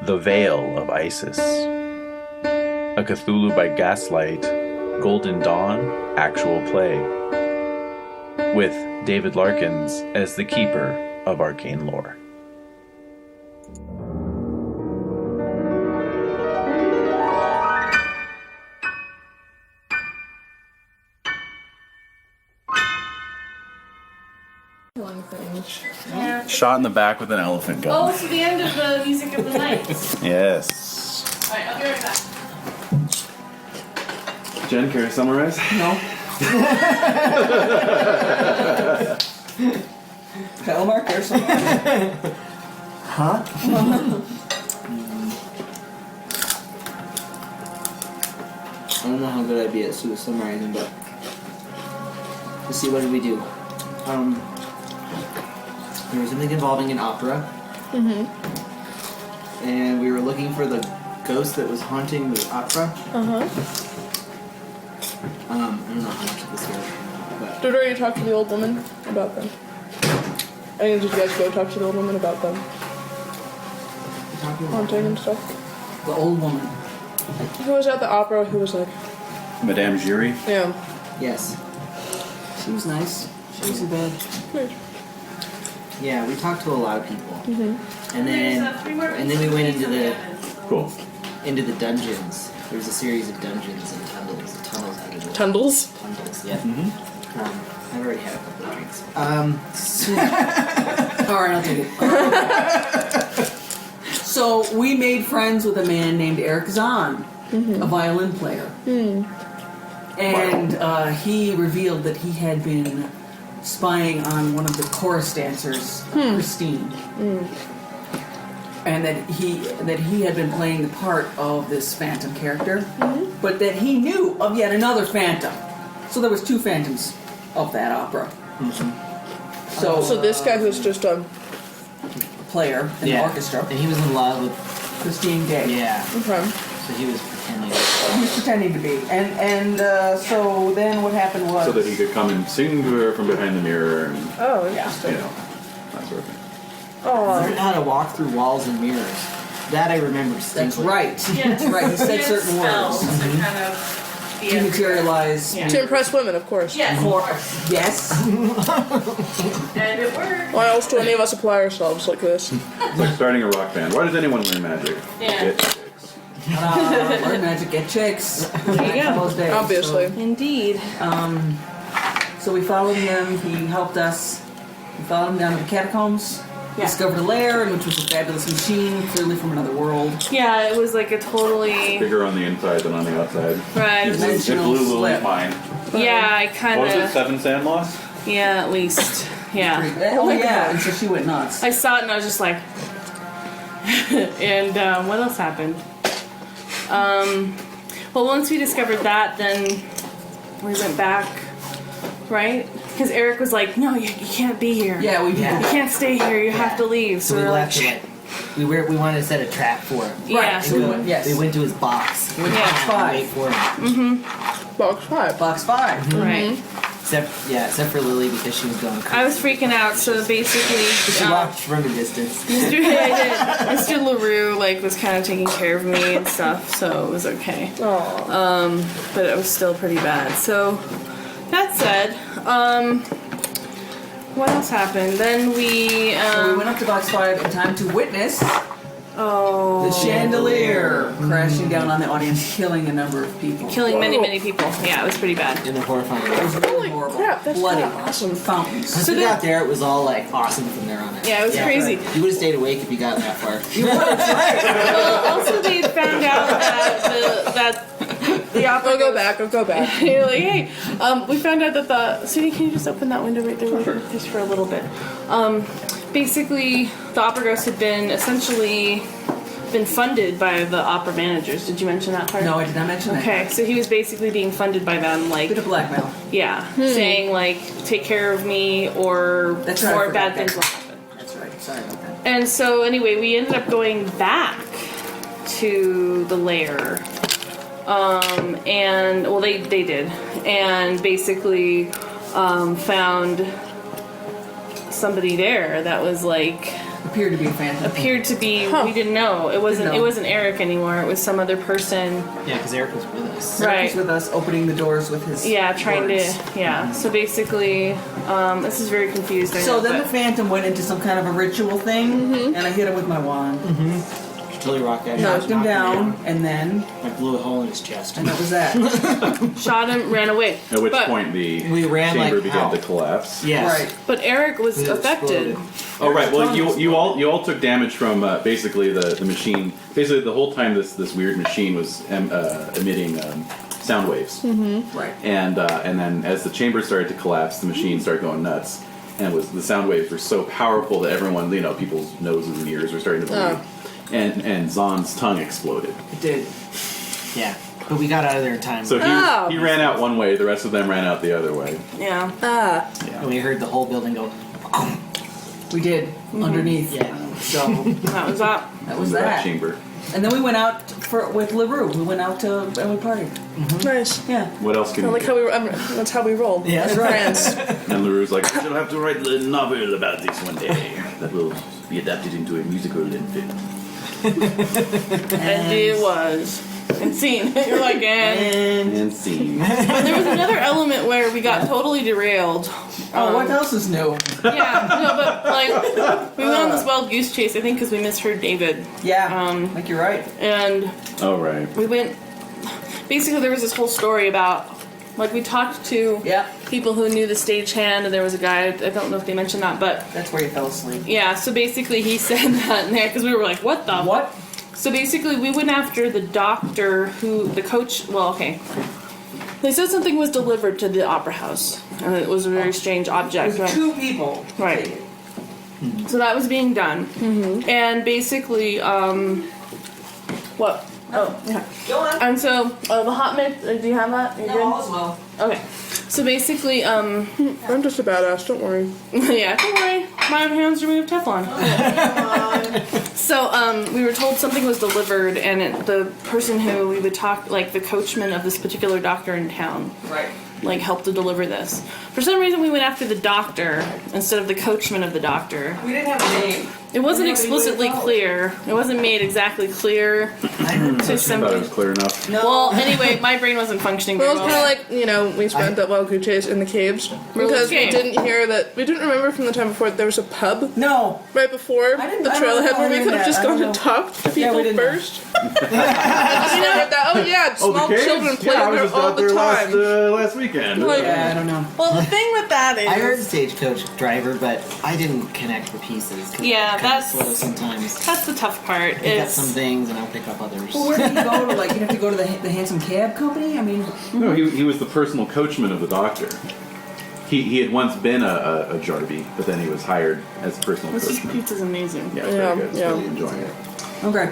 The Veil of Isis, a Cthulhu by Gaslight, Golden Dawn actual play, with David Larkins as the keeper of arcane lore. Yeah. Shot in the back with an elephant gun. Oh, so the end of the music of the night. Yes. Alright, I'll be right back. Jen, care to summarize? No. Palomar, care to summarize? Huh? I don't know how good I'd be at summarizing, but let's see, what did we do? There was something involving an opera. Mm-hmm. And we were looking for the ghost that was haunting the opera. Uh-huh. I don't know how much of this was, but... Did you talk to the old woman about them? I mean, did you guys go talk to the old woman about them? Haunting and stuff? The old woman. Who was at the opera who was like... Madame Giry? Yeah. Yes. She was nice. She wasn't bad. Nice. Yeah, we talked to a lot of people. Mm-hmm. And then we went into the dungeons. There was a series of dungeons and tunnels. Tunnels? Tunnels, yeah. Mm-hmm. I've already had a couple of drinks. Alright, I'll take it. So we made friends with a man named Eric Zahn, a violin player. And he revealed that he had been spying on one of the chorus dancers, Christine. And that he had been playing the part of this phantom character, but that he knew of yet another phantom. So there was two phantoms of that opera. So this guy who's just a player in the orchestra. And he was in love with Christine Day. Yeah. Okay. So he was pretending. He was pretending to be. And so then what happened was... So that he could come and sing to her from behind the mirror and, Oh, Yeah. interesting. that sort of thing. Learned how to walk through walls and mirrors. That I remember distinctly. That's right. Yeah. That's right. He said certain words. To kind of be Dematerialize. Yeah. To impress women, of course. Yes. Yes. And it worked. Why else do any of us apply ourselves like this? It's like starting a rock band. Why does anyone learn magic? Yeah. Get chicks. Learn magic, get chicks. There you go. Those days. Obviously. Indeed. So we followed him. He helped us. We followed him down to the catacombs. Yeah. Discovered a lair, which was a fabulous machine, clearly from another world. Yeah, it was like a totally... Bigger on the inside than on the outside. Right. It blew Lily's slip. mind. Yeah, I kind What was it, of... 7 sand loss? Yeah, at least. Yeah. Oh yeah, and so she went nuts. I saw it and I was just like... And what else happened? Well, once we discovered that, then we went back, right? Because Eric was like, no, you can't be here. Yeah, we You can't stay here, you have to leave. So So we we're like, left. We wanted to set a trap for him. Yeah. So we went, yes. We went to his box. We went to Yeah. box 5. Wait for him. Box 5. Box 5. Right. Except for Lily because she was going crazy. I was freaking out, so basically... She watched from a distance. Mr. LaRue, was kind of taking care of me and stuff, so it was okay. Aww. But it was still pretty bad. So, that said, what else happened? Then we, So we went up to box 5 in time to witness the chandelier crashing down on the audience, killing a number of people. killing many people. Yeah, it was pretty bad. In a horrifying It way. was really horrible. crap, that's bloody, kinda awesome. fountains. Once we got there, it was all awesome from there on out. Yeah, it was crazy. You would have stayed awake if you got that far. Well, also they found out that the opera... I'll go back. You're like, hey, we found out that the... Sadie, can you just open that window right there just for a little bit? Basically, the opera ghost had been essentially funded by the opera managers. Did you mention that part? No, I did not mention that. Okay, so he was basically being funded by them, Bit of blackmail. saying take care of me or That's right, I more forgot bad things that. will happen. That's right. Sorry about that. And so anyway, we ended up going back to the lair. And well, they did, and basically found somebody there that was Appeared to be a phantom. appeared to be. We didn't know. It wasn't. Didn't know. It wasn't Eric anymore. It was some other person. Yeah, because Eric was with us. Right. He's with us, opening the doors with his Yeah, trying words. to. Yeah. So basically, this is very confused. I So know, then but- the phantom went into some kind of a ritual thing, and I hit him with my wand. Totally rocked that. Knocked him down, and then... I blew a hole in his chest. And that was that. shot him, ran away. At which But- point the We ran chamber like began hell. to collapse. Yes. Right. But Eric was It affected. exploded. Oh right. Well, you all took damage from basically the machine. Basically, the whole time this weird machine was emitting sound waves. Right. And then as the chamber started to collapse, the machine started going nuts. And the sound waves were so powerful that everyone, people's noses and ears were starting to bleed. And Zon's tongue exploded. It did. Yeah. But we got out of there in time. So he ran out one way, the rest of them ran out the other way. Yeah. And we heard the whole building go. We did. Underneath. Yeah. So, That was that. that was Into that. chamber. And then we went out with LaRue. We went out to... and we partied. Nice. Yeah. What else can I you like do? how we. That's how we roll. Yeah, that's in right. France. And LaRue's like, you'll have to write a novel about this one day that will be adapted into a musical and film. And it was. And scene. You're like, and. And scene. But there was another element where we got totally derailed. Oh, what else is new? Yeah, no, but like we went on this wild goose chase. I think because we misheard David, Yeah. I Um, think you're right. and Oh, right. we went. Basically, there was this whole story about like we talked to Yeah. people who knew the stagehand, and there was a guy. I don't know if they mentioned that, but That's where you fell asleep. yeah. So basically, he said that in there because we were like, "What the What? So basically, we went after the doctor who, the coach, well, okay. They said something was delivered to the opera house, and it was a very strange object. There's Right. two people. Right. So that was being done. And basically, what? Oh, yeah. Go on. And so, the hot mix, do you have that? You're No, good? all is well. Okay. So basically, I'm just a badass. Don't worry. yeah, don't worry. My hands are made of Teflon. So, we were told something was delivered, and the person who we would talk, like the coachman of this particular doctor in town, Right. like helped to deliver this. For some reason, we went after the doctor instead of the coachman of the doctor. We didn't have a name. It wasn't We didn't have explicitly anybody to clear. It wasn't made exactly clear to I thought it somebody. was clear enough. No. Well, anyway, my brain wasn't functioning Well, very it's well. kind of like, we spent that wild goose chase in the caves because we Okay. didn't hear that. We didn't remember from the time before that there was a pub No. right before I didn't- the I don't trailhead where we know could have that. just I gone don't and know. talked to Yeah, people we didn't know. first. I just remembered that. Oh yeah, small children play Yeah, I was there just all out the there time. last weekend. Like- Yeah, I don't know. Well, the thing with that is, I heard stagecoach driver, but I didn't connect the pieces. 'Cause Yeah, I'm kinda that's- slow sometimes. that's the tough part. Pick up Is some things and I'll pick up others. Well, where do you go to? Like, you have to go to the handsome cab company? I mean, No, he was the personal coachman of the doctor. He had once been a Jarvie, but then he was hired as a personal this coachman. pizza's amazing. Yeah, it's Yeah, very good. yeah. Really enjoying it. okay.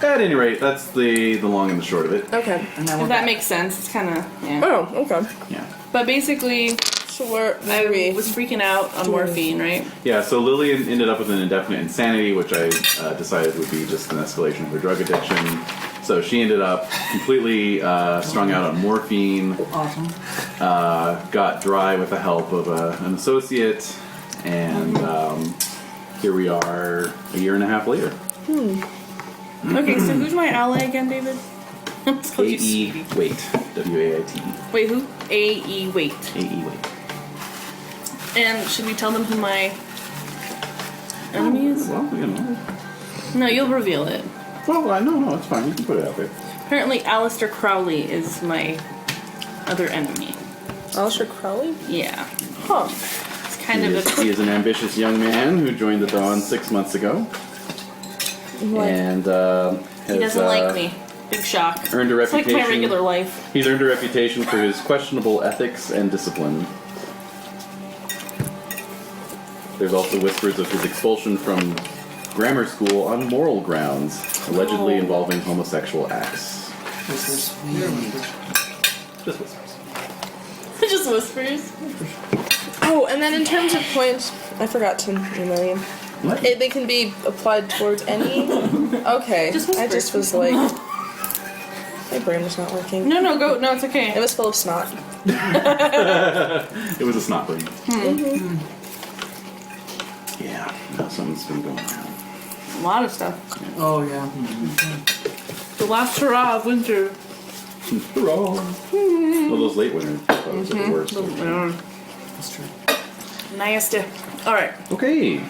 At any rate, that's the long and the short of it. Okay. And now If we're that back. makes sense, it's kind of yeah. Oh, okay. Yeah. But basically, So we're I three. was freaking out on morphine, right? Yeah, so Lily ended up with an indefinite insanity, which I decided would be just an escalation of her drug addiction. So she ended up completely strung out on morphine, Awesome. got dry with the help of an associate, and here we are a year and a half later. Okay, so who's my ally again, David? It's called you A.E. Sweetie. Wait. W-A-I-T. Wait, who? A.E. Wait. A.E. Wait. And should we tell them who my enemy is? Well, No, you'll reveal it. Well, no, it's fine. You can put it out there. Apparently, Aleister Crowley is my other enemy. Alistair Crowley? Yeah. Huh. It's kind He of is, a... he is an ambitious young man who joined the Dawn 6 months ago. And He doesn't like me. Big shock. Earned a It's like reputation. my regular life. He's earned a reputation for his questionable ethics and discipline. There's also whispers of his expulsion from grammar school on moral grounds, allegedly Oh. involving homosexual acts. This is sweet. Just whispers. Just whispers. Oh, and then in terms of points, I forgot to email you. What? They can be applied towards any. Okay. Just I whisper. just was like, my brain was not working. No, go. No, it's It okay. was full of snot. It was a snot brain. Yeah, no, something's been going around. A lot of stuff. Oh, yeah. The last hurrah of winter. Hurrah! Well, those late winter those are the worst. That's true. Nasty. All right. Okay.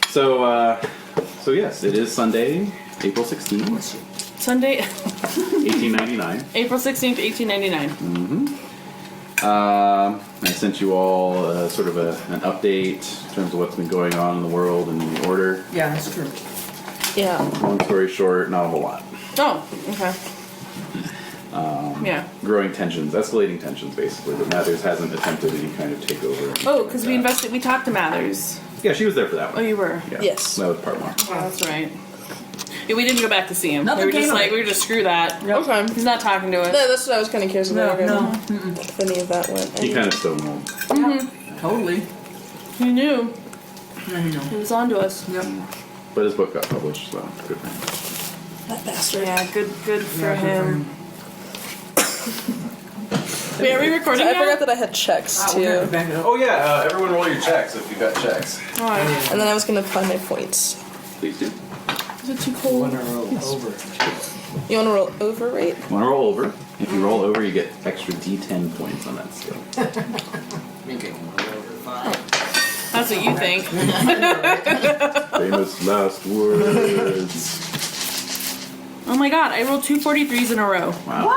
So yes, it is Sunday, April 16th, Sunday, 1899. April 16th, 1899. I sent you all sort of an update in terms of what's been going on in the world and in the order. Yeah, that's true. Yeah. Long story short, not a whole lot. Oh, okay. Yeah. Growing tensions, escalating tensions, basically. But Mathers hasn't attempted any kind of takeover. Oh, because we talked to Mathers. Yeah, she was there for that Oh, one. you were? Yeah, Yes. that was Padma. Oh, that's right. Yeah, we didn't go back to see him. Nothing We were came just of like, it. we were just screw that. Okay. He's not talking to us. No, that's what I was kind of curious about. No. If any of that went. He kind of stonewalled. Totally. He knew. Yeah, you know. He was on to us. Yep. But his book got published, so good for him. That bastard. Yeah, good for Yeah, him. Wait, are we recording I now? forgot that I had checks We're gonna too, back it up. Oh yeah, everyone roll your checks if you've got checks. Alright. and then I was gonna find my points. Please do. Is it too cold? Wanna roll over. You want to roll over, right? Want to roll over? If you roll over, you get extra D10 points on that skill. Make it roll over 5. That's what you think. Famous last words. Oh my god, I rolled 2 43s in a row. Wow.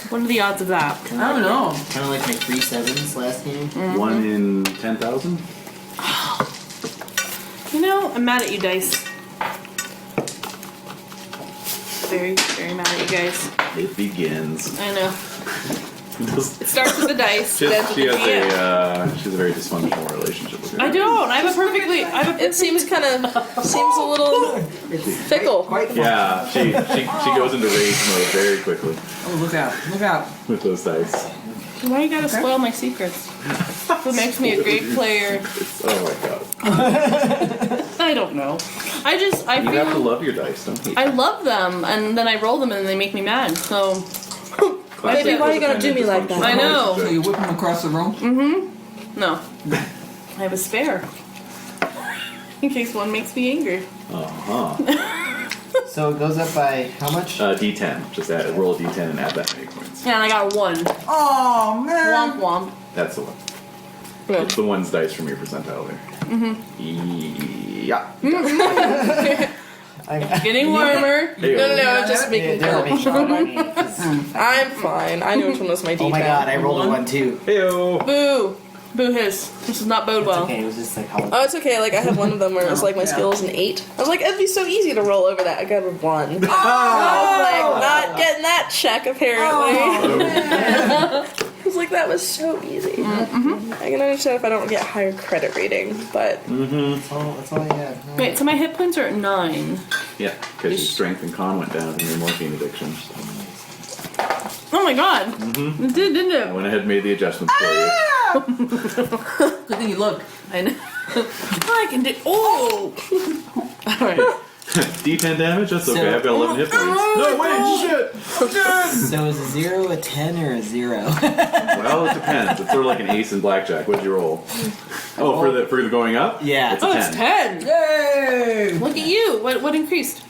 What are the odds of that? I don't know. Kind of like my 3 7s last game. 1 in 10,000. You know, I'm mad at you, dice. Very, very mad at you guys. It begins. I know. It starts with the dice, She then has, with the DM. she has a very dysfunctional relationship with her. I don't. I have a perfectly. It seems kind of seems a little fickle. Quite Yeah, she goes into rage mode very quickly Oh, look out. Look out. with those dice. Why you gotta spoil my secrets? What makes me a great player? Oh my god. I don't know. I You have to feel love your dice, don't you? I love them, and then I roll them, and they make me mad. So Baby, why you gotta do me like that? I know. So you whip him across the room? no, I have a spare in case one makes me angry. Uh-huh. So it goes up by how much? D10. Just roll a D10 and add that many points. Yeah, and I got a 1. Oh, man. Womp womp. That's the one. Yeah. It's the one's dice from your percentile there. Yeah. Getting warmer. Hey, No, it's just making They're me making fun of me, 'cause- I'm fine. I knew which one was my D10. Oh my god, I rolled a 1 too. Heyo. Boo. Boo hiss. This does not bode It's well. okay, it was just like how. Oh, it's okay. Like I had one of them where it was like my skill is an 8. I was like, it'd be so easy to roll over that. I got a 1. I was like, not getting that check apparently. I was like, that was so easy. I can understand if I don't get higher credit rating, but That's all I had. Wait, so my hit points are at 9. Yeah, because your strength and con went down from your morphine addiction. Oh my god. It did, didn't I it? went ahead and made the adjustments for you. Good thing you looked. I know. I can do. Oh! Alright. D10 damage? That's okay, So- I've got 11 hit points. No, wait, shit! So is a 0 a 10 or a 0? Well, it depends. It's sort of like an ace in blackjack. What'd you roll? Oh, for the going up? Yeah. It's a Oh, 10. it's 10. Yay! Look at you. What increased?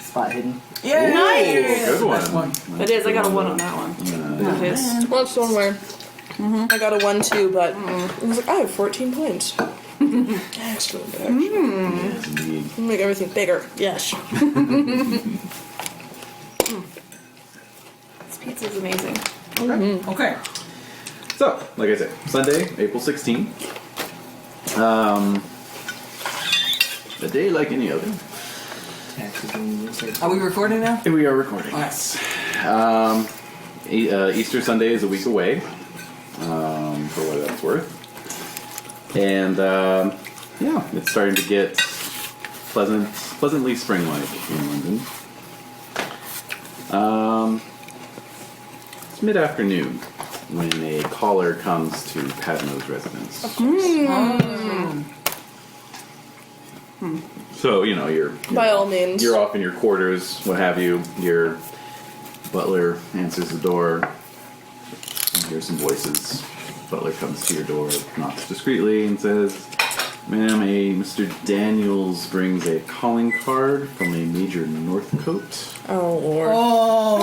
Spot hidden. Yay! Nice. Good one. That's one. It is. I got a 1 on that one. Not his. well, it's one where I got a 1 too. But I was like, I have 14 points. Excellent. Yes, indeed. Make everything bigger. Yes. This pizza's amazing. Okay. So, like I said, Sunday, April 16th. A day like any other. Taxes and research. Are we recording now? We are recording. Alright. Easter Sunday is a week away, for what that's worth. And, yeah, it's starting to get pleasantly spring-like in London. It's mid-afternoon when a caller comes to Padma's residence. So, you're By all means. You're off in your quarters, what have you. Your butler answers the door. You hear some voices. Butler comes to your door, knocks discreetly, and says, Ma'am, Mr. Daniels brings a calling card from a Major Northcote. Oh, Lord. Oh,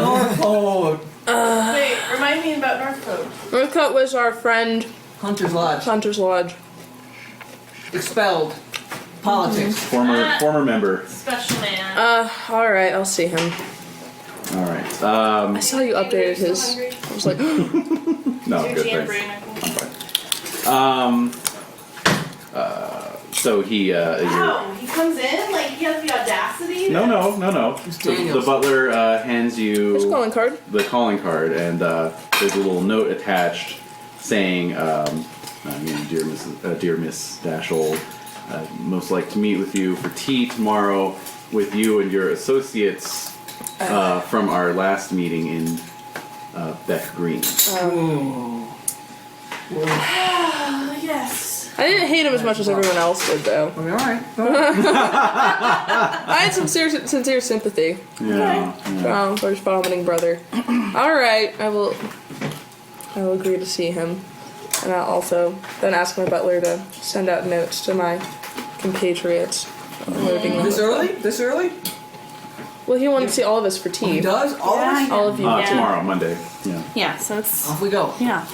Northcote. Wait, remind me about Northcote. Northcote was our friend, Hunter's Lodge. Hunter's Lodge. Expelled. Politics. Former member. Special man. Alright, I'll see him. Alright. I saw you updated his. I was like, No, good, thanks. So he, Wow, he comes in like he has the audacity. No. The Daniels. butler hands you here's a calling card. the calling card, and there's a little note attached saying, dear Miss Daschel, most like to meet with you for tea tomorrow with you and your associates from our last meeting in Beck Green. Yes. I didn't hate him as much as everyone else did, though. All right. I had some sincere sympathy Yeah. for his vomiting brother. Alright, I will agree to see him. And I'll also then ask my butler to send out notes to my compatriots. Loading them. This early? This early? Well, he wanted to see all of us for He tea. does? All of us? All of you. Tomorrow, Monday. Yeah. Yeah, so it's Off we go. yeah.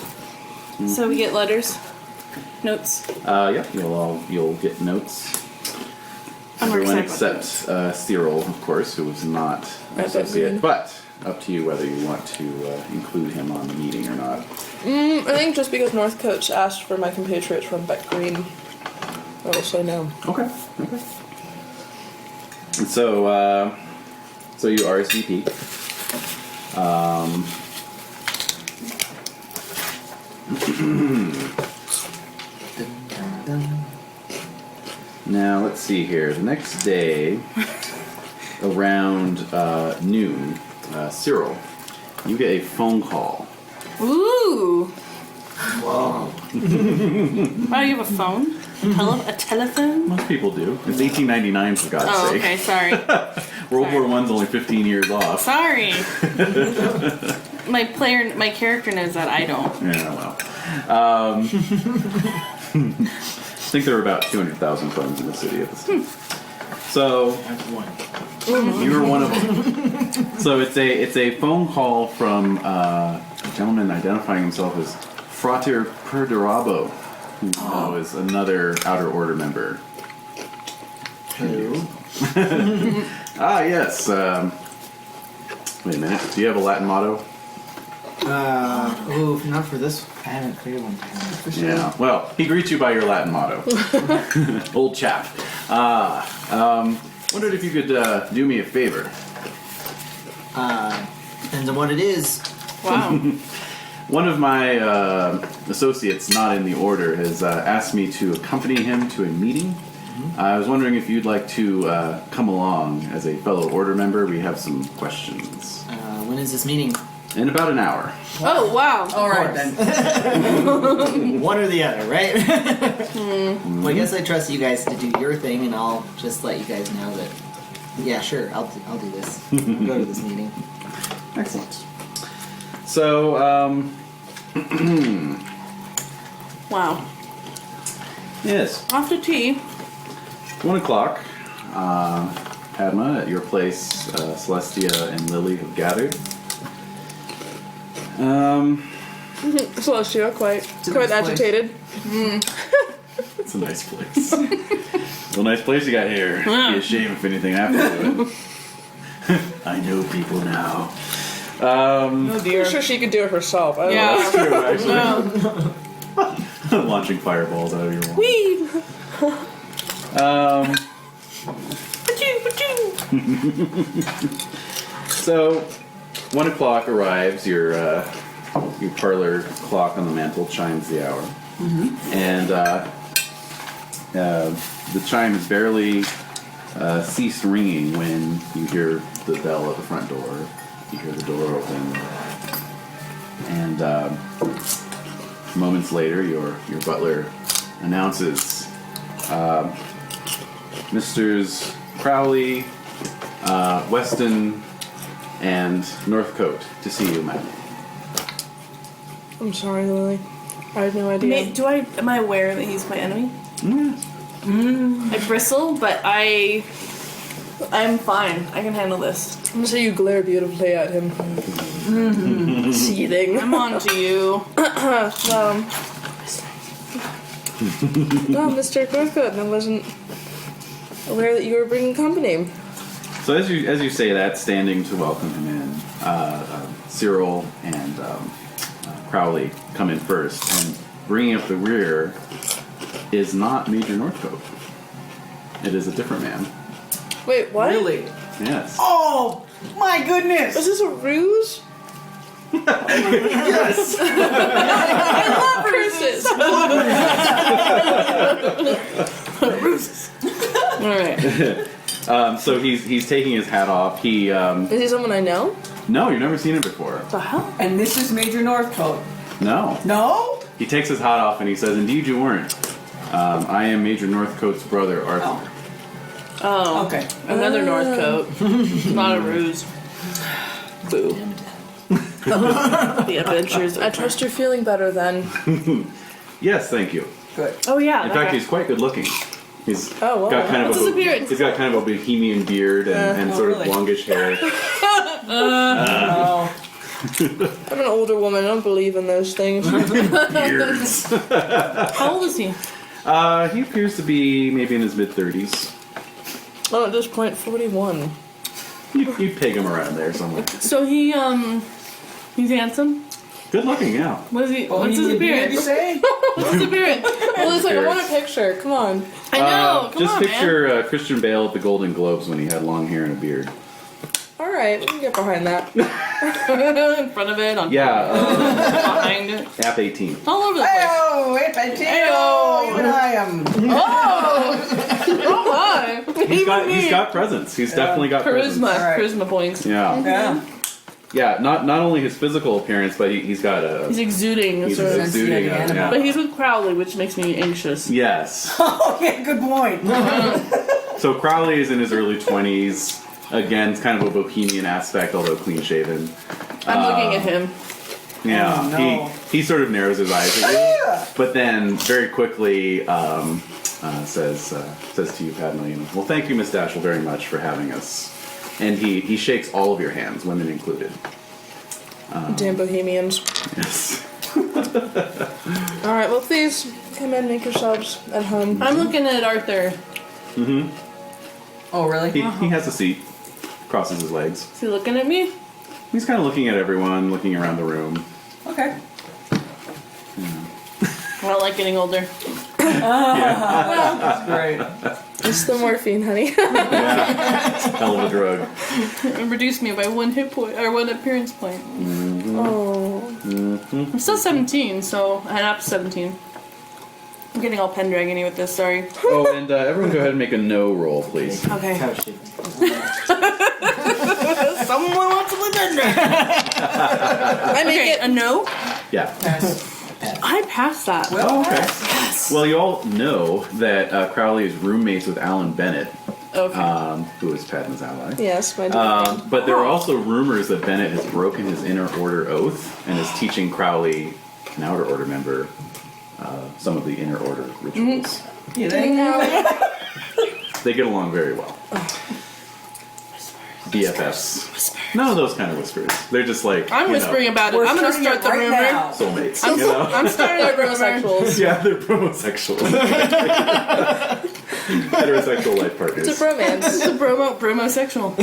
So we get letters, notes. Yeah. You'll get notes. I'm more Everyone excited except about Cyril, of course, who was not an At Beck associate. Green. But up to you whether you want to include him on the meeting or not. I think just because Northcote's asked for my compatriots from Beck Green, I will say no. Okay. And so you RSVP. Now let's see here. The next day, around noon, Cyril, you get a phone call. Ooh. Wow, you have a phone? A telephone? Most people do. It's 1899 for God's Oh, sake. okay, sorry. World War I's only 15 years off. Sorry. My character knows that, I don't. Yeah, well. I think there were about 200,000 phones in the city at this time. So That's one. you were one of them. So it's a phone call from a gentleman identifying himself as Frater Perdurabo, who is another Outer Order member. Who? Yes. Wait a minute. Do you have a Latin motto? Not for this. I haven't created one. Yeah. Well, he greets you by your Latin motto. Old chap. Wondered if you could do me a favor. Depends on what it is. Wow. One of my associates, not in the order, has asked me to accompany him to a meeting. I was wondering if you'd like to come along as a fellow order member. We have some questions. When is this meeting? In about an hour. Oh, wow. All right, then. One or the other, right? Well, I guess I trust you guys to do your thing, and I'll just let you guys know that. Yeah, sure, I'll do this. Go to this meeting. Excellent. So, Wow. yes, Off to tea. 1 o'clock. Padma, at your place, Celestia and Lily have gathered. Celestia, quite nice agitated. It's a nice place. It's a nice place you got here. It'd be a shame if anything happened to it. I know people now. Oh, dear. I'm sure she could do it herself. I don't Yeah. That's true, actually. No. Launching fireballs out of your wand. Whee! So, 1 o'clock arrives. Your parlor clock on the mantle chimes the hour, and the chime has barely ceased ringing when you hear the bell at the front door. You hear the door open, and moments later, your butler announces, Misters Crowley, Weston, and Northcote to see you, madam. I'm sorry, Lily. I had no idea. Am I aware that he's my enemy? I bristle, but I'm fine. I can handle this. I'm gonna say you glare beautifully at him. Seething. I'm on to you. No, Mr. Northcote, I wasn't aware that you were bringing company. So as you say that, standing to welcome him in, Cyril and Crowley come in first, and bringing up the rear is not Major Northcote. It is a different man. Wait, what? Really? Yes. Oh, my goodness! Was this a ruse? Yes. Curses. Alright. So he's taking his hat off. He Is he someone I know? no, you've never seen him before. The hell? And this is Major Northcote. No. No? He takes his hat off and he says, "Indeed, you weren't. I am Major Northcote's brother, Arthur." Oh. Okay. Another Northcote. Not a ruse. Boo. The adventures. I trust you're feeling better then. Yes, thank you. Good. Oh yeah. In fact, he's quite good looking. He's Oh, wow. got kind of What's his appearance? he's got kind of a bohemian beard and sort really? of longish hair. Oh. I'm an older woman. I don't believe in those things. Beards. How old is he? He appears to be maybe in his mid-30s. Oh, at this point, 41. You'd peg him around there somewhere. So he's handsome. Good looking, yeah. What's his Did you appearance? say? What's his appearance? Well, it's like, I want a picture. Come on. I know. Come Just on, picture Christian Bale at the Golden Globes when he had long hair and a beard. All right, we can get behind that. man. In front of it, on Yeah, behind it, app 18. all over the place. Hey-oh, wait, Hey-oh. even I am. Oh my! He's got presence. He's definitely got presence. Charisma, Alright. charisma points. Yeah, Yeah. yeah. Not only his physical appearance, but he's got a. He's exuding. He's sort of. exuding. Yeah, Yeah. But he's with Crowley, which makes me anxious. Yes. Oh, yeah, good point. So Crowley is in his early 20s. Again, it's kind of a bohemian aspect, although clean shaven. I'm looking at him. Yeah, Oh, no. he sort of narrows his eyes at you, but then very quickly says to you, Padma, well, thank you, Miss Daschel, very much for having us. And he shakes all of your hands, women included. Damn bohemians. Yes. All right, well, please come in, make yourselves at home. I'm looking at Arthur. Oh, really? He has a seat, crosses his legs. Is he looking at me? He's kind of looking at everyone, looking around the room. Okay. I don't like getting older. That's great. It's the morphine, honey. Hell of a drug. It reduced me by 1 hit point or 1 appearance point. Oh. I'm still 17, so I'm up to 17. I'm getting all Pendragon-y with this. Sorry. Oh, and everyone go ahead and make a no roll, please. Okay. Couch shape. Someone wants to live in there. I make it. A no? Yeah. I passed that. Oh, okay. Well, you all know that Crowley is roommates with Alan Bennett, Okay. who is Padma's ally. Yes, my dear. But there are also rumors that Bennett has broken his inner order oath and is teaching Crowley, an outer order member, some of the inner order rituals. You think? They get along very well. BFFs. None of those kind of whispers. They're just like I'm whispering about it. We're I'm going to starting start the it right rumor. now. soulmates. I'm, You know? I'm starting the rumor. Homosexuals. Yeah, they're homosexual. Heterosexual life partners. It's a bromance. It's a bromosexual.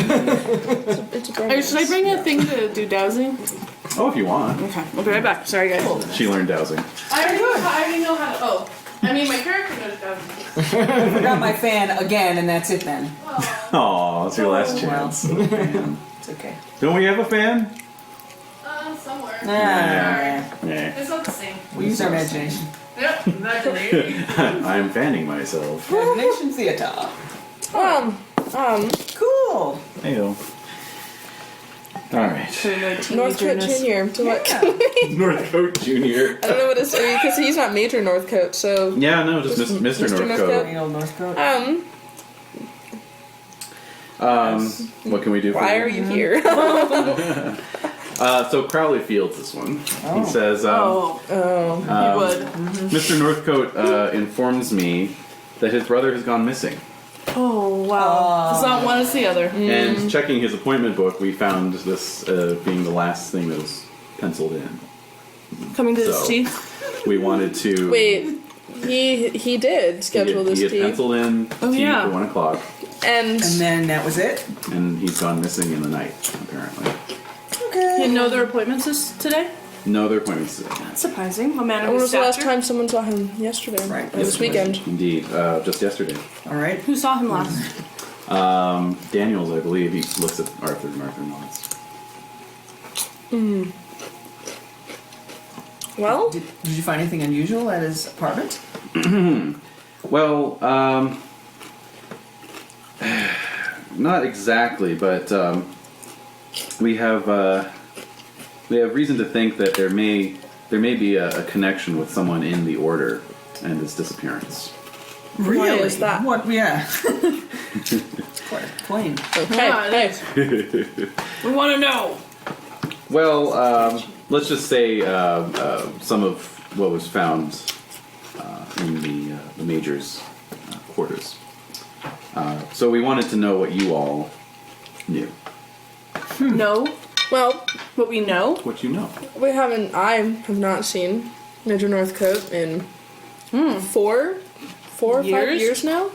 It's a bromance. Should I bring a thing to do dowsing? Oh, if you want. Okay, I'll be right back. Sorry, guys. She learned dowsing. I already know how to. Oh, I mean, my character knows dowsing. I forgot my fan again, and that's it then. Aw, it's your last Oh, chance. Man. It's okay. Don't we have a fan? Somewhere. Yeah. It's not the same. We use our imagination. Yep, exactly. I'm fanning myself. Imagination theater. Cool. Heyo. Alright. Northcote Jr. To what? Northcote Jr. I don't know what it's because he's not Major Northcote, so Yeah, no, just Mr. Mr. Northcote. You know, Northcote. What can we do for why you? are you here? So Crowley fields this one. He says, You would. Mr. Northcote informs me that his brother has gone missing. Oh, wow. Does not one as the other. And checking his appointment book, we found this being the last thing that was penciled in. Coming to his So- teeth. We wanted to... Wait, he did schedule this He had tea. penciled in tea yeah. for 1 o'clock, And And then that was it? and he's gone missing in the night, apparently. Okay. You know their appointments is today? No other appointments today. That's surprising. A man of when his was the last stature. time someone saw him? Yesterday. Right. Or this weekend. Indeed, just yesterday. All right. Who saw him last? Daniels, I believe, he looks at Arthur and Arthur nods. Well, Did you find anything unusual at his apartment? Well, not exactly, but we have reason to think that there may be a connection with someone in the Order and his disappearance. Really? is that? What? Yeah. Quite plain. okay. Yeah, it Hey. is. We want to know. Well, let's just say some of what was found in the Major's quarters. So we wanted to know what you all knew. No. Well, What we know. What you know. I have not seen Major Northcote in 4 or 5 Years? years now.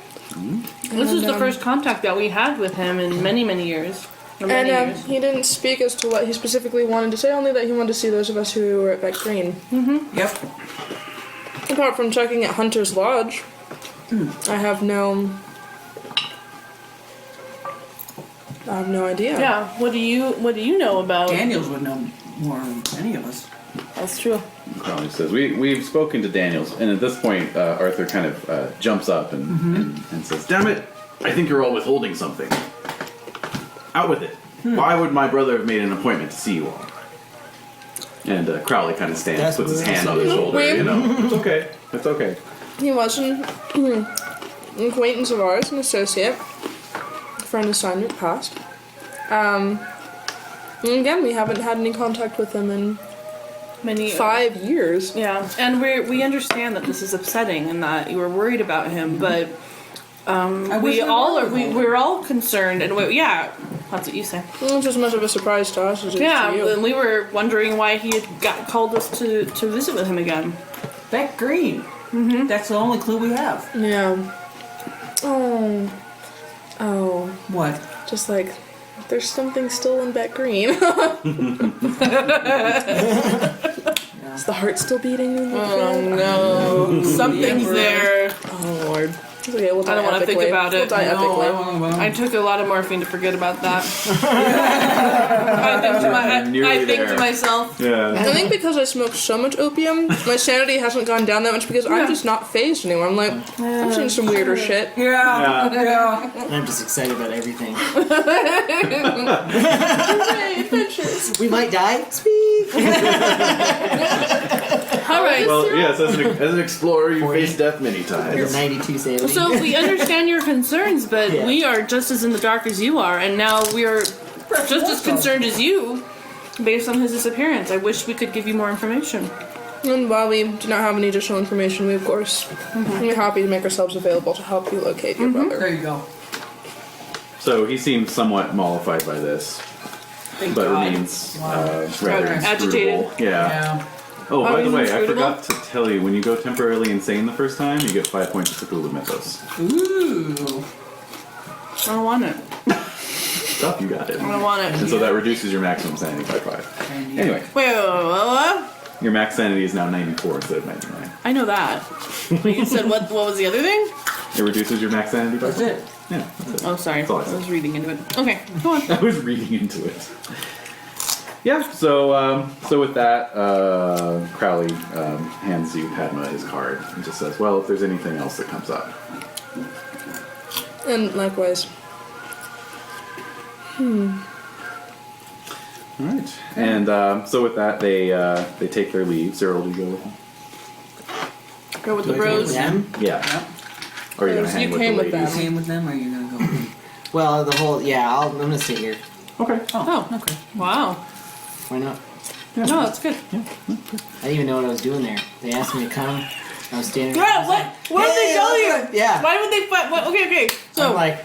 This is the first contact that we had with him in many, many years. Or many And years. he didn't speak as to what he specifically wanted to say, only that he wanted to see those of us who were at Beck Green. Yep. Apart from checking at Hunter's Lodge, I have no idea. Yeah. What do you know about? Daniels would know more than any of us. That's true. Crowley says, we've spoken to Daniels, and at this point, Arthur kind of jumps up and says, "Damn it! I think you're all withholding something. Out with it. Why would my brother have made an appointment to see you all?" And Crowley kind of stands, That's puts his what I hand on his shoulder. Wait. You know, it's okay. It's okay. He was an acquaintance of ours, an associate, friend assignment passed. And again, we haven't had any contact with him in Many 5 years. Yeah, and we understand that this is upsetting and that you were worried about him, but wish we're all concerned, and that's what you say. It was as much of a surprise to us as it is Yeah, to you. and we were wondering why he had called us to visit with him again. Beck Green. That's the only clue we have. Yeah. Oh. What? Just like, there's something still in Beck Green. Is the heart still beating? No, something's there. Oh, Lord. It's okay, we'll die I don't want to think epically. about it. We'll die epically. I took a lot of morphine to forget about that. I think to myself, Yeah. I think because I smoked so much opium, my sanity hasn't gone down that much because I'm just not phased anymore. I'm like, I've seen some weirder shit. Yeah. I'm just excited about everything. Hey, adventures. We might die. Speak. all right. Well, yes, as an explorer, you 40. face death many Your times. 92 sanity. So we understand your concerns, but Yeah. we are just as in the dark as you are, and now we are just as concerned as you, based on his disappearance. I wish we could give you more information. And while we do not have any additional information, we of course are happy to make ourselves available to help you locate your There brother. you go. So he seems somewhat mollified by this, Thank but God. remains Wow. rather Agitated. inscrutable. Yeah. Yeah. Oh, by the way, I inscrutable? forgot to tell you, when you go temporarily insane the first time, you get 5 points of Cthulhu Mythos. Ooh. I don't want it. Stuff, you got it. I don't want it. And so that reduces your maximum sanity by 5. And Anyway, What? your max sanity is now 94 instead of 99. I know that. But you said what was the other thing? It reduces your max sanity by That's 5. it. Yeah, that's it. Oh, sorry. That's all I I said. was reading into it. Okay, go on. I was reading into it. Yeah, so with that, Crowley hands you Padma his card and just says, "Well, if there's anything else that comes up." And likewise. All right, and so with that, they take their leave. Cyril, do you go with them? Go with the Do I go with bros. them? Yeah. Or are you gonna So hang you with came the with ladies? them. Same with them, or are you gonna go? Well, the whole I'm gonna stay here. Okay. Oh, Okay. wow. Why not? No, that's good. I didn't even know what I was doing there. They asked me to come. I was standing. Yeah, what? What did they tell you? Yeah. Why would they fight? What? Okay. So I'm like,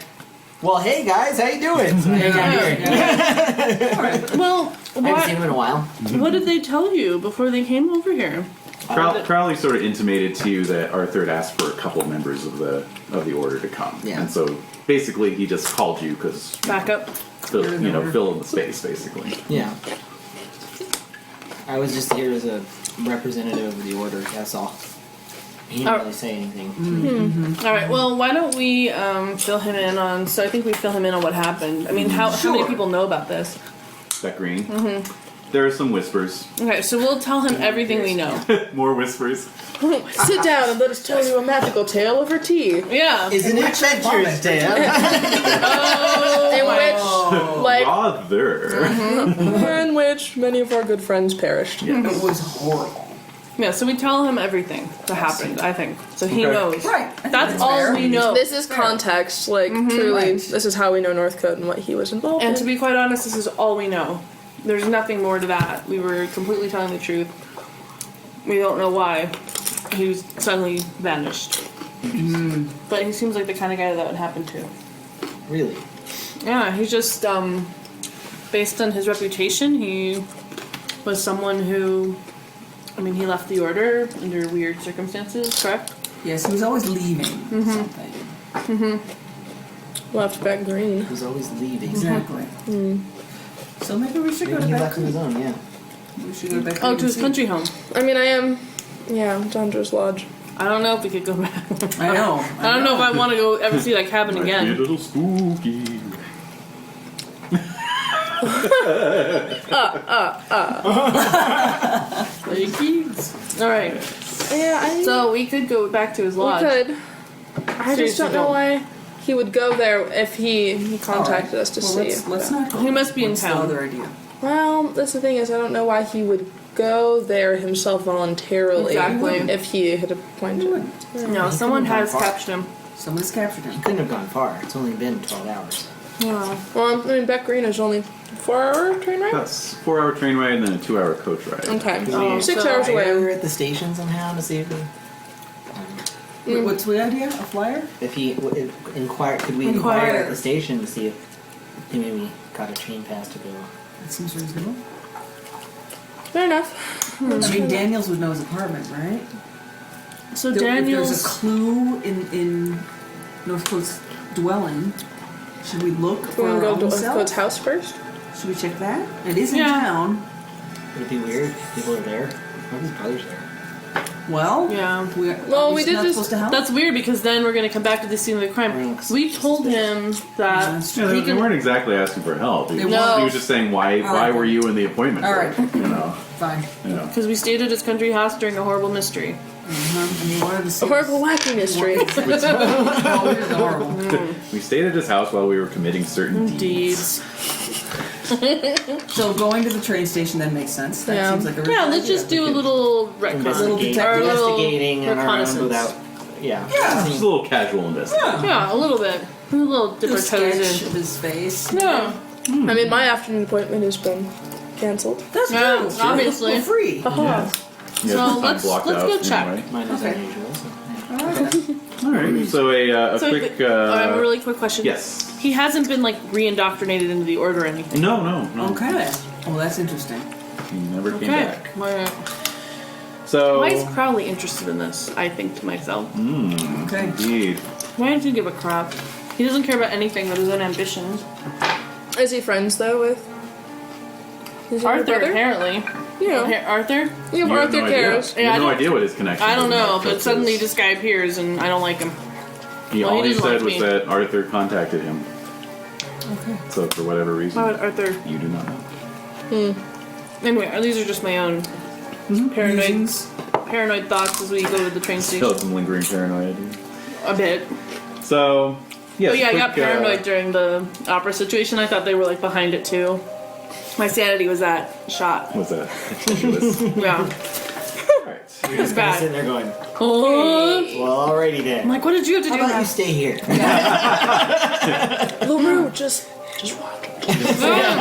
well, hey guys, how you doing? So I hang out here. well, I haven't seen him in a while. what did they tell you before they came over here? Crowley sort of intimated to you that Arthur had asked for a couple members of the order to come, Yeah. and so basically he just called you because Back up. fill in the space, basically. Yeah. I was just here as a representative of the order. That's all. He didn't really say anything. All right. Well, why don't we fill him in on? So I think we fill him in on what happened. I mean, how many people know about this? That green. There are some whispers. Okay, so we'll tell him everything we know. More whispers. Sit down and let us tell you a magical tale over tea. Yeah. Isn't it adventurous, Dan? In which many of our good friends perished. It was horrible. Yeah. So we tell him everything that happened. I think so. He knows. Right. I think That's all fair. we know. This is context, like truly. Right. This is how we know Northcote and what he was involved And in. to be quite honest, this is all we know. There's nothing more to that. We were completely telling the truth. We don't know why he was suddenly vanished. But he seems like the kind of guy that would happen to. Really? Yeah, he's just, based on his reputation, he was someone who, I mean, he left the order under weird circumstances, correct? Yes, he was always leaving something. Left back green. He was always leaving. Exactly. So maybe we should go Maybe to he left on his own, yeah. We should go back. Oh, to his country home. I mean, I am. Yeah, Dunder's Lodge. I don't know if we could go back. I know. I don't know if I want to go ever see that cabin Might be a again. little spooky. All right. Yeah, So we could go back to his we lodge. could. I just Seriously, don't know don't. why he would go there if he contacted us to see. Let's not go. He must be in What's town. the other idea? Well, that's the thing is, I don't know why he would go there himself voluntarily Exactly. if he had appointed. No, someone couldn't has have gone far. captured him. Someone's captured him. Couldn't have gone far. It's only been 12 hours. Yeah. Well, I mean, Beck Green is only 4-hour train ride. That's 4-hour train ride and then a 2-hour coach ride. Okay, Oh, 6 so hours We're away. at the station somehow to see if he... Wait, what's the idea? A flyer? If he could we inquire at the station to see if he maybe got a train pass to go? That seems reasonable. Fair enough. I mean, Daniels would know his apartment, right? So If there's a Daniel's. clue in Northcote's dwelling, should we look We for want our to go own to self? Northcote's house first? Should we check that? It is in Yeah. town. Would it be weird if people are there? What if his brother's there? Well, Yeah. Well, we did not just- supposed to help? That's weird because then we're going to come back to the scene of the crime. We told him that that's Yeah, he they can. weren't exactly asking for help. He, They he weren't. was just saying, why right. were you in the appointment? All book?" right. You know. Fine. Because we stayed at his country house during a horrible mystery. And he wanted to see A horrible wacky mystery. Oh, it is horrible. We stayed at his house while we were committing certain deeds. Deeds. So going to the train station then makes sense. That Yeah. seems like a really Yeah, good let's idea. just do a little retcon. Investigate, Or a little investigating on our own reconnaissance. without... Yeah. Just a little casual investigation. Yeah, a little bit. A little Do dip a our toes sketch in. of his face. Yeah. I mean, my afternoon appointment has been cancelled. That's Yeah, true. obviously. For free. Haha. Yeah, So time let's blocked go out check. anyway. Mine is Okay. unusual, so... All right. So a So quick. I have a really quick question. Yes. He hasn't been like re-indoctrinated into the order or anything. No. Okay. Oh, that's interesting. He never came Okay. back. Why So. is Crowley interested in this? I think to myself. Okay. Indeed. Why does he give a crap? He doesn't care about anything but his own ambitions. Is he friends though with his younger Arthur, brother? apparently. You know, Arthur? you have You have Arthur no idea. cares. You Yeah, I have no don't- idea what his connection. I don't with know, Northcote but suddenly is. this guy appears and I don't like him. All he he didn't said like was me. that Arthur contacted him. Okay. So for whatever reason, Why would Arthur? you do not know. Anyway, these are just my own paranoid thoughts as we go to the train Still station. some lingering paranoia. A bit. So, yes. Oh yeah, I got quick, paranoid during the opera situation. I thought they were like behind it too. My sanity was that shot. What's that? Ridiculous. Yeah. All right. You're just bad. sitting there going, Oh. well, alrighty I'm then. like, what did you have to How do? about you stay here? LaRue, just watch. That's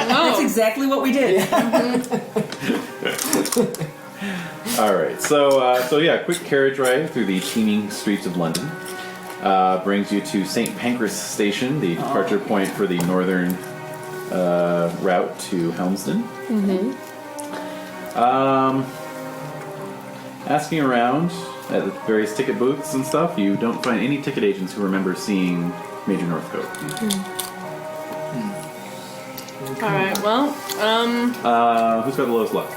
No. exactly what we did. All right. So yeah, quick carriage ride through the teeming streets of London brings you to St. Pancras Station, the departure point for the northern route to Helmsden. Asking around at the various ticket booths and stuff, you don't find any ticket agents who remember seeing Major Northcote. Alright, well, Who's got the lowest luck?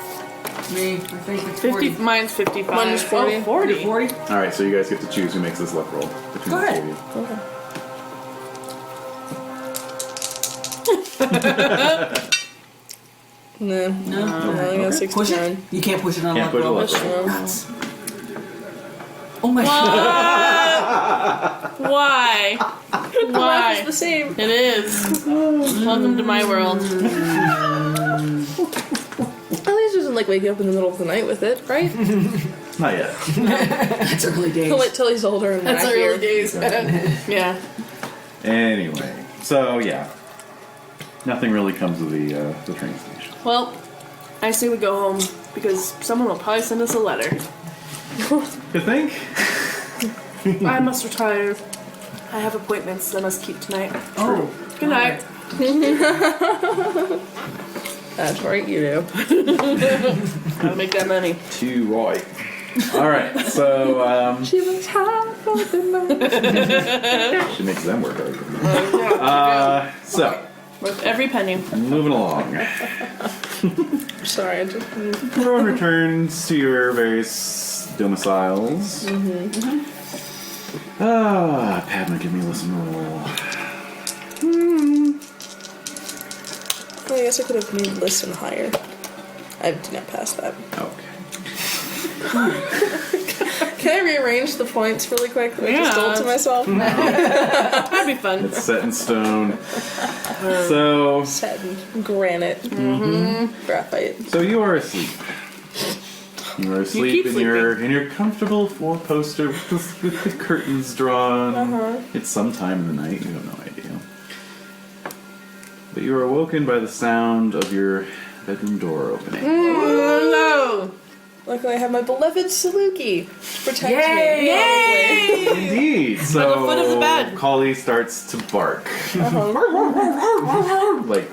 Me, I think it's 50, 40. mine's 55. Mine's 40. Oh, 40. 40? All right, so you guys get to choose who makes this luck roll between Go the two ahead. of you. No. I got 69. Push it? You can't push it on Can't luck push a roll. luck roll. Nuts. Oh my god. Why? Why? It's the same. It is. Welcome to my world. At least it doesn't like wake you up in the middle of the night with it, right? Not yet. It's early days. He'll wait till he's older and That's happier. early days. Yeah. Anyway, so yeah, nothing really comes of the train station. Well, I say we go home because someone will probably send us a letter. You think? I must retire. I have appointments I must keep tonight. Oh. Good night. That's right, you do. Gotta make that money. Too right. All right, so She was high for the night. she makes them work out. So Worth every penny. moving along. Sorry, I just... Everyone returns to your various domiciles. Padma, give me a listen roll. I guess I could have made listen higher. I did not pass that. Okay. Can I rearrange the points really quick that I just told to myself? That'd be fun. It's set in stone. So Satin, granite, graphite. So you are asleep. You are asleep keep in your comfortable four-poster with the curtains drawn. It's sometime in the night. You have no idea. But you are awoken by the sound of your bedroom door opening. Oh Luckily, I have my beloved Saluki to protect Yay! me. Yay! Indeed. the So foot of the bed. Collie starts to bark, like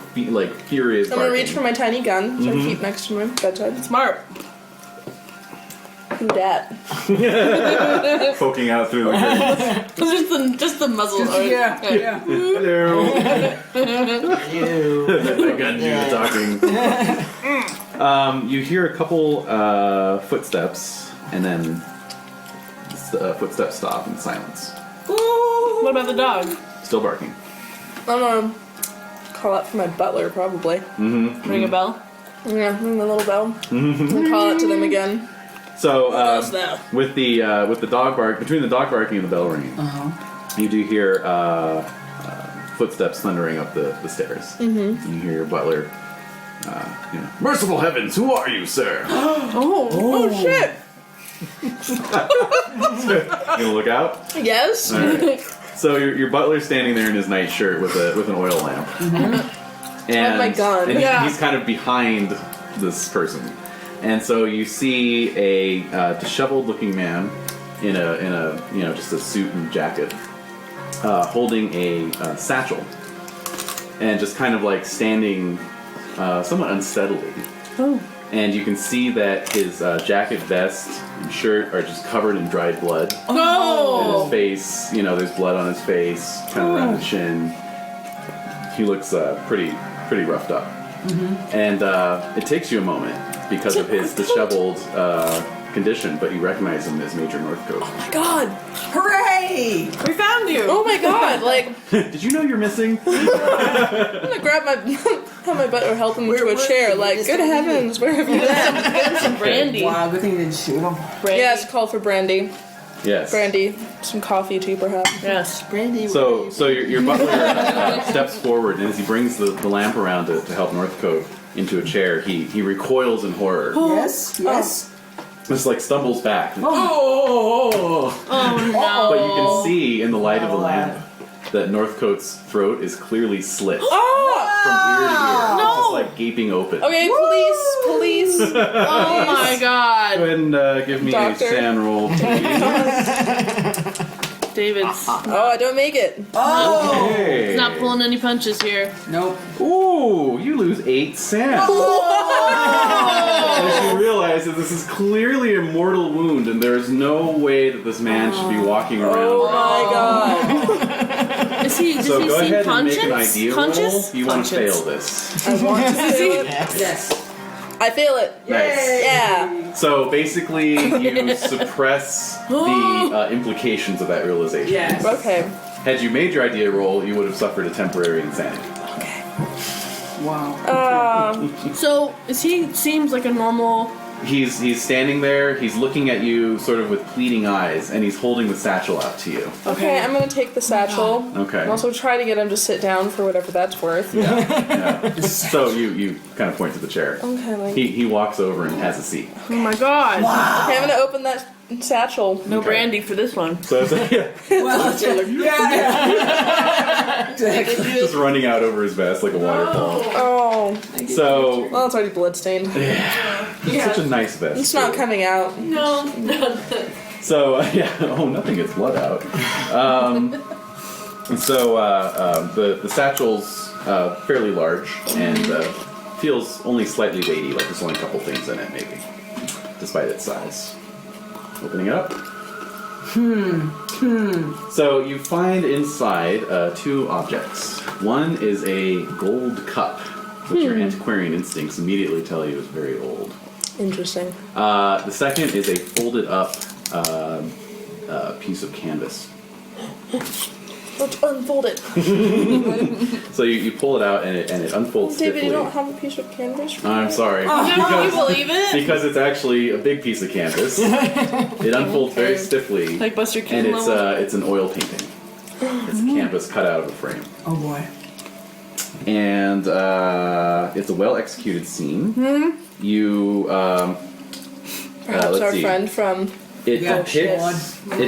furious I'm gonna barking. reach for my tiny gun, so I keep next to my bedside. no! Smart. Who dat? Poking out through the curtains. just the muzzle. Yeah. Hello. I got you talking. You hear a couple footsteps, and then footsteps stop in silence. What about the dog? Still barking. I'm gonna call out for my butler, probably. Ring a bell? Yeah, ring the little bell. And call out to them again. So else now? with the dog bark, between the dog barking and the bell ringing, you do hear footsteps thundering up the stairs. And you hear your butler. Merciful heavens, who are you, sir? Oh shit! You gonna look out? Yes. All right. So your butler's standing there in his nightshirt with an oil lamp. And, Oh my God. and Yeah. he's kind of behind this person. And so you see a disheveled-looking man in a just a suit and jacket, holding a satchel, and just kind of like standing somewhat unsteadily. Oh. And you can see that his jacket, vest, and shirt are just covered in dried blood. And No! his face, there's blood on his face, kind of around the chin. He looks pretty roughed up. And it takes you a moment because of his disheveled condition, but you recognize him as Major Northcote. Oh my god! Hooray! We found you! Oh my god! Like, Did you know you're missing? I'm gonna grab have my butler help him to a chair. Like, good heavens, where have you been? Some brandy. Wow, good thing you didn't shoot him. Brandy. Yes, call for brandy. Yes. Brandy, some coffee too, perhaps. Yes. Brandy. So your butler steps forward, and as he brings the lamp around to help Northcote into a chair, he recoils in horror. Yes. Just like stumbles back. Oh no. But you can see in the light of the lamp that Northcote's throat is clearly slit Oh! from ear to ear. No! It's just like gaping open. Okay, police. Oh my Go god. ahead and give me Doctor. a SAN roll. David's Oh, I don't make it. Oh! Okay. not pulling any punches here. Nope. Ooh, you lose 8 SAN. As you realize that this is clearly a mortal wound, and there is no way that this man should be walking around. Oh my god. Does he So go seem ahead and conscious? make an idea conscious? roll. You want to Conscious. fail this. I want to fail it. Yes. I fail it. Nice. Yeah. So basically, you suppress the implications of that realization. Yes. Okay. Had you made your idea roll, you would have suffered a temporary insanity. Wow. So he seems like a normal. He's standing there, he's looking at you sort of with pleading eyes, and he's holding the satchel out to you. Okay, I'm gonna take the satchel. Okay. I'm also try to get him to sit down for whatever that's worth. Yeah. So you kind of point to the chair. Okay, like He walks over and has a seat. Oh my god. okay, I'm gonna open that satchel. No Okay. brandy for this one. So it's Well, yeah. just running out over his vest like a waterfall. Oh, So well, it's already bloodstained. it's such a nice vest. It's not coming out. No. So nothing gets blood out. The satchel's fairly large and feels only slightly weighty, like there's only a couple things in it, maybe, despite its size. Opening it up. So you find inside 2 objects. One is a gold cup, which your antiquarian instincts immediately tell you is very old. Interesting. The second is a folded up piece of canvas. Let's unfold it. So you pull it out and it unfolds David, stiffly. you don't have a piece of canvas? I'm sorry. Can you believe it? Because it's actually a big piece of canvas. It unfolds very stiffly. Like Buster and Keaton it's level? it's an oil painting. It's canvas cut out of a frame. Oh boy. And it's a well executed scene. You Perhaps let's our see. friend from. It Yeah,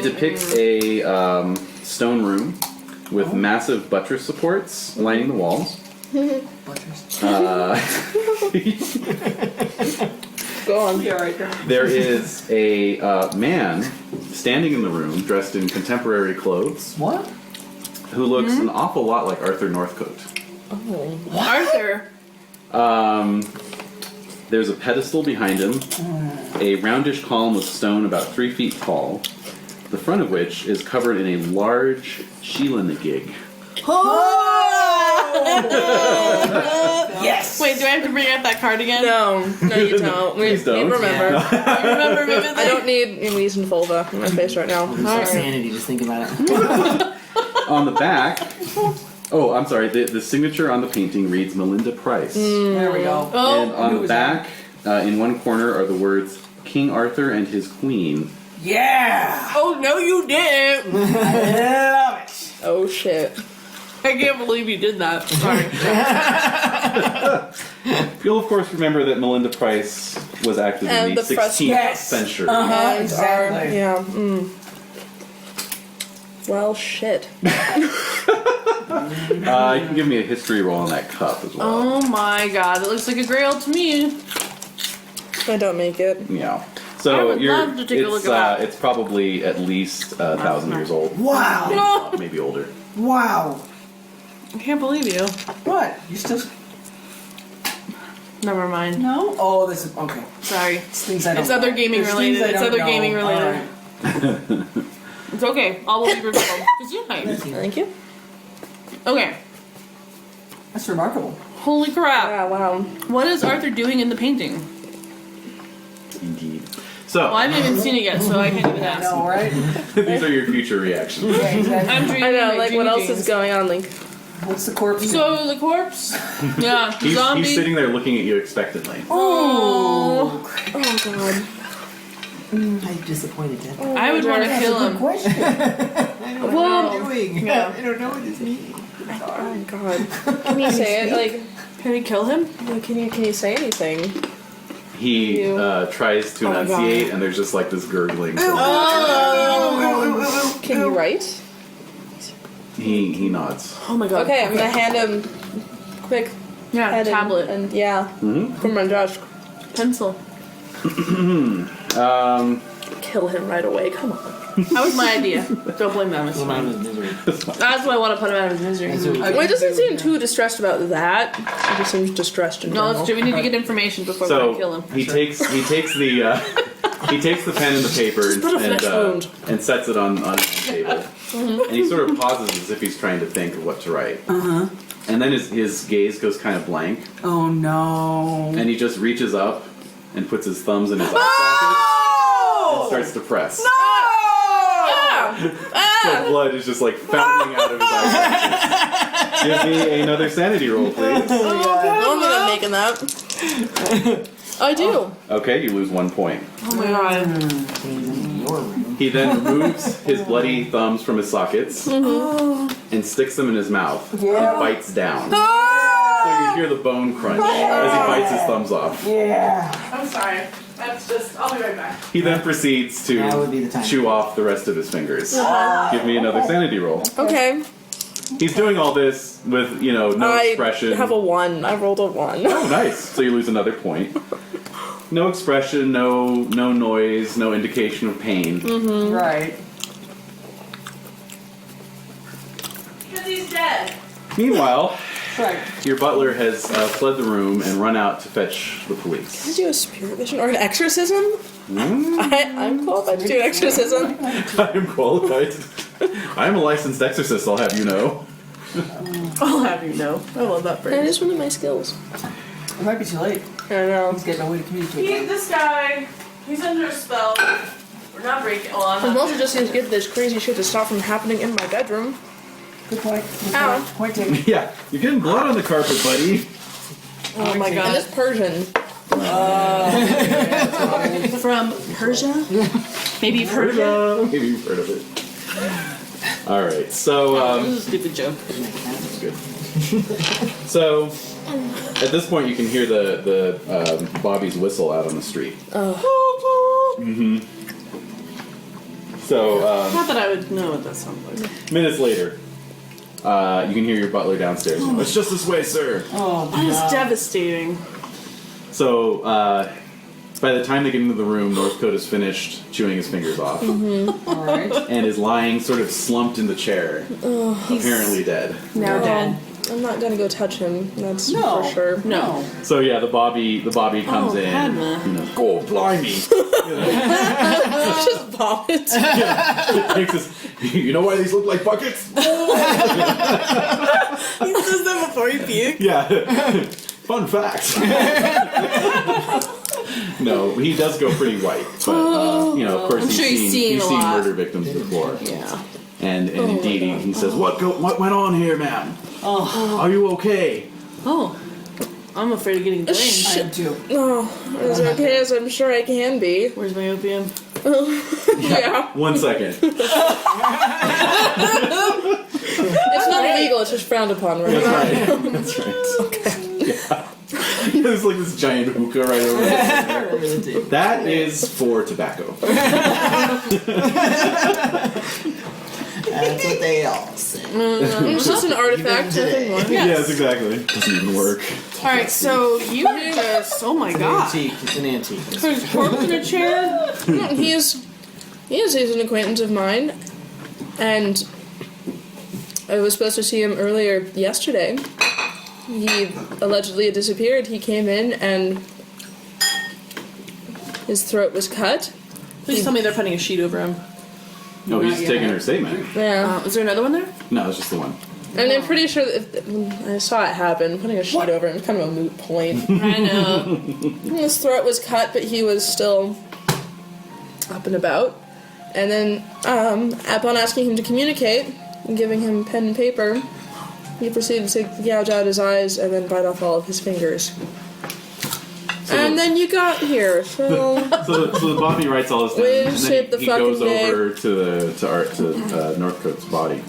depicts a stone room with massive buttress supports lining the walls. Butters. Go on. You're right there. There is a man standing in the room dressed in contemporary clothes What? who looks an awful lot like Arthur Northcote. Arthur. There's a pedestal behind him, a roundish column of stone about 3 feet tall, the front of which is covered in a large Sheela-na-Gig. Yes. Wait, do I have to bring out that card again? No, you don't. Please don't. We remember. I remember vividly. I don't need Eloise and vulva in my face right now. Lose our sanity just think about it. On the back, oh, I'm sorry, the signature on the painting reads Melinda Price. There we go. Oh, And on the back, in one corner, are the words King Arthur and his Queen. Yeah. oh no, you didn't. I love it. Oh shit. I can't believe you did that. Sorry. You'll, of course, remember that Melinda Price was active And in the the 16th Yes. century. And exactly. our, yeah. Well, shit. You can give me a history roll on that cup as well. Oh my god, it looks like a grail to me. I don't make it. Yeah. I So would love to take a look at that. It's probably at least 1,000 years old. Wow. Maybe older. Wow. I can't believe you. What? You still? Never mind. No. Oh, this is okay. Sorry. It's things I don't. It's other know. gaming There's related. things I It's don't other know. gaming related. All right. It's okay. All will be revealed. It's you. Thank you. Okay. That's remarkable. Holy crap. Yeah, wow. What is Arthur doing in the painting? Indeed. So, Well, I haven't even seen it yet, so I can't even I ask. know, right? these are your future reactions. Yeah, exactly. I'm dreaming. I know, my like, what dreamy else dreams. is going on? Like, What's the corpse? So the corpse? Yeah. He's Zombie. sitting there looking at you expectantly. Oh. oh god. I'm disappointed, Dad. Oh, I would want to That's a kill good him. question. I don't know what I'm doing. Yeah. I don't know what this means. Oh god. Can you say it? Like, Can we kill him? can you say anything? He You. tries to Oh, enunciate, God. and there's just like this gurgling. Can you write? He nods. Oh my god. Okay, I'm gonna hand him quick Yeah, head tablet. and from my desk. Pencil. Kill him right away. Come on. That was my idea. Don't blame them. It's Put him out fine. of his misery. That's why I want to put him out of his misery. Well, he doesn't seem too distressed about that. He just seems distressed in No, general. let's do. We need to get information before we So kill him. he takes the he takes the pen and the paper not a flesh wound. and sets it on the table, and he sort of pauses as if he's trying to think of what to write. And then his gaze goes kind of blank, Oh no. and he just reaches up and puts his thumbs in his eye sockets and starts to press. So blood is just like fountain out of his eye sockets. Give me another sanity roll, please. I don't think I'm making that. I do. Okay, you lose 1 point. Oh my god. He's in your room. He then removes his bloody thumbs from his sockets and sticks them in his mouth and bites down. So you hear the bone crunch as he bites his thumbs off. I'm sorry. That's just. I'll be right back. He then proceeds Now would be to the time. chew off the rest of his fingers. Give me another sanity roll. Okay. He's doing all this with, no expression. I have a 1. I rolled a 1. Oh, nice. So you lose another point. No expression, no noise, no indication of pain. Right. Because he's dead. Meanwhile, Right. your butler has fled the room and run out to fetch the police. Can I do a spirit vision or an exorcism? I'm qualified to do an exorcism. I'm qualified. I'm a licensed exorcist, I'll have you know. I'll have you know. I love that That phrase. is one of my skills. It might be too late. I know. He's getting no way to communicate. This guy, he's under a spell. We're not breaking. Oh, I'm I'm not. also just going to get this crazy shit to stop from happening in my bedroom. Good point. Good Ow. point. Point taken. Yeah, you're getting blood on the carpet, buddy. Oh my And god. it's Persian. From Persia? Maybe you've heard of it. Maybe you've heard of it. Alright, so, This is a stupid joke. that's good. So, at this point you can hear the Bobby's whistle out on the street. So, Not that I would know what that sounds like. minutes later, you can hear your butler downstairs. It's just this way, sir. Oh, That is devastating. So, by the time they get into the room, Northcote has finished chewing his fingers off all right. and is lying sort of slumped in the chair, apparently dead. Now dead. I'm not going to go touch him. That's No. for sure. No. So yeah, the Bobby comes in. Padma. Oh, blimey! Just vomit. Takes his, you know why these look like buckets? He says that before he pukes. Yeah. Fun fact. No, he does go pretty white, but of course sure he's seen he's a seen lot. murder victims before. Yeah. And indeed, he says, "What went on here, ma'am? Are you okay?" Oh. I'm afraid of getting blamed. I am too. Oh, as okay as I'm sure I can be. Where's my opium? Yeah. 1 second. It's not illegal, it's just frowned upon, right? That's right. That's right. Okay. Yeah. There's like this giant hookah right over there. That is for tobacco. That's what they all say. It's just an artifact, nothing more. Yes, exactly. Doesn't even work. Alright, so you just. Oh my god. Antique. It's an antique. There's corpse in a chair. He's an acquaintance of mine, and I was supposed to see him earlier yesterday. He allegedly had disappeared. He came in and his throat was cut. Please tell me they're putting a sheet over him. No, he's taking her statement. Yeah, Is there another one there? No, it's just the one. and I'm pretty sure that when I saw it happen, putting a sheet over him is kind of a moot point. I know. His throat was cut, but he was still up and about. And then, upon asking him to communicate and giving him pen and paper, he proceeded to gouge out his eyes and then bite off all of his fingers. And then you got here, so So the Bobby writes all this down, We and saved the then he goes fucking day. over to Northcote's body,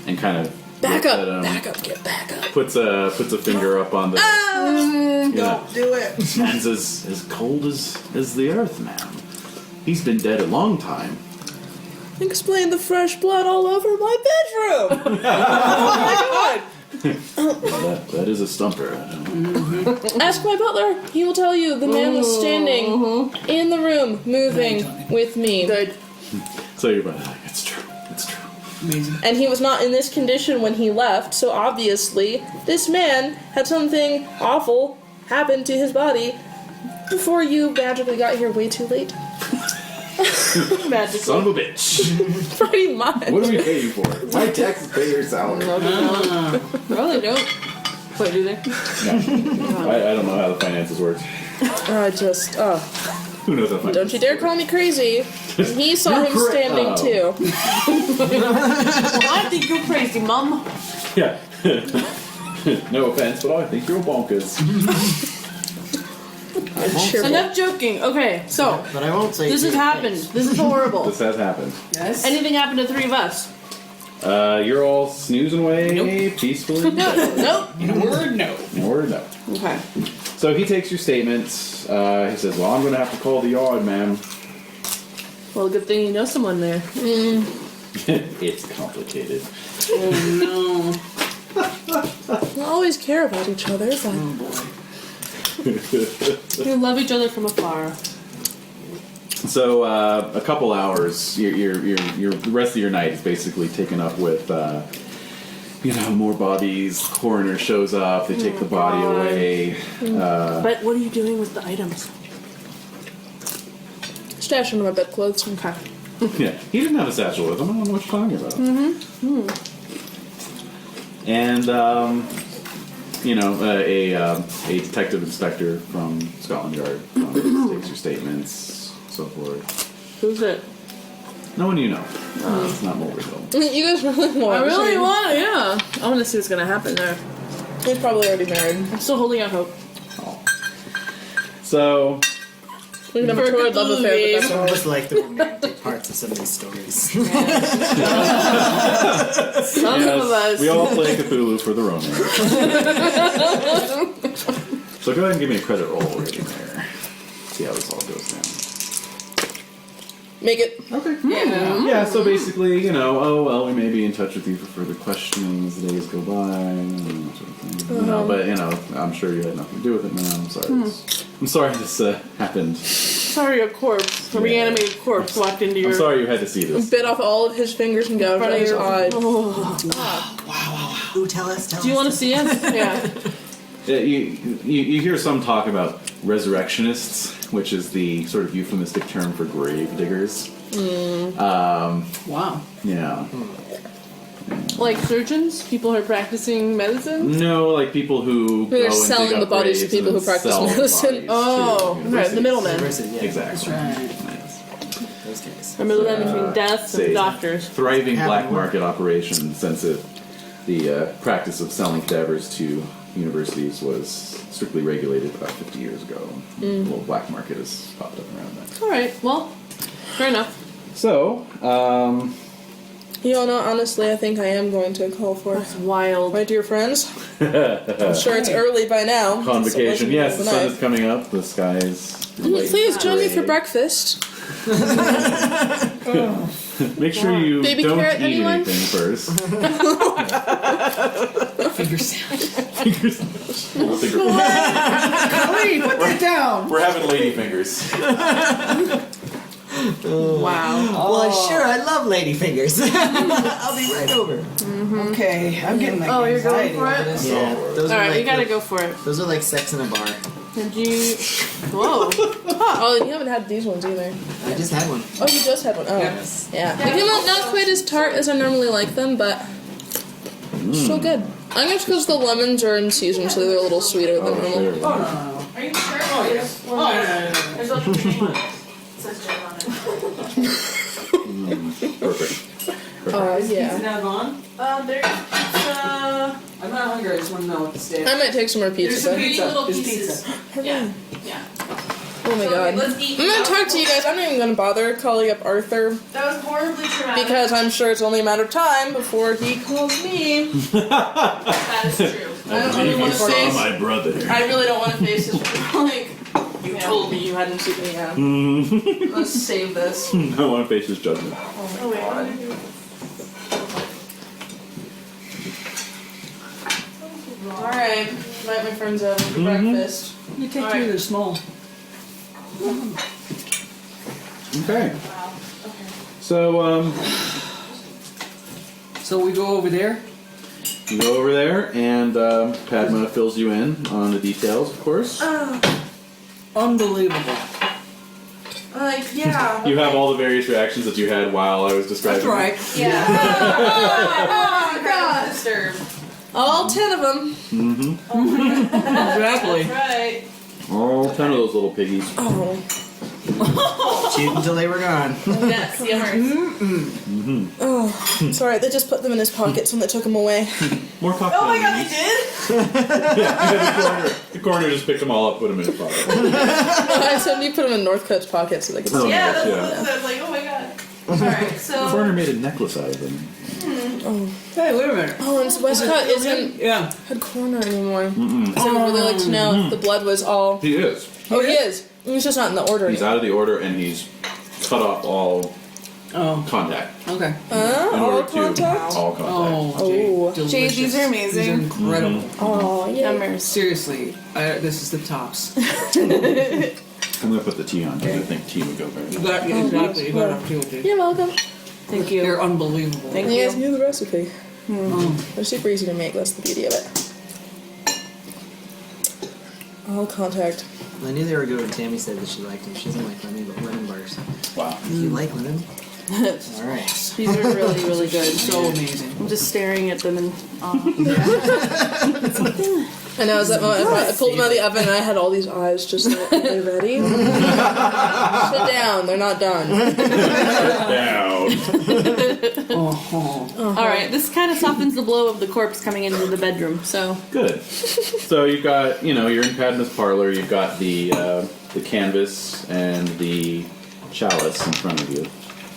and kind of back looks up, at him, get back up. puts a finger up on the. Don't do it. Man's as cold as the earth, ma'am. He's been dead a long time. Explain the fresh blood all over my bedroom. Oh my god. That is a stumper. I don't Ask my butler. He will tell you the man was standing in the room, moving with me. Good. So you're like, it's true. It's true. Amazing. And he was not in this condition when he left, so obviously this man had something awful happen to his body before you magically got here way too late. Magical. Son of a bitch. Pretty much. What do we pay you for? My taxes pay your salary. No, they don't. Wait, do they? I don't know how the finances work. Who knows how finances Don't you dare call me crazy. And he saw him standing too. Well, I think you're crazy, Mum. Yeah. No offense, but I think you're bonkers. Enough joking. Okay, so But I won't say this has your happened. face. This is horrible. This has happened. Yes. Anything happened to three of us? You're all snoozing away peacefully. Nope. Word no. Or no. Okay. So he takes your statements. He says, "Well, I'm going to have to call the yard, ma'am." Well, good thing you know someone there. It's complicated. Oh We always care about each other, but no. Oh boy. You love each other from afar. So a couple hours, the rest of your night is basically taken up with, more bodies. Coroner shows up. They take the body away. But what are you doing with the items? stash under my bedclothes. Okay. Yeah, he didn't have a satchel with him. I don't know what you're talking about. And a detective inspector from Scotland Yard takes your statements, so forth. Who's it? No one you know. It's not Mulderville. You guys really want I really to. want to, yeah. I want to see what's going to happen there. He's probably already married. I'm still holding out hope. So, We can have a For torrid love Cthulhu affair, game. but that's all. Almost like the romantic parts of some of these stories. Some of us. we all play Cthulhu for the romance. So go ahead and give me a credit roll right in there. See how this all goes down. Make it. Okay. Yeah, so basically, we may be in touch with you for further questioning as the days go by, that sort of thing. But, I'm sure you had nothing to do with it now. I'm sorry this happened. Sorry, a corpse, a reanimated corpse walked into your... I'm sorry you had to see this. Bit off all of his fingers and gouged out his eye. Ooh, tell us. Do you want to see us? Yeah. You hear some talk about resurrectionists, which is the sort of euphemistic term for grave diggers. Wow. Yeah. Like surgeons? People who are practicing medicine? No, like people who They're go and selling dig the up bodies to graves people and who practice sell the medicine. bodies to Oh, right, the middlemen. University, yeah. Exactly. Right. Nice. Those guys. The middlemen between deaths Say and doctors. thriving Have black work. market operation, since the practice of selling cadavers to universities was strictly regulated about 50 years ago. A little black market has popped up around that. Alright, well, fair enough. So, Honestly, I think I am going to call for That's wild. my dear friends. I'm sure it's early by now. convocation. It's Yes, the sun is night. coming up. The sky is light Please join me for gray. breakfast. Make sure you Baby don't carrot, eat anyone? anything first. Finger sound. Golly, Put that down. we're having lady fingers. Wow. Well, sure, I love ladyfingers. I'll be right over. Okay, I'm getting like Oh, you're going anxiety for over it? this. Yeah, those are Alright, like you gotta go for it. Those are like sex in a bar. Did you... Whoa. Oh, and you haven't had these ones either. I just had one. Oh, you just had one. Oh, Yes. yeah. They came out not quite as tart as I normally like them, but so good. I guess because the lemons are in season, so they're a little sweeter than normal. Sure. Are you sure? Oh, yes. Oh, no. There's a little name on it. It says Jade on it. Perfect. Yeah. Is it now gone? There's pizza... I'm not hungry. I just want to know what the state. I might take some more There's pizza. some Then. pizza. little There's pieces. pizza. Yeah. Yeah. Oh my god. Let's eat. I'm gonna talk to you guys. I'm not even gonna bother calling up Arthur That was horribly traumatic. because I'm sure it's only a matter of time before he calls me. That is true. I don't really want to face. my brother. I really don't want to face his you told me you hadn't seen me yet. Let's save this. I want to face his judgment. Oh, wait. Alright. Invite my friends over for breakfast. You take All two, right. they're small. Okay. Wow. Okay. So, So we go over there. you go over there, and Padma fills you in on the details, of course. Unbelievable. Yeah. You have all the various reactions that you had while I was describing. That's right. Yeah. Oh my god. Disturbed. All 10 of them. Exactly. Right. All 10 of those little piggies. Oh. Chewed until they were gone. Yes, yummers. Oh. It's alright, they just put them in his pockets when they took them away. More cocktail. Oh my god, they did? Yeah, the coroner just picked them all up, put them in his pocket. I said you put them in Northcote's pockets so they could see. Oh, Yeah, yes, that's I was like, oh my god. Alright, The so. coroner made a necklace out of them. Hey, wait a minute. Oh, and Westcott isn't Yeah. head coroner anymore. So I would really like to know if the blood was all... He is. Oh, he is. He's just not in the order. He's out of the order, and he's cut off all Oh, contact. okay. In all order to contact? all contact. Oh, Oh. Jade, Jade, these are delicious. amazing. These are incredible. Oh, yeah. Yummers. Seriously, this is the tops. I'm gonna put the tea on because I think tea would go very You well. got exactly. You got to do it. You're welcome. Thank you. They're unbelievable. Thank you. Guys knew the recipe. Oh. They're super easy to make. That's the beauty of it. All contact. I knew they were good when Tammy said that she liked them. She doesn't like lemon, but lemon bars. Wow. You like lemon? Alright. These are really, really good. So amazing. I'm just staring at them and I know, it was that moment I pulled them out of the oven and I had all these eyes just like, are they ready? Sit down, they're not done. Down. Alright, this kind of softens the blow of the corpse coming into the bedroom, so. Good. So you've got, you're in Padma's parlor. You've got the canvas and the chalice in front of you.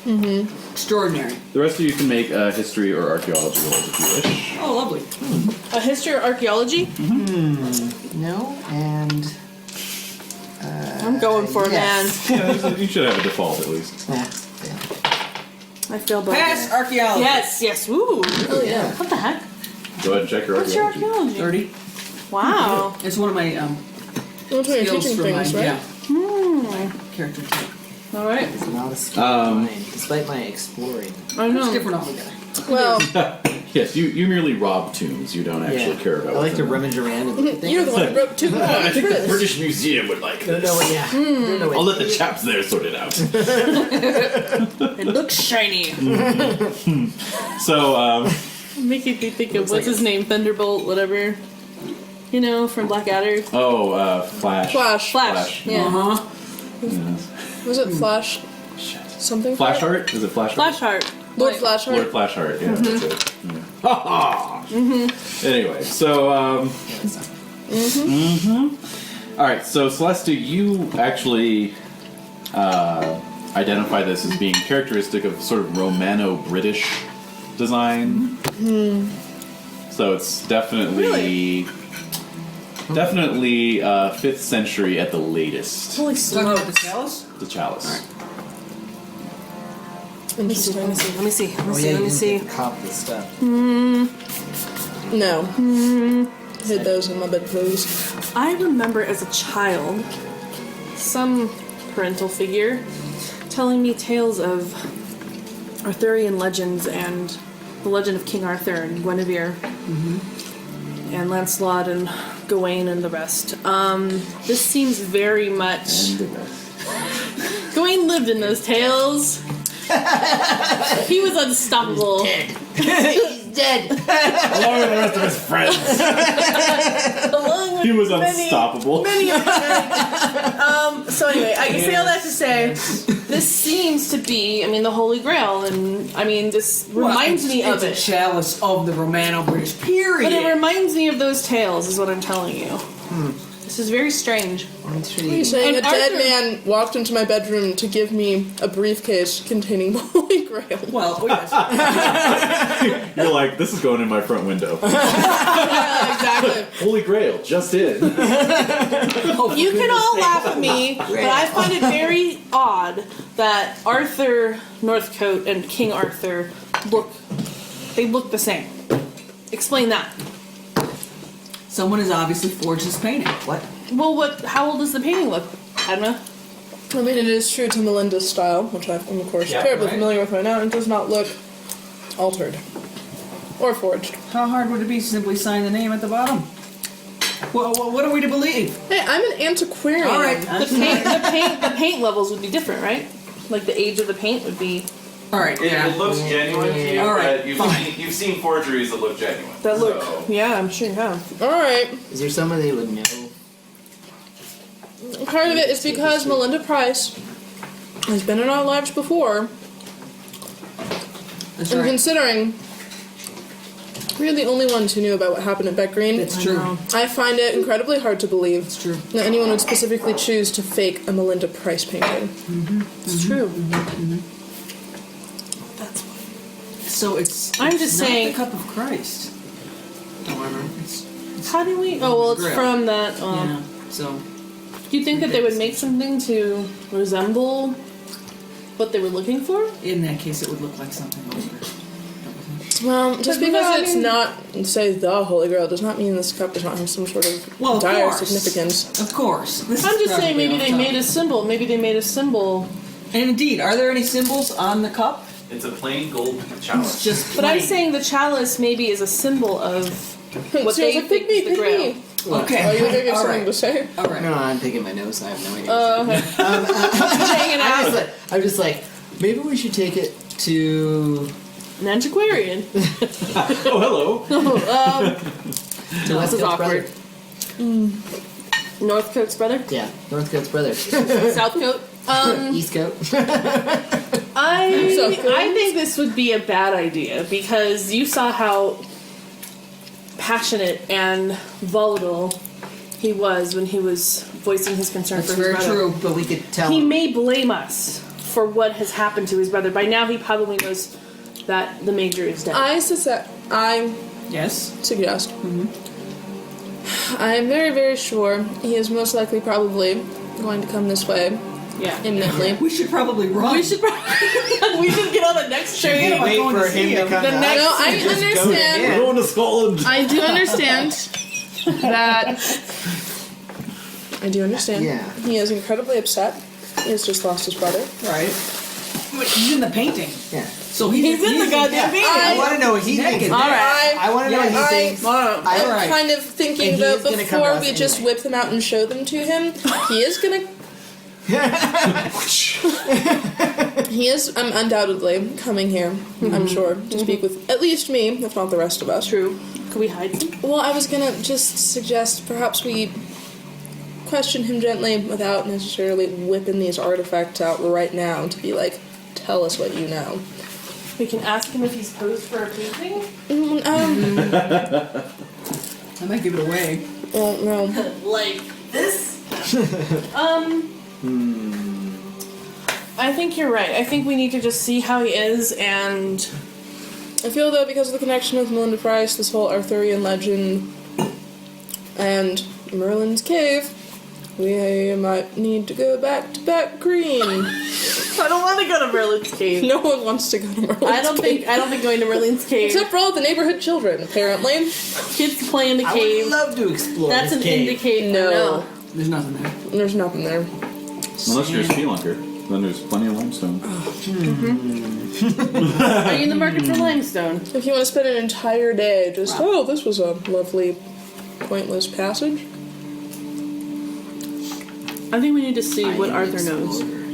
Mm-hmm. Extraordinary. The rest of you can make history or archaeology rolls if you wish. Oh, lovely. A history or archaeology? No, and... I'm going for it, yes. Yeah, you should have a default at least. man. I feel bad. Pass archaeology. Yes, woo! Oh, yeah. What the heck? Go ahead and check your What's your archaeology. archaeology? 30. Wow. It's one of my That's what you're skills teaching for things, my right? character type. Alright. It's not a skill of mine, despite my exploring. I It's know. different altogether. Well, Yes, you merely rob tombs. You don't actually care about I like what's to in them. rummage around and look at things. you're the one who wrote 2 I think the poems. British Museum would like Don't this. know what, yeah. Don't know what. I'll let the chaps there sort it out. It looks shiny. So, Making me think of what's his name, Thunderbolt, whatever. You know, from Blackadder. Flash. Flash. Yeah. Uh-huh. Yes. Was it Flash? Shit. Something? Flashheart? Is it Flashheart? Flashheart. Lord Flashheart. Lord Flashheart, yeah, that's it. Yeah. Ha ha! Anyway, so, Alright, so Celestia, you actually identify this as being characteristic of sort of Romano-British design. So it's definitely 5th century at the latest. Holy Talking about the smokes. chalice? The chalice. Let me see. Oh, yeah, you didn't get the cop this stuff. No. Hid those in my bedclothes. I remember as a child some parental figure telling me tales of Arthurian legends and the legend of King Arthur and Guinevere and Lancelot and Gawain and the rest. This seems very much... And the rest. Gawain lived in those tales. He was unstoppable. He's dead! Along with the rest of his friends. Along with He was many- unstoppable. Many of them. So anyway, I say all that to say, this seems to be, the Holy Grail, and this reminds me of It's it. a chalice of the Romano-British period. But it reminds me of those tales, is what I'm telling you. This is very strange. Intriguing. saying And a dead Arthur- man walked into my bedroom to give me a briefcase containing the Holy Grail. Well, yes. You're like, this is going in my front window. Yeah, exactly. Holy Grail, just in. You can all laugh at me, but I find it very odd that Arthur Northcote and King Arthur look the same. Explain that. Someone has obviously forged this painting. What? Well, how old does the painting look, Padma? I mean, it is true to Melinda's style, which I'm, of course, Yeah, terribly right. familiar with right now, and it does not look altered or forged. How hard would it be to simply sign the name at the bottom? What are we to believe? Hey, I'm an antiquarian. All right. The paint levels would be different, right? Like the age of the paint would be. All right. It looks genuine to you, All right, but fine. you've seen forgeries that look genuine. That look. So- Yeah, I'm sure you have. All right. Is there someone they would know? Part of it is because Melinda Price has been in our lives before, That's and right. considering we're the only ones who knew about what happened at Beck Green, It's true. I find it incredibly hard to believe It's true. that anyone would specifically choose to fake a Melinda Price painting. It's true. So it's. I'm it's just not saying- the cup of Christ. However, it's How do we? Oh well, it's Grail. from that. yeah. So Do you think that they would make something to resemble what they were looking for? in that case, it would look like something else. Well, just But, because I it's mean- not, say, the Holy Grail does not mean this cup does not have some sort of Well, of dire course. significance. Of course. This I'm is just saying probably maybe off they topic. made a symbol. Maybe they made a symbol. And indeed, are there any symbols on the cup? It's a plain gold It's chalice. just. But I'm plain. saying the chalice maybe is a symbol of what So they it's like, think is the pick grail. me. Okay. Oh, you think it's All something right. to say? All right. No, I'm picking my nose. I have no idea. Okay. Hanging out. I'm just like, maybe we should take it to An antiquarian. Oh, hello. to West is Coast awkward. brother. Northcote's brother. Yeah, North Coast brother. Southcote. East Coast. I think this would be a bad idea because you saw how passionate and volatile he was when he was voicing his concern That's for his very brother. true. But we could tell He him. may blame us for what has happened to his brother. By now, he probably knows that the major is dead. I suggest. I am very, very sure he is most likely probably going to come this way yeah. imminently. We should probably run. We should probably we should get on the next train. we wait for him to come The back? next- No, I Just go to understand. him. Going to Scotland. I do understand that. I do understand. Yeah. He is incredibly upset. He has just lost his brother. Right. But he's in the painting. Yeah. So he's in the goddamn painting. I want to know what he thinks. naked. All right. I want to know what he thinks. I'm I- kind of And thinking he that is gonna come to before us we just anyway. whip them out and show them to him, he is gonna. He is undoubtedly coming here, I'm sure, to speak with at least me, if not the rest of us. True. Could we hide him? Well, I was gonna just suggest perhaps we question him gently without necessarily whipping these artifacts out right now to be like, tell us what you know. We can ask him if he's posed for a painting. I might give it away. Well, no. Like this? I think you're right. I think we need to just see how he is and I feel though because of the connection with Melinda Price, this whole Arthurian legend, and Merlin's cave, we might need to go back to Beck Green. I don't want to go to Merlin's cave. No one wants to go to Merlin's I don't cave. think going to Merlin's cave. Except for all the neighborhood children, apparently. Kids play in the I cave. would love to explore That's this an cave. indicator. No. There's nothing there. There's nothing there. Unless you're a spelunker, then there's plenty of limestone. Are you in the market for limestone? If you want to spend an entire day just, oh, this was a lovely, pointless passage. I think we need to see I what am Arthur an knows. explorer.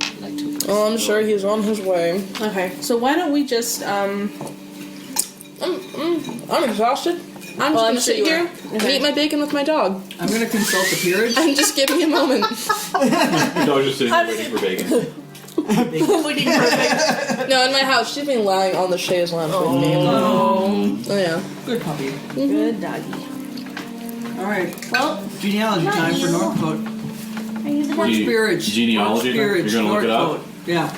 I like to Oh, I'm sure he's on his way. Okay, so why don't we just I'm exhausted. I'm Well, I'm just sure gonna sit you here are. and Okay. eat my bacon with my dog. I'm going to consult the peerage. And just give me a moment. Your dog's just sitting there waiting for bacon. looking perfect. No, in my house, she's been lying on the chaise lounge with me. Oh, yeah. Good puppy. Good doggy. All right. Well, Genealogy Not time you. for Northcote. are you the Porch Gene- peerage. genealogy? Porch peerage. You're gonna look it up? Northcote. Yeah.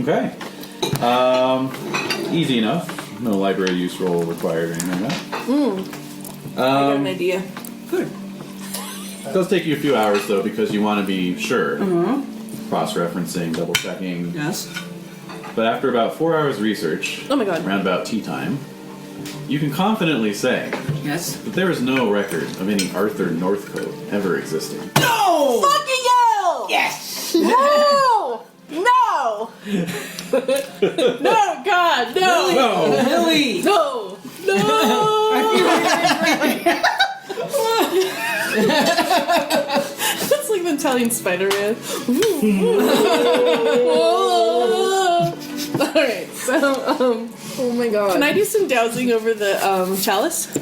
Okay. Easy enough. No library use roll required or anything like that. I got an Um, idea. Good. it does take you a few hours though because you want to be sure. Cross-referencing, double-checking. Yes. But after about 4 hours research, Oh my god. around about tea time, you can confidently say Yes. But there is no record of any Arthur Northcote ever existing. No! Fucking hell! Yes! No! No! No, God, no! No! Really? No! No! It's like the Italian Spider-Man. Alright, so, Oh my God. can I do some dowsing over the chalice?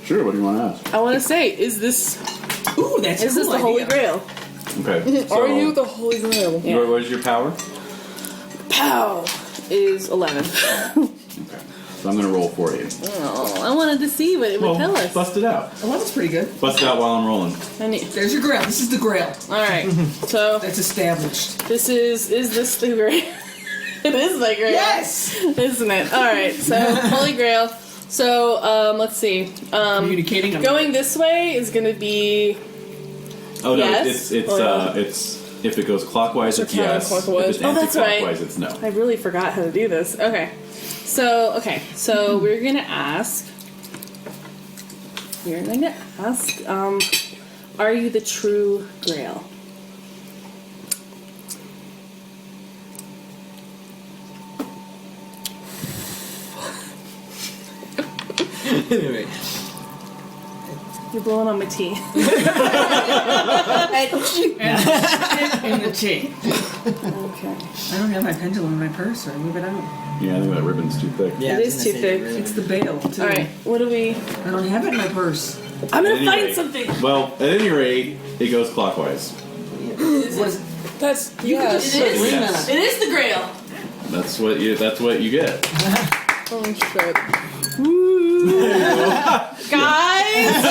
Sure, what do you want to ask? I want to say, is this Ooh, that's a is this cool the Holy idea. Grail? Okay. So, Are you the Holy Grail? Yeah. what is your power? Pow is 11. Okay. So I'm going to roll for you. Oh, I wanted to see what it would tell us. Bust it out. Oh, that's pretty good. Bust it out while I'm rolling. I need. There's your grail. This is the grail. All right, so That's established. this is this the Grail? It is the Grail. Yes! Isn't it? All right, so Holy Grail. So let's see. Communicating. Going this way is going to be Oh no, Yes? it's if it goes clockwise, it's yes. counterclockwise. If it's Oh, that's right. anti-clockwise, it's no. I really forgot how to do this. Okay, so we're gonna ask. We're gonna ask. Are you the true Grail? Anyway, You're blowing on my tea. in the chain. Okay. I don't have my pendulum in my purse, or I move it out. Yeah, I think that ribbon's too thick. yeah, It I was is gonna too say thick. really- It's the bail, too. All right. What do we? I don't have it in my purse. I'm At gonna any find rate- something. Well, at any rate, it goes clockwise. What is That's It yes. is. Yes. It is the Grail. That's what you get. Oh shit. Guys.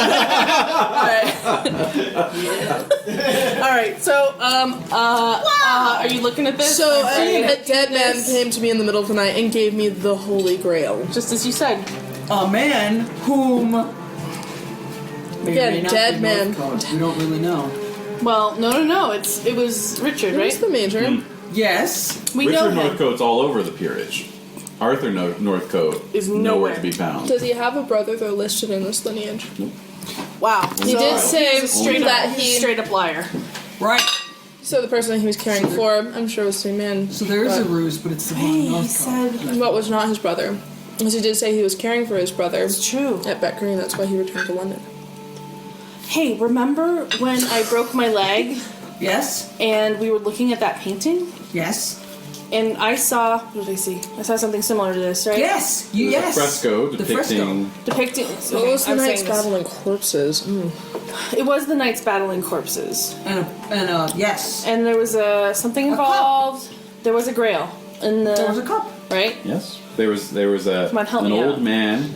All right. So, are you looking at this? So a dead man came to me in the middle of the night and gave me the Holy Grail. just as you said. a man whom... may or Again, may not dead be man. Northcote. We don't really know. Well, no. It was Richard, Who's right? the major? Yes. We know Richard him. Northcote's all over the peerage. Arthur Northcote Is nowhere nowhere. to be found. Does he have a brother though listed in this lineage? Wow. He did say straight that up, he. straight up liar. Right. So the person he was caring for, I'm sure was the same man. So there is a but ruse, but it's the wrong He Northcote. said what was not his brother. Because he did say he was caring for his brother it's true. at Beckery, and that's why he returned to London. Hey, remember when I broke my leg Yes. and we were looking at that painting? Yes. And I saw, what did I see? I saw something similar to this, right? Yes. You There's yes. a fresco The depicting. Depicting. What was the I'm knights saying this. battling corpses? It was the knights battling corpses, And yes. and there was something cup. involved. There was a grail in the There was a cup. right. Yes, there was Come on, help an me old out. man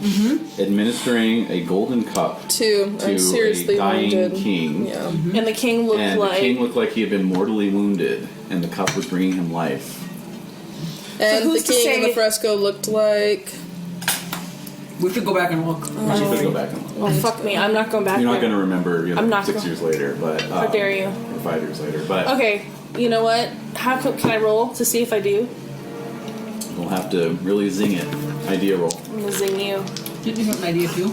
administering a golden cup To to a seriously a dying wounded king. Yeah. And the king looked And like the king looked like he had been mortally wounded, and the cup was bringing him life. And who's the to king in the say- fresco looked like. We should go back and look. You should go back and look. oh fuck me, I'm not going back. You're not there. going to remember, I'm not 6 gonna- years later, but How dare you? Or 5 years later, but Okay, you know what? How can I roll to see if I do? we'll have to really zing it. Idea roll. I'm gonna zing you. Didn't you have an idea too?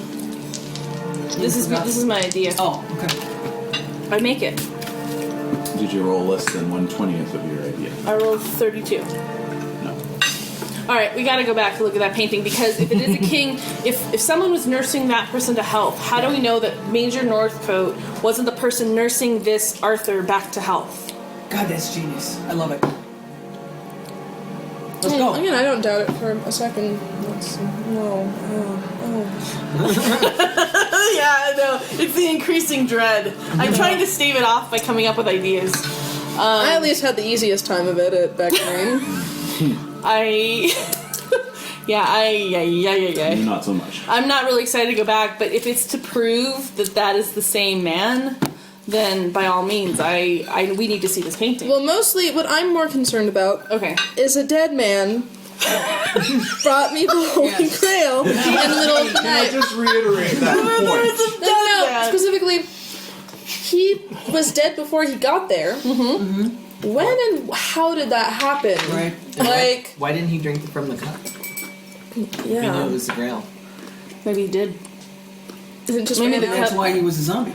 This is my idea. Oh, okay. I make it. Did you roll less than 1/20th of your idea? I rolled 32. No. All right, we got to go back and look at that painting because if it is a king, if someone was nursing that person to health, how do we know that Major Northcote wasn't the person nursing this Arthur back to health? God, that's genius. I love it. Let's go. Again, I don't doubt it for a second. No. Yeah, I know. It's the increasing dread. I'm trying to stave it off by coming up with ideas. I at least had the easiest time of it at Beckery. Yeah. Not so much. I'm not really excited to go back, but if it's to prove that that is the same man, then by all means, we need to see this painting. Well, mostly what I'm more concerned about Okay. is a dead man brought me the Holy Grail in the middle of the night. Just reiterate that point. No, specifically, he was dead before he got there. Mm-hmm. When and how did that happen? Right. Like, Why didn't he drink from the cup? He knew it yeah. was the Grail. Maybe he did. Just Maybe ran the out. That's why he was a zombie.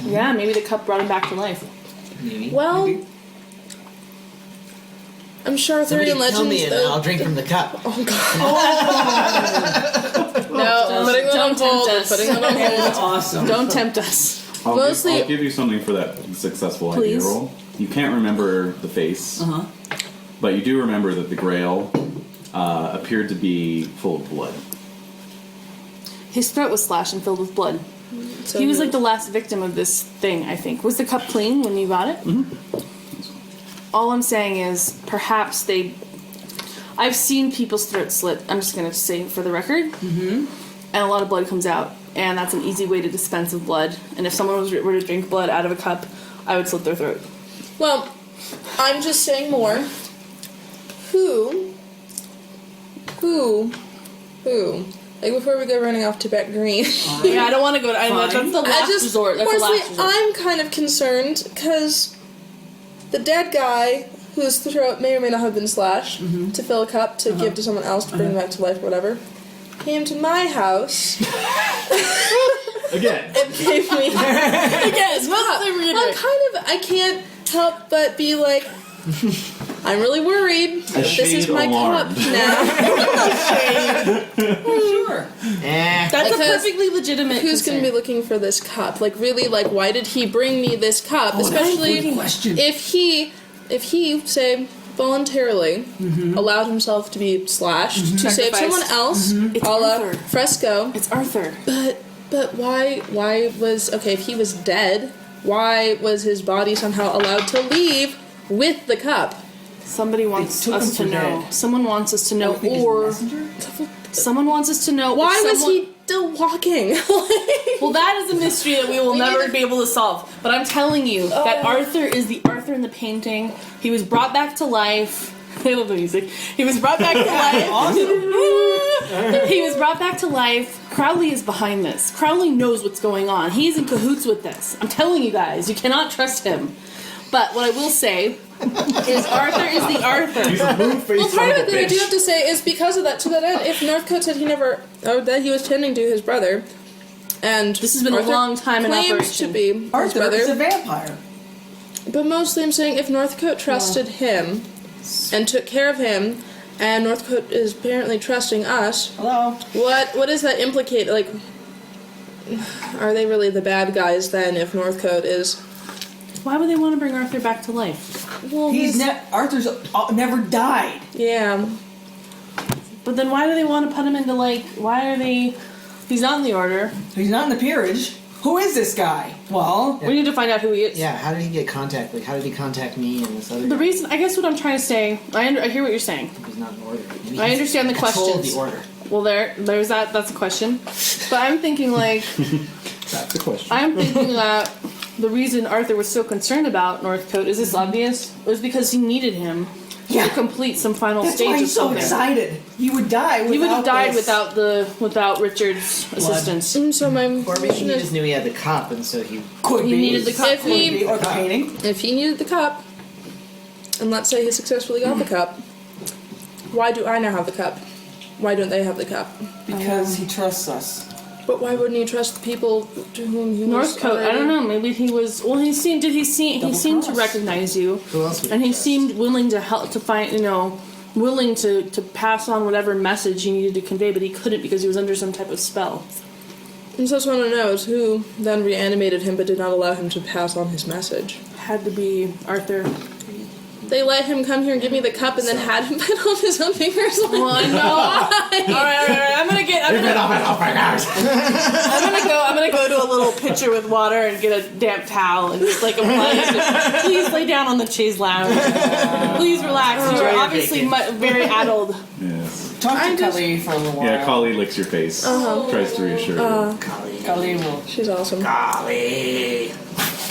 Yeah, maybe the cup brought him back to life. Maybe. Well, Maybe. I'm sure Somebody Arthurian tell me legends, and though. I'll drink from the cup. Oh, God. No, putting that on don't hold. tempt us. Putting that on hold. That's awesome. Don't tempt us. Mostly- I'll give you something for that successful idea Please. roll. You can't remember the face, Uh-huh. but you do remember that the Grail appeared to be full of blood. His throat was slashed and filled with blood. So He was like the last victim of this thing, I think. Was the cup clean when you got it? All I'm saying is, perhaps they... I've seen people's throats slit, I'm just going to say for the record. And a lot of blood comes out. And that's an easy way to dispense of blood. And if someone were to drink blood out of a cup, I would slit their throat. Well, I'm just saying more. Who? Like, before we go running off to Beck Green. Yeah, I don't want to go to... that's the I last just, resort. That's the honestly, last resort. I'm kind of concerned because the dead guy whose throat may or may not have been slashed to fill a cup to give to someone else to bring back to life or whatever came to my house Again. and gave me Yes, I can't help but be like, I'm really worried. This is my alarmed. cup now. Sure. That's a Because perfectly legitimate Who's going to be concern. looking for this cup? Like, really, like, why did he bring me this cup? Especially Good question. if he, say, voluntarily allowed himself to be slashed to save Sacrificed. someone else, It's a la Arthur. Fresco. It's Arthur. But why was, okay, if he was dead, why was his body somehow allowed to leave with the cup? Somebody wants took us him to for know. dead. Someone wants us to know, I think he's a or messenger? someone wants us to know. Why if was someone- he still walking? Well, that is a mystery that we will never be able to solve. But I'm telling you that Arthur is the Arthur in the painting. He was brought back to life. I love the music. He was brought back to life. He was brought back to life. Crowley is behind this. Crowley knows what's going on. He's in cahoots with this. I'm telling you guys, you cannot trust him. But what I will say is Arthur is the Arthur. He's a moon-faced Well, son part of of a it that I do bitch. have to say is because of that. To that end, if Northcote said that he was tending to his brother, and This has been a Arthur long time in claims operation. to be his Arthur brother, is a vampire. but mostly I'm saying if Northcote trusted him and took care of him, and Northcote is apparently trusting us, Hello. what does that implicate? Like, are they really the bad guys then? If Northcote is, Why would they want to bring Arthur back to life? well, Arthur's never died. yeah. But then why do they want to put him into, like, why are they... He's not in the order. He's not in the peerage. Who is this guy? Well, We need to find out who he is. Yeah, how did he get contact? Like, how did he contact me and this other The guy? reason, I guess what I'm trying to say, I hear what you're saying. He's not in order. Maybe I he's understand the control of questions. the order. Well, there's that's a question. But I'm thinking, like, That's the question. I'm thinking that the reason Arthur was so concerned about Northcote, is this obvious? It was because he needed him Yeah. to complete some final that's stage why of he's so something. excited. He would die without He would have died this. without Richard's assistance. And so my Or maybe question he is, just knew he had the cup, and so he. Could He be. needed the cup. If he- Could be. Or the painting. if he needed the cup, and let's say he successfully got the cup, why do I now have the cup? Why don't they have the cup? Because he trusts us. But why wouldn't he trust the people to whom he was Northcote, I don't already- know. Maybe he was. Well, he seemed to cross. recognize you, Who else would and he trust? seemed willing to help to find. Willing to pass on whatever message he needed to convey, but he couldn't because he was under some type of spell. And so I just want to know is who then reanimated him but did not allow him to pass on his message. Had to be Arthur. They let him come here and give me the cup and then had him put on his own fingers. Like, Well, I know. All right. I'm gonna go to a little pitcher with water and get a damp towel and just like apply it. Please lay down on the chaise lounge. Please relax. You are obviously very addled. Yes. Talk to I'm just- Kali for a little while. Yeah, Kali licks your face. Tries to reassure you. Kali will. she's awesome. Golly.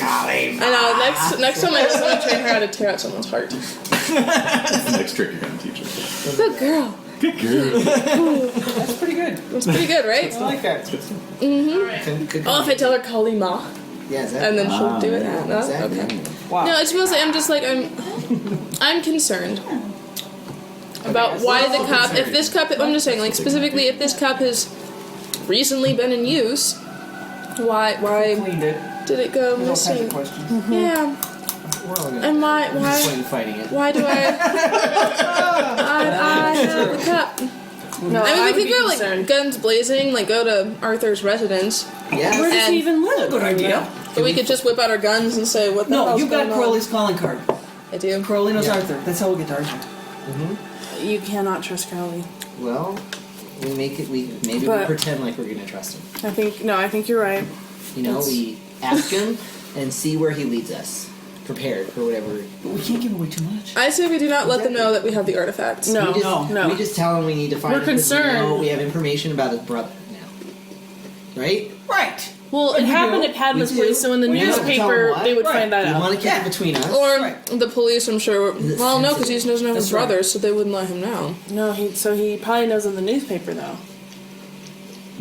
Golly. I know. Next time I just want to train her how to tear out someone's heart. That's the next trick you're going to teach her. Good girl. Good girl. That's pretty good. That's pretty good, right? I like that. Could Oh, if I tell her Kali Ma, yeah, is that, and then she'll do it. yeah. No? exactly. Okay. Wow. No, it's mostly I'm just like I'm concerned about why the cup. If this cup, I'm just saying, like specifically, if this cup has recently been in use, Why Cleaned it. did it go There's all kinds of missing? questions. Yeah. We're all gonna And why swing fighting it. why do I have the cup? No, I mean, would we be could go concerned. like guns blazing, like go to Arthur's residence, Yeah. Where does and- he even live? Good idea. but we could just whip out our guns and say, "What the No, hell's you got going on?" Crowley's calling card. I do. Crowley knows Yeah. Arthur. That's how we'll get to Arthur. You cannot trust Crowley. Well, we make it. We But- pretend like we're gonna trust him. I think you're right. You know, we ask him and see where he leads us. Prepared for whatever. But we can't give away too much. I say we do not let them know that we have the artifacts. No, we just, no. We just tell him we need to find We're him 'cause concerned. We know we have information about his brother now. Right? Right. Well, it We happened do. at Padma's We do. place, so in the We know. Tell newspaper him what? they would Right. find that We out. want to keep Yeah. it between us. Or Right. the police, I'm sure. Well, no, because he knows none of his That's right. brothers, so they wouldn't let him know. No, he probably knows in the newspaper though.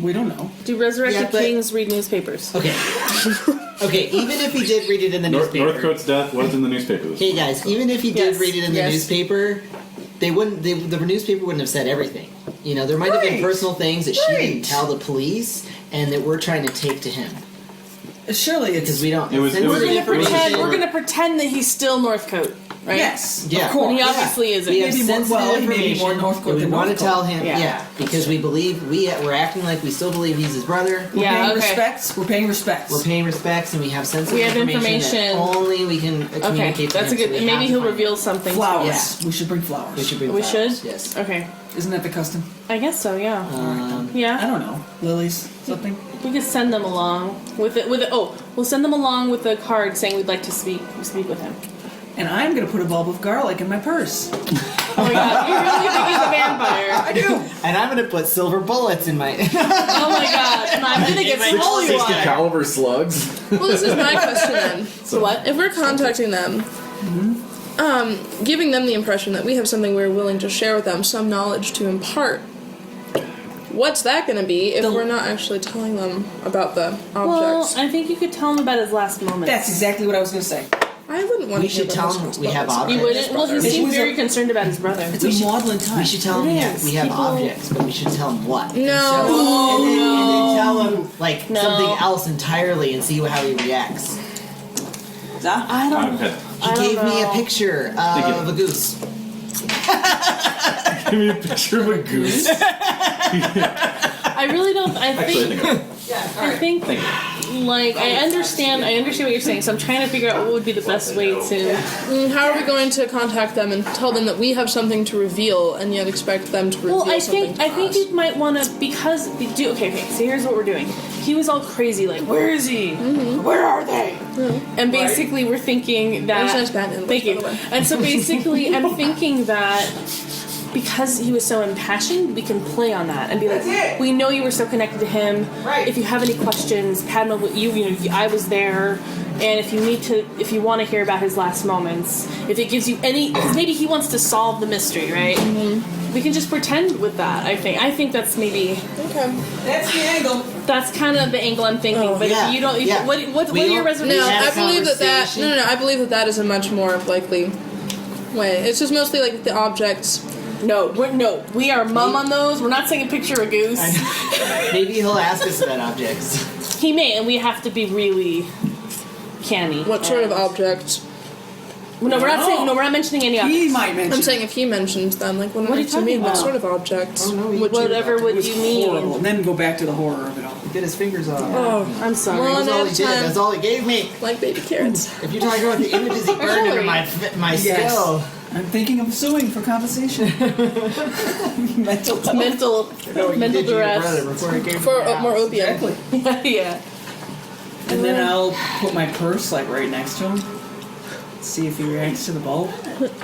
We don't know. Do resurrected Yeah, but- kings read newspapers? Okay. Okay, even if he did read it in the newspaper. Northcote's death was in the newspaper. Hey guys, even if he did Yes, read it in the yes. newspaper, the newspaper wouldn't have said everything. You know, there might have been Right. personal things that she Right. didn't tell the police and that we're trying to take to him. Surely it's Because we don't. It was- sensitive it was- information- We're gonna pretend that he's still Northcote, right? Yes. Yeah. Of course. When he obviously isn't. We have Maybe more- sensitive well, he may be information. more Northcote that we than want to Northcote. tell him, Yeah. yeah, because we believe we're acting like we still believe he's his brother. We're Yeah, paying okay. respects. We're paying respects. We're paying respects, and we have sensitive We have information. that only we can Okay, communicate. that's to a him, good. so we Maybe have to he'll find reveal him. something. flowers. Yeah. We should bring flowers. We should bring We flowers. should? Yes. Okay, Isn't that the custom? I guess so. Yeah. I Yeah. don't know. Lilies, something. We could send them along with it. Oh, we'll send them along with a card saying we'd like to speak with him. And I'm gonna put a bulb of garlic in my purse. Oh my god, you really think he's a vampire? I do. And I'm gonna put silver bullets in my. Oh my god, and I'm gonna get some holy 60 water. caliber slugs. Well, this is my question then. So what? If we're contacting them, giving them the impression that we have something we're willing to share with them, some knowledge to impart, what's that going to be if we're not actually telling them about the Well, objects? I think you could tell him about his last moments. That's exactly what I was gonna say. I wouldn't want We to hear should about tell his them husband's we have brothers. objects. You wouldn't? Well, he It seemed was very a- concerned about his brother. It's a maudlin time. We should tell him It is. we have People- objects, but we should tell him what. No. And then tell him like No. something else entirely and see how he reacts. I don't. Okay. He I don't gave me a know. picture Thank you. of a goose. Give me a picture of a goose. I really don't. I Actually, think. I think I think. Like I understand what you're saying. So I'm trying to figure out what would be the best way to. How are we going to contact them and tell them that we have something to reveal and yet expect them to reveal Well, I something think to us? you might want to because okay. So here's what we're doing. He was all crazy, like, where is he? Where are they? And basically, we're thinking that. That was nice Batman, Thank you. by the way. And so basically, I'm thinking that because he was so impassioned, we can play on that and be like, we know you were so connected to him. Right. If you have any questions, Padma, I was there. And if you want to hear about his last moments, if it gives you any, because maybe he wants to solve the mystery, right? Mm-hmm. We can just pretend with that. I think that's maybe Okay. That's the angle. that's kind of the angle I'm thinking. But yeah, if you don't, yeah. what are your No, reservations? had a I believe that conversation. I believe that is a much more likely way. It's just mostly like the objects. No, we are mum on those. We're not saying a picture of a goose. Maybe he'll ask us about objects. He may, and we have to be really canny. What sort of objects? No, we're not saying. No, we're not mentioning any He objects. might mention. I'm saying if he mentions them, like what What are you do you mean? talking What about? sort of objects? Oh, no, he- Whatever it would was you mean? horrible. And then go back to the horror of it all. Get his fingers off. Oh, I'm sorry. Well, That's all he Next did. time. That's all he gave me. Like baby carrots. If you're talking about the images he burned into my Yes. skull. I'm thinking of suing for compensation. Mental health. mental No, you mental did to your brother duress. before he came For to my more house. opium. Exactly. Yeah. And then I'll put my purse like right next to him. See if he reacts to the bulb.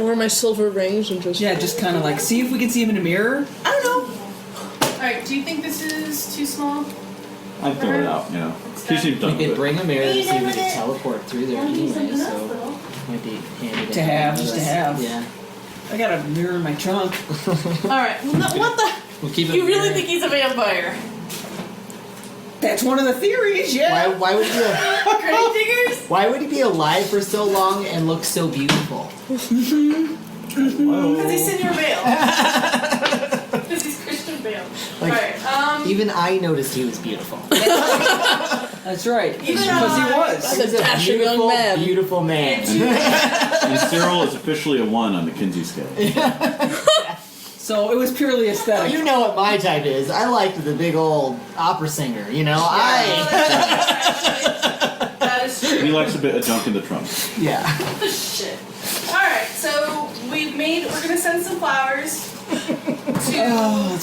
Or my silver rings and just. Yeah, just kind of like see if we can see him in a mirror. I don't know. All right. Do you think this is too small? I filled it out, you know. He seemed done We could with it. bring a mirror to see if we could teleport through there anyway, so might be handy To have, just to have. Yeah. I got a mirror in my trunk. All right. Well, no, what the? We'll keep it You really mirror. think he's a vampire? That's one of the theories, yeah. Why would he Grave diggers? why would he be alive for so long and look so beautiful? Because he's Senor Bale. Because he's Christian Bale. Like, All right. Even I noticed he was beautiful. That's right. Even Because he I- was. He's a dashing young man. Beautiful man. And Cyril is officially a 1 on the Kinsey scale. So it was purely aesthetic. You know what my type is. I liked the big old opera singer, you know? That is true. He likes a bit of junk in the trunk. Yeah. Shit. Alright, so we're gonna send some flowers to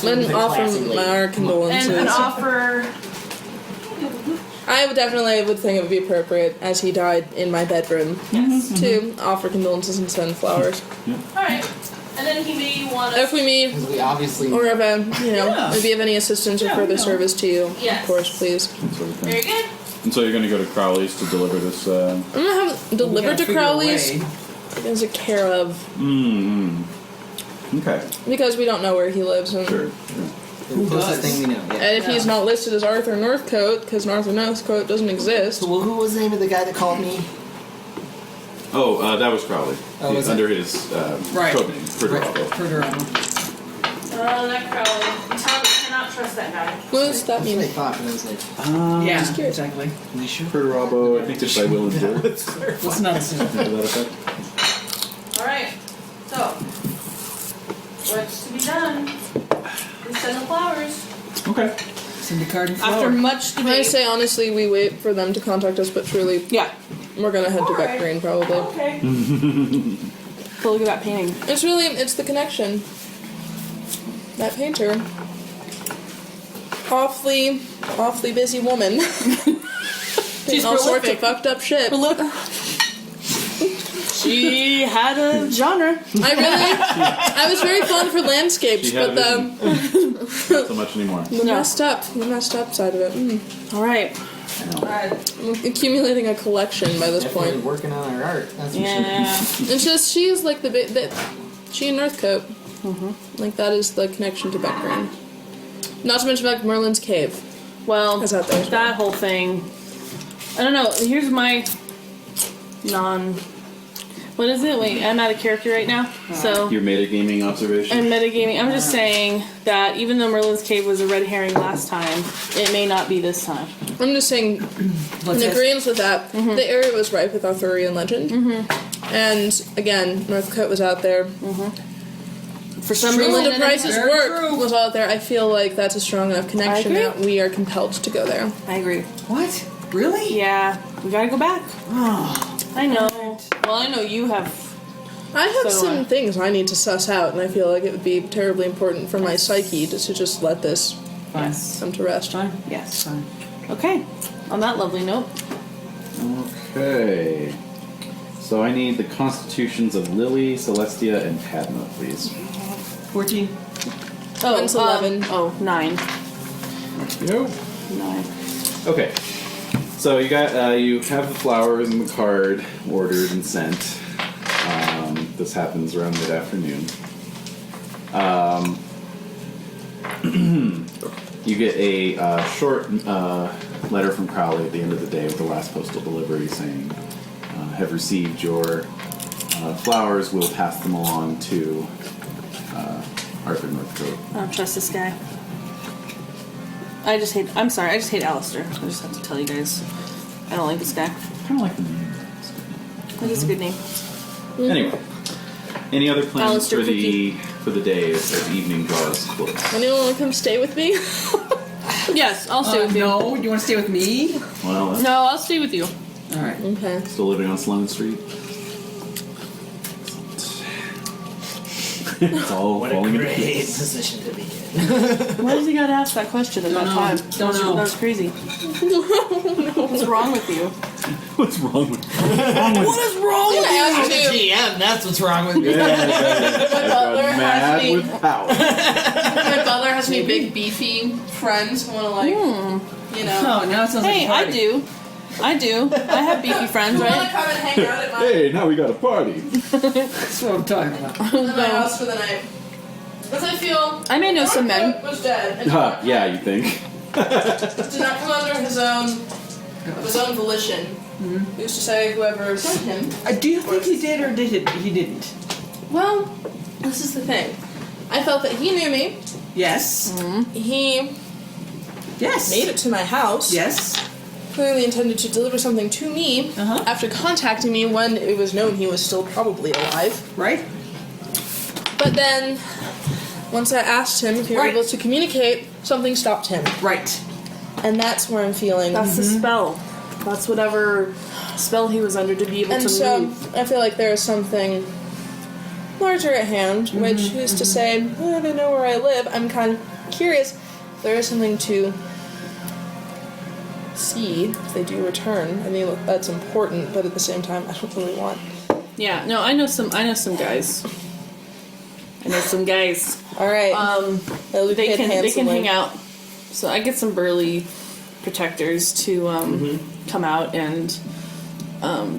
And offer our condolences. and offer I would think it would be appropriate, as he died in my bedroom, to offer condolences and send flowers. alright. And then he may want If us we meet, Because we obviously... or if maybe of any assistance or further service to you, Yes. of course, please. That sort of thing. very good. And so you're going to go to Crowley's to deliver this. I'm gonna have it delivered to Crowley's Way. as a care of, Okay. because we don't know where he lives. And, Sure. The closest thing we know, yeah. and if he's not listed as Arthur Northcote, because Arthur Northcote doesn't exist. So, well, who was the name of the guy that called me? Oh, that was Crowley. Oh, was under his Right. code name, Ferdinando. Ferdinando. That Crowley. Tom cannot trust that guy. What does that That's what I mean? thought, but I was like, Yeah, curious. exactly. am I sure? Ferdinando, I think it's by Will and Jill. Let's clarify. Let's not assume. To that effect. Alright. So what's to be done? We send the flowers. Okay. Send a card and After flower. much I debate. say honestly, we wait for them to contact us, but truly, Yeah. we're gonna head to Beck Alright. Green probably. Okay. But look at that painting. It's the connection. That painter. Awfully busy woman. She's all sorts of prolific. fucked up shit. She had a genre. I was very fond of her landscapes, She had but a vision. Not so much anymore. the messed up side of it. Alright. I'm accumulating a collection by this Definitely point. working on our art. That's for Yeah. It's just she is like she and Northcote. Like that is the connection to Beck Green. Not to mention about Merlin's cave. Well, That's out there as well. that whole thing. I don't know. Here's my what is it? Wait, I'm out of character right now. So Your metagaming observation? I'm metagaming. I'm just saying that even though Merlin's cave was a red herring last time, it may not be this time. I'm just saying, in agreement with that, the area was ripe with Arthurian legend. And again, Northcote was out there. For some Linda reason, Price's Very work true. was out there. I feel like that's a strong enough connection agree. that we are compelled to go there. I agree. What? Really? Yeah, we gotta go back. I know. Well, I know you have. I have So, some things I need to suss out, and I feel like it would be terribly important for my psyche to just let this Yes. come to rest. Fine. Yes. Okay. On that lovely note. Okay. So I need the constitutions of Lily, Celestia, and Padma, please. 14. Oh, Mine's 11. 9. Nope. 9. Okay. So you got you have the flowers and the card ordered and sent. This happens around mid-afternoon. You get a short letter from Crowley at the end of the day with the last postal delivery saying, "Have received your flowers. We'll pass them along to Arthur Northcote." I don't trust this guy. I'm sorry, I just hate Alistair. I just have to tell you guys. I don't like this guy. I kind of like the name. I think it's a good name. Anyway, any other plans Alistair for the day as evening draws close? Anyone want to come stay with me? Yes, I'll stay with you. No, you want to stay with me? Well, that's No, I'll stay with you. All right. Okay. still living on Sloane Street. It's all What a falling into great place. position to be in. Why does he gotta ask that question at that know. time? Don't know. That was crazy. What's wrong with you? What's wrong with What is wrong with you? I'm the GM, that's what's wrong with me. My butler has mad me. with power? My butler has me big beefy friends who want to like, you know. Oh, now it sounds Hey, like a I party. do. I have beefy friends, Want to right? come and hang out at my, Hey, now we got a party. That's what I'm talking about. at my house for the night? Because I feel I may know some men. Northcote was dead and Yeah, you think? did not come under his own volition. He used to say whoever sent him. Do you think he did or did he didn't? Well, this is the thing. I felt that he knew me. Yes. He Yes. made it to my house. Yes. clearly intended to deliver something to me after contacting me when it was known he was still probably alive. Right? But then, once I asked him if he were able to communicate, something stopped him. Right. And that's where I'm feeling. That's the spell. That's whatever spell he was under to be able And to so, move. I feel like there is something larger at hand, which is to say, they know where I live. I'm kind of curious. There is something to see if they do return. I mean, that's important, but at the same time, I don't really want. Yeah, no, I know some guys. I know some guys. All right. They'll be They paid can handsomely. hang out. So I get some burly protectors to come out and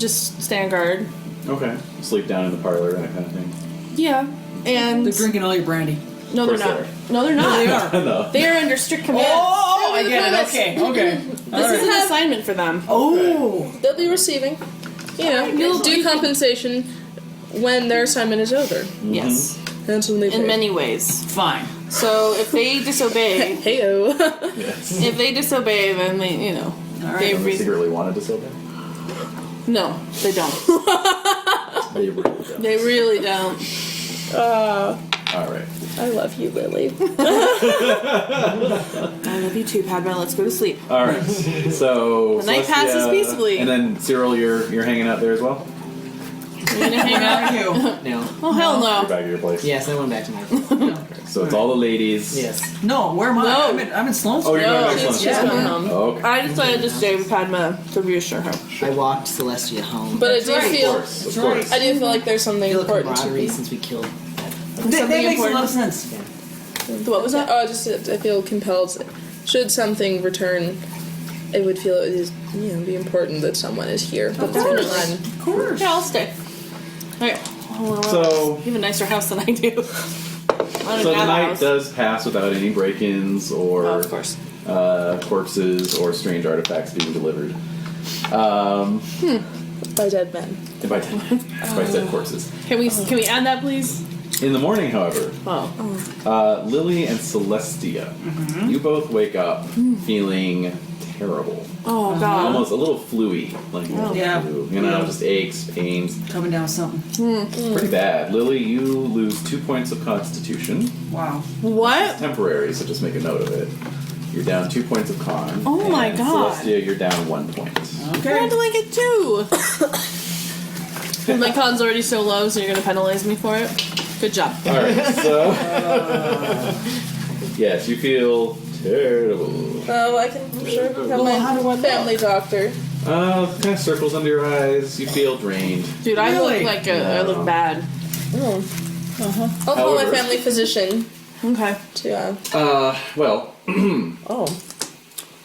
just stand guard. Okay. Sleep down in the parlor, that kind of thing. Yeah, and They're drinking all your brandy. no, they're Of course not. No, they're not. They are. No. They are under strict command. Oh, I get it. Okay. This is an assignment for them. Oh. They'll be receiving, you'll do compensation when their assignment is over. Yes, Handsomely in paid. many ways. Fine. So if they disobey, Heyo. Yes. if they disobey, then they, All they right. They re- secretly wanted to disobey? no, they don't. They really don't. They really don't. All right. I love you, Lily. I love you too, Padma. Let's go to sleep. All right. So The night passes peacefully. And then Cyril, you're hanging out there as well. You gonna hang out? Thank you. No. Oh hell You're no! back at your place. Yes, I went back to my. So it's all the ladies. Yes. No, where am I? No. I'm in Sloan Oh, Street. you're going back to she's lunch. going home. Oh, okay. I decided to stay with Padma to reassure her. I walked Celestia home. But I That's do right. Of feel, course. Of That's right. course. I do feel like there's something feel important to camaraderie be. since we killed. That makes a lot of sense. What was that? Oh, just I feel compelled. Should something return, I would feel it is be important that someone is here. But Definitely. Of course. Yeah, I'll stay. Okay. So- you have a nicer house than I do. So the night does pass without any break-ins or of course. corpses or strange artifacts being delivered. by dead men. By dead corpses. Can we add that, please? In the morning, however, Oh. Lily and Celestia, you both wake up feeling terrible. Oh God. Almost a little flu-y. Like, Yeah. flu, just aches, pains. Coming down with something. Pretty bad. Lily, you lose 2 points of constitution. Wow. What? Temporary, so just make a note of it. You're down 2 points of con. Oh my and God. Celestia, you're down 1 point. Okay. Why do I get two? My con's already so low, so you're gonna penalize me for it. Good job. Alright, so. Yes, you feel terrible. Oh, I can I'm sure have Well, how do I my look? family doctor. Kind of circles under your eyes. You feel drained. Dude, I Really? look like I look bad. Oh. I'll call my However- family physician Okay. to. Well, Oh.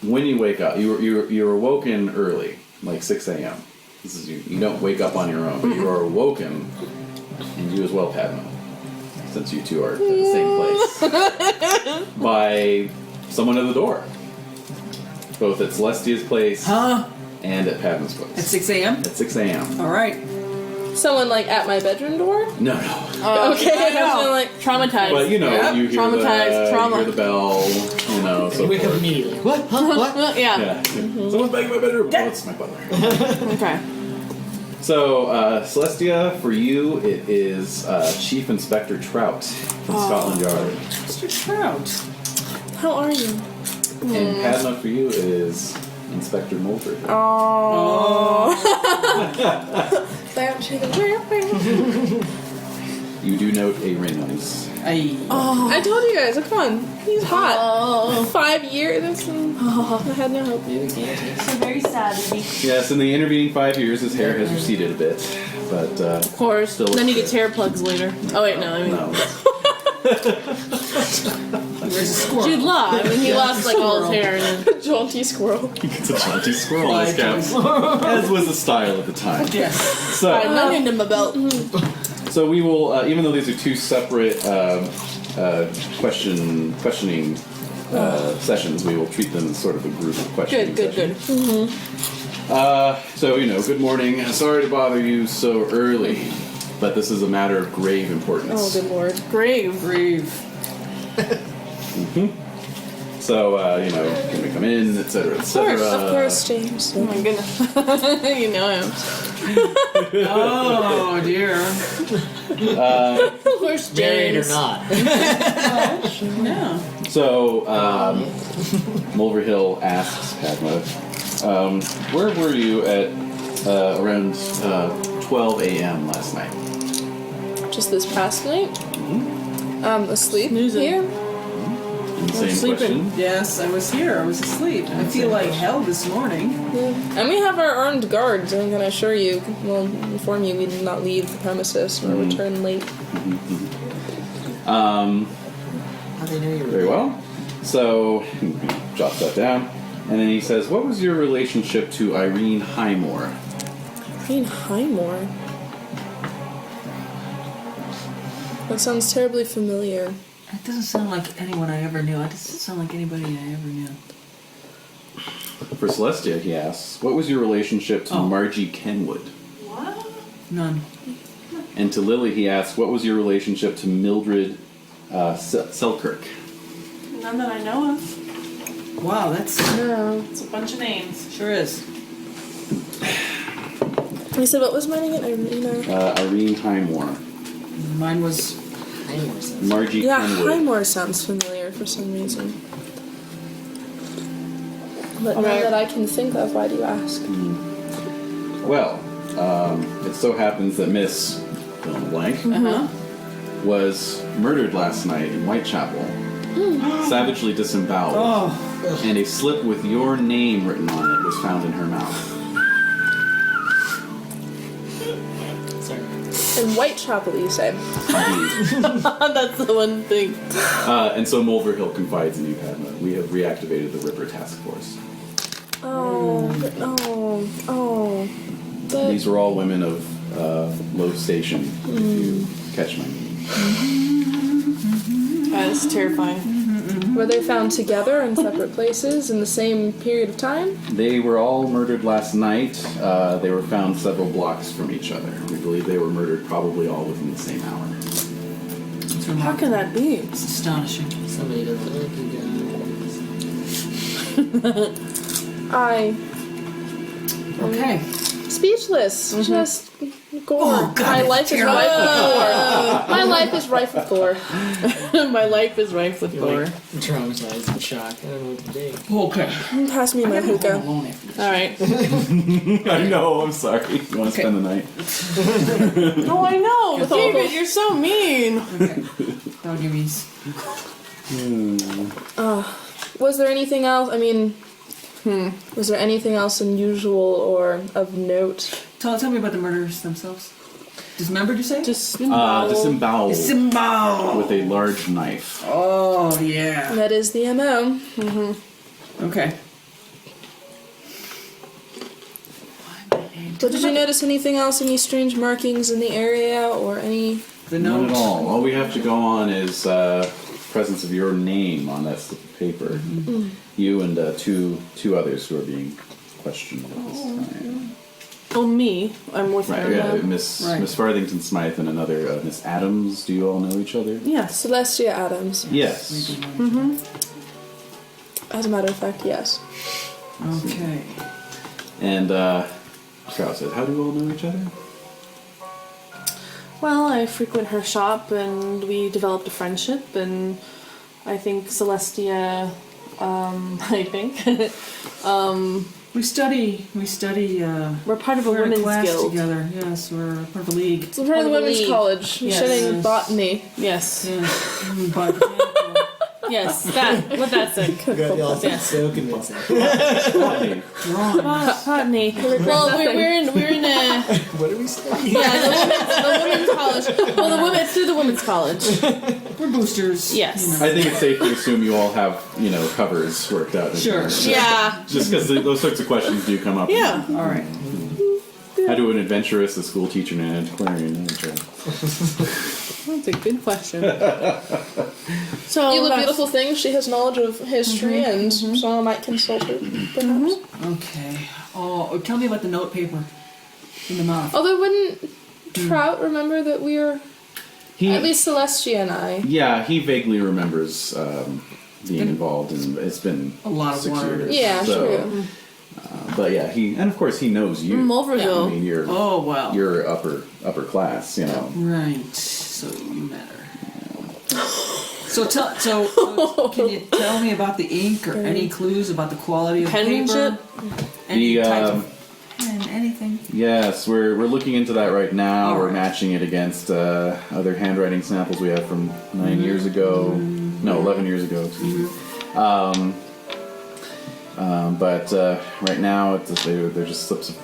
when you wake up, you're awoken early, like 6 a.m. This is you don't wake up on your own, but you are awoken, and you as well, Padma, since you two are at the same place, by someone at the door, both at Celestia's place and at Padma's place. At 6 a.m.? At 6 a.m. All right. Someone like at my bedroom door. No. Okay, I was know. like, Traumatized. But you Yeah. you hear Traumatized, trauma. you hear the bell, so Wake up forth. immediately. What? Huh? What? Yeah. Yeah. Someone's back in my bedroom. Oh, it's my butler. Okay. So, Celestia, for you, it is Chief Inspector Trout from Scotland Yard. Mr. Trout. how are you? And Padma, for you, is Inspector Mulder. Oh. You do note a ring on his. Aye. I told you guys. Come on, he's hot. Oh. 5 years. I had no hope. So very sad, Edie. Yes, in the intervening 5 years, his hair has receded a bit, but Of course. Still Then he looks gets hair plugs later. Oh wait, no. I mean, no. Where's the squirrel? Jude Law. I mean, he lost like all his hair. And then, Jaunty squirrel. He gets a jaunty squirrel on his cap, as was the style at the time. Yes. So. I learned him about. So we will, even though these are two separate questioning sessions, we will treat them as sort of a group of questioning Good. sessions. So, good morning. Sorry to bother you so early, but this is a matter of grave importance. Oh, good lord. Grave. Brave. So, can we come in, etc., etc. Of course, James. Oh my goodness. You know him. Oh dear. Of course, Married or James. not. Yeah. So, Mulverhill asks Padma, where were you at around 12 a.m. last night? Just this past night? Asleep Snoozing. here? Same Sleeping. question. Yes, I was here. I was asleep. I feel like hell this morning. Yeah. And we have our armed guards. I'm going to assure you, we'll inform you we did not leave the premises or return late. How they know you were Very well. So, he jots that down. And then he says, what was your relationship to Irene Highmore? Irene Highmore? That sounds terribly familiar. It doesn't sound like anyone I ever knew. It doesn't sound like anybody I ever knew. For Celestia, he asks, what was your relationship to Margie Kenwood? What? None. And to Lily, he asks, what was your relationship to Mildred Selkirk? None that I know of. Wow, that's No. It's a bunch of names. sure is. You said, what was mine again? Irene Highmore. Mine was. Margie Yeah, Kenwood. Highmore sounds familiar for some reason. But none Okay. that I can think of. Why do you ask? Well, it so happens that Miss fill in the blank was murdered last night in Whitechapel, savagely disemboweled, and a slip with your name written on it was found in her mouth. Sorry. In Whitechapel, you say? Indeed. That's the one thing. And so Mulverhill confides in you, Padma. We have reactivated the Ripper Task Force. Oh. But These were all women of low station, if you catch my meaning. That's terrifying. were they found together in separate places in the same period of time? They were all murdered last night. They were found several blocks from each other. We believe they were murdered probably all within the same hour. It's How remarkable. can that be? It's astonishing. Somebody doesn't like you guys. I Okay. speechless. Just gore. Oh, God, My it's life is rife with gore. My life is rife with gore. My life is rife with You're gore. like traumatized and shocked. I don't know what to do. Okay. Pass me my I'm home hookah. alone after this. All right. I know, I'm sorry. You want to spend the night? Oh, I know. With all David, those- you're so mean. Okay. Doggies. Was there anything else? I mean, was there anything else unusual or of note? Tell me about the murders themselves. Dismembered, you say? Disemboweled Disemboweled. with a large knife. Oh, yeah. That is the MO. Okay. But did you notice anything else? Any strange markings in the area or any? The Not note. at all. All we have to go on is presence of your name on that slip of paper. You and two others who are being questioned at this time. Oh, me. I'm with Right, her. yeah, now. Miss Right. Miss Farthington-Smythe and another Miss Adams. Do you all know each other? Yes. Celestia Adams. Yes. As a matter of fact, yes. Okay. And Shal said, how do you all know each other? Well, I frequent her shop, and we developed a friendship, and I think Celestia, I think, We study. we're part of a We're in a women's class guild. together. Yes, we're part of a league. It's part of the women's League. college. Yes. Studying botany. Yes. Yes. But Yes, that. What that said. Y'all sound Yes. so convincing. Hey, drawing. Botany. Well, we're in a What are we studying? the women's college. Well, it's through the women's college. We're boosters. Yes. I think it's safe to assume you all have, covers worked out. Sure. Yeah. Just because those sorts of questions do come up. Yeah. All right. How do an adventurist, a school teacher, and an antiquarian know each other? That's a good question. So You look that's- beautiful things. She has knowledge of history, and so I might consult her, perhaps. Okay. Oh, tell me about the note paper in the mouth. Although, wouldn't Trout remember that we are, at least Celestia and I? Yeah, he vaguely remembers being involved in. It's been A lot of 6 water. years. Yeah, so, true. But yeah, and of course he knows you. Mulverville. I mean, you're Oh, wow. you're upper class, you know. Right. So you met her. So can you tell me about the ink or any clues about the quality of Penmanship? paper? Any The, type of pen, anything? Yes, we're looking into that right now. All We're right. matching it against other handwriting samples we have from 9 years ago. No, 11 years ago. Excuse me. But right now, they're just slips of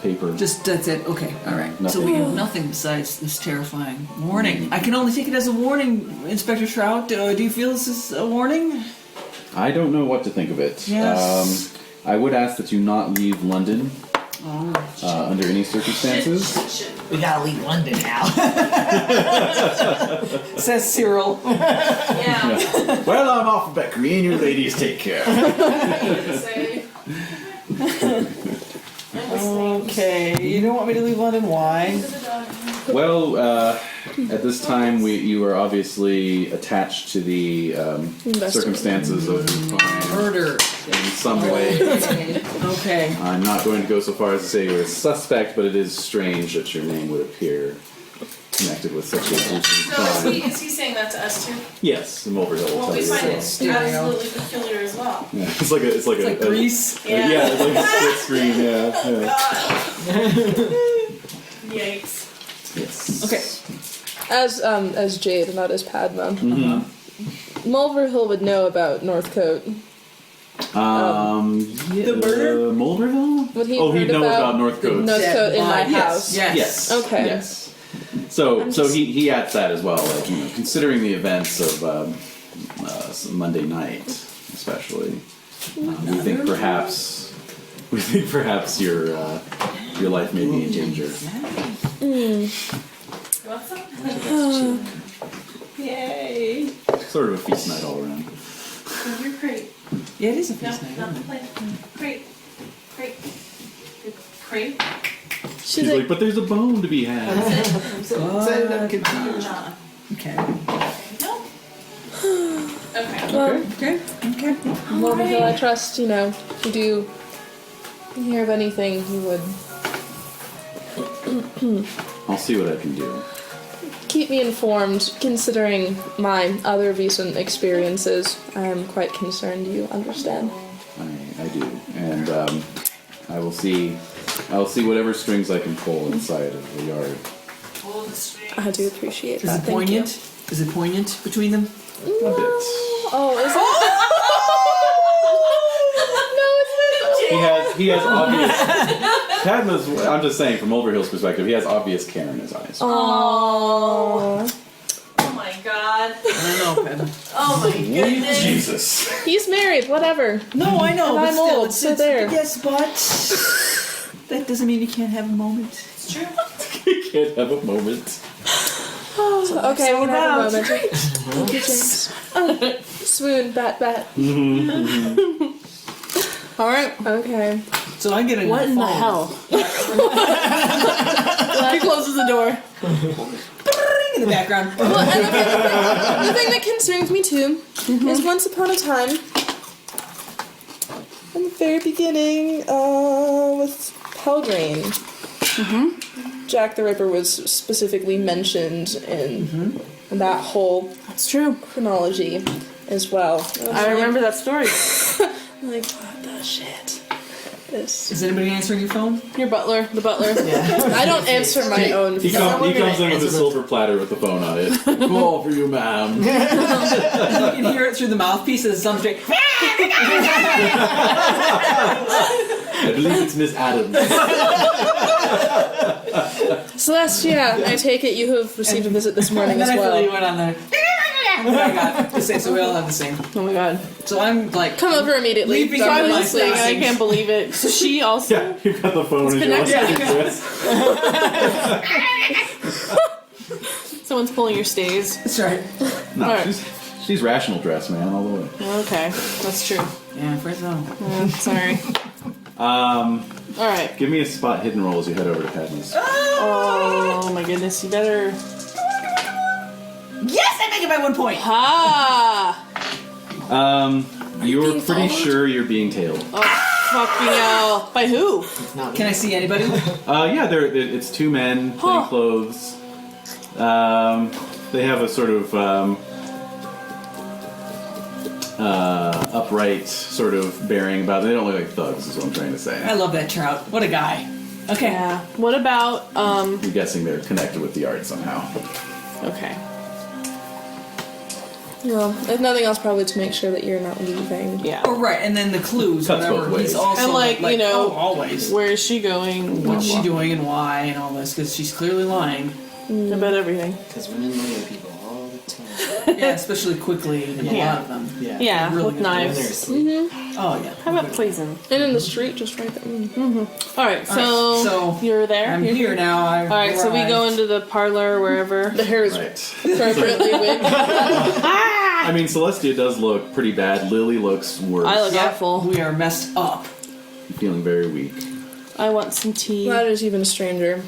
paper. Just that's it. Okay, all right. So Nothing. we have nothing besides this terrifying warning. I can only take it as a warning, Inspector Trout. Do you feel this is a warning? I don't know what to think of it. Yes. I would ask that you not leave London under any circumstances. We gotta leave London now. Says Cyril. Yeah. Well, I'm off, Beckery, and you ladies take care. Okay, you don't want me to leave London? Why? Well, at this time, you are obviously attached to the circumstances of the crime Murder. in some way. Okay. I'm not going to go so far as to say you're a suspect, but it is strange that your name would appear connected with such a gruesome crime. Is he saying that to us too? Yes, the Mulverhill will Well, tell we you find as it well. absolutely peculiar as well. Yeah, it's like It's like Grease. yeah, it's like a split screen. Yeah. Yikes. Yes. Okay. As Jade, not as Padma. Mulverhill would know about Northcote. The murder? Mulverhill? Would he Oh, he'd heard know about the Northcote. Northcote in my house? Yes. Okay. Yes. So he adds that as well. Like, you know, considering the events of Monday night, especially, we think perhaps your life may be in danger. What's up? Yay. Sort of a feast night all around. You're great. Yeah, it is a No, feast night. not the plane. Great. Great. She's like, but there's a bone to be had. I'm so excited. I'm confused. Okay. No. Okay. Well, Okay. Mulverhill, I trust, you know, if you do hear of anything, you would I'll see what I can do. keep me informed, considering my other recent experiences. I am quite concerned, you understand. I do, and I will see whatever strings I can pull inside of the yard. Pull the string. I do appreciate Is that. it Thank you. poignant? Is it poignant between them? A bit. Oh, is it? He has obvious. Padma's. I'm just saying, from Mulverhill's perspective, he has obvious care in his eyes. Oh, Oh my god. I don't know, Padma. Oh my goodness. Jesus. he's married. Whatever. No, I know. And but I'm still, old, so there. Yes, but that doesn't mean you can't have a moment. It's true. He can't have a moment. Okay, we can have a about. moment. Thank you, James. Swoon, bat. All right. Okay. So I'm getting What in the hell? He closes the door. in the background. Well, and the thing that concerns me too is once upon a time, in the very beginning, with Pelgrane, Jack the Ripper was specifically mentioned in that whole That's true. chronology as well. I remember that story. I'm like, what the shit? This. Is anybody answering your phone? Your butler, the butler. I don't answer my own. He comes in with a silver platter with the phone on it. Call for you, ma'am. You can hear it through the mouthpiece as some straight. I believe it's Miss Adams. Celestia, I take it you have received a visit this morning And as then I feel you well. went on there. Oh my god. The same, so we all have the same. Oh my god. So I'm like. Come over immediately. Leaping So I'm Sorry, listening. my I can't believe it. So she also. Yeah, you've got the phone in your connected. left. Someone's pulling your stays. That's right. No, Alright. she's rational dress, man, all the way. Okay, that's true. Yeah, first of all. Sorry. All right. Give me a spot hidden roll as you head over to Padma's. Oh my goodness, you better. Yes, I make it by 1 point. Ha! You're being pretty followed? sure you're being tailed. Fucking hell. By who? It's not Can I see anybody? Yeah, it's two men, plain clothes. They have a sort of upright sort of bearing about them. They don't look like thugs, is what I'm trying to say. I love that trout. What a guy. Okay. Yeah. What about, I'm guessing they're connected with the art somehow. okay. Well, if nothing else, probably to make sure that you're not leaving. Yeah. Oh, right, and then the clues, Cuts whatever. both ways. He's also And, like, you know, always. Where is she going? What's she doing and why and all this, because she's clearly lying. About everything. Because women murder people all the time. Yeah, especially quickly, and a lot of them. Yeah. Yeah, Really with good. When they're knives. asleep. Oh, yeah. How about poison? And in the street, just right there. Alright, so, so you're there? I'm here now. Alright, so we go into the parlor, wherever. The hair is Right. appropriately wigged. I mean, Celestia does look pretty bad. Lily looks worse. I look awful. We are messed up. Feeling very weak. I want some tea. That is even stranger.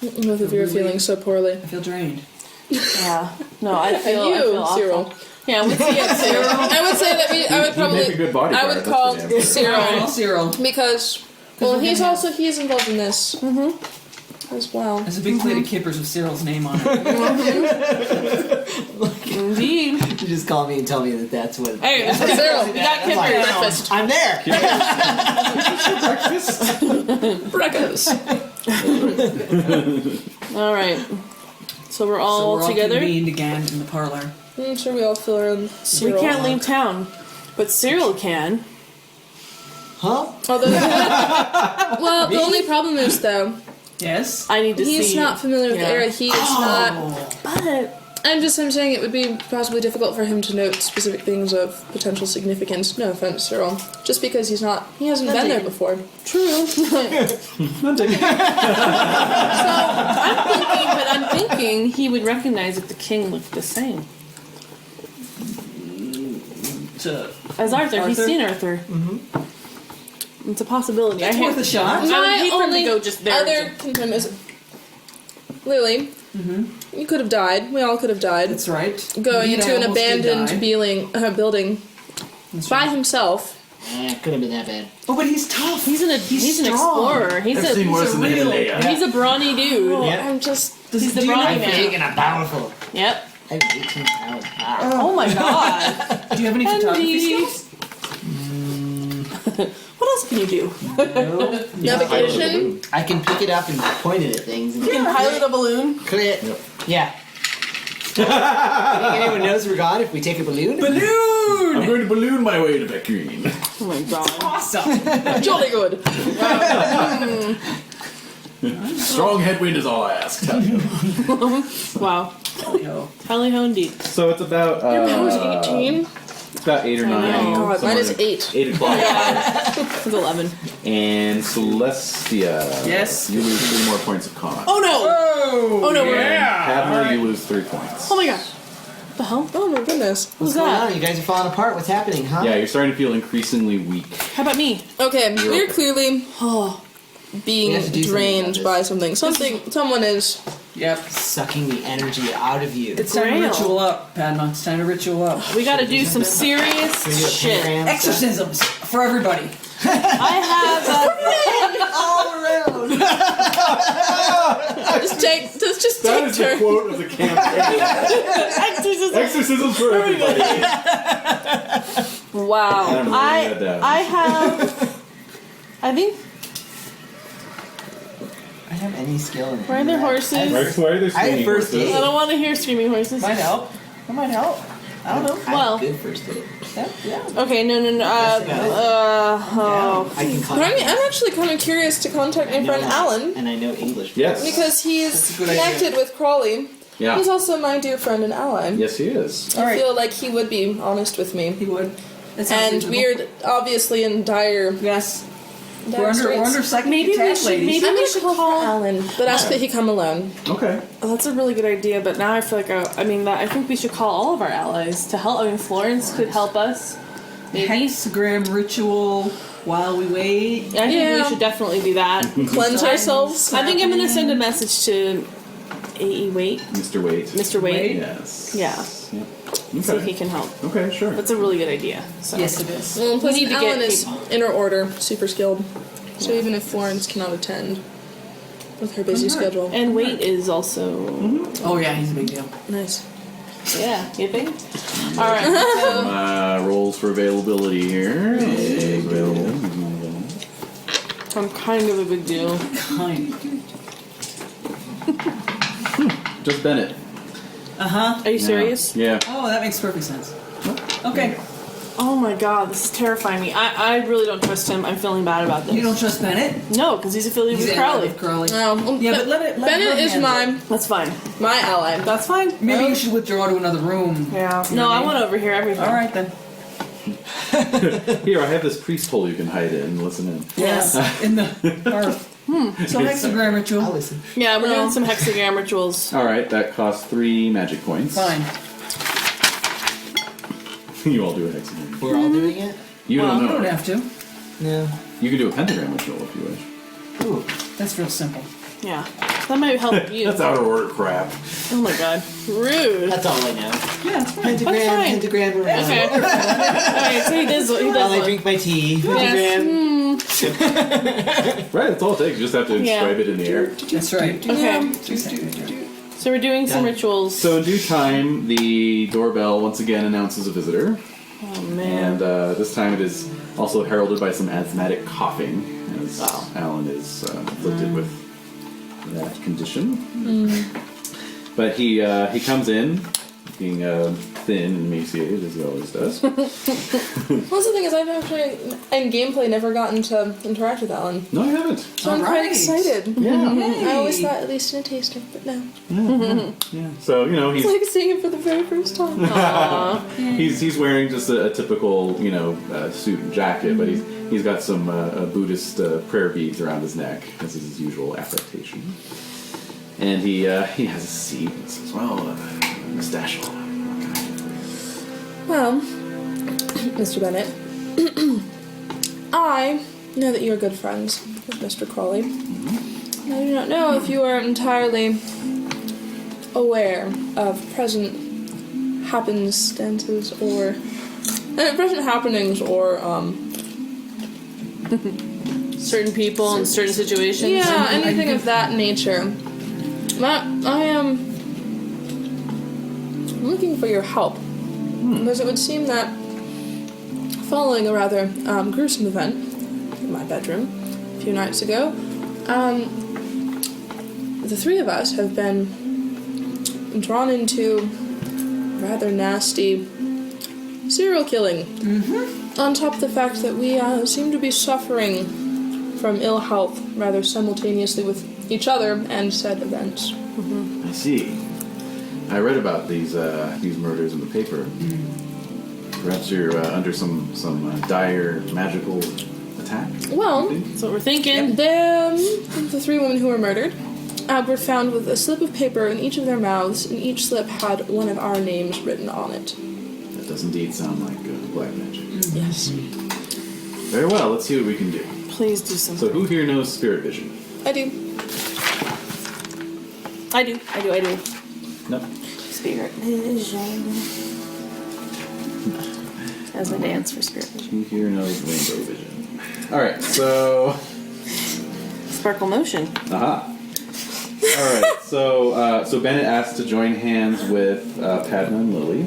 Both of you are feeling so poorly. I feel drained. Yeah. No, I And feel you, awful. Cyril. Yeah, what's the Cyril? I would say that I would You'd make a good probably. I bodyguard, would that's call for damn sure. Cyril Cyril. because well, he's involved in this as well. There's a big plate of kippers with Cyril's name on it. Indeed. You just call me and tell me that that's what. Hey, Cyril, we got I'm like, kippers. breakfast. I'm there. Breakfast. Alright. So we're So all we're all together? convened again in the parlor. I'm sure we all feel around We Cyril. can't leave town. But Cyril can. Huh? Although, well, the only problem is though, Yes? I need to see. he's not familiar with the area. He is not. But I'm saying it would be possibly difficult for him to note specific things of potential significance. No offense, Cyril. Just because he hasn't been there before. true. I'm thinking he would recognize if the king looked the same. As Arthur. He's seen Arthur. Mm-hmm. It's a possibility. It's worth a shot. I would My hate for him to only go just there. other concern is Lily. You could have died. We all could have died. That's right. Going Indeed, into I an almost did abandoned die. building That's by right. himself. Could have been that bad. Oh, but he's tough. He's an strong. explorer. He's I've seen worse a in the real. Himalaya. He's a brawny dude. Yeah. I'm just. He's the do you brawny know- I'm big man. and I'm powerful. Yep. I have 18 pounds. Wow. Oh my god. Do you have any photography Andy. skills? What else can you do? Navigation. I can pick it up and point it at things. And You can pilot a balloon. Clear. Yeah. You think anyone knows we're gone if we take a balloon? Balloon! I'm going to balloon my way to Becquerine. Oh my god. Awesome. Jolly good. Strong headwind is all I ask. Wow. Yo. Tally ho indeed. So it's about Who's 18? it's about 8 or 9. Oh, God, mine is somewhere 8. 8 o'clock. It's 11. And Celestia. Yes? You lose 3 more points of con. Oh no! Oh no, we're. And Padma, you lose 3 points. Oh my god. What the hell? Oh my goodness. What's going on? You guys are falling apart. What's happening, huh? Yeah, you're starting to feel increasingly weak. How about me? Okay, we're clearly being We have to do something drained about by this. something. Someone is. Yep. Sucking the energy out of you. It's time to Grail. ritual up, Padma. It's time to ritual up. We gotta do some serious Can we do a shit. pentagram? Exorcisms for everybody. I have All around. Just take quote of the campaign. exorcism. Exorcisms for everybody. Wow. I'm writing that down. I have. I think. I have any skill in it. Why are there horses? Right, why are there I have screaming first horses? I don't want to hear screaming horses. Might help. That might help. I don't know. I Well. have good first aid. Yeah. Okay, no. Oh. I can But contact. I'm actually kind of curious to contact my friend Alan And I know English. Yes. because he's That's a good connected with Crawley. Yeah. He's also my dear friend and ally. Yes, he is. I All right. feel like he would be honest with me. He would. That sounds And reasonable. we're obviously in dire Yes. dire We're straits. under psychic Maybe we attack, should- ladies. maybe- I'm we gonna should call call- Alan, but ask that he come alone. Okay. Oh, that's a really good idea, but now I feel like I think we should call all of our allies to help. I mean, Florence could help us. Maybe. Hexagram ritual while we wait. I think Yeah. we should definitely do that. Cleanse ourselves. I think I'm gonna send a message to A.E. Waite, Mr. Wait. Mr. Waite. Waite? Yes. Yeah. Yep. See if he can help. Okay, sure. That's a really good idea. So. Yes, it is. Well, plus need to Alan get is people. inner order, super skilled. So even if Florence cannot attend with her busy schedule. And weight is also. Oh yeah, he's a big deal. Nice. Yeah, you think? All right. So, Rolls for availability here. I'm kind of a big deal. Kind. Just Bennett. Are you serious? Yeah. Oh, that makes perfect sense. Okay. Oh my god, this is terrifying me. I really don't trust him. I'm feeling bad about this. You don't trust Bennett? No, because he's affiliated He's with in Crowley. with Crowley. Well, Yeah, but let Bennett her is handle it. mine. That's fine. My ally. That's fine. Maybe you should withdraw to another room. Yeah. No, I want to overhear everything. All right then. Here, I have this priest hole you can hide in and listen in. Yes. In the hearth. So hexagram I'll ritual. listen. Yeah, we're doing some hexagram rituals. All right, that costs 3 magic points. Fine. You all do a hexagram. We're all doing it? You Well, don't you know. don't have to. No. You can do a pentagram ritual if you wish. Ooh. That's real simple. Yeah. That might help you. That's outer order crap. Oh my god. Rude. That's all I know. Yeah, it's fine. Pentagram, That's fine. pentagram, we're out. Okay. Alright, so he does While I one. drink my tea. Pentagram. Right, that's all it takes. You just have to Yeah. inscribe it in the air. That's right. Okay. So we're doing some rituals. So in due time, the doorbell once again announces a visitor. Oh man. And this time it is also heralded by some asthmatic coughing, as Alan is afflicted with that condition. But he comes in, being thin and emaciated, as he always does. Well, the thing is, I've actually, in gameplay, never gotten to interact with Alan. No, I haven't. So I'm quite Alright. excited. Yeah. I always thought, at least in a taster, but no. Yeah. So, It's like seeing him for the very first time. he's wearing just a typical, suit and jacket, but he's got some Buddhist prayer beads around his neck, as is his usual affectation. And he has a seat and says, "Well, Miss Daschel, what can I do for you?" Well, Mr. Bennett, I know that you're good friends with Mr. Crawley. I do not know if you are entirely aware of present happenings or certain people in certain situations. yeah, anything of that nature. But I am looking for your help. Because it would seem that following a rather gruesome event in my bedroom a few nights ago, the three of us have been drawn into rather nasty serial killing. On top of the fact that we seem to be suffering from ill health rather simultaneously with each other and said events. I see. I read about these murders in the paper. Perhaps you're under some dire magical attack. Well, That's what we're thinking. the three women who were murdered were found with a slip of paper in each of their mouths, and each slip had one of our names written on it. That does indeed sound like black magic. Yes. Very well. Let's see what we can do. Please do something. So, who here knows spirit vision? I do. I do. No. Spirit vision. As a dance for spirit vision. Who here knows rainbow vision? All right. So. Sparkle motion. Aha. All right. So Bennett asked to join hands with Padma and Lily,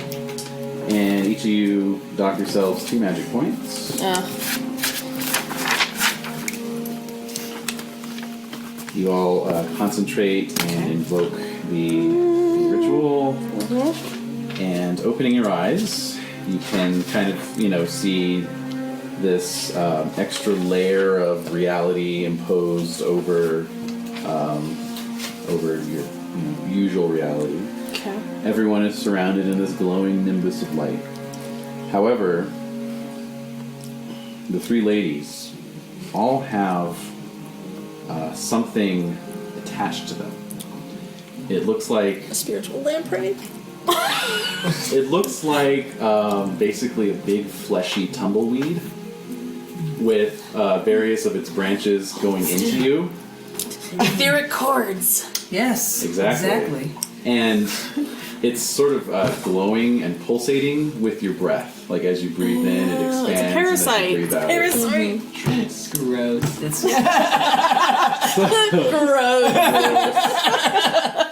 and each of you dock yourselves 2 magic points. You all concentrate and invoke the ritual, and opening your eyes, you can kind of see this extra layer of reality imposed over your usual reality. Okay. Everyone is surrounded in this glowing nimbus of light. However, the 3 ladies all have something attached to them. It looks like A spiritual lamprey. It looks like basically a big fleshy tumbleweed with various of its branches going into you. Etheric cords. Yes. Exactly. and it's sort of glowing and pulsating with your breath. Like as you breathe in, it expands. It's a parasite. And as you breathe out, Parasite. It's gross. It's Gross.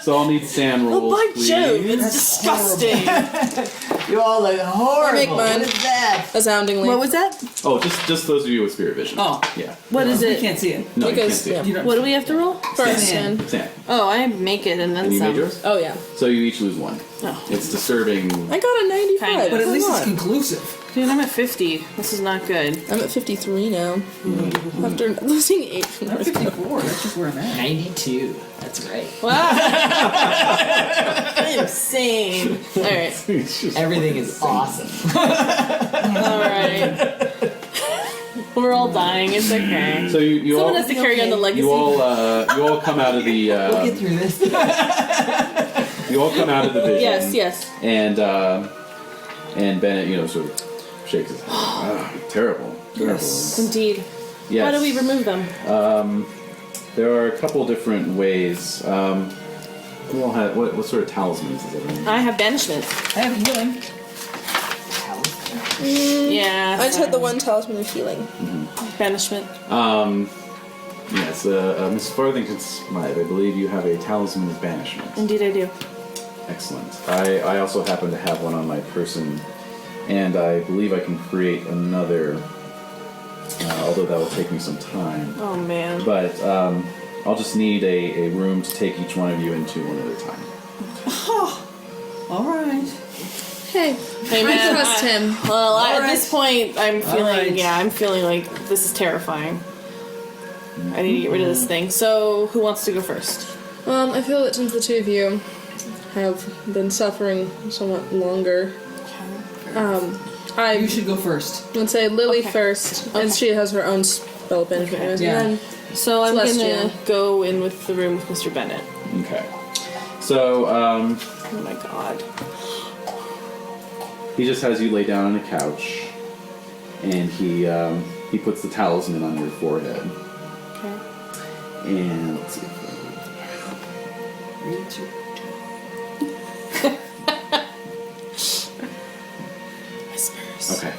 So I'll need sand rolls, Oh, by please. Jove, it's disgusting. you all look horrible. make mine. What is that? Astoundingly. What was that? Oh, just those of you with spirit vision. Oh. Yeah. What is You it? can't see it. No, you can't Because, see it. You don't. What do we have to roll? First. Sand. Sand. Oh, I make it and then And you some. made yours? Oh, yeah. So you each lose one. Oh. It's disturbing. I got a 95. Kinda. But at least Come it's on. conclusive. Dude, I'm at 50. This is not good. I'm at 53 now. After losing 8 from I'm 54. That's just where I'm at. 92. That's right. Wow. I'm insane. Alright. It's just Everything is awesome. Alright. We're all dying. It's okay. So you all Someone has to carry on the legacy. you all come out of the We'll get through this. you all come out of the vision. Yes. And Bennett, sort of shakes his head. Terrible. Yes. Indeed. Yes. How do we remove them? There are a couple different ways. Who all had what sort of talismans is everyone? I have banishment. I have healing. Yeah. I just had the one talisman of healing. banishment. Yes, Miss Farthington-Smythe, I believe you have a talisman of banishment. Indeed, I do. Excellent. I also happen to have one on my person, and I believe I can create another, although that will take me some time. Oh man. But I'll just need a room to take each one of you into one at a time. All right. Hey, Hey man. I trust him. Well, at right. this point, I'm feeling. right. Yeah, I'm feeling like this is terrifying. I need to get rid of this thing. So, who wants to go first? I feel that since the two of you have been suffering somewhat longer, You I should go first. would say Lily Okay. first, Okay. and she has her own spell banishment. anyways, Yeah. And then So I'm Celestia. gonna go in with the room with Mr. Bennett. Okay. So Oh my god. he just has you lay down on a couch, and he puts the talisman on your forehead. Okay. And let's see. Whispers. Okay.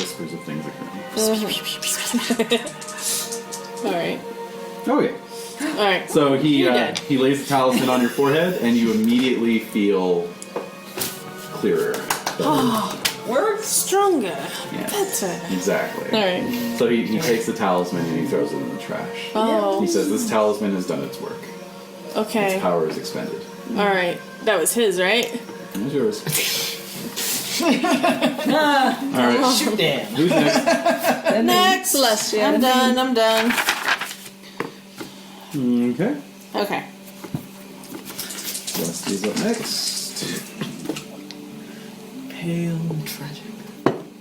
Whispers of things occurring. Alright. Okay. Alright. So he You're dead. he lays the talisman on your forehead, and you immediately feel clearer. Works. Stronger. Yes. Better. Exactly. Alright. So he takes the talisman and he throws it in the trash. Oh. He says, "This talisman has done its work. Okay. Its power is expended." Alright. That was his, right? Here's yours. All right. Shoot Dan. Who's next? Next! Celestia. I'm done. Okay. Okay. Westy's up next. Pale and tragic.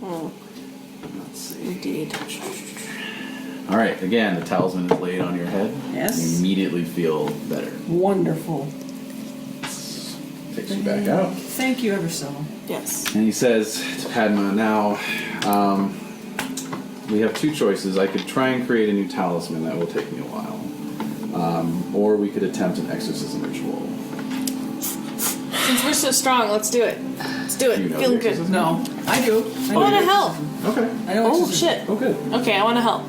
Let's see. Indeed. All right. Again, the talisman is laid on your head. Yes. You immediately feel better. Wonderful. Takes you back out. Thank you ever so. Yes. And he says to Padma, "Now, we have two choices. I could try and create a new talisman. That will take me a while. Or we could attempt an exorcism ritual." Since we're so strong, let's do it. Let's do it. You know Feeling the good. exorcism? No, I do. I want to help. Okay. I know. Oh, what you- shit. Oh, good. Okay, I want to help.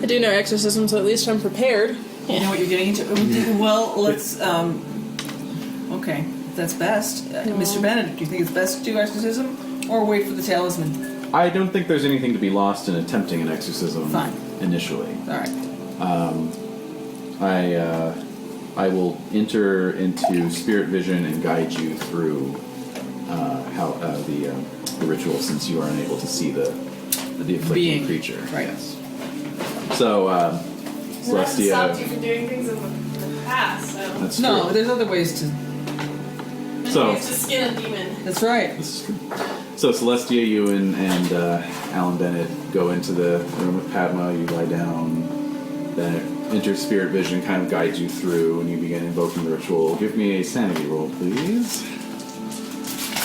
I do know exorcism, so at least I'm prepared. You know what you're getting into. Well, let's. Okay, that's best. Mr. Bennett, do you think it's best to do exorcism or wait for the talisman? I don't think there's anything to be lost in attempting an exorcism Fine. initially. All right. I will enter into spirit vision and guide you through how the ritual, since you are unable to see the afflicting Being. creature. Right. Yes. So Celestia. from doing things in the past, so. That's true. No, there's other ways to. So skin a demon. That's right. this is true. So Celestia, you and Alan Bennett go into the room with Padma. You lie down. Bennett enters spirit vision, kind of guides you through, and you begin invoking the ritual. Give me a sanity roll, please.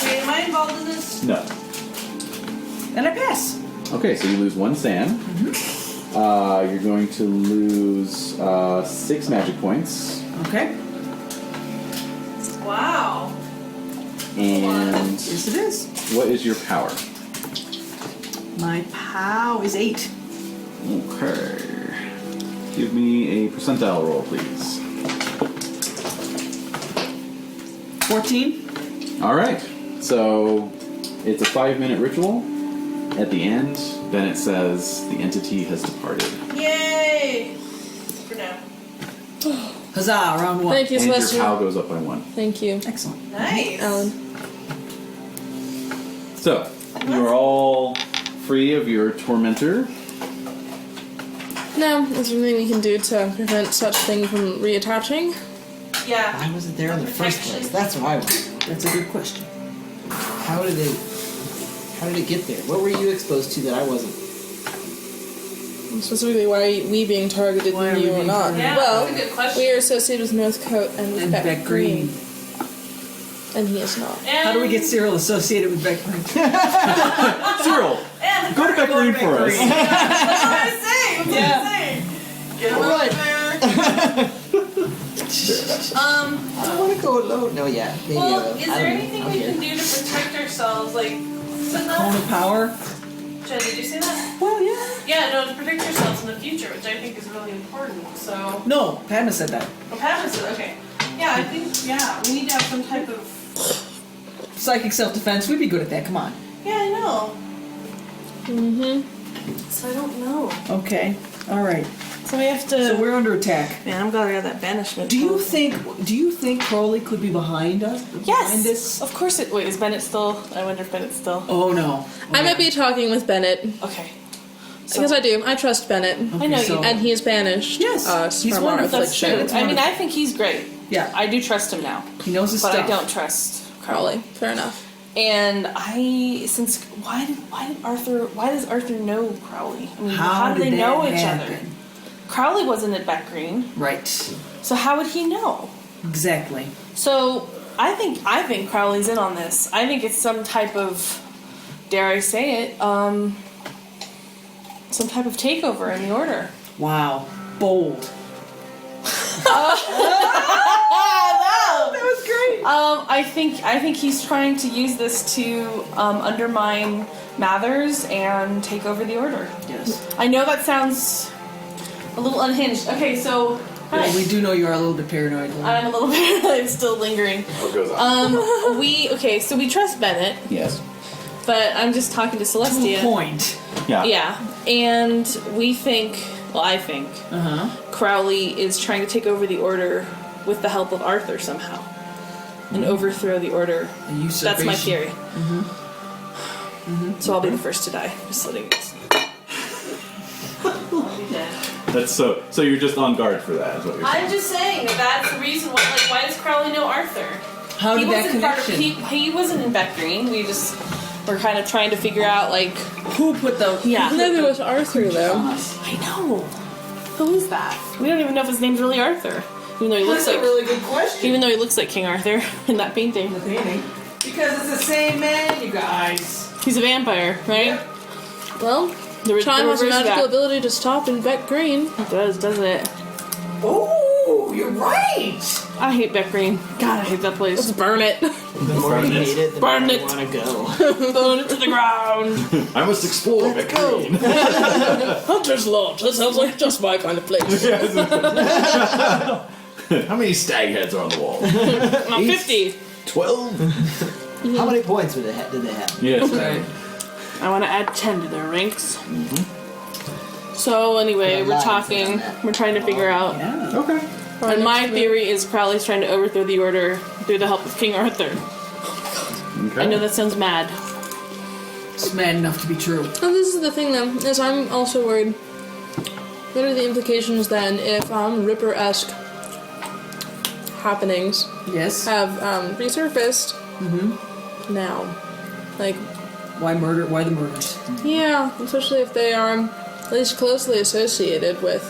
Wait, am I involved in this? No. And I pass. Okay, so you lose one sand. You're going to lose 6 magic points. Okay. Wow. And Yes, it is. what is your power? My POW is 8. Okay. Give me a percentile roll, please. 14. All right. So it's a 5-minute ritual. At the end, Bennett says the entity has departed. Yay! For now. Huzzah, round 1. Thank you, And your Celestia. POW goes up by 1. Thank you, Excellent. Nice. Alan. So, you are all free of your tormentor. Now, is there anything we can do to prevent such thing from reattaching? Yeah. Why was it there in the first place? That's what I want. That's a good question. How did it get there? What were you exposed to that I wasn't? Specifically, why are we being targeted Why are and we you are being not? targeted? Yeah, Well, that's a good question. we are associated with Northcote and with And Beck, Beck Green. Green. And he is not. And How do we get Cyril associated with Beck Green? Cyril, And go to Beck Green for us. That's what I'm saying. That's what I'm saying. Get him Alright. over there. I don't want to go alone. No, yeah. Maybe I Well, will. is I there don't know. anything I'm we here. can do to protect ourselves? Like, said Cone that? of power? Jen, did you say that? Well, yeah. Yeah, no, to protect yourselves in the future, which I think is really important. So, No, Padma said that. oh, Padma said, okay. Yeah, I think, yeah, we need to have some type of. Psychic self-defense, we'd be good at that. Come on. Yeah, I know. Mm-hmm. So I don't know. Okay. All right. So we have to. So we're under attack. Man, I'm glad I got that banishment. Do you think Crowley could be behind us? Yes. Behind this? Of course it. Wait, is Bennett still? I wonder if Bennett's still. Oh no. I might be talking with Bennett. Okay. Because I do. I trust Bennett. I know so- you. And he has banished Yes, us he's from our wonderful. That's true. affliction. I mean, I think he's great. Yeah. I do trust him now, He knows his but stuff. I don't trust Probably. Crowley. Fair enough. And why does Arthur know Crowley? I mean, how do they that know each happen? other? Crowley wasn't at Beck Green, Right. so how would he know? Exactly. So I think Crowley's in on this. I think it's some type of, dare I say it, some type of takeover in the order. Wow. Bold. That was great. I think he's trying to use this to undermine Mathers and take over the order. Yes. I know that sounds a little unhinged. Okay, so Well, we do know you are a little bit paranoid. I'm a little bit. I'm still lingering. What goes on? So we trust Bennett, Yes. but I'm just talking to Celestia. Point. Yeah. Yeah, and we think. Well, I think Crowley is trying to take over the order with the help of Arthur somehow, and overthrow the order. A usurpation. That's my theory. So I'll be the first to die. Just letting it. I'll be dead. That's so. So you're just on guard for that, is what you're saying. I'm just saying that's the reason why. Like, why does Crowley know Arthur? How did that wasn't part of. connection? He wasn't in Beck Green. We just were kind of trying to figure out like. Who put the? Yeah. Neither was Arthur, though. I know. Who is that? We don't even know if his name's really Arthur, even though he looks That's like. a really good question. Even though he looks like King Arthur in that painting. The painting. Because it's the same man, you guys. He's a vampire, right? Well, The Time has a reverse of magical that. ability to stop in Beck Green. It does, doesn't it? Oh, you're right. I hate Beck Green. God, I hate that place. Let's burn it. The more you hate it, the more Burn I it. want to go. Burn it to the ground. I must explore Beck Green. Hunter's Lodge. That sounds like just my kind of place. How many stag heads are on the wall? I'm 50. 12? How many points did they have? Yes. Right. I want to add 10 to their ranks. So anyway, There are we're lines talking. around that. We're trying to figure out. Yeah. Okay. And my theory is Crowley's trying to overthrow the order through the help of King Arthur. Okay. I know that sounds mad. It's mad enough to be true. Well, this is the thing, though, is I'm also worried. What are the implications then if Ripper-esque happenings Yes. have resurfaced now? Like, Why murder? Why the murders? yeah, especially if they are at least closely associated with.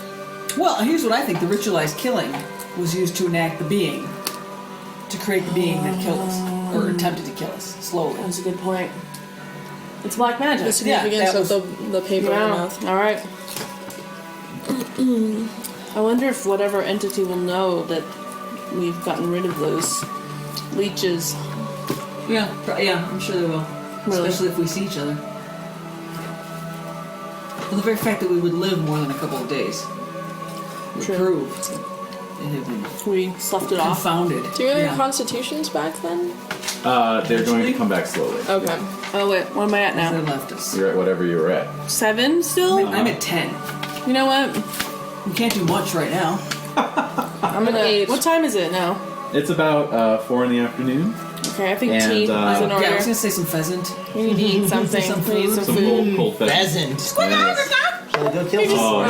Well, here's what I think: the ritualized killing was used to enact the being, to create the being that killed us or attempted to kill us slowly. That's a good point. It's black magic. The significance that of the paper in the mouth. All right. I wonder if whatever entity will know that we've gotten rid of those leeches. Yeah, I'm sure they will. Really? Especially if we see each other. Well, the very fact that we would live more than a couple of days would prove that it had been We sloughed it off. confounded. Do you have any Yeah. constitutions back then? They're going to come back slowly. Okay. Oh wait, what am I at They now? left us. You're at whatever you were at. 7 still? I'm at 10. You know what? We can't do much right now. I'm gonna. 8. What time is it now? It's about 4 in the afternoon. Okay, I think And, tea is in Yeah, I was order. gonna say some pheasant. We need to eat something. Some We need food. some Some food. cold pheasant. Pheasant. Yes. Shall I go kill some? Oh, no.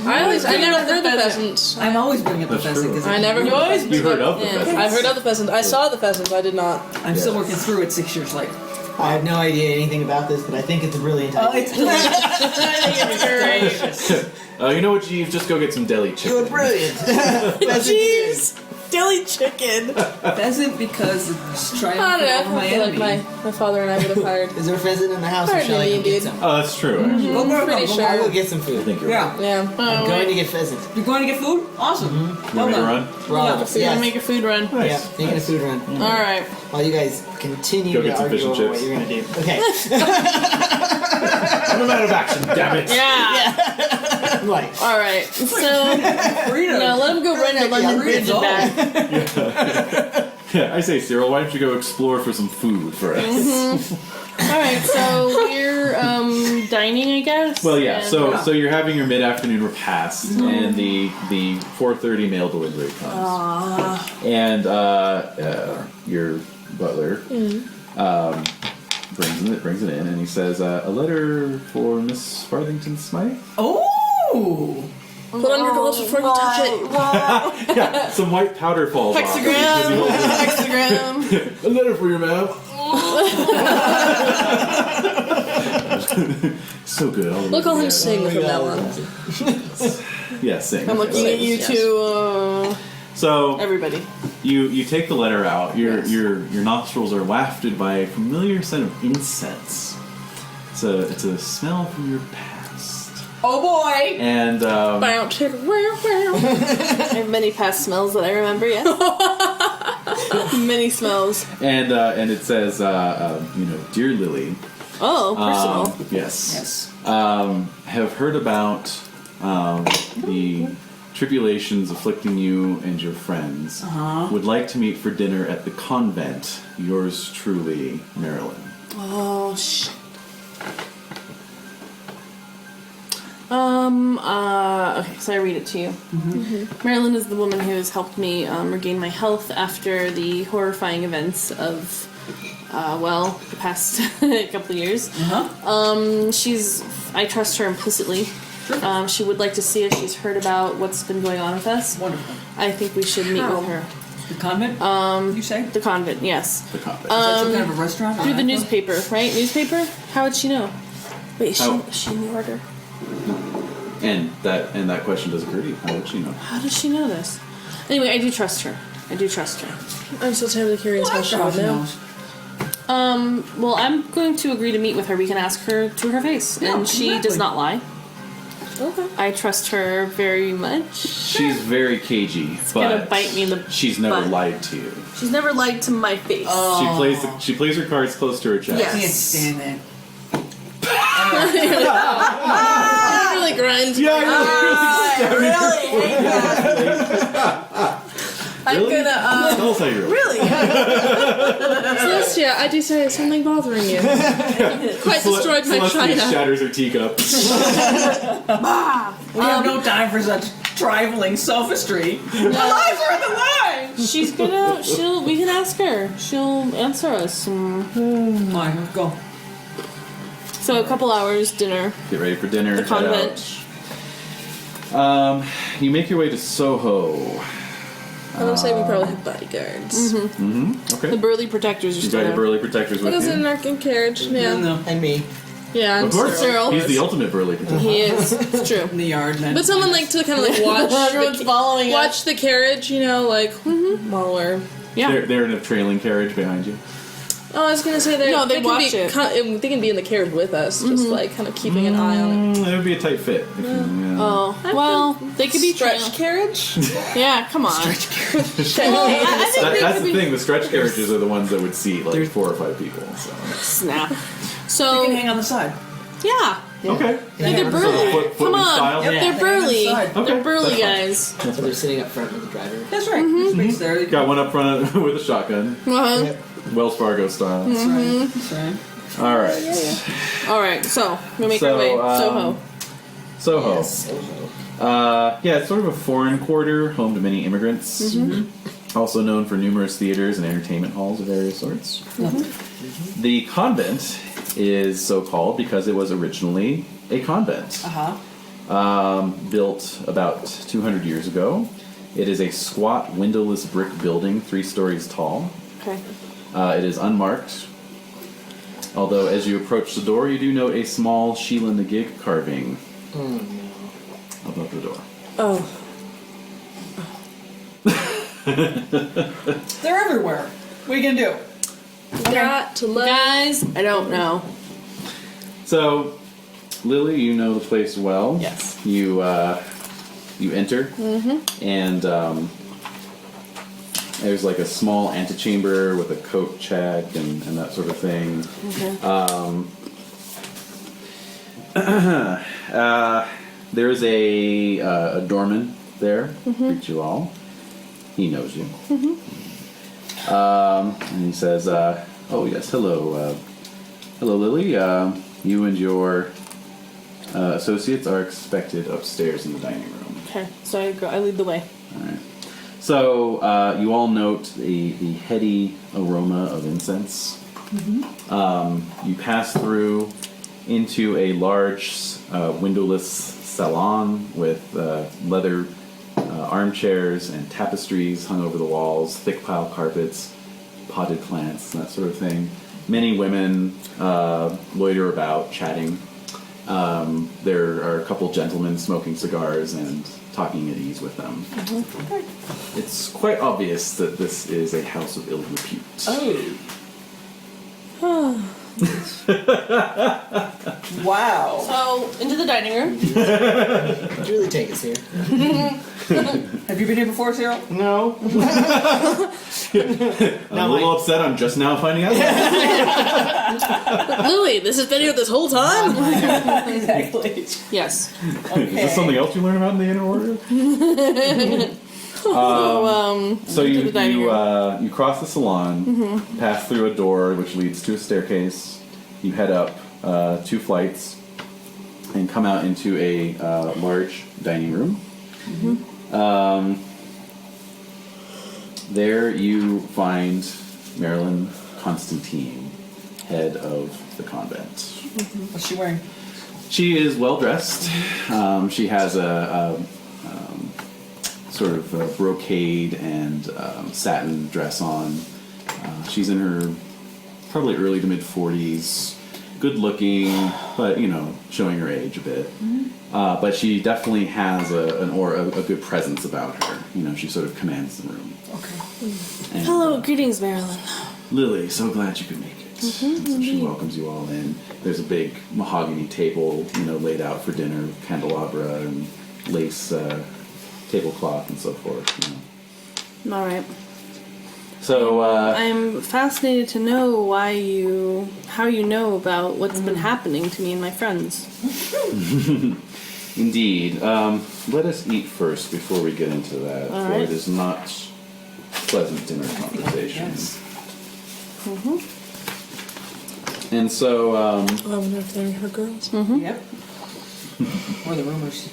I never heard the pheasant. I'm always bringing up the That's pheasant true. because I never You always You heard of the Yeah. pheasant. I've heard of the pheasant. I saw the pheasant. I did not. I'm still Yes. working through it 6 years later. I have no idea anything about this, but I think it's a brilliant idea. It's delicious. You know what, Jeeves? Just go get some deli You're chicken. brilliant. Jeez! Deli chicken! Pheasant because it's I don't know. triumphant over I my feel like enemy. my father and I would have hired. Is there a pheasant in the house, or Hardly shall I go indeed. get some? Oh, that's true, actually. Go, go, Pretty go, go. sure. I'll go get some I food. think you're right. Yeah. Yeah. I'm going to get pheasant. You're going to get food? Awesome. You want me to run? Rob, So you're gonna make a food run. Nice. Yeah, making a food run. Alright. While you guys continue Go to get some argue fish and over what chips. you're going to do. Okay. I'm a man of action, damn it. Yeah. Right. Alright. So Freedom. no, let him go run at London Bridge and back. Yeah, I say, Cyril, why don't you go explore for some food for us? Alright, so we're dining, I guess. Well, yeah. And- So you're having your mid-afternoon repast, and the 4:30 mail delivery comes, and your butler brings it in, and he says, "A letter for Miss Farthington-Smythe." Oh! Put on your gloves before you touch it. Yeah, some white powder falls off. Hexagram. Hexagram. A letter for your ma'am. So good. We'll call him Sing from now on. Yeah, sing. I'm looking at you Yes. two, So everybody. you take the letter out. Your nostrils are wafted by a familiar scent of incense. It's a smell from your past. Oh boy! And I have many past smells that I remember, yes. Many smells. and it says, dear Lily. Oh, personal. Yes. Yes. Have heard about the tribulations afflicting you and your friends. Would like to meet for dinner at the convent. Yours truly, Marilyn. Oh, shit. Okay, so I read it to you. Marilyn is the woman who has helped me regain my health after the horrifying events of, the past couple of years. I trust her implicitly. She would like to see if she's heard about what's been going on with us. Wonderful. I think we should meet with her. The convent? You say? The convent, yes. The convent. Is that some kind of a restaurant? or Through the nightclub? newspaper, right? Newspaper? How would she know? Wait, is How- she in the order? and that question does occur to you. How would she know? How does she know this? Anyway, I do trust her. I'm still terribly curious how she would Gosh know. knows. Well, I'm going to agree to meet with her. We can ask her to her face. Yeah, And she exactly. does not lie. Okay. I trust her very much. She's very cagey, gonna but bite me in the she's never butt. lied to you. She's never lied to my face. She plays her cards close to her chest. I can't stand that. Really grind. I'm Really? gonna, Tell us how you Really? Celestia, I do say there's something bothering you. Quite destroyed my Celestia china. shatters her teacup. We have no time for such trifling sophistry. The lies are the lies! She's gonna, we can ask her. She'll answer us. Fine, let's go. So a couple hours, dinner. Get ready for dinner. The head convent. out. You make your way to Soho. I would say we probably have bodyguards. Okay. The burly protectors are You still got your there. burly protectors with Because in you. an Arcan carriage, yeah. No, And me. Yeah, Of and course. Cyril. He's the ultimate burly protector. He is. It's true. in the yard then. But someone like to kind of like watch Everyone's following us. watch the carriage, while we're Yeah. They're in a trailing carriage behind you. Oh, I was gonna say they No, they can watch be, it. They can be in the carriage with us, just like kind of keeping an eye on it. It would be a tight fit. If you, yeah. Oh, well, they could be Stretch carriage. Yeah, come on. Well, I think That's the thing. The stretch carriages are the ones that would seat like 4 or 5 people. So. Snap. You So, can hang on the side. yeah. Okay. They're burly. Footloose Come on. style? Yep. They're burly. Okay, They're burly that's fine. guys. So they're sitting up front with the driver. That's right. Space there. You Got one up front with a shotgun, Uh-huh. Wells Fargo style. That's right. That's right. All right. All right, so we make So, our way. Soho. Soho. Yes. Yeah, it's sort of a foreign quarter, home to many immigrants. Also known for numerous theaters and entertainment halls of various sorts. The convent is so called because it was originally a convent. Built about 200 years ago. It is a squat, windowless brick building, 3 stories tall. Okay. It is unmarked. Although, as you approach the door, you do note a small Sheela-na-Gig carving above the door. Oh. They're everywhere. What are you gonna do? Got to love. Guys, I don't know. So, Lily, you know the place well. Yes. You enter, and there's like a small antechamber with a coat check and that sort of thing. There's a doorman there. Greet you all. He knows you. And he says, "Oh yes, hello, hello, Lily. You and your associates are expected upstairs in the dining room." Okay, so I lead the way. All right. So you all note the heady aroma of incense. You pass through into a large windowless salon with leather armchairs and tapestries hung over the walls, thick pile carpets, potted plants, and that sort of thing. Many women loiter about, chatting. There are a couple gentlemen smoking cigars and talking at ease with them. It's quite obvious that this is a house of ill repute. Wow. So, into the dining room. Did you really take us here? Have you been here before, Cyril? No. I'm a little upset I'm just now finding out. Lily, this has been here this whole time? Exactly. Yes. Is this something else you learn about in the Inner Order? So into the dining you cross the salon, pass through a door which leads to a staircase. You head up 2 flights and come out into a large dining room. There you find Marilyn Constantine, head of the convent. What's she wearing? She is well dressed. She has a sort of a brocade and satin dress on. She's in her probably early to mid 40s. Good looking, but showing her age a bit. But she definitely has a good presence about her. She sort of commands the room. Okay. And, Hello, greetings, Marilyn. Lily, so glad you could make it. And so she welcomes you all in. There's a big mahogany table, laid out for dinner, candelabra and lace tablecloth and so forth. All right. So I'm fascinated to know how you know about what's been happening to me and my friends. indeed, let us eat first before we get into that. All For right. it is not pleasant dinner conversation. And so, I wonder if they're her girls. Yep. Or the rumors.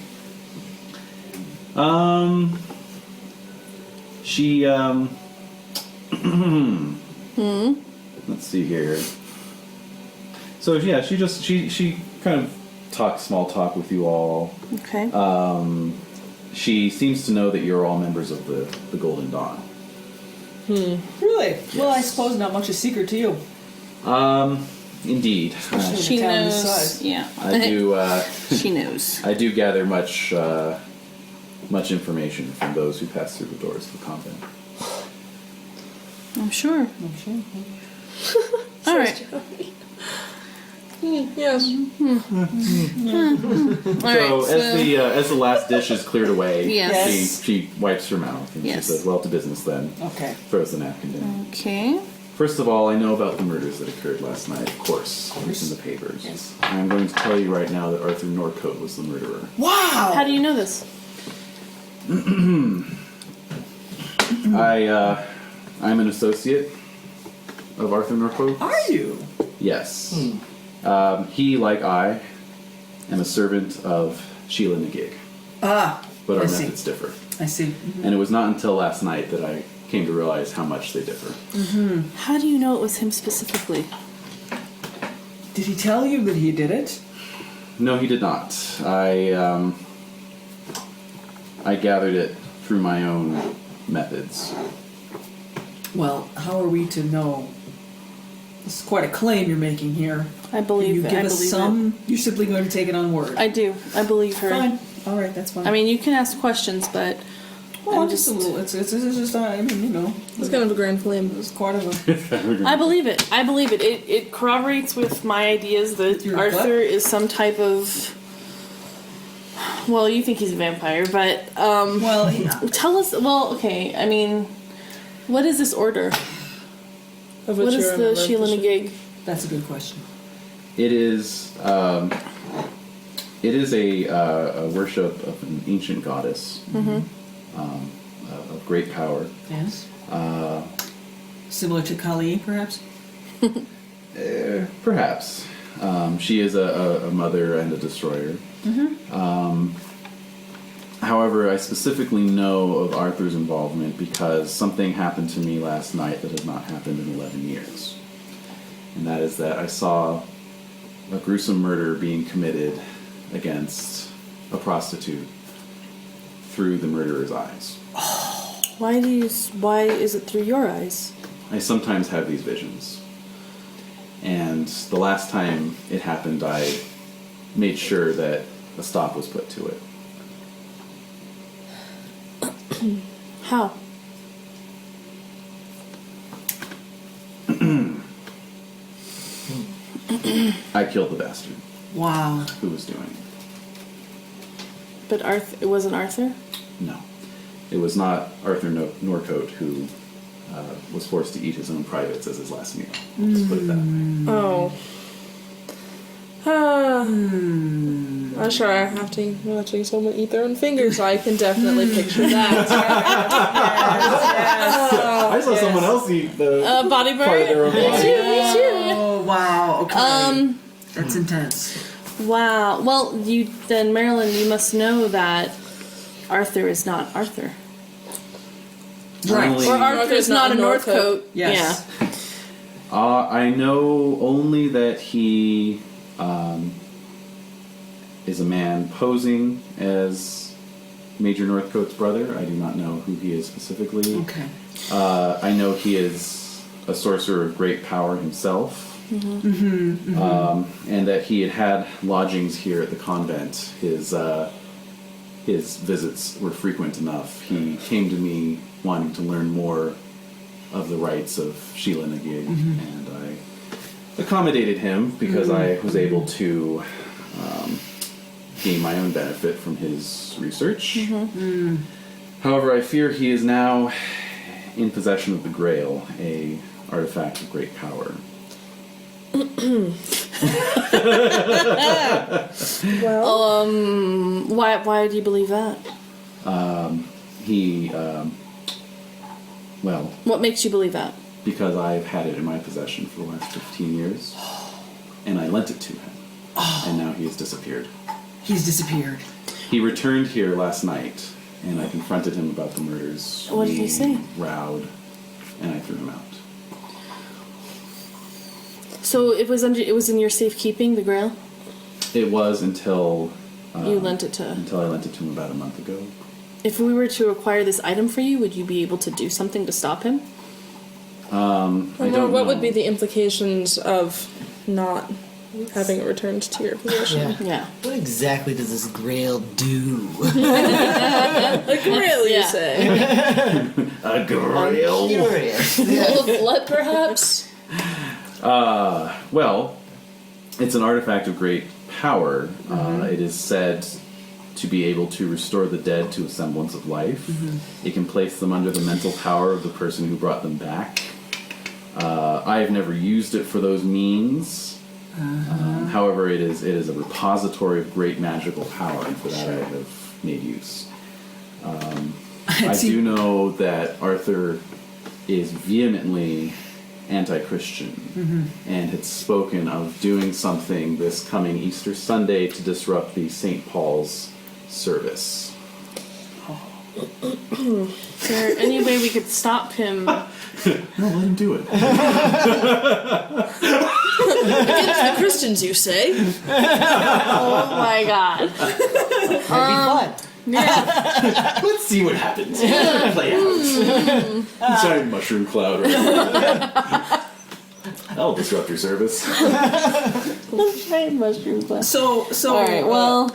she, let's see here. So yeah, she kind of talks small talk with you all. Okay. She seems to know that you're all members of the Golden Dawn. Really? Well, I suppose not much a secret to you. Indeed. She town this knows. size. Yeah. I do. She knows. I do gather much information from those who pass through the doors of the convent. I'm sure. All right. Yes. All right. As the last dish is cleared away, Yes. she wipes her mouth and Yes. she says, "Well, to business then." Okay. Throws the napkin down. Okay. First of all, I know about the murders that occurred last night. Of course, it's in the papers. Yes. I'm going to tell you right now that Arthur Norcote was the murderer. Wow! How do you know this? I'm an associate of Arthur Norcote. Are you? Yes. He, like I, am a servant of Sheela-na-Gig. Ah, But our I see. methods differ. I see. And it was not until last night that I came to realize how much they differ. How do you know it was him specifically? Did he tell you that he did it? No, he did not. I gathered it through my own methods. Well, how are we to know? This is quite a claim you're making here. I believe you it. give I us believe some. You're simply going to take it on word. I do. I believe her. Fine. All right, that's fine. I mean, you can ask questions, but well, I'm just just. a little. It's just. I mean, you know, It's kind of a grand flame. it's quite of a. I believe it. I believe it. It corroborates with my ideas that Your Arthur what? is some type of. Well, you think he's a vampire, but Well, yeah. tell us. Well, okay. I mean, what is this order? Of What which is you're a the member, Sheela-na-Gig? That's a good question. It is a worship of an ancient goddess of great power. Yes. Similar to Kali, perhaps. Perhaps. She is a mother and a destroyer. However, I specifically know of Arthur's involvement because something happened to me last night that has not happened in 11 years. And that is that I saw a gruesome murder being committed against a prostitute through the murderer's eyes. Why is it through your eyes? I sometimes have these visions. And the last time it happened, I made sure that a stop was put to it. How? I killed the bastard Wow. who was doing it. But it wasn't Arthur? No. It was not Arthur Norcote who was forced to eat his own privates as his last meal. Let's put it that way. Oh. I'm sure I have to watching someone eat their own fingers, so I can definitely picture that. I saw someone else eat the Body part of their own body. Oh wow. Okay. That's intense. Wow. Well, Marilyn, you must know that Arthur is not Arthur. Right. Only- Or Arthur is not a Northcote. Northcote. Yes. Yeah. I know only that he is a man posing as Major Northcote's brother. I do not know who he is specifically. Okay. I know he is a sorcerer of great power himself. And that he had lodgings here at the convent. His visits were frequent enough. He came to me wanting to learn more of the rites of Sheela-na-Gig, and I accommodated him because I was able to gain my own benefit from his research. However, I fear he is now in possession of the Grail, a artifact of great power. Well, Why do you believe that? Well, What makes you believe that? because I've had it in my possession for the last 15 years, and I lent it to him, and now he has disappeared. He's disappeared. He returned here last night, and I confronted him about the murders. What did he say? Rowed, and I threw him out. So it was in your safekeeping, the Grail? It was until You lent it to. until I lent it to him about a month ago. If we were to acquire this item for you, would you be able to do something to stop him? I don't what know. would be the implications of not having it returned to your possession? Yeah. Yeah. What exactly does this grail do? Like, really, Yeah. you say? A grail? Curious. Full of blood, perhaps? Well, it's an artifact of great power. It is said to be able to restore the dead to a semblance of life. It can place them under the mental power of the person who brought them back. I have never used it for those means. However, it is a repository of great magical power, and for that I have made use. I do know that Arthur is vehemently anti-Christian and had spoken of doing something this coming Easter Sunday to disrupt the St. Paul's service. Is there any way we could stop him? No, let him do it. Against the Christians, you say? Oh my god. That'd be fun. Yeah. Let's see what happens. Play out. Giant mushroom cloud. Right? That'll disrupt your service. Giant mushroom cloud. So All right. Well,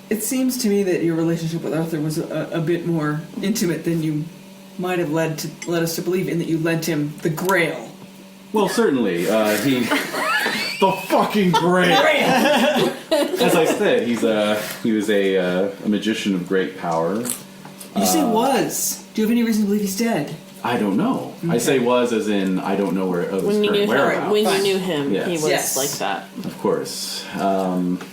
it seems to me that your relationship with Arthur was a bit more intimate than you might have led us to believe, in that you lent him the Grail. Well, certainly. The fucking Grail. As I said, he was a magician of great power. You say was. Do you have any reason to believe he's dead? I don't know. Okay. I say was as in I don't know where of his when you current knew whereabouts. him, when you knew him, Yes. he was Yes. like that. Of course.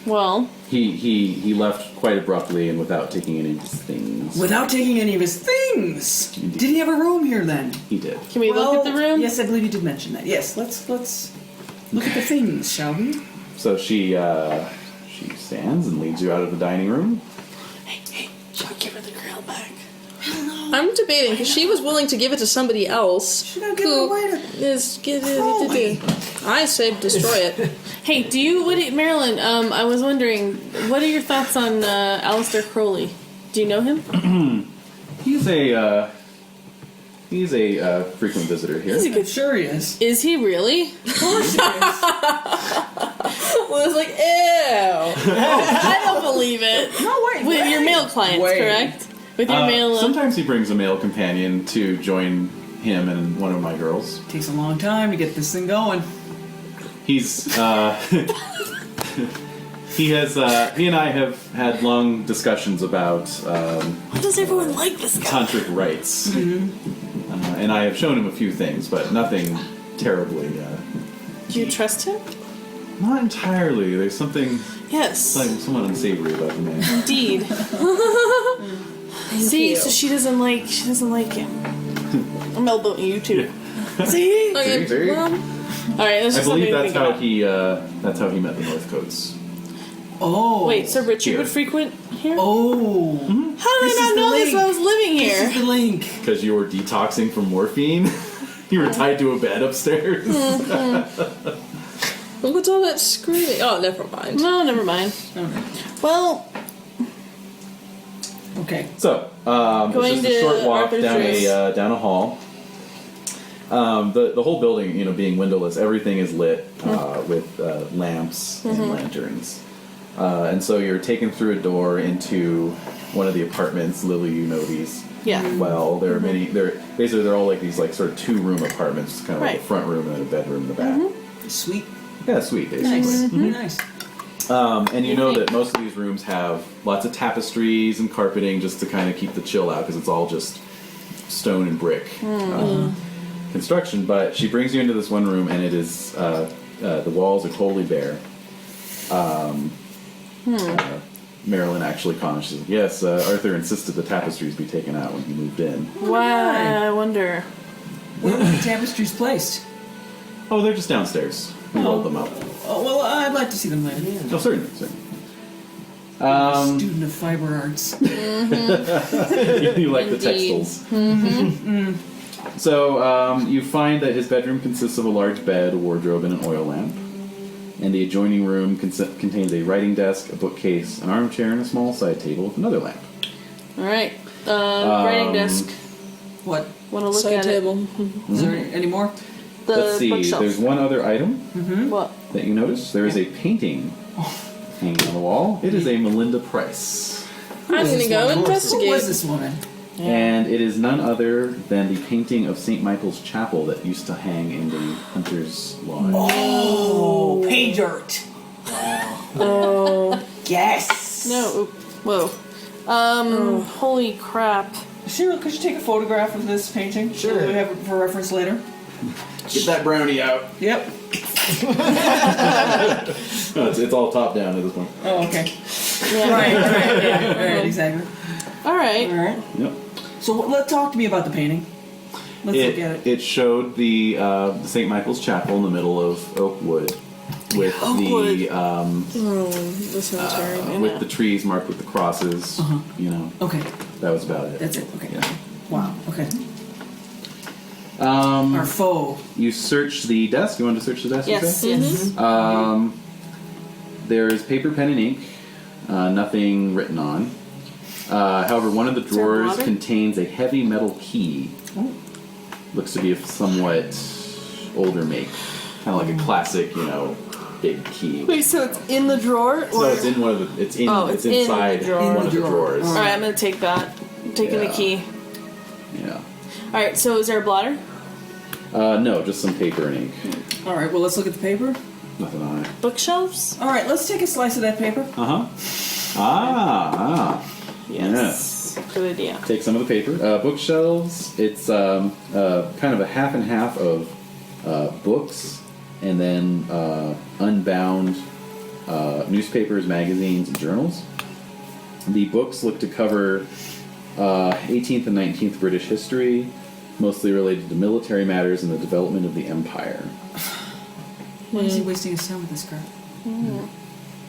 Well, he left quite abruptly and without taking any of his things. Without taking any of his things. Indeed. Did he have a room here then? He did. can we look at the room? Yes, I believe you did mention that. Yes, let's look at the things, shall we? So she stands and leads you out of the dining room. Hey, shall I give her the grill back? I'm debating, because she was willing to give it to somebody else. Should I give it away to Crowley? I say destroy it. Hey, Marilyn? I was wondering, what are your thoughts on Aleister Crowley? Do you know him? He's a frequent visitor here. He's a good. Sure he is. Is he really? Of course he is. Well, it's like, ew. I don't believe it. No, wait. With your male clients, Wait. correct? With your male. Sometimes he brings a male companion to join him and one of my girls. Takes a long time to get this thing going. He's he and I have had long discussions about Why does everyone like this guy? tantric rites, and I have shown him a few things, but nothing terribly. Do you trust him? Not entirely. There's something Yes. somewhat unsavory about the man. Indeed. See, you. so she doesn't like him. I'm elbowing you too. See? Okay, See? well, Alright, that's I just believe something to that's think how about. that's how he met the Northcoats. Oh. Wait, so Richard Here. would frequent here? Oh. How did This I is not the know this link. when I was living This here? is the link. Because you were detoxing from morphine. You were tied to a bed upstairs. what's all that screaming? Oh, never mind. No, never mind. Okay. Well, Okay. So, Going it's just a to short walk Arthur's down a hall. The whole building, being windowless, everything is lit with lamps and lanterns. And so you're taken through a door into one of the apartments. Lily, you know these yeah. well. There are many. They're all like these sort of 2-room apartments, kind of like Right. a front room and a bedroom in the back. Sweet. Yeah, sweet, basically. Nice. Nice. And you know that most of these rooms have lots of tapestries and carpeting just to kind of keep the chill out because it's all just stone and brick construction. But she brings you into this one room and it is the walls are totally bare. Marilyn actually comments, she's like, yes, Arthur insisted the tapestries be taken out when he moved in. Why? I wonder. Where were the tapestries placed? Oh, they're just downstairs. We rolled them up. Oh, well, I'd like to see them later. Oh, certainly. Student of fiber arts. You like the Indeed. textiles. So you find that his bedroom consists of a large bed, a wardrobe, and an oil lamp. And the adjoining room contains a writing desk, a bookcase, an armchair, and a small side table with another lamp. Alright. Writing desk. What? Want to look Side at table. Is there any more? it? The Let's see, bookshelf. there's one other item What? that you notice. There is a painting hanging on the wall. It is a Melinda Price. I'm gonna go Who was investigate. this woman? And it is none other than the painting of St. Michael's Chapel that used to hang in the Hunter's Lodge. Oh, pay dirt. Oh. Yes. No. Whoa. Holy crap. Cyril, could you take a photograph of this painting? Sure. So we have it for reference later. Get that brownie out. Yep. No, it's all top down at this point. Oh, okay. Yeah. Right, exactly. All right. All right. Yep. So talk to me about the painting. Let's look at it. It showed the St. Michael's Chapel in the middle of oak wood, with Oakwood. The cemetery. with the trees marked with the crosses. You know, Okay, that was about it. that's it. Okay. Yeah. Wow. Okay. Our foe. You search the desk. You want to search the desk? you Yes. say? Yes. There is paper, pen, and ink. Nothing written on. However, one of the there drawers water? contains a heavy metal key. Oh. Looks to be a somewhat older make, kind of like a classic, big key. Wait, so it's in the drawer? So it's in one of the. It's in. Oh, it's it's in inside the drawer. one of the drawers. All right, I'm gonna take that. I'm taking the Yeah. key. Yeah. All right. So is there a blotter? No, just some paper and ink. All right. Well, let's look at the paper. Nothing on it. Bookshelves? All right. Let's take a slice of that paper. Yes. Good idea. Take some of the paper. Bookshelves. It's kind of a half and half of books, and then unbound newspapers, magazines, and journals. The books look to cover 18th and 19th British history, mostly related to military matters and the development of the empire. Why is he wasting his time with this crap?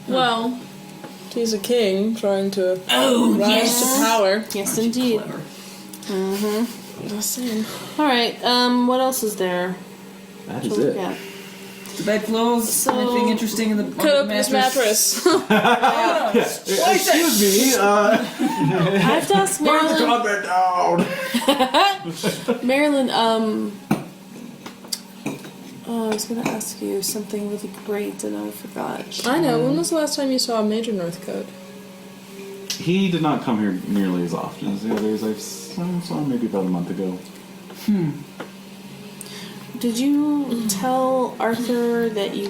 Well, he's a king trying to Oh, rise to power. Yes, indeed. Just saying. All right. What else is there That to is look it. at? The bedclothes. So- Anything interesting in the Cut open his mattress. Excuse me. I have to ask Marilyn. Combat down. Marilyn, I was going to ask you something really great and I forgot. I know. When was the last time you saw a Major Northcote? He did not come here nearly as often as the others. I saw him maybe about a month ago. Did you tell Arthur that you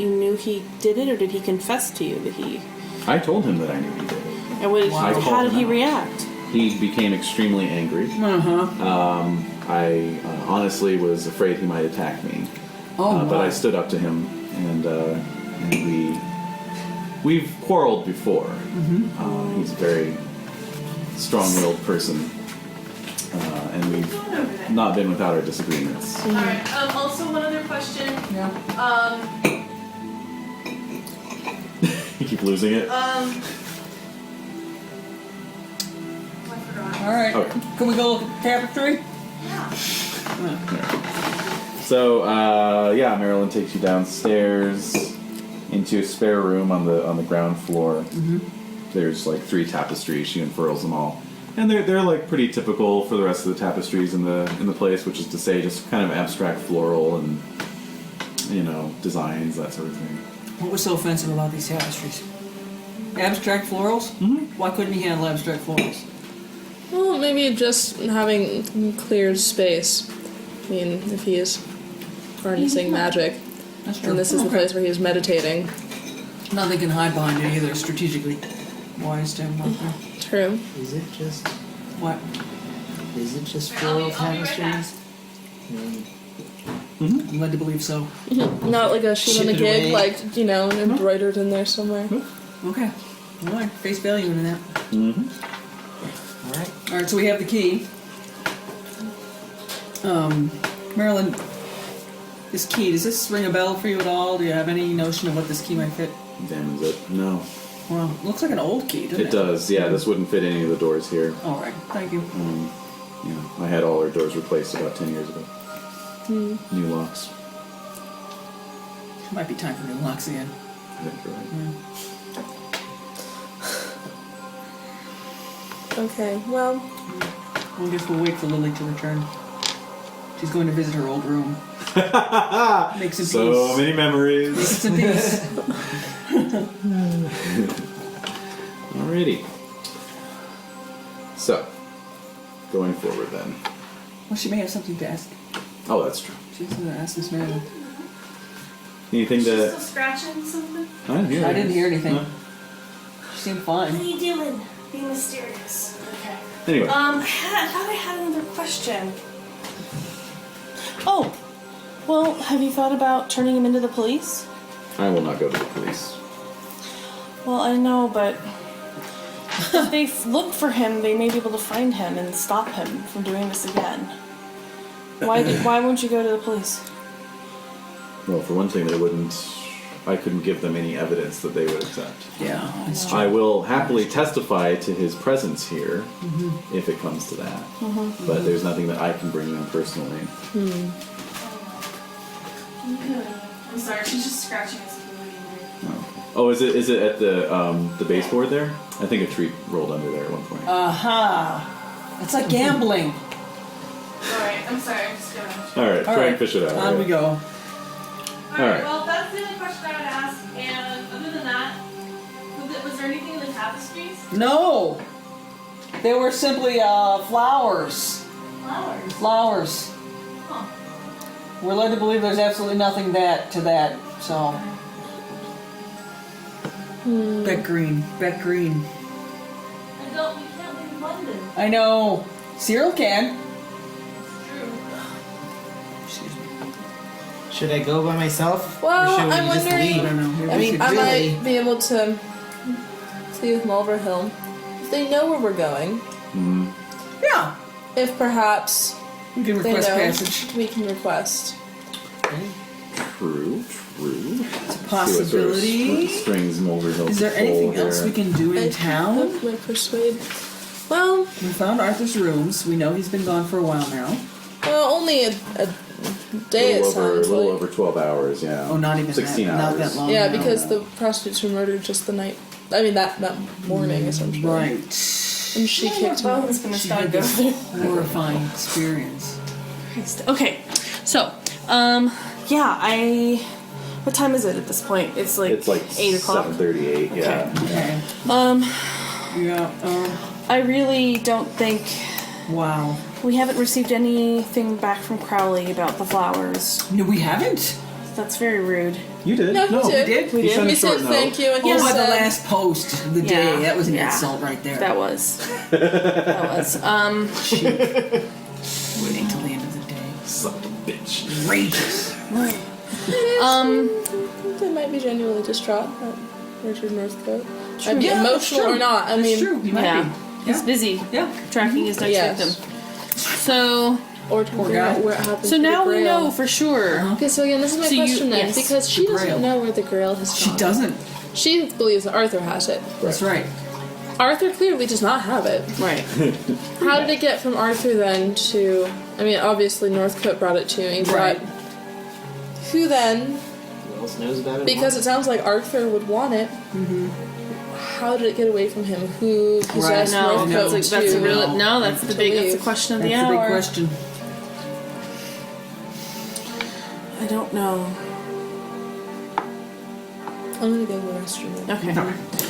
knew he did it, or did he confess to you that he? I told him that I knew he did it. And what did I how called did him he out. react? He became extremely angry. I honestly was afraid he might attack me. But I stood up to him, and we've quarreled before. He's a very strong-willed person, and we've not been without our disagreements. All right. Also, one other question. Yeah. You keep losing it. I forgot. All right. Okay. Can we go look at the tapestry? So, Marilyn takes you downstairs into a spare room on the ground floor. There's like 3 tapestries. She unfurls them all, and they're like pretty typical for the rest of the tapestries in the place, which is to say, just kind of abstract floral and designs, that sort of thing. What was so offensive about these tapestries? Abstract florals? Why couldn't he handle abstract florals? Well, maybe just having cleared space. I mean, if he is harnessing magic, That's true. and this is the place where he is meditating. Nothing can hide behind it either. Strategically wise to him out there. True. Is it just What? floral tapestries? I'm led to believe so. Not like a Chip it Sheela-na-Gig, away. like, embroidered in there somewhere. Okay. All right. Face value in that. All right. All right. So we have the key. Marilyn, this key, does this ring a bell for you at all? Do you have any notion of what this key might fit? Damn, is it? No. Well, it looks like an old key, doesn't it? It does, yeah. This wouldn't fit any of the doors here. All right. Thank you. I had all our doors replaced about 10 years ago. New locks. Might be time for new locks again. I think you're right. Okay, well, I guess we'll wait for Lily to return. She's going to visit her old room. Make some So peace. many memories. Make some peace. Alrighty. So, going forward then. Well, she may have something to ask. Oh, that's true. She's going to ask this man. Anything She's to... still scratching something? I didn't hear I it. didn't hear anything. Huh? She seemed What are fine. you doing? Being mysterious. Okay. Anyway. I thought I had another question. Oh, well, have you thought about turning him into the police? I will not go to the police. Well, I know, but if they look for him, they may be able to find him and stop him from doing this again. Why won't you go to the police? Well, for one thing, I couldn't give them any evidence that they would accept. Yeah, that's true. I will happily testify to his presence here, if it comes to that. But there's nothing that I can bring them personally. I'm sorry, she's just scratching us. Oh, is it at the baseboard there? I think a treat rolled under there at one point. Aha! It's like gambling. Alright, I'm sorry, I'm just gonna... All right, try and fish it out. On we go. Alright, Alright. well, that's the only question I would ask, and other than that, was there anything in the tapestries? No! They were simply flowers. Flowers. Flowers. Huh. We're led to believe there's absolutely nothing to that, so. Beck Green. We can't leave London. I know. Cyril can. It's true. Excuse me. Should I go by myself? Well, or should we I'm just wondering- leave? I don't know. Maybe I we mean, could I really- might be able to see with Mulver Hill. If they know where we're going, Yeah. if perhaps We can they request know, passage. we can request. True. It's a See what sort of possibility. strings Mulverhill Is there can pull anything else here. we can do in town? My persuade. Well, We found Arthur's rooms. We know he's been gone for a while now. only a day it A sounds little like. over 12 hours, yeah. Oh, not even 16 that. hours. Not that long. Yeah, now. because the prostitutes were murdered just the night. I mean, that morning, essentially. Right. And she kicked him out. It's gonna She start had going. this horrifying experience. Okay, so, yeah, what time is it at this point? It's like 8 o'clock. 7:38, yeah. Okay. Yeah. I really don't think Wow. we haven't received anything back from Crowley about the flowers. No, we haven't. That's very rude. You did? No, he did. did? We He did. sent He a short said note. thank you, and he Oh, by the said, last post of the Yeah. day. That was an Yeah. insult right there. That was. That was. Waiting till the end of the day. Son of a bitch. Outrageous. they might be genuinely distraught at Richard Northcote. I'd be Yeah, that's emotional true. or not. I That's mean, true. You might Yeah. be. He's busy Yeah. tracking his next Yes. victim. So, or to figure guy. out where it happened. so to now the we Grail. know for sure. Okay, so again, this is my So you- question then, yes, because she the doesn't Grail. know where the Grail has She gone. doesn't. She believes that Arthur has it. That's right. Arthur clearly does not have it. Right. How did it get from Arthur then to? I mean, obviously Northcote brought it to me, but Right. who then? Who else knows about it? Because it sounds like Arthur would want it. How did it get away from him? Who possessed No, Northcote that's to? a real. No, that's the to big. That's the leave. question of the That's the hour. big question. I don't know. I'm gonna go to the restroom. then. Okay.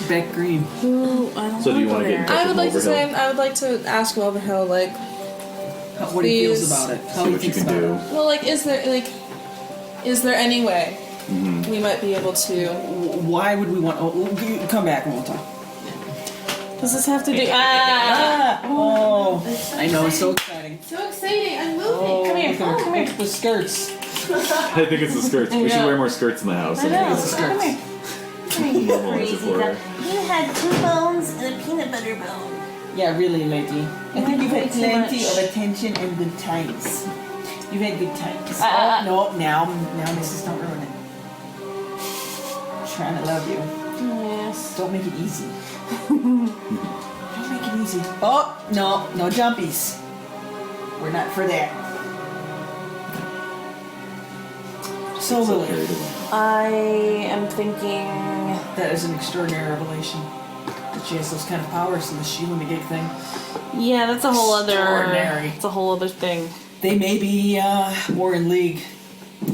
Beck Green. Who? I don't So do you wanna wanna go get in there. touch? I would like to Mulverhill. say, I would like to ask Mulverhill, like, What he feels Please. about it. How See he what you thinks can about do. it. well, like, is there any way we might be able to? Why would we want? Oh, come back and we'll talk. Does this have to do? Oh, I know. It's so exciting. So exciting! I'm moving. Oh, Come here, look at her. come here. Look at the skirts. I think it's the skirts. We should wear more skirts in the house. I know. It's the skirts. Come here. Normalize it for her. You had 2 bones and a peanut butter bone. Yeah, really, lady. I think you've had too plenty much. of attention and good times. You've had good times. Uh, Oh, no, now, Mrs. Don't ruin it. Trying to love you. Yes. Don't make it easy. Don't make it easy. Oh, no jumpies. We're not for that. So, Lily, I am thinking. that is an extraordinary revelation. That she has those kind of powers in the Sheela-na-Gig thing. Yeah, that's a whole other. Extraordinary. It's a whole other thing. They may be more in league.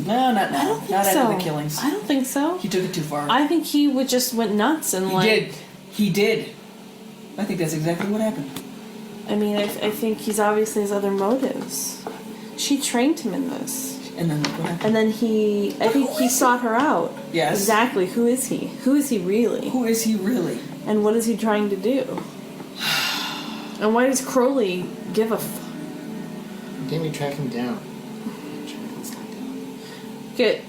No, not now. I don't think Not so. after the killings. I don't think so. He took it too far. I think he just went nuts and He like. did. He did. I think that's exactly what happened. I mean, I think he's obviously has other motives. She trained him in this. And then what happened? And then I think he sought her out. Yes. Exactly. Who is he? Who is he really? Who is he really? And what is he trying to do? And why does Crowley give a Didn't we track him down? Get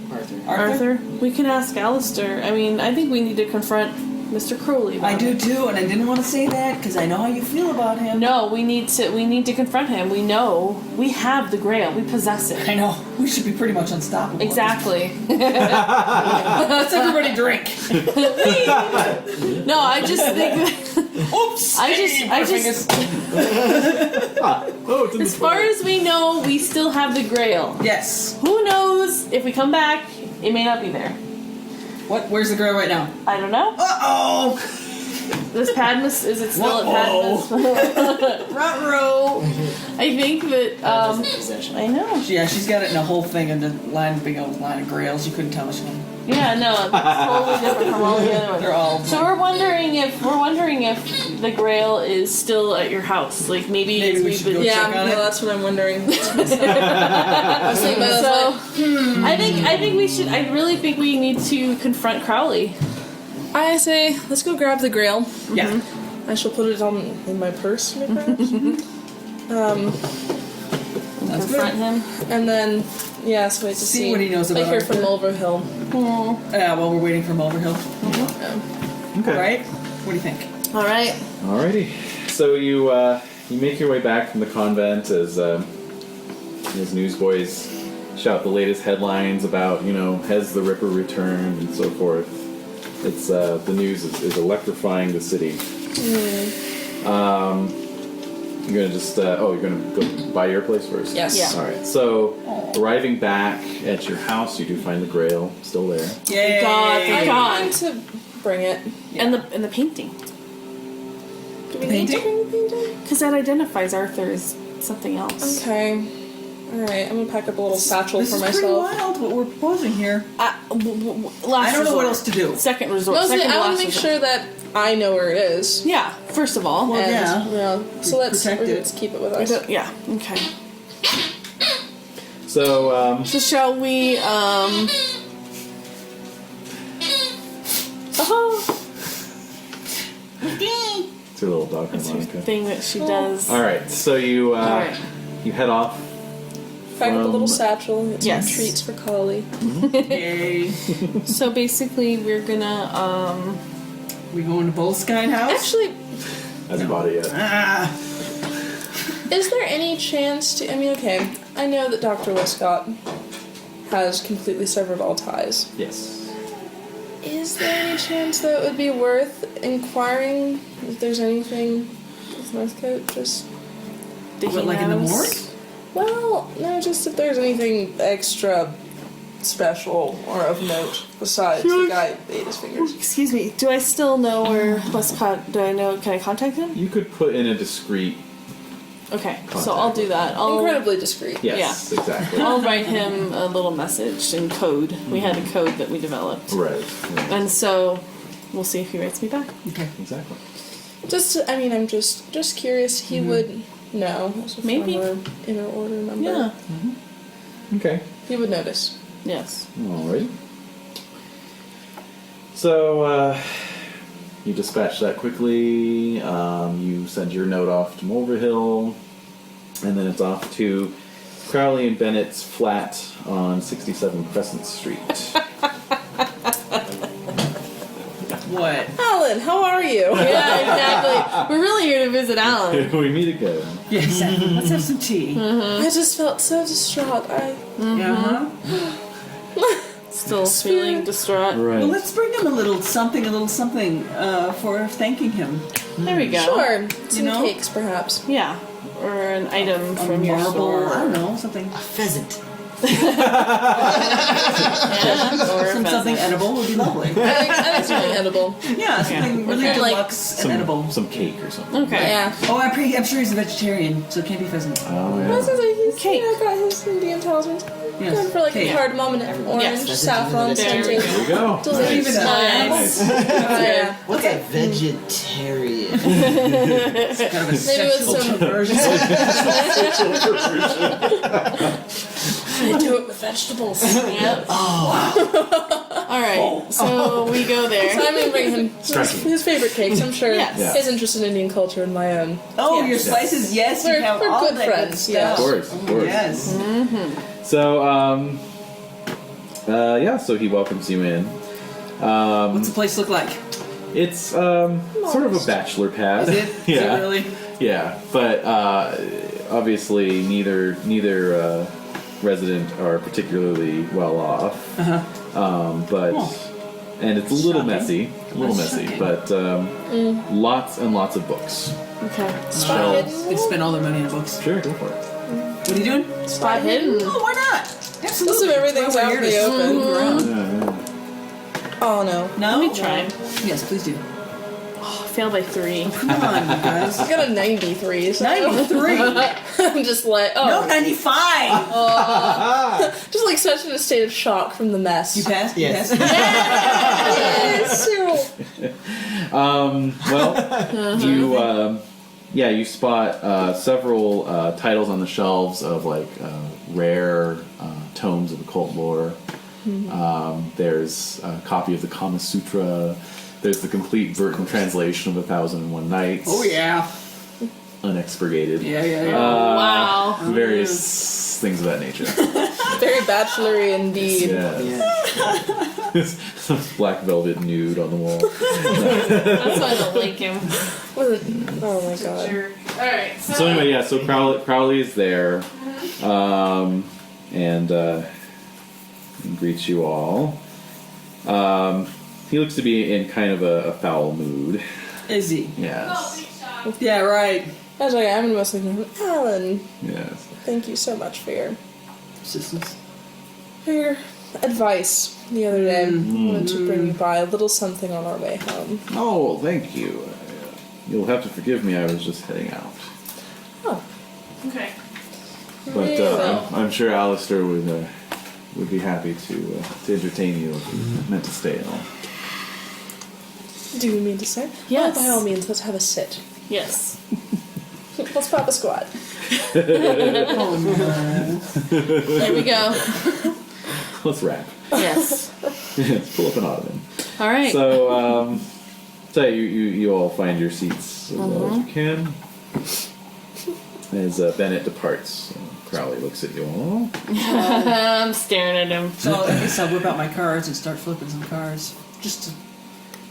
Arthur? We can ask Alistair. I mean, I think we need to confront Mr. Crowley about I do it. too, and I didn't want to say that because I know how you feel about him. No, we need to confront him. We know we have the Grail. We possess it. I know. We should be pretty much unstoppable. Exactly. Let's everybody drink. No, I just think. Oops. As far as we know, we still have the Grail. Yes. Who knows? If we come back, it may not be there. What? Where's the girl right now? I don't know. Uh-oh! Is Padma? Is it still at Padma's? Ruh-roh. I think that. Possession. I know. Yeah, she's got it in a whole thing in the big old line of grails. You couldn't tell us one. Yeah, no, it's totally different from all the other ones. They're all. So we're wondering if the Grail is still at your house. Like maybe we we've should been. go Yeah, check on it. that's what I'm wondering. I think we should. I really think we need to confront Crowley. I say, let's go grab the Grail. Yeah. I shall put it in my purse, maybe, perhaps. That's Confront good. him. And then, so wait to see what he knows if I about hear from Arthur. Mulverhill. Yeah, while we're waiting for Mulverhill. Okay. Right? What do you think? All right. Alrighty. So you make your way back from the convent as newsboys shout the latest headlines about, has the Ripper returned and so forth. It's the news is electrifying the city. You're gonna just you're gonna go by your place first. Yes. Yeah. All right. So arriving back at your house, you do find the Grail still there. Yay! God, thank I'm God. going to bring it. And the painting. Do we need to bring the painting? Because that identifies Arthur as something else. Okay. Alright, I'm gonna pack up a little satchel This for is pretty myself. wild what we're proposing here. Last I don't know what else to do. Second resort. Mostly, second I want last to make resort. sure that I know where it is. Yeah. First of all. Well, And, yeah. so let's Protect it. keep it with us. Yeah. Okay. So So shall we? Oh, it's your little dog harmonica. thing that she does. All right. So you right. you head off. Pack up a little From- satchel, get Yes. some treats for Collie. Yay. So basically, we're gonna We going to Bullskine House? Actually, Hasn't bought it yet. is there any chance to... okay, I know that Dr. Westcott has completely severed all ties. Yes. Is there any chance that it would be worth inquiring if there's anything with Northcote? Just... What, like in the morgue? Well, no, just if there's anything extra special or of note besides the guy that ate his fingers. Excuse me. Do I still know where Westcott? Can I contact him? You could put in a discreet. Okay. So I'll do that. Incredibly discreet. Yes. Exactly. I'll write him a little message in code. We had a code that we developed, Right. Yeah, and so we'll see if he writes me back. exactly. I'm just curious. He would know. As a Maybe. former inner order member. Yeah. Okay. He would notice. Yes. Alright. So, you dispatch that quickly. You send your note off to Mulverhill, and then it's off to Crowley and Bennett's flat on 67 Crescent Street. What? Alan, how are you? Yeah, exactly. We're really here to visit Alan. we meet again. Yeah, exactly. Let's have some tea. I just felt so distraught. Uh-huh. Still feeling distraught. Right. Well, let's bring him a little something for thanking him. There we go. Sure. Some know? cakes, perhaps. Yeah. Or an item A from your marble, store. I don't know, something. A pheasant. Something edible would be lovely. I think something edible. Yeah, something really Okay. deluxe and edible. Some cake or something. Okay. Yeah. Oh, I'm sure he's a vegetarian, so it can't be pheasant. Oh, This yeah. is like he's Cake. got his Indian talismans. Yes. Going for like Cake. a cardamom and orange Yes. saffron There scented. There you go. Delicious. Nice. Oh, yeah. What's a vegetarian? It's kind of a Maybe with sexual some- perversion. They do it with vegetables. Yep. All right. So we go So there. I'm gonna bring him his favorite cakes. I'm sure Yes. Yeah. his interest in Indian culture and my own. Oh, Yeah. your slices, yes, you We're- have we're all good that friends, good yeah. stuff. Of course. Yes. So, yeah, so he welcomes you in. What's the place look like? It's sort of a bachelor pad. Is it? Yeah. Is it really? Yeah, but obviously neither resident are particularly well off. But and it's a little Shocking. messy, Shocking. but lots and lots of books. Okay. Shelves. They'd spend all their money on books. Sure, go for it. What are you doing? Spot hidden. Oh, why not? Absolutely. Listen, everything's That's why out we're in the here to open. move around. Oh no. No? Let me try. Yes, please do. Oh, failed by 3. Come on, you guys. I got a 93. So 93. I'm just like, No, 95. just like such in a state of shock from the mess. You passed? Yes. You passed? Yes, Cyril. Well, you spot several titles on the shelves of like rare tomes of occult lore. There's a copy of the Kama Sutra. There's the complete Burton translation of 1001 Nights. Oh, yeah. Unexpurgated. Yeah. Wow. Various things of that nature. Very bachelor-y indeed. Yeah. Some black velvet nude on the wall. That's why I don't like him. Oh my god. Sure. All right. So anyway, yeah. So Crowley is there, and greets you all. He looks to be in kind of a foul mood. Is he? Yes. Yeah, right. I was like, I'm mostly going, Alan, Yes. thank you so much for your Assistance. advice the other day. I wanted to bring you by a little something on our way home. Oh, thank you. You'll have to forgive me. I was just heading out, Okay. but I'm sure Alistair would be happy to entertain you if you meant to stay at all. Do you mean to say? Yes. Oh, by all means, let's have a sit. Yes. Let's pop a squat. There we go. Let's wrap. Yes. Let's pull up an ottoman. All right. So, you all find your seats as well as you can. As Bennett departs, Crowley looks at you all. I'm staring at him. So I guess I'll whip out my cards and start flipping some cards. Just to...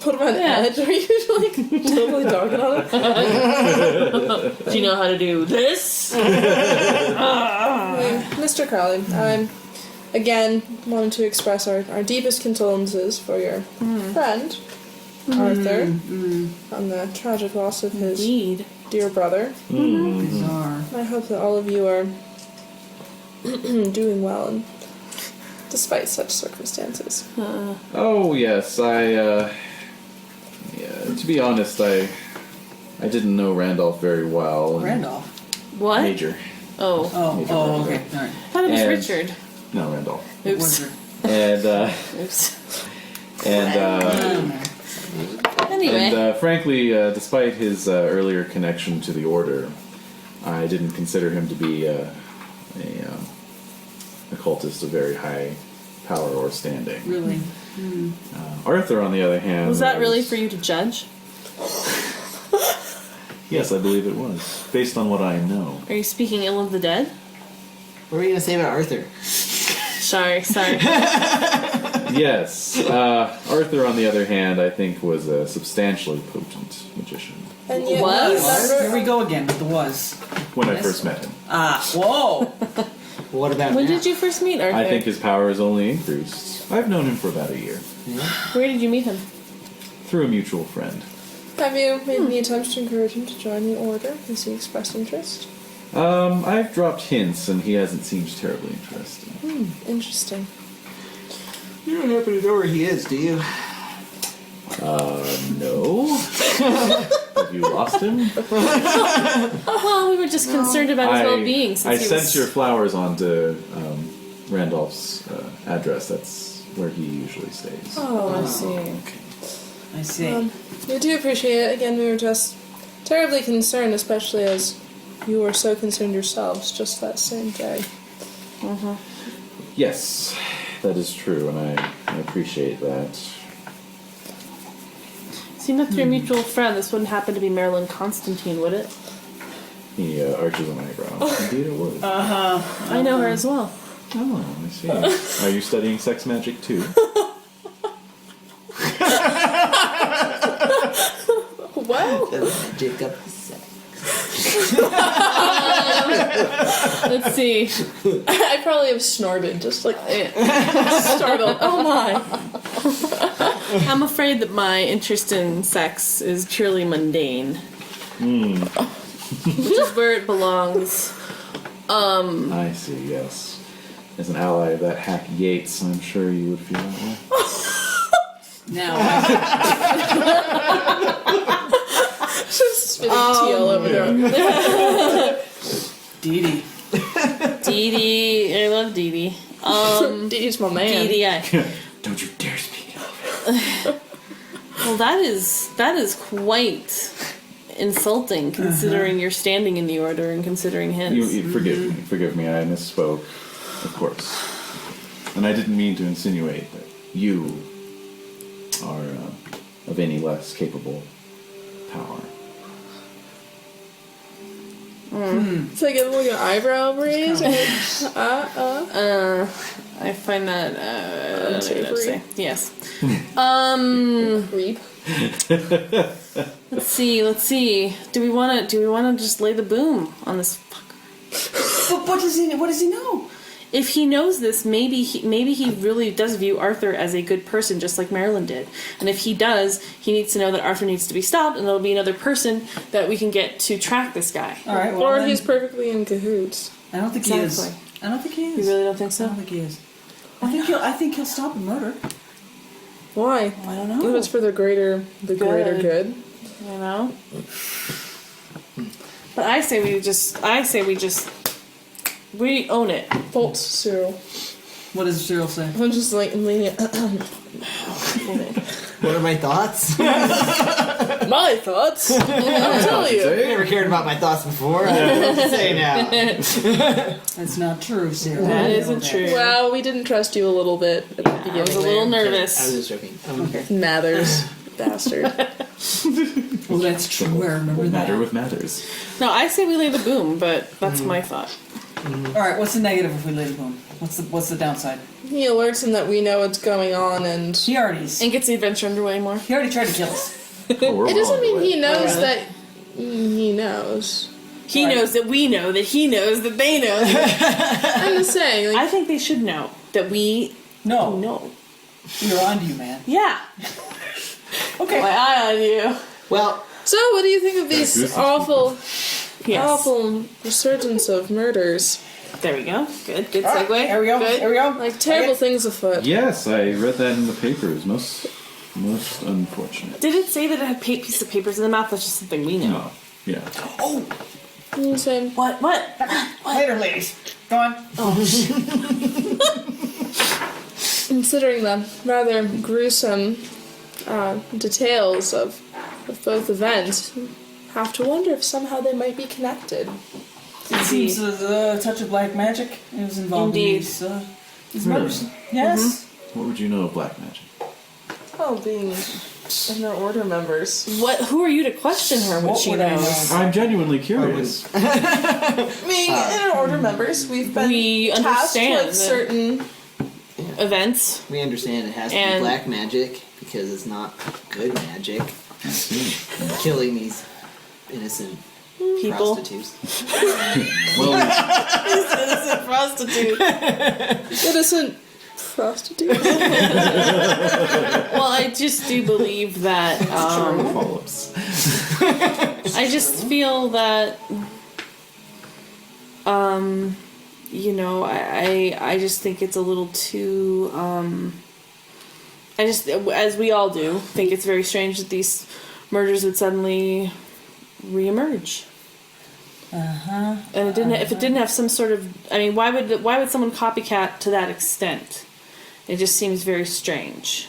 Put him on edge. Are you like totally dogging on him? Do you know how to do this? Mr. Crowley, I'm again wanting to express our deepest condolences for your friend, Arthur, on the tragic loss of his Indeed. dear brother. bizarre. I hope that all of you are doing well, and despite such circumstances. Oh yes, to be honest, I didn't know Randolph very well. and Randolph. What? Major. Oh. Major Oh, Randolph. okay. All right. I thought it was And- Richard. No, Randolph. Oops. Was there- And Oops. Anyway. frankly, despite his earlier connection to the Order, I didn't consider him to be a occultist of very high power or standing. Really? Arthur, on the other hand, Was that really for you to judge? Yes, I believe it was, based on what I know. Are you speaking ill of the dead? What were you gonna say about Arthur? Sorry. Yes, Arthur, on the other hand, I think was a substantially potent magician And yet, Was? Here we go again with the was. when I Yes. first met him. Whoa! What about When now? did you first meet Arthur? I think his power has only increased. I've known him for about a year, Where did you meet him? through a mutual friend. have you made any attempts to encourage him to join the Order? Has he expressed interest? I've dropped hints, and he hasn't seemed terribly interested. Interesting. You don't happen to know where he is, do you? No. Have you lost him? Well, we were just concerned about his well-being. I sent your flowers onto Randolph's address. That's where he usually stays. Oh, I see. I see. We do appreciate it. Again, we were just terribly concerned, especially as you were so concerned yourselves just that same day. Yes, that is true, and I appreciate that. Seemed like through a mutual friend, this wouldn't happen to be Marilyn Constantine, would it? He arches an eyebrow. Indeed it would. I know her as well. Oh, I see. Are you studying sex magic too? Wow. The magic of sex. Let's see. I probably have snorted, just like startled. Oh my. I'm afraid that my interest in sex is purely mundane. Which is where it belongs. I see, yes. As an ally of that hack Yates, I'm sure you would feel that way. Now, Just spitting tea all over there. Dee Dee. Dee Dee, I love Dee Dee. Dee's my man. Dee Dee, Don't you dare speak of well, that is quite insulting, considering your standing in the order and considering his. You forgive me, I misspoke, of course. And I didn't mean to insinuate that you are of any less capable power. It's like an eyebrow raise. I find that Unsavory. yes. Creep. Let's see. Do we want to just lay the boom on this fucker? But what does he know? If he knows this, maybe he really does view Arthur as a good person, just like Marilyn did. And if he does, he needs to know that Arthur needs to be stopped, and there'll be another person that we can get to track this guy. All right. Well, Or then, he's perfectly in cahoots. I don't think he is. Exactly. I don't think he is. You really don't think I so? don't think he is. I think he'll stop a murder. Why? I don't know. If it's for the greater good. You know. But I say we own it. Bolt Cyril. What does Cyril say? I'm just like leaning. What are my thoughts? My thoughts. I'll tell you. I've never cared about my thoughts before. I don't know what to say now. That's not true, Cyril. That isn't true. Well, we didn't trust you a little bit at the beginning. I was a little I was nervous. just joking. Mathers, bastard. Well, that's true. I remember What that. matter with matters. No, I say we lay the boom, but that's my thought. All right. What's the negative if we lay the boom? What's the downside? He alerts him that we know what's going on, and He already And gets the adventure underway more. tried to kill us. Oh, we're it doesn't well mean underway. he knows that he knows. He knows that we know that he knows that they know. I'm just saying, like, I think they should know that we No, know. we're on to you, man. Yeah. Okay. My eye on you. Well, so what do you think of these goose is awful Yes. resurgence of murders? There we go. Good segue. All right, there we go. Good. There we go. Like terrible things afoot. Yes, I read that in the papers. Most unfortunate. Did it say that it had a piece of papers in the mouth? That's just something we know. Oh, yeah. You saying, What? Later, ladies. Go on. considering the rather gruesome details of both events, have to wonder if somehow they might be connected. It seems a touch of black magic is involved Indeed. in these murders. Yes. What would you know of black magic? Oh, being in their order members. Who are you to question her when What she would I knows? know? I'm genuinely curious. Being in our order members, we've been We tasked understand with that- certain Events. we understand it has to And- be black magic because it's not good magic. I see. Killing these innocent People. prostitutes. Well, Innocent prostitute. innocent prostitutes. Well, I just do believe that. follow-ups. I just feel that You know, I just think it's a little too, I just, as we all do, think it's very strange that these murders would suddenly reemerge. And it didn't. If it didn't have some sort of, I mean, why would someone copycat to that extent? It just seems very strange.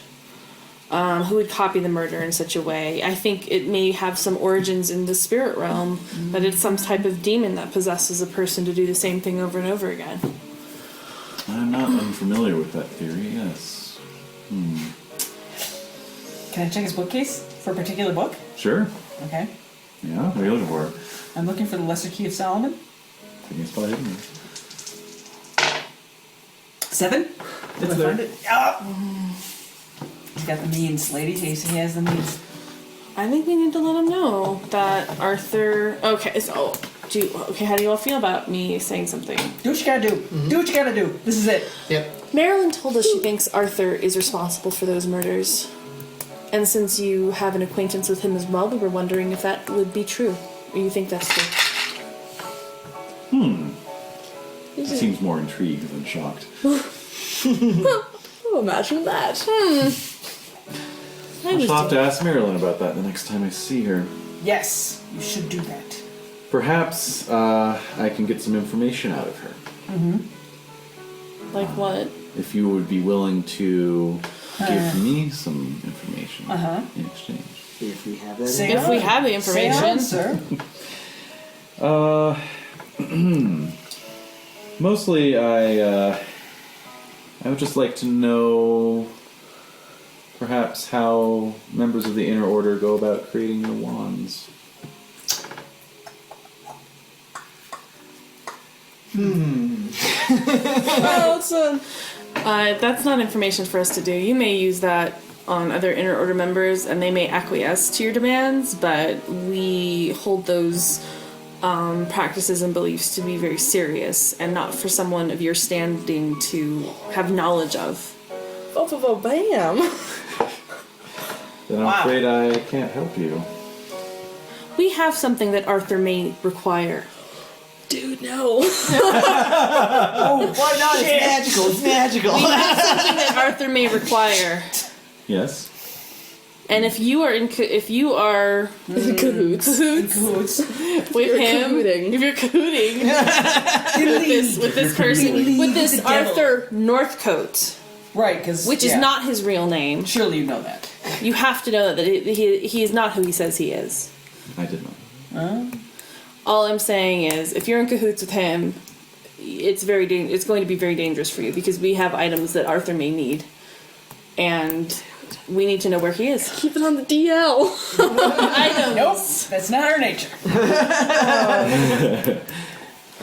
Who would copy the murder in such a way? I think it may have some origins in the spirit realm, that it's some type of demon that possesses a person to do the same thing over and over again. I'm not unfamiliar with that theory, yes. Can I check his bookcase for a particular book? Sure. Okay. Yeah, what are you looking for? I'm looking for the Lesser Key of Solomon. I think it's probably hidden. 7? It's there. Find it? Oh. He's got the means, lady. He has the means. I think we need to let him know that Arthur. Okay, so how do you all feel about me saying something? Do what you gotta do. Do what you gotta do. This is it. Yep. Marilyn told us she thinks Arthur is responsible for those murders. And since you have an acquaintance with him as well, we were wondering if that would be true. Or you think that's true? He seems more intrigued than shocked. Oh, imagine that. I'll have to ask Marilyn about that the next time I see her. Yes, you should do that. Perhaps I can get some information out of her. Like what? If you would be willing to give me some information in exchange. If we have that. Say If we have the information. Say Uh, on, sir. mostly I would just like to know perhaps how members of the Inner Order go about creating their wands. That's not information for us to do. You may use that on other Inner Order members, and they may acquiesce to your demands, but we hold those practices and beliefs to be very serious, and not for someone of your standing to have knowledge of. Bam. Then I'm afraid I can't help you. We have something that Arthur may require. Dude, no. Oh, why not? It's magical. It's magical. We have something that Arthur may require. Yes? And if you are in cahoots with him, cahooting. if you're cahooting with this person, with this Arthur Northcote, Right, because which is not his real name, Surely you know that. you have to know that he is not who he says he is. I did not. All I'm saying is, if you're in cahoots with him, it's going to be very dangerous for you, because we have items that Arthur may need, and we need to know where he is. Keep it on the DL. Items. Nope, that's not our nature.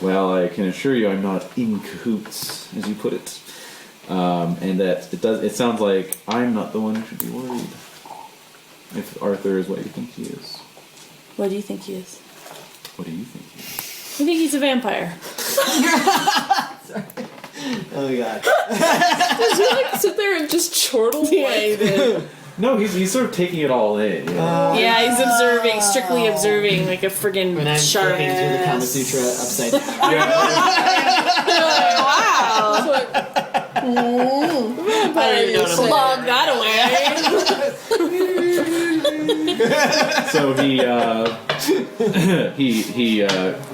Well, I can assure you I'm not in cahoots, as you put it. And that it sounds like I'm not the one who should be worried. If Arthur is what you think he is. What do you think he is? What do you think he is? I think he's a vampire. Oh god. Does he sit there and just chortle? No, he's sort of taking it all in. You know? Yeah, he's observing, strictly observing, like a friggin' When I'm shark. flipping through the Kama Sutra upside down. Wow. Log that away. So he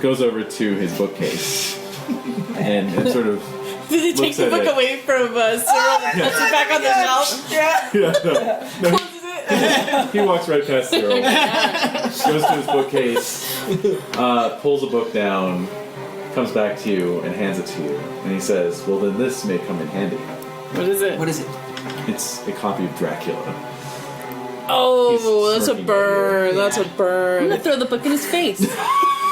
goes over to his bookcase and sort of Did he take looks the at book it. away from Cyril and puts it back on the shelf? He walks right past Cyril, goes to his bookcase, pulls a book down, comes back to you and hands it to you, and he says, "Well, then this may come in handy." What is it? What is it? It's a copy of Dracula. Oh, He's that's a smirking burn. at you. That's a burn. I'm gonna throw the book in his face.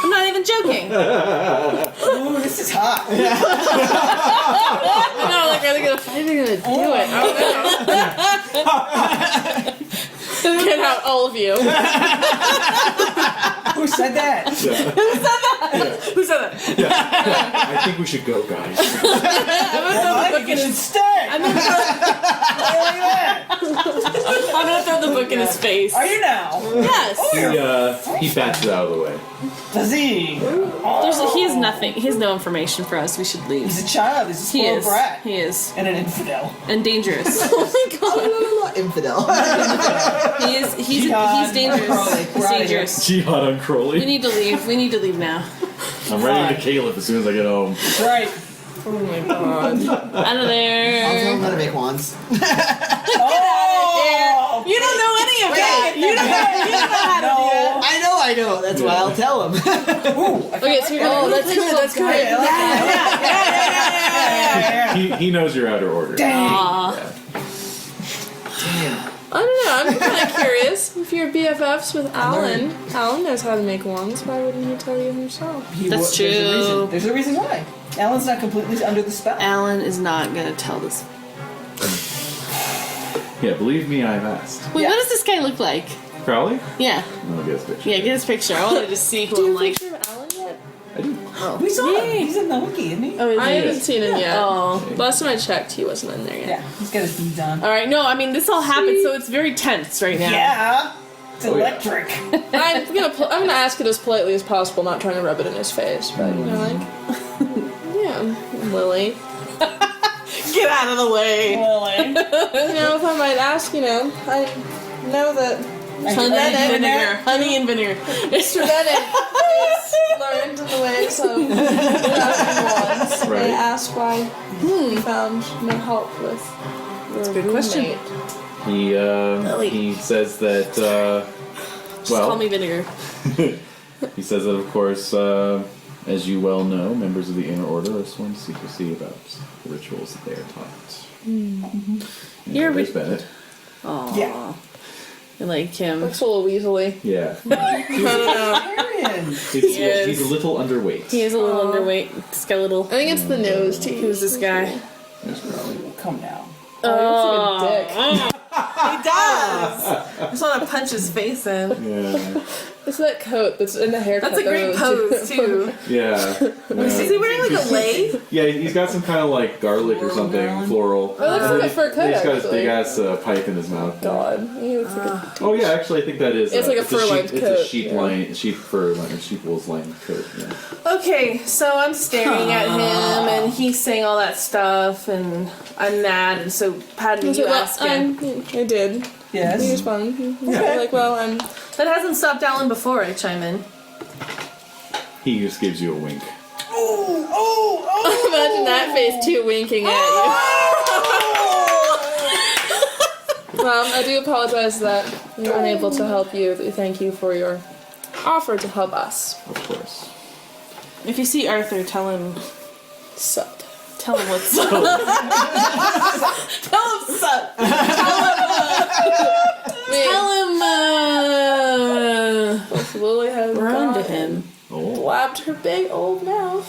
I'm not even joking. Ooh, this is hot. I'm not like, are they gonna fight? They're gonna do it. I don't know. Get out, all of you. Who said that? Who said that? I think we should go, guys. I'm gonna throw the book in his. Stay. I'm gonna throw the book in his face. Are you now? Yes. He bats it out of the way. Does he? He has nothing. He has no information for us. We should leave. He's a child. He's a He spoiled is. brat. He is. And an infidel. And dangerous. Infidel. He is. He's Jihad dangerous. on Crowley. He's We're outta here. dangerous. Jihad on Crowley. We need to leave. We need to leave now. I'm writing to Caleb as soon as I get home. That's right. Oh my god. Out of I'll tell him there. how to make wands. Oh! You don't know any of that. You don't know how to do that. I know. That's why I'll tell him. Okay, so you're gonna That's cool. That's cool. He knows your outer order. Aw. I don't know. I'm kind of curious. If you're BFFs with Alan, Alan knows how to make wands. Why wouldn't he tell you himself? That's true. There's a reason why. Alan's not completely under the spell. Alan is not gonna tell this. Yeah, believe me, I've asked. Wait, Yeah. what does this guy look like? Crowley? Yeah. I'll get his picture. Yeah, get his picture. I wanted to see who Do you I'm have a like. picture of Alan yet? I do. We saw Yay. him. He's in the wiki, isn't he? Oh, is I he? haven't seen him yet. Oh. Last time I checked, he wasn't in there yet. Yeah, he's got his beads on. Alright, no, I mean, this all happened, so it's very tense right now. Yeah. It's Oh, yeah. electric. I'm gonna ask it as politely as possible, not trying to rub it in his face, but you know, like, yeah, Lily. Get out of the way. Lily. You know, if I might ask, you know, I know that Honey and vinegar. Honey and vinegar. Mr. Bennett is learned in the ways of crafting wands. Right. May I ask why he found no help with your a good question. roommate? He says that, Just call me vinegar. he says that, of course, as you well know, members of the Inner Order are sworn to secrecy about the rituals that they are taught. Mm-hmm. You're There's Bennett. Aww. Yeah. I like him. Looks a little weaselly. Yeah. Marion. He's a little underweight. He is a little underweight. He's got a little. I think it's the nose too. Who's this guy? There's Crowley. Come now. Oh, he looks like a dick. He does. I just want to punch his face in. Yeah. It's that coat that's in the haircut. That's a great pose too. Yeah. Is he wearing like a lathe? Yeah, he's got some kind of like garlic or something, floral. Oh, it looks like a fur coat, He's got his actually. big ass pipe in his mouth. God, he looks like a Oh yeah, actually I think that is. It's like a fur-lined It's coat, a sheep yeah. line, sheep fur line, or sheep wool's lined coat. Yeah. Okay, so I'm staring at him, and he's saying all that stuff, and I'm mad, and so Padma, you ask him. I did. He Yes. responded. Okay. Like, well, I'm. That hasn't stopped Alan before I chime in. He just gives you a wink. Imagine that face too, winking at you. I do apologize that we're unable to help you. Thank you for your offer to help us. Of course. If you see Arthur, tell him Sup. Tell him what's up. Tell him sup. Tell him Lily has run to gone him. Oh. blabbed her big old mouth.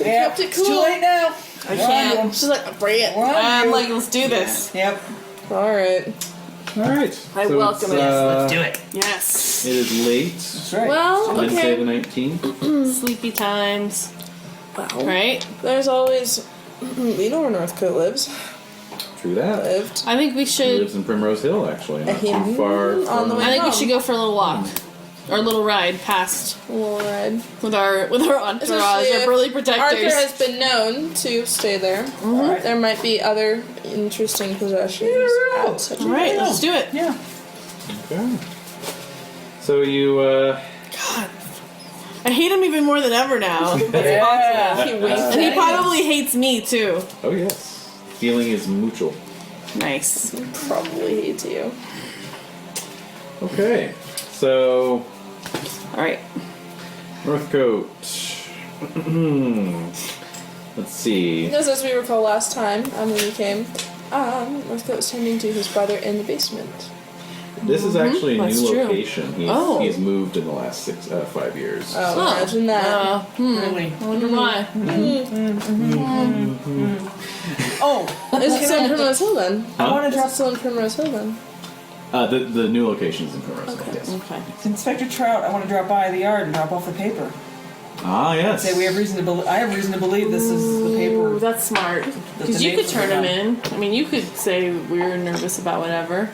Yeah. Kept it It's too cool. late now. I can't. She's like, bring it. I'm like, let's do this. Yep. Alright. All right. I welcome it. Let's do it. Yes. It is late. That's right. Well, Wednesday okay. the 19th. Sleepy times. Well, Right? there's always. We know where Northcote lives. True that. Lived. I think we He should. lives in Primrose Hill, actually, not Yeah. too far On from. the way I think we home. should go for a little walk. Or a little ride past A little ride. with our entourage, Especially our if burly protectors. Arthur has been known to stay there. Alright. There might be other interesting possessions at such a All right, place. let's do it. Yeah. Okay. So you, I hate him even more than ever now. Yeah. He winked And he at you. probably hates me too. oh yes, feeling is mutual. Nice. Probably hates you. Okay, so All right. Northcote. Let's see. Because as we recall last time, when we came, Northcote was tending to his brother in the basement. This is actually a That's new true. location. Oh. He's moved in the last 5 years. Oh, Huh. imagine that. Really. I wonder why. Oh, Is it still in Primrose Hill then? I want to Is it drop still in Primrose Hill then? The new location is in Primrose Hill, yes. Okay. Inspector Trout. I want to drop by the yard and drop off the paper. Ah, yes. Say we have reason to. I have reason to believe this is the Ooh, paper. that's smart. Because the you could neighbors turn are him in. I mean, you could say we're nervous about whatever.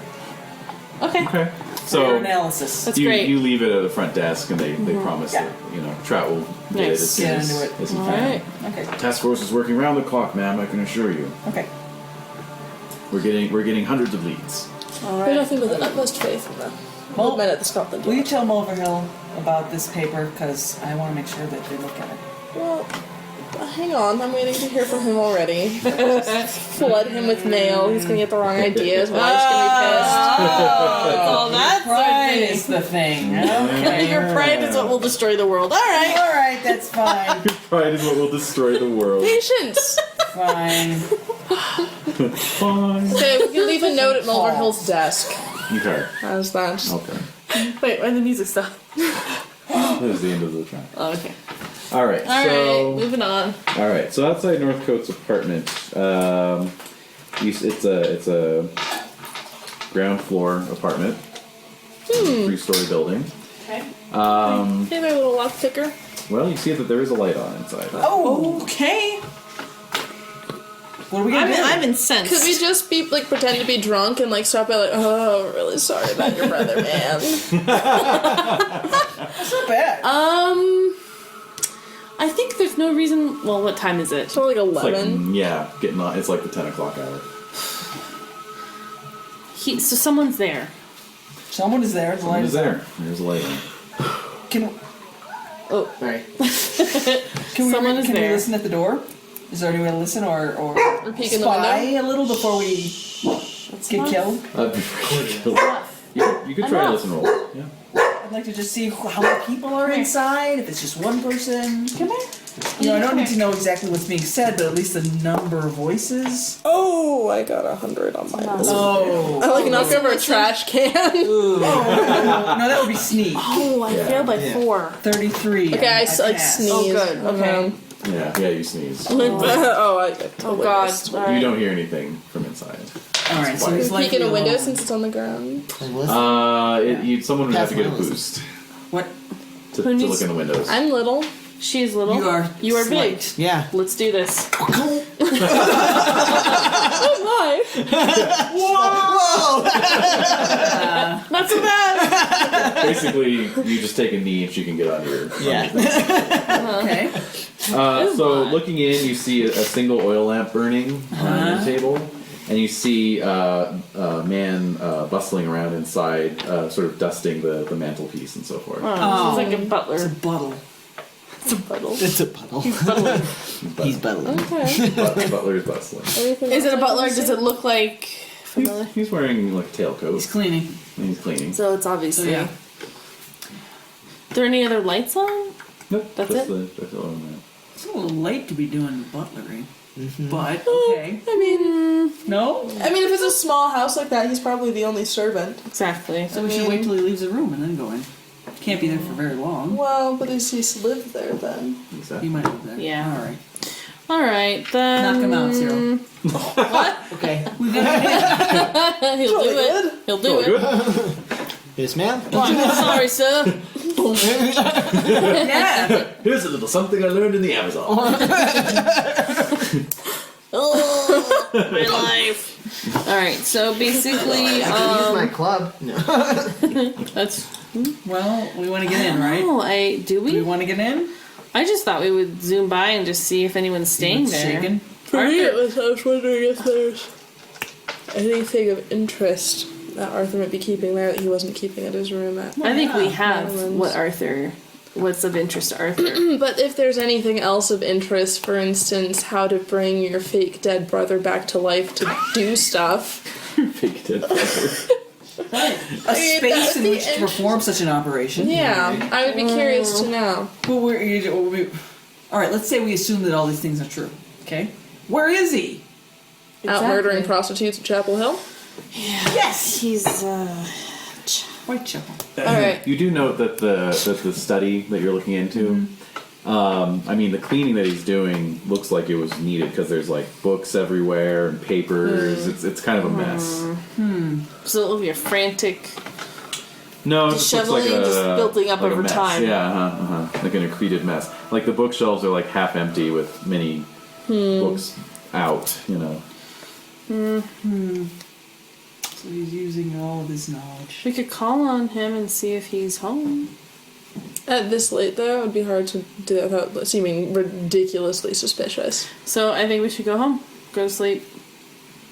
Okay. Okay. So analysis. That's you, great. you leave it at the front desk, and they promise Yeah. that Trout will get it Nice. as soon Get as, into it. as he All can. right. Okay. Task force is working round the clock, ma'am. I can assure you. Okay. We're getting hundreds of leads. All There's right. nothing but the utmost faith in the Well, men at the Scotland Will you Yard. tell Mulverhill about this paper? Because I want to make sure that they look at it. Well, hang on. I'm waiting to hear from him already. Flood him with mail. He's gonna get the wrong ideas. My wife's gonna Oh, that's Pride is the thing. be pissed. Okay. Your pride is what will destroy the world. All right. All right, that's fine. Pride is what will destroy the world. Patience. Fine. Fine. Okay, we can leave a note at Mulverhill's desk. Okay. How's that? Okay. Wait, why the music stop? That was the end of the track. Oh, okay. All right. All so. right, moving on. All right, so outside Northcote's apartment, it's a ground floor apartment, 3-story building. Okay. Hey there, little lock picker. Well, you see that there is a light on inside. Oh, okay. What are we gonna do? I'm incensed. Could we just be like pretend to be drunk and like stop by like, oh, I'm really sorry about your brother, man. That's not bad. I think there's no reason. Well, what time is it? So like It's like 11. getting on. It's like the 10 o'clock hour. So someone's there. Someone is there. The Someone light is there. There's a light on. Can Oh, sorry. Can we Someone is can we there. listen at the door? Is there any way to listen or peek in the spy window? a little before we get killed? Before you kill. You could try a listen roll. Yeah. I'd like to just see how many people are inside. If it's just one person. Come here. I don't need to know exactly what's being said, but at least the number of voices. Oh, I got 100 on mine. Oh. I like knocked over a trash can. No, that would be sneak. Oh, I failed by 4. 33. Okay, I like passed. sneeze. Oh, good. Okay. Yeah, you sneeze. Oh, I Oh God. All You right. don't hear anything from inside. Alright, so he's Peek like in a window since it's on the ground. Someone would have to get a Pass my boost What? to Who look needs- in the windows. I'm little. She's little. You are big. slight. Yeah. Let's do this. Oh my! Not so bad. Basically, you just take a knee and she can get on your. Yeah. Okay. So looking in, you see a single oil lamp burning on the table, and you see a man bustling around inside, sort of dusting the mantelpiece and so forth. Oh, she's like a butler. It's a bottle. It's a butler. It's a puddle. He's buttling. He's buttling. Okay. Butler is bustling. Is it a butler? Does it look like familiar? He's wearing like a tailcoat. He's cleaning. And he's cleaning. So it's obviously. Yeah. Are there any other lights on? Nope, That's just it? the oil lamp. It's a little late to be doing butlering. But, okay. I mean, No? if it's a small house like that, he's probably the only servant. Exactly. So we should wait till he leaves the room and then go in. Can't be there for very long. Well, but he's lived there then. He Exactly. might live there. Yeah. Alright. All right, then. Knock him out, Cyril. Okay. We've got He'll do it. He'll do it. Yes, ma'am. Sorry, sir. Yeah. Here's a little something I learned in the Amazon. Oh, my life. All right, so basically, I can use my club. No. that's. Well, we want to get in, right? Oh, do Do we we? want to get in? I just thought we would zoom by and just see if anyone's staying there. Shaken. For me, I was wondering if there's anything of interest that Arthur might be keeping there that he wasn't keeping at his room at. I think we have Netherlands. what's of interest to Arthur. But if there's anything else of interest, for instance, how to bring your fake dead brother back to life to do stuff. Fake dead brother. A mean, that space would in be which to perform such an operation. Yeah, I would be curious to know. But alright, let's say we assume that all these things are true. Okay? Where is he? Out murdering prostitutes at Chapel Hill? Yes! He's Whitechapel. Alright. You do note that the study that you're looking into, the cleaning that he's doing looks like it was needed because there's like books everywhere and papers. It's kind of a mess. so it'll be a frantic. No, it just looks like Disheveling, a just building up like a over mess. time. Yeah, like an accreted mess. Like the bookshelves are like half empty with many books out. So he's using all of his knowledge. We could call on him and see if he's home. At this late, though, it would be hard to do that without seeming ridiculously suspicious. So I think we should go home, go to sleep,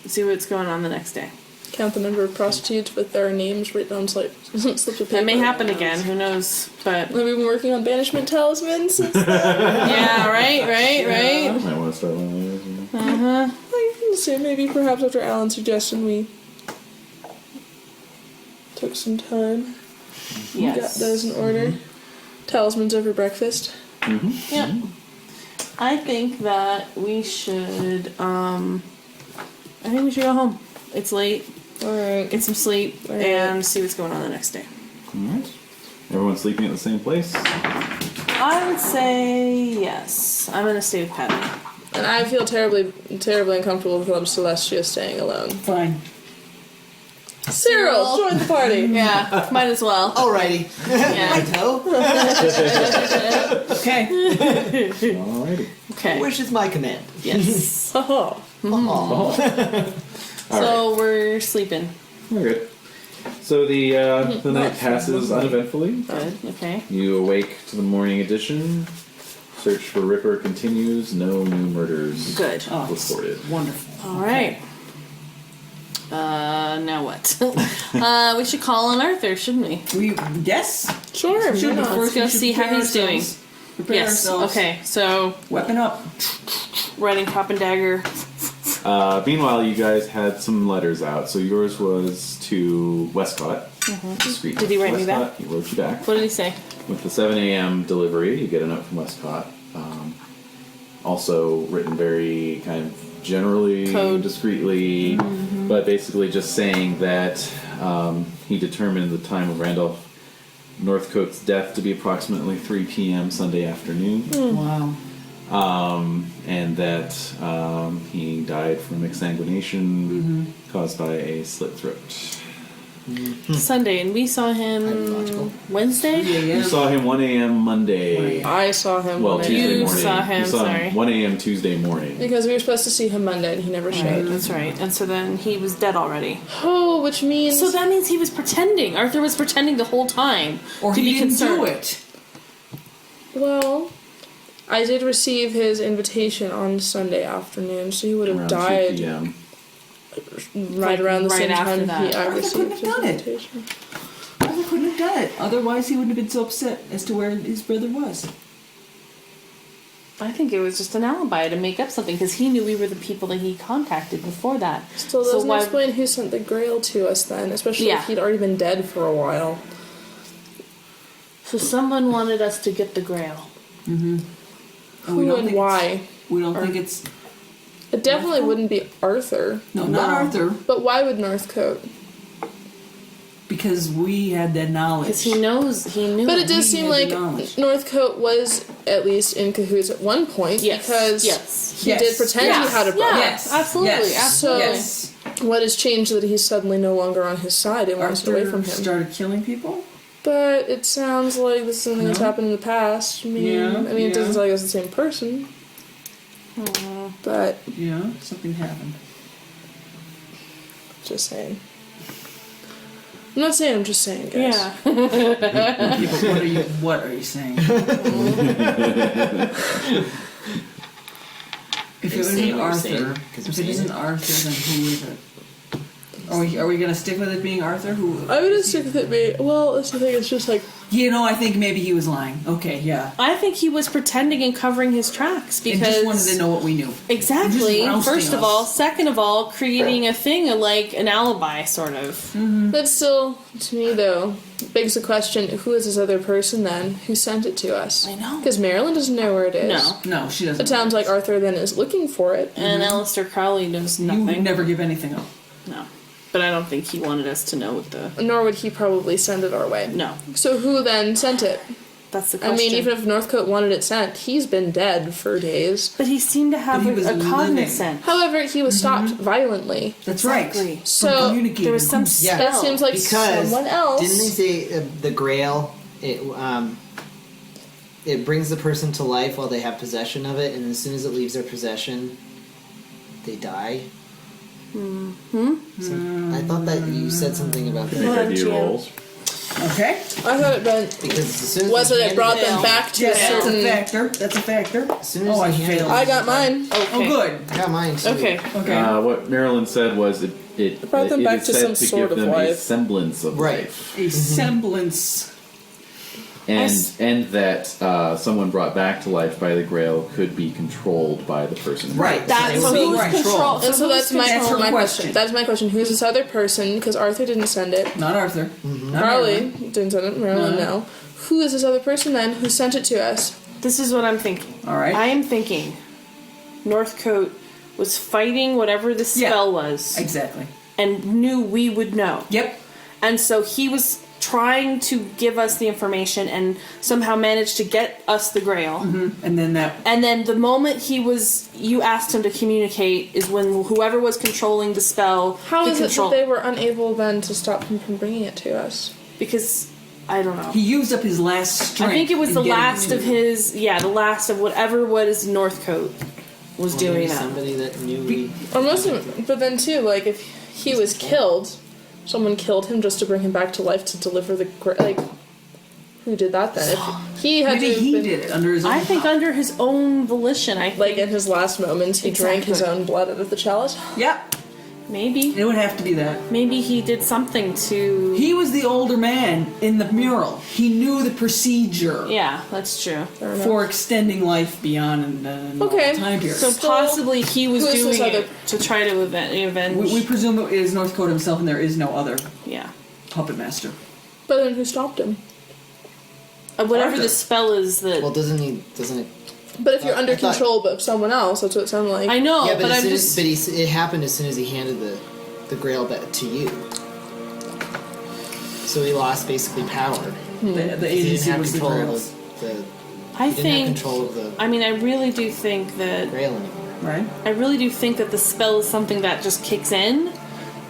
see what's going on the next day. Count the number of prostitutes with their names written on slips of paper. That may happen again, who knows, but... Have we been working on banishment talismans since then? Yeah, right? I might want to start one of those. Uh-huh. I can say maybe perhaps after Alan's suggestion we took some time. Yes. Got those in order. Talismans over breakfast. Yep. I think that we should, I think we should go home. It's late. Alright. Get some sleep and see what's going on the next day. Alright. Everyone sleeping at the same place? I would say yes. I'm gonna stay with Padma. And I feel terribly uncomfortable with Celestia staying alone. Fine. Cyril, join the party. Yeah, might as well. Alrighty. Yeah. Righto. Okay. Alrighty. Okay. Which is my command. Yes. Haha. Aw. So we're sleeping. We're good. So the night passes uneventfully. Good. Okay. You awake to the morning edition. Search for Ripper continues. No new murders Good. reported. Wonderful. All right. Now what? We should call on Arthur, shouldn't we? Yes. Sure. Should, why but not? first go we should see how prepare he's doing. ourselves. Prepare Yes. ourselves. Okay. So Weapon up. writing top and dagger. Meanwhile, you guys had some letters out. So yours was to Westcott. Discreet. Did he write me Westcott. He wrote you back. What did he say? With the 7 a.m. delivery, you get a note from Westcott. Also written very kind of generally, Code. discreetly, but basically just saying that he determined the time of Randolph Northcote's death to be approximately 3 p.m. Sunday afternoon. Wow. And that he died from exsanguination caused by a slit throat. Sunday, and we saw him Logical. Wednesday. You saw him 1 a.m. Monday. I saw him Well, when Tuesday You morning. saw him, You saw sorry. him 1 a.m. Tuesday morning. because we were supposed to see him Monday and he never Right, showed. that's right. And so then he was dead already. Oh, which means So that means he was pretending. Arthur was pretending the whole time Or to he be didn't concerned. do it. well, I did receive his invitation on Sunday afternoon, so he would have Around 2 died p.m. right around the right same after time that. I Arthur received couldn't his have done it. invitation. Arthur couldn't have done it. Otherwise, he wouldn't have been so upset as to where his brother was. I think it was just an alibi to make up something because he knew we were the people that he contacted before that. Still So doesn't why- explain who sent the Grail to us then, especially Yeah. if he'd already been dead for a while. So someone wanted us to get the Grail. And Who and why? We don't think it's... It definitely wouldn't be Arthur. No, not Arthur. But why would Northcote? Because we had that knowledge. Because he knew. But it does we seem had like the knowledge. Northcote was at least in cahoots at one point Yes. because Yes. he Yes. did pretend Yes. he had a brother. Yeah. Yes. Absolutely, Yes. absolutely. Yes. What has changed that he's suddenly no longer on his side and wants Arthur away from him? started killing people? But it sounds like this is something that's No. happened in the past. It Yeah. doesn't sound like it's the same person. But Yeah, something happened. just saying. I'm not saying, I'm just saying, guys. Yeah. Yeah, but what are you saying? If it You're isn't saying what you're Arthur, saying, 'cause if you're it isn't saying it. Arthur, then who is it? Are we gonna stick with it being Arthur? Who? I'm gonna stick with it being. Well, that's the thing, it's just like. You know, I think maybe he was lying. Okay, yeah. I think he was pretending and covering his tracks because And just wanted to know what we knew. Exactly. Just rousting First of us. all, second of all, creating a thing like an alibi, sort of. That still, to me though, begs the question: who is this other person then who sent it to us? I know. Because Marilyn doesn't know where it is. No. No, she doesn't. It sounds like Arthur then is looking for it. And Alistair Crowley knows You would nothing. never give anything up. No. But I don't think he wanted us to know what the. Nor would he probably send it our way. No. So who then sent it? That's the I question. mean, even if Northcote wanted it sent, he's been dead for days. But he seemed to have But he was a living. cognizance. However, he was stopped violently. That's Exactly. right. So, From communicating. There was some Yeah. spell. That seems like Because someone else. didn't they say the Grail? It brings the person to life while they have possession of it, and as soon as it leaves their possession, they die. I thought that you said something about Make that. idea rolls. Okay. I thought it meant Because as soon as was he that it handed brought it- them back to Yeah, a that's a certain. factor. That's a factor. As soon as Oh, I he handed failed. it- I got mine. Oh, Okay. good. I got mine too. Okay. Okay. What Marilyn said was it brought them it back is to said some to sort give of them a life. semblance of Right. life, A semblance. and that someone brought back to life by the Grail could be controlled by the person. Right. That's So so they would be right. controlled. And so that's my That's her my question. question. That's my question. Who's this other person? Because Arthur didn't send it. Not Arthur. Not Carly Marilyn. didn't send it. Marilyn, no. Who is this other person then who sent it to us? This is what I'm thinking. All right. I am thinking Northcote was fighting whatever the Yeah. spell was Exactly. and knew we would know. Yep. And so he was trying to give us the information and somehow managed to get us the Grail. And then that. And then the moment you asked him to communicate is when whoever was controlling the spell How could is it control. that they were unable then to stop him from bringing it to us? Because I don't know. He used up his last strength. I think it was in the getting last to- of his, the last of whatever was Northcote was Well, doing maybe that. somebody that knew we. Or most of it, but then too, like if he was killed, someone killed him just to bring him back to life to deliver the like. Who did that then? If he had Maybe to have he been, did it under his own I think power. under his own volition. I think like in his last moments, he drank his Exactly. own blood out of the chalice. Yep. maybe It would have to be that. maybe he did something to. He was the older man in the mural. He knew the procedure Yeah, that's true. for extending life beyond an Okay. time period. So possibly he was Who is this doing other- it to try to avenge. we presume it is Northcote himself, and there is no other yeah. puppet master. But then who stopped him? Whatever Arthur. the spell is that. Well, doesn't it? But if you're under I thought- control of someone else, that's what it sounded like. I know, Yeah, but, but as I'm soon just. it happened as soon as he handed the Grail back to you. So he lost basically power. The He didn't agency have was the control Grail, of the. I He didn't have think. control of the I mean, I really do think that. Grail anymore. right? I really do think that the spell is something that just kicks in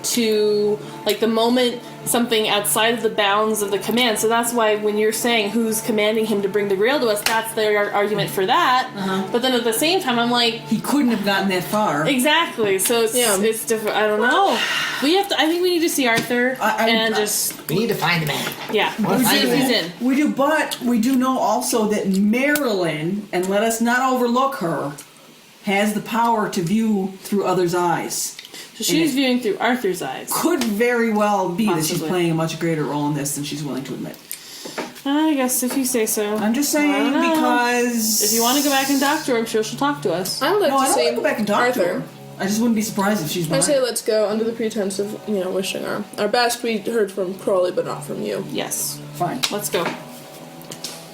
to, like, the moment something outside of the bounds of the command. So that's why when you're saying who's commanding him to bring the Grail to us, that's their argument for that. But then at the same time, I'm like, He couldn't have gotten that far. exactly. So it's different. I don't know. We have to. I think we need to see Arthur and just We need to find the man. yeah. Wanna See find if he's him. in. We do, but we do know also that Marilyn, and let us not overlook her, has the power to view through others' eyes. So she's viewing through Arthur's eyes. Could very well be that she's Possibly. playing a much greater role in this than she's willing to admit. I guess if you say so. I'm just I saying don't know. because If you want to go back and talk to her, I'm sure she'll talk to us. I would like no, to I don't see want to go back and talk Arthur. to her. I just wouldn't be surprised if she's I behind. say let's go under the pretense of, wishing our best. We heard from Crawley, but not from you. Yes. Fine. Let's go.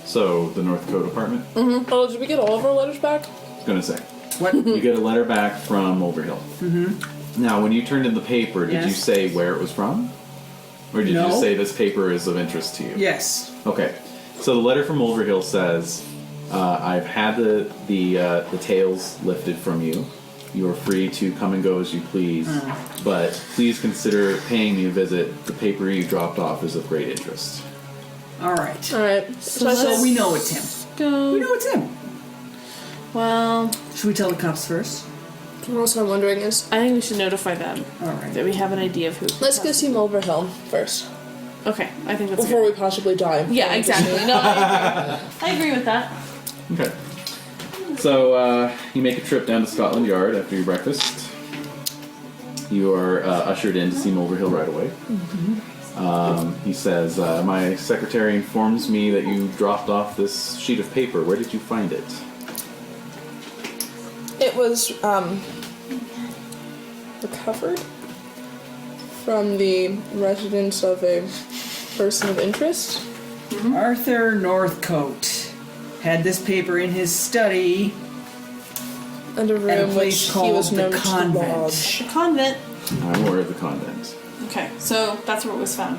So the Northcote apartment. Oh, did we get all of our letters back? I was gonna say. What? You get a letter back from Overhill. Mm-hmm. Now, when you turned in the paper, did you Yes. say where it was from? Or did you No. just say this paper is of interest to you? Yes. Okay. So the letter from Overhill says, I've had the tails lifted from you. You are free to come and go as you please, but please consider paying me a visit. The paper you dropped off is of great interest. All right. All right. So, I So said, we know it's him. Go. We know it's him. Well, Should we tell the cops first? what else I'm wondering is, I think we should notify them All right. that we have an idea of who. let's go see Mulverhill first Okay, I think that's before good. we possibly die. Yeah, exactly. No, I agree with that. Okay. So you make a trip down to Scotland Yard after your breakfast. You are ushered in to see Mulverhill right away. He says, my secretary informs me that you dropped off this sheet of paper. Where did you find it? It was recovered from the residence of a person of interest. Arthur Northcote had this paper in his study And a at a room place which he called was the known to convent. lodge. The convent. I'm aware of the convent. Okay, so that's where it was found.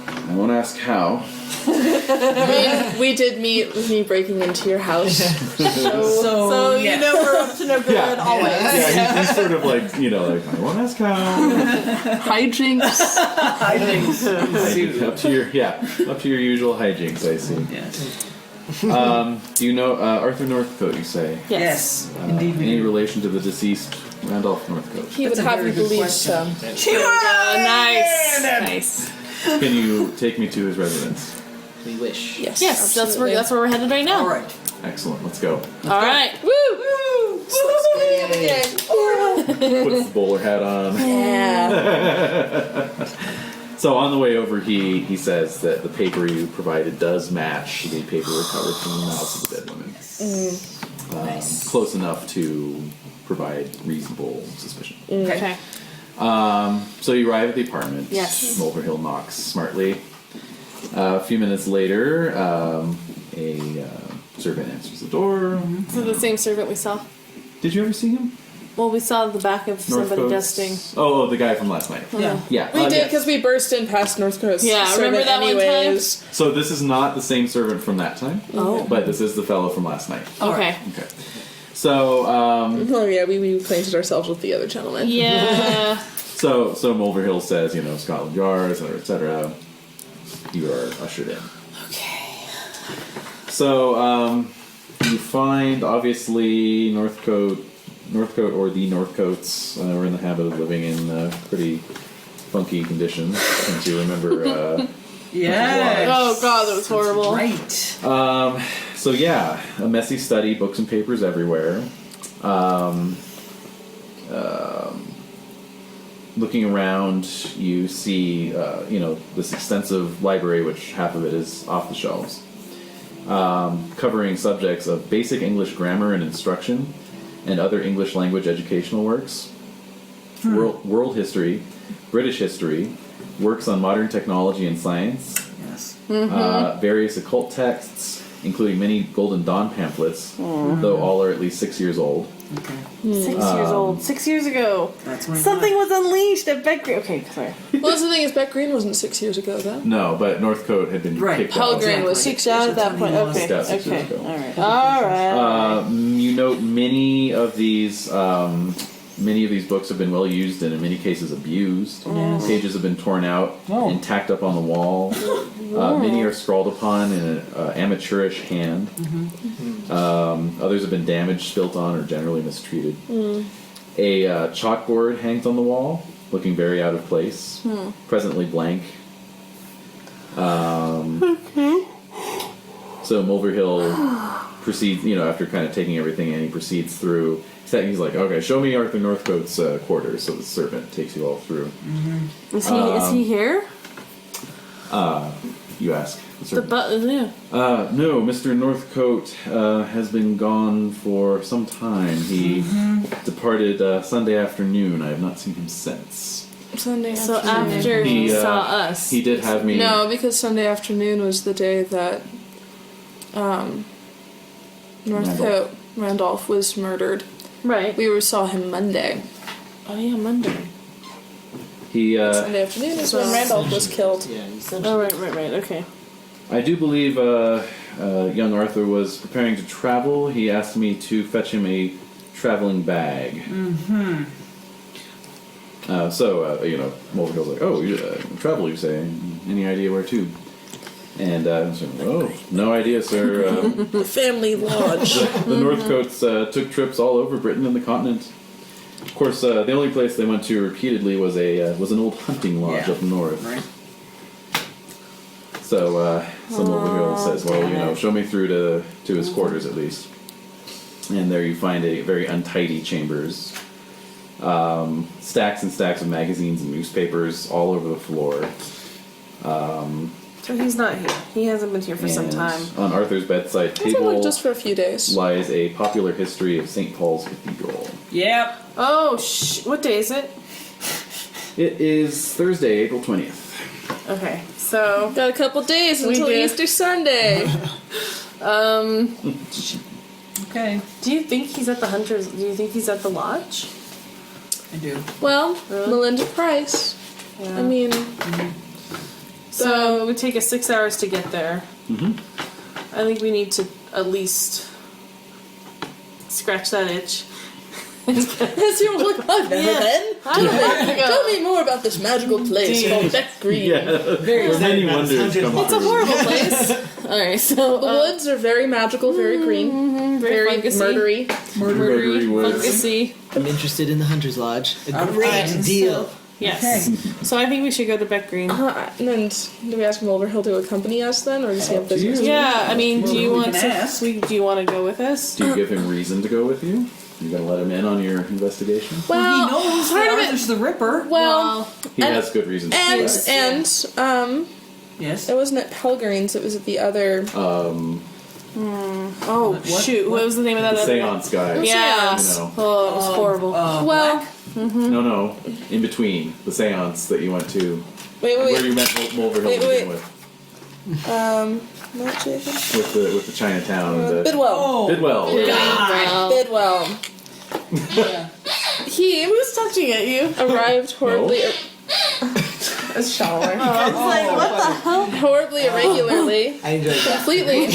I won't ask how. I mean, we did meet with me breaking into your house. So yeah. you know we're up to no good always. Yeah, he's sort of like, I won't ask how. Hijinks. I think so. Up to your usual hijinks, I see. Yes. Do you know Arthur Northcote, you say? Yes, indeed we Any do. relation to the deceased Randolph Northcote? He That's would a have very you good believe question. so. Nice. Can you take me to his residence? We wish. Yes. Yes, absolutely. that's where we're headed right now. All right. Excellent, let's go. All right. Woo! Puts the bowler hat on. Yeah. So on the way over, he says that the paper you provided does match the paper recovered from the mouths of the dead women. Nice. Close enough to provide reasonable suspicion. Okay. So you arrive at the apartment. Yes. Mulverhill knocks smartly. A few minutes later, a servant answers the door. Is it the same servant we saw? Did you ever see him? Well, we saw the back of somebody Northcote's- dusting. Oh, the guy from last night. Yeah. Yeah. We did yes. because we burst in past North Coast. Yeah, remember that one time? anyways. So this is not the same servant from that time. Oh. But this is the fellow from last night. Okay. Okay. So, Oh yeah, we acquainted ourselves with the other gentleman. Yeah. so Mulverhill says, Scotland Yard, etc. You are ushered in. Okay. So, you find, obviously, Northcote or the Northcotes are in the habit of living in pretty funky conditions, since you remember. Yes. Oh god, that was horrible. Right. So yeah, a messy study, books and papers everywhere. Looking around, you see, this extensive library, which half of it is off the shelves, covering subjects of basic English grammar and instruction, and other English language educational works, world history, British history, works on modern technology and science, Yes. various occult texts, including many Golden Dawn pamphlets, though all are at least 6 years old. Okay. 6 years old. 6 years ago. That's when Something was unleashed at Beck. Okay, sorry. Well, that's the thing is, Beck Green wasn't 6 years ago, though. No, but Northcote had been Right. kicked Hell out. Green was Exactly. Kicked out at that point. That's Okay. Kicked out 6 years Okay. ago. Alright. Alright. You note many of these books have been well used and in many cases abused. Pages have been torn out and tacked up on the wall. Many are scrawled upon in an amateurish hand. Others have been damaged, spilt on, or generally mistreated. A chalkboard hangs on the wall, looking very out of place, presently blank. So Mulverhill proceeds, after kind of taking everything in, he proceeds through. He's like, okay, show me Arthur Northcote's quarters. So the servant takes you all through. Is he here? You ask the The servant. yeah. No, Mr. Northcote has been gone for some time. He departed Sunday afternoon. I have not seen him since. Sunday So afternoon. after he He, saw us. He did have me. No, because Sunday afternoon was the day that Northcote Randolph was murdered. Right. We saw him Monday. Oh yeah, Monday. He. Sunday afternoon is when Randolph was killed. Yeah, you said Oh right. Okay. I do believe young Arthur was preparing to travel. He asked me to fetch him a traveling bag. Mulverhill's like, oh, you travel, you say? Any idea where to? And I said, oh, no idea, sir. The family lodge. The Northcotes took trips all over Britain and the continent. Of course, the only place they went to repeatedly was an old hunting lodge up north. Right. So Mulverhill says, well, show me through to his quarters at least. And there you find a very untidy chambers. Stacks and stacks of magazines and newspapers all over the floor. So he's not here. He hasn't been here for some And time. on Arthur's bedside I was table like just for a few days. lies a popular history of St. Paul's Cathedral. Yep. Oh what day is it? It is Thursday, April 20th. Okay. So Got a couple days We until do. Easter Sunday. Okay. do you think he's at the Hunters? Do you think he's at the lodge? I do. Well, Melinda Price. Yeah. I mean, So it would take us 6 hours to get there. Mm-hmm. I think we need to at least scratch that itch As you're like, I've never been. Tell me more about this magical place called Beck Green. Yeah. Very many wonders come It's a through. horrible place. Alright, so The woods are very magical, very green, very fungusy. Murdery woods. Fungusy. I'm interested in the Hunter's Lodge. A Alright, great deal. Yes. So I think we should go to Beck Green. And then do we ask him over? He'll to accompany us then, or does he have business? Yeah, I mean, do you we want can ask. to? Do you want to go with us? Do you give him reason to go with you? You gonna let him in on your investigation? Well, He knows part that of it. Arthur's the Ripper. Well, He has good reason to do and that. Yes. it wasn't at Pelgrims. It was at the other. Oh shoot! What was the name of that? The other seance guy. Yeah. You know. Oh, it was horrible. Well, No. In between the seance that you went to, wait. where you met Mulverhill to begin with, Not Jacob. with the Chinatown. Bidwell. Oh. Bidwell. Bidwell. He Who's touching at you? arrived horribly. A shower. Horribly irregularly. I enjoyed that. Completely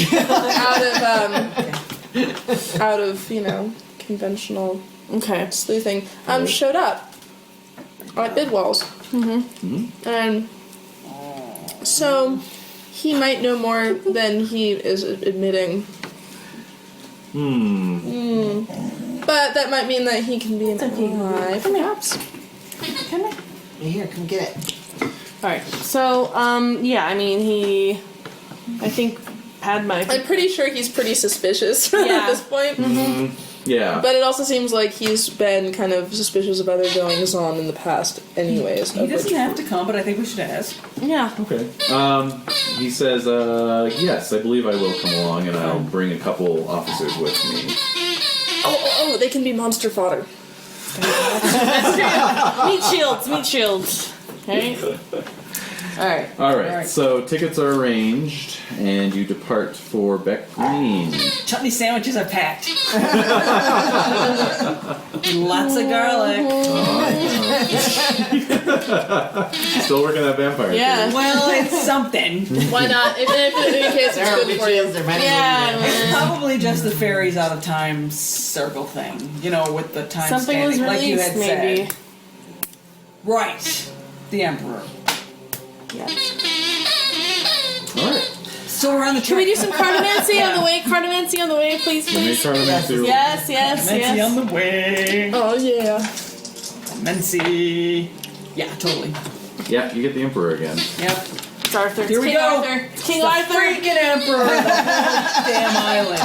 out of conventional Okay. sleuthing. Showed up at Bidwell's. And so he might know more than he is admitting. But that might mean that he can be an ally, perhaps. Here, come get it. Alright. So, yeah, I mean, I think Padma. I'm pretty sure he's pretty suspicious Yeah. at this point. Yeah. But it also seems like he's been kind of suspicious of other goings on in the past, anyways. He doesn't have to come, but I think we should ask. Yeah. Okay. He says, yes, I believe I will come along, and I'll bring a couple officers with me. Oh, they can be monster fodder. Meat shields. Okay. All right. So tickets are arranged, and you depart for Beck Green. Chutney sandwiches are packed. Lots of garlic. Still working that vampire. Yeah. Well, it's something. Why not? In case it's good for you. It's probably just the fairies out of time circle thing. You know, with the time Something was standing, like you released, had maybe. said. Right. The Emperor. Yeah. All right. So we're on the Can we do some cartomancy on the way? Cartomancy on the way, please, Make please. Cartomancy roll. Yes. Mency on the way. Oh, yeah. Mency. Yeah, totally. Yeah, you get the Emperor again. Yep. It's Arthur. Here we King go. Arthur. It's King The Arthur. freaking Emperor of the whole damn island.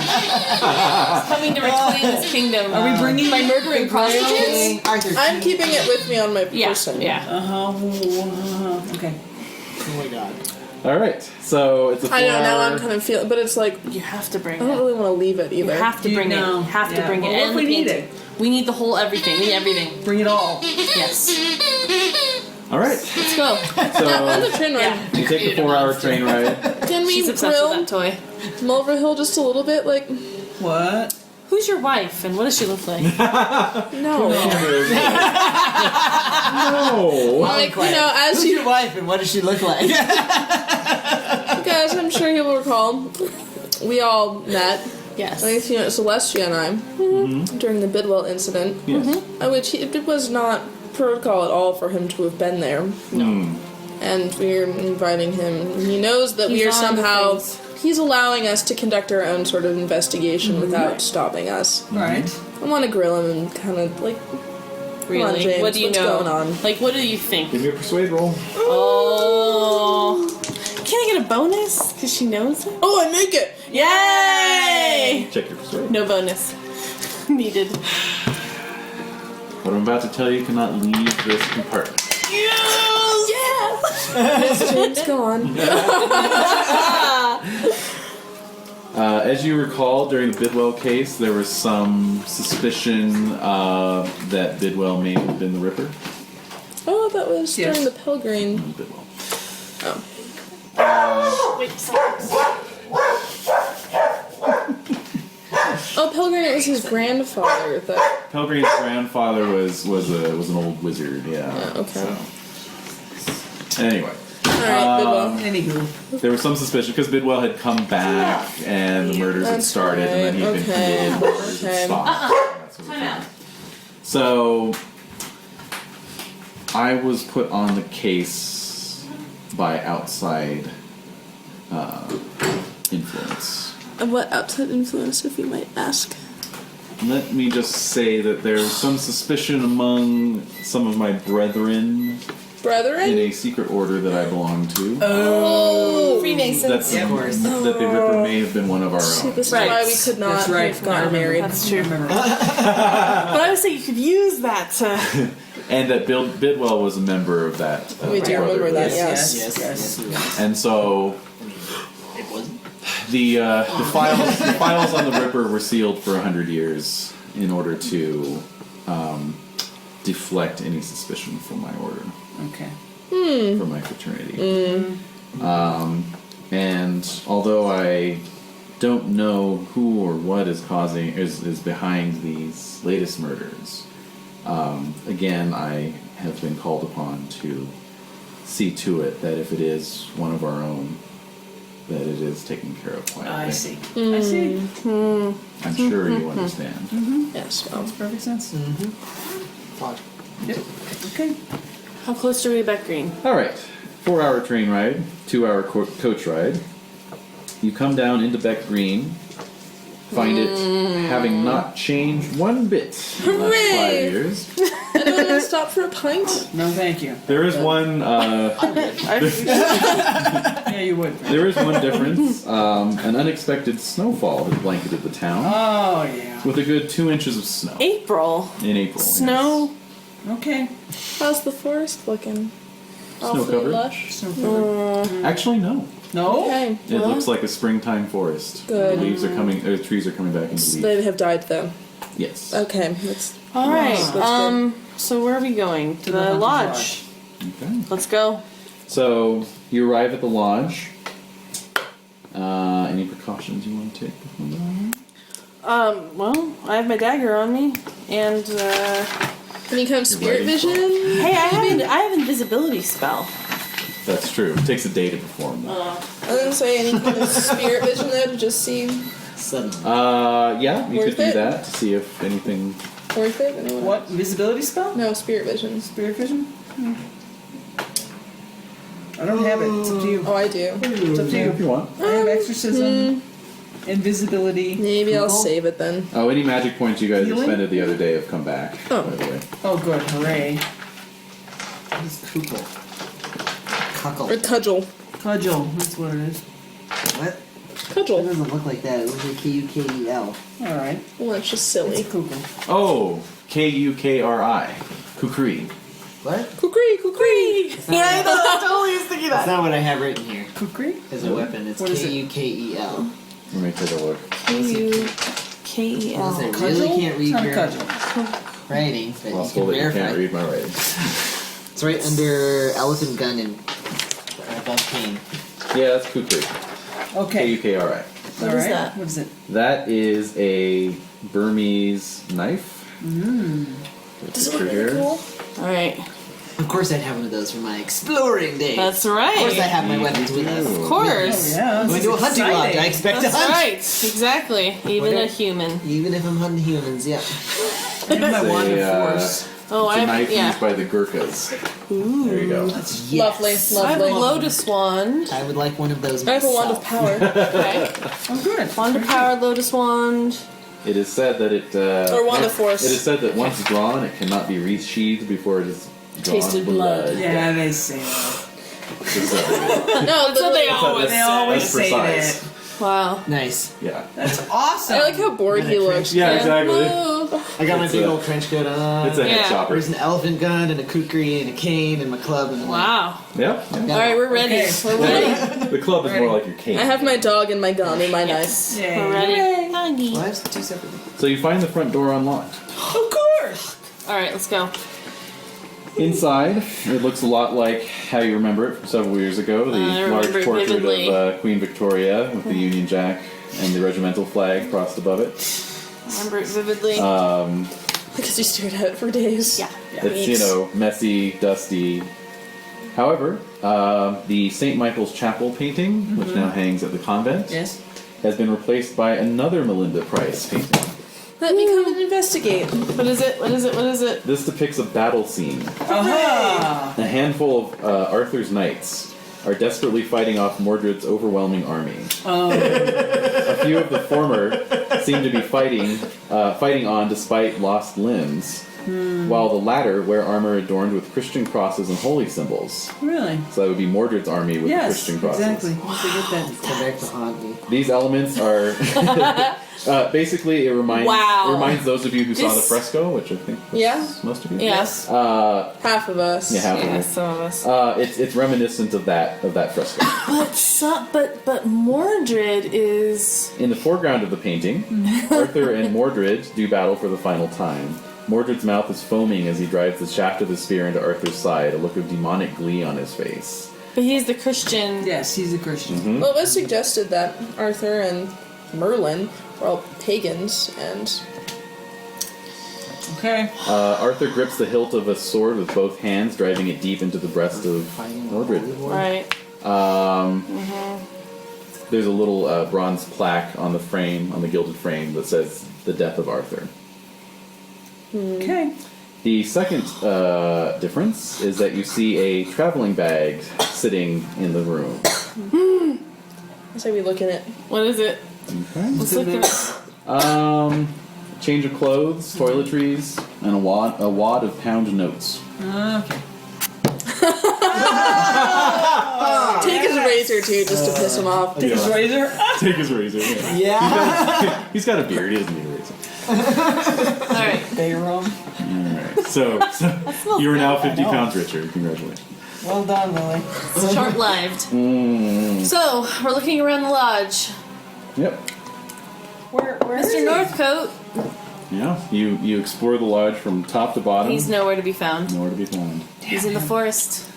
Coming to reclaim his kingdom. Are we bringing by murdering prostitutes? Arthur. I'm keeping it with me on my Yeah. person. Yeah. Okay. Oh my god. All right. So it's a 4 I know, now I'm hour. kind of feeling, but it's like, You have to bring I don't it. really want to leave it You either. have to bring it. know. You have to Yeah. bring it. Well, what And if we the need painting. We need the whole everything. We need everything. Bring it all. Yes. All right. Let's go. So The train ride. you take the 4-hour train ride. Can we She's obsessed with that grill toy. Mulverhill just a little bit? Like, What? Who's your wife and what does she look like? no. No. Like, as Who's you your wife and what does she look like? guys, I'm sure you will recall, we all met. Yes. At least, Celestia and I, during the Bidwell incident, which it was not protocol at all for him to have been there. No. And we're inviting him. He knows that we He's are on the somehow. things. He's allowing us to conduct our own sort of investigation without stopping us. Right. I want to grill him and kind of like, Really? come on, James, what do you what's know? going on? Like, what do you think? Give me a persuade roll. Oh. Can I get a bonus? Because she knows it? Oh, I make it! Yay! Check your persuade. No bonus. Needed. What I'm about to tell you cannot leave this compartment. Yes, James, go on. As you recall, during the Bidwell case, there was some suspicion that Bidwell may have been the Ripper. Oh, that was Yes. during the Pelgrim. Bidwell. Wait, sorry. Oh, Pelgrim, it was his grandfather. That. Pelgrim's grandfather was an old wizard. Yeah. Okay. So. Anyway. Alright, Bidwell. Anywho. There was some suspicion because Bidwell had come back and the murders had That's started, and then he'd been right. convicted. Okay. Stopped. That's what Time out. So, I was put on the case by outside influence. And what outside influence, if you might ask? Let me just say that there was some suspicion among some of my brethren Brethren? in a secret order that I belong to. Oh, Freemasons. Yeah, of course. That the Ripper may have been one of our See, own. this is Right. why we could not That's right. have gotten married. That's true. Remember. But I would say you could use that to. And that Bidwell was a member of that. We do remember brotherhood. that, Yes, yes. yes. he was. And so It wasn't. the files on the Ripper were sealed for 100 years in order to deflect any suspicion from my order, Okay. from my fraternity. And although I don't know who or what is behind these latest murders, again, I have been called upon to see to it that if it is one of our own, that it is taken care of quietly. I see. I see. I'm sure you understand. Yes, well. Makes perfect sense. Fuck. Yep. Okay. How close are we to Beck Green? All right, 4-hour train ride, 2-hour coach ride. You come down into Beck Green, find it having not changed one bit in the last 5 years. Anyone want to stop for a pint? No, thank you. There is one. Yeah, you would. There is one difference. An unexpected snowfall has blanketed the town Oh, yeah. with a good 2 inches of snow April. in April. Snow. Okay. How's the forest looking? Snow Awfully covered? lush. So covered. Yes. Actually, no. No? Okay. It looks like a springtime forest. Good. The leaves are coming. Trees are coming back into leaf. They have died though. Yes. Okay. That's All right. That's So where are we going? To the Hunter's lodge. Okay. Let's go. So you arrive at the lodge. Any precautions you want to take before that? Well, I have my dagger on me, and any kind of spirit ready for vision. hey, I have invisibility spell. That's true. It takes a day to perform. I didn't say any kind of spirit vision though to just see Suddenly. Yeah, you Worth could do it? that to see if anything. worth it. Anyone? What? Invisibility spell? No, spirit vision. Spirit vision? I don't have it. It's up to you. Oh, I do. It's up to If you. you want. I have exorcism, invisibility. Maybe I'll Google. save it then. Oh, any magic points you guys Healing? expended the other day have come back. Oh. By the way. Oh, good. Hooray. What is Kukul? Cuckle. Or cudgel. Cudgel. That's what it is. What? It Cudgel. doesn't look like that. It looks like Kukel. All right. Well, that's just It's silly. a Kukul. Oh, Kukri. Kukri. What? Kukri, kukri. Yeah, I know. I totally was thinking That's that. not what I have written here Kukri? as a weapon. It's What is it? Kukel. Let me take a look. K-U-K-E-L. I really Cudgel? can't read It's not a your cudgel. writing, but Possible you that can you verify. can't read my writing. It's right under elephant gun and above cane. Yeah, that's Kukri. Okay. Kukri. All What is right. that? What is it? That is a Burmese knife. Does it look really cool? All right. Of course, I'd have one of those for my exploring days. That's Of course, I right. have my weapons with us. Of course. Yeah. Going to a hunting lodge, I expect That's to hunt. right. Exactly. Even a human. Even if I'm hunting humans, yeah. I have my It's wand a, of force. Oh, It's a I knife have, yeah. used by the Gurkhas. There you go. Yes. Lovely, I have a lovely. lotus wand. I would like one of those I have a myself. wand of power. Okay. Oh, good. Wand of power, lotus wand. It is said that it. Or wand of force. It is said that once drawn, it cannot be resheathed before it is drawn Tasted blood. Yeah, they say that. No, That's what they literally. always They always That's say precise. that. Wow. Nice. Yeah. That's awesome. I like how bored he looks. Yeah, exactly. I got my It's big a- old trench coat on. It's a head Yeah. chopper. There's an elephant gun and a kukri and a cane and my club and Wow. Yep. Yeah. All right, we're ready. Okay. We're ready. The club is more like your cane. I have my dog and my gun and my knife. Yay. We're ready. Well, I have two separate things. So you find the front door unlocked. Of course. All right, let's go. Inside, it looks a lot like how you remember it from several years ago. The I large remember it portrait vividly. of Queen Victoria with the Union Jack and the regimental flag crossed above it. I remember it vividly. Because you stared at it for days. Yeah. It's, you know, messy, dusty. However, the St. Michael's Chapel painting, which now hangs at the convent, Yes. has been replaced by another Melinda Price painting. Let me come and investigate. What is it? What is it? What is it? This depicts a battle scene. Aha! A handful of Arthur's knights are desperately fighting off Mordred's overwhelming army. A few of the former seem to be fighting on despite lost limbs, while the latter wear armor adorned with Christian crosses and holy symbols. Really? So that would be Mordred's army with the Yes, Christian crosses. exactly. Once they get that. Come back to haunt me. These elements are basically it reminds those of you who saw the fresco, which I think was most of you. Yes. Half of us. Yeah, half of Yeah, you. some of us. It's reminiscent of that fresco. But Mordred is. In the foreground of the painting, Arthur and Mordred do battle for the final time. Mordred's mouth is foaming as he drives the shaft of his spear into Arthur's side, a look of demonic glee on his face. But he's the Christian. Yes, he's a Christian. Well, it was suggested that Arthur and Merlin were all pagans, and Okay. Arthur grips the hilt of a sword with both hands, driving it deep into the breast of Mordred. Right. There's a little bronze plaque on the frame, on the gilded frame, that says "The Death of Arthur." Okay. The second difference is that you see a traveling bag sitting in the room. let's say we look at it. What is it? Okay. Let's look at it. Change of clothes, toiletries, and a wad of pound notes. Okay. Take his razor too, just to piss him off. Take his razor. Take his razor. Yeah. He's got a beard. He doesn't need a razor. Alright. They rum. Alright. So you are now 50 pounds richer. Congratulations. Well done, Lily. Short lived. So, we're looking around the lodge. Yep. Where is Mr. he? Northcote, Yeah. You explore the lodge from top to bottom. he's nowhere to be found. Nowhere to be found. He's in the forest.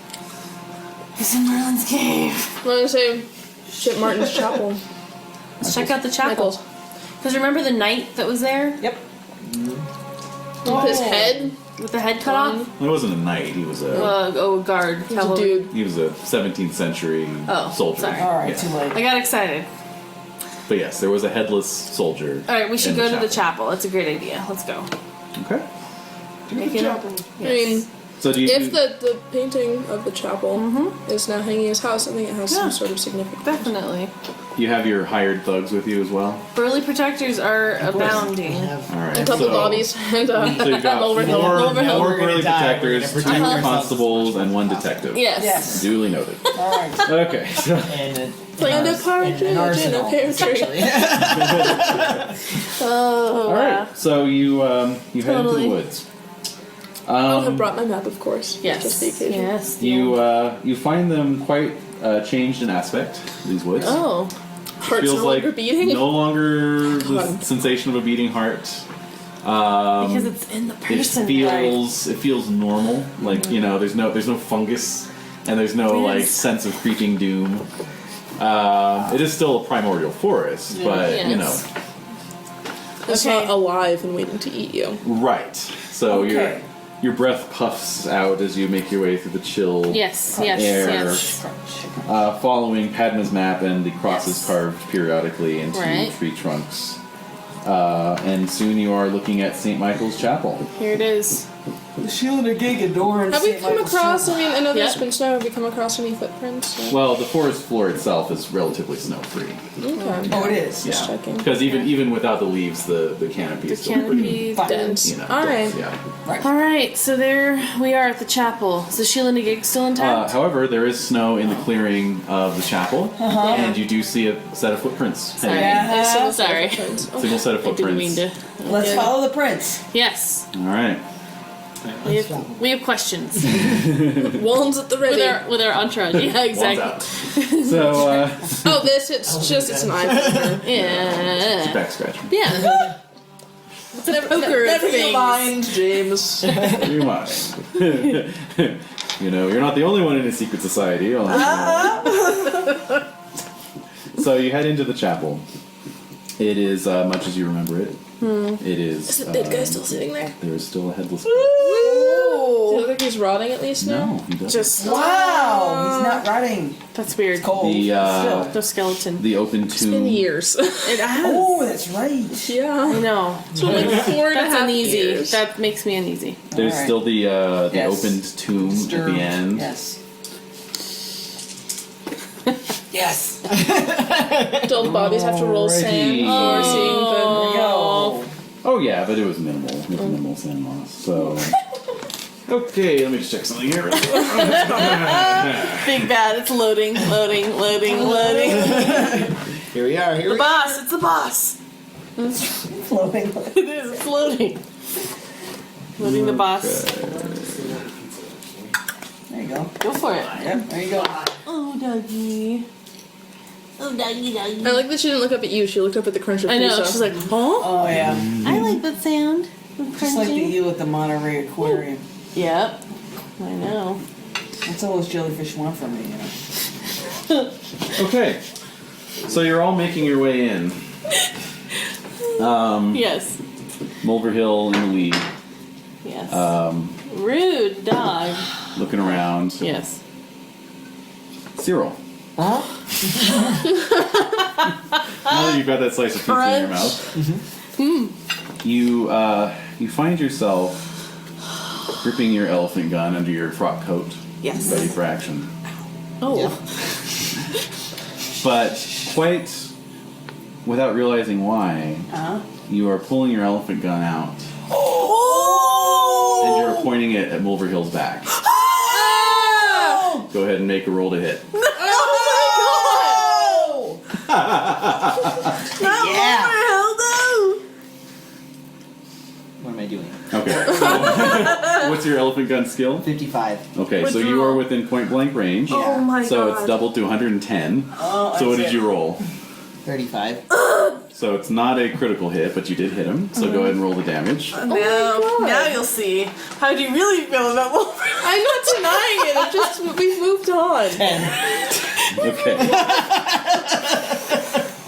He's in Merlin's cave. I'm gonna say, shit, Martin's chapel. Let's check out the chapel. Michael's. Because remember the knight that was there? Yep. With his head. With the head cut off? He wasn't a knight. He was a A guard. He was a dude. he was a 17th century soldier. sorry. All right. Yeah. Too late. I got excited. But yes, there was a headless soldier. Alright, we should in go to the chapel. That's a great idea. Let's go. Okay. Making I mean, So do you? if the painting of the chapel is now hanging in his house, I think it has some sort of significance. Definitely. You have your hired thugs with you as well. Burly protectors are abounding. All right. A couple bobbies and So you've got four Overhill. burly We're gonna die. We're protectors, gonna two protect ourselves. constables, and one detective. Yes. Yes. Duly noted. All right. Okay. So, And Land of partridge an in a arsenal, pear tree. essentially. Oh, all right. So you head into the Totally. woods. I'll have brought my map, of course. Yes. Just the occasion. Yes. You find them quite changed in aspect. These woods. Oh. Heart's Feels no like longer beating. no longer the God. sensation of a beating heart. Because it's in the It person. feels normal. Like there's no fungus, and there's no like sense of creeping doom. It is still a primordial forest, but Yes. It's Okay. not alive and waiting to eat you. right. So Okay. your breath puffs out as you make your way through the chill Yes. air, Yes. following Padma's map and the crosses carved periodically into Right. tree trunks. And soon you are looking at St. Michael's Chapel. Here it is. The Sheela-na-Gig adorns Have we St. come Michael's across, Chapel. I mean, I know there's Yeah. been snow, have we come across any footprints? Well, the forest floor itself is relatively snow-free. Okay. Oh, it is. Yeah, checking. because even without the leaves, the canopy is still pretty. Canopy dense. Alright. Yeah. All right, so there we are at the chapel. Is the Sheela-na-Gig still intact? However, there is snow in the clearing of the chapel, and you do see a set of footprints. Sorry. Yeah. Sorry. Single set of I didn't mean footprints. to. Let's Okay. follow the prince. Yes, All right. we have questions Wands at the ready. with our entourage. Yeah, One's exactly. out. So, Oh, it's an eye poker. Yeah, back scratch. yeah. It's a poker Never thing. you mind, James. You mind. You're not the only one in a secret society. I'll let you know. So you head into the chapel. It is much as you remember it. It is. Is the dead guy still sitting there? There is still a headless. Ooh. Look he's rotting at least now? No, he doesn't. Just Wow, he's not rotting. that's weird. Cold. The skeleton. The open It's been tomb. years. It has. Oh, that's right. yeah. I know. It's been like 4.5 That's uneasy. years. That makes me uneasy. There's Alright. still the Yes. opened tomb at Disturbed. the end. Yes. Yes. Don't bodies have to roll sand Alrighty. before seeing the... There we go. Oh yeah, but it was minimal. It was minimal sand loss. So okay, let me just check something here. Big bad. It's loading. Here we are. Here we go. Boss. It's the boss. Floating. It is. It's loading. Loading the boss. There you go. Go for it. Yep, there you go. Oh, doggy. Oh, doggy. I like that she didn't look up at you, she looked up at the crunch of I know. pizza. She's like, huh? Oh, yeah. I like that sound. Just like the eel at the Monterey Aquarium. Yep. I know. That's all those jellyfish want from me, you know. Okay, so you're all making your way in. Yes. Mulverhill in the lead, Yes. Rude dog. looking around. Yes. Cyril. Huh? Now that you've got that slice of pizza in your mouth, you find yourself gripping your elephant gun under your frock coat, Yes. ready for action. Oh. But quite without realizing why, you are pulling your elephant gun out and you're pointing it at Mulverhill's back. Go ahead and make a roll to hit. Yeah. What am I doing? Okay. So, what's your elephant gun skill? 55. Okay, so you are within point blank range. Oh my So god. it's doubled to 110. Oh, So what that's did it. you roll? 35. So it's not a critical hit, but you did hit him. So go ahead and roll the damage. Now you'll see. How do you really feel about Wolverine? I'm not denying it, we've moved on. 10. Okay.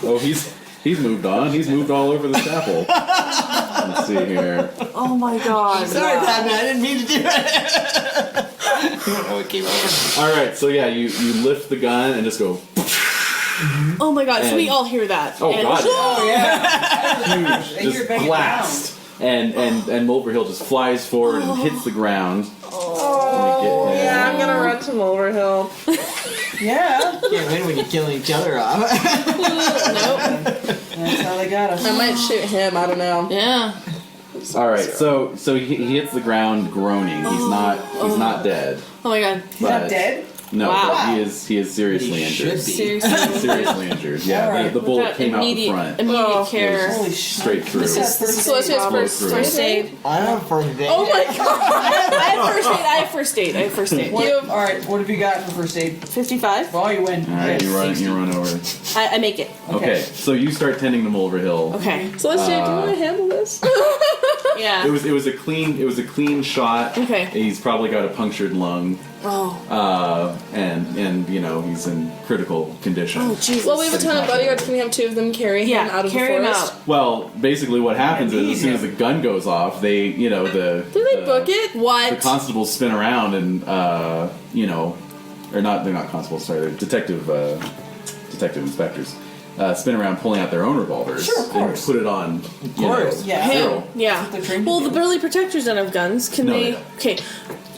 Oh, he's moved on. He's moved all over the chapel. Let's see here. Oh my god. Sorry, Padma, I didn't mean to do it. I don't know what came over. All right, so yeah, you lift the gun and just go Oh my god. So And- we all hear that. oh And- god, Oh, yeah. huge, They just hear it banging blast, and Mulverhill just flies forward and hits the ground. Let me get him. Yeah, I'm gonna run to Mulverhill. Yeah. Can't win when you're killing each other off. That's how they got us. I might shoot him, I don't know. Yeah. All right, so he hits the ground groaning. He's not dead. Oh my god. He's not dead? No, Wow. but he is seriously He injured. should be. Seriously. Seriously injured. Yeah, Alright. the bullet Without came out the immediate, front, Immediate care. Holy shit. straight through. This is Celestia's Follow first through. first aid. I don't have first aid. Oh my god! I have first aid. I have first aid. What, alright, what have you got for first aid? 55. Oh, you win. All right, you run over. I make it. Okay, so you start tending to Mulverhill. Okay. Celestia, do you want to handle this? Yeah. It was a clean shot. Okay. He's probably got a punctured lung. Oh. And you know he's in critical condition. Oh Jesus. Well, we have a ton of bodyguards. Can we have 2 of them carry him Yeah, out of carry the him forest? out. Well, basically what happens is as soon as the gun goes off, they Do they book it? The What? constables spin around and or not. They're not constables. Sorry, they're detective inspectors. Spin around, pulling out their own revolvers Sure, of and course. put it on. Yeah. Cyril. Yeah. They're trained to Well, do. the burly protectors don't have guns. Can No, they? they don't. Okay.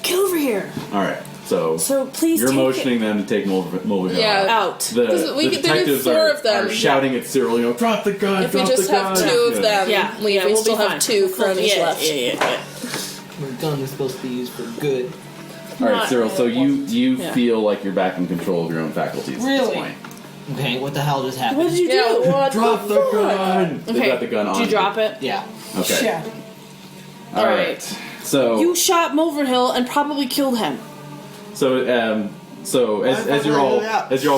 Get over here. All right. So Please you're take motioning them to take Mulverhill Yeah. out. The, Because the we could- they did detectives 4 are, of them. are shouting at Cyril, drop the gun, If we drop just the have gun. 2 of them, Yeah. we We'll still be have fine. 2 cronies left. Yeah. My gun was supposed to be used for good. All right, Not- Cyril, so you Yeah. feel like you're back in control of your own faculties at this Really? point. Okay, what the hell just happened? What did you Yeah, do? what Drop the gun! They Okay. got the gun on. Did you drop it? Yeah. Okay. Yeah. All right. So You shot Mulverhill and probably killed him. So as you're all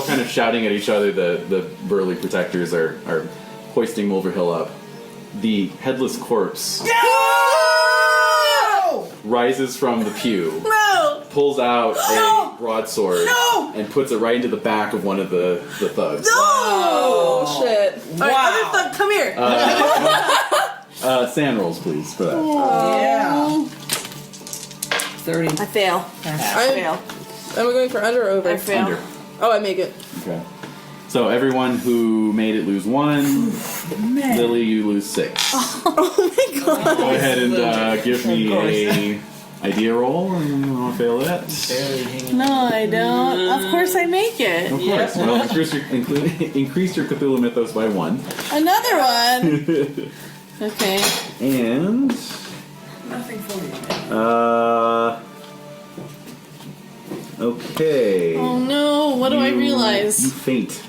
kind of shouting at each other, the burly protectors are hoisting Mulverhill up. The headless corpse rises from the pew, pulls out a broadsword, and puts it right into the back of one of the thugs. Oh, shit. Alright, other thug, come here. Sand rolls, please, for that. Yeah. 30. I fail. I fail. Am I going for under or over? I fail. Under. Oh, I make it. Okay. So everyone who made it lose 1. Man. Lily, you lose 6. Oh my god. Go ahead and give me a idea roll, and you want to fail that. Barely hanging. No, I don't. Of course I make it. Of course. Well, increase your Cthulhu Mythos by 1. Another one. Okay. And Nothing for you. okay. Oh no, what do I You realize? faint.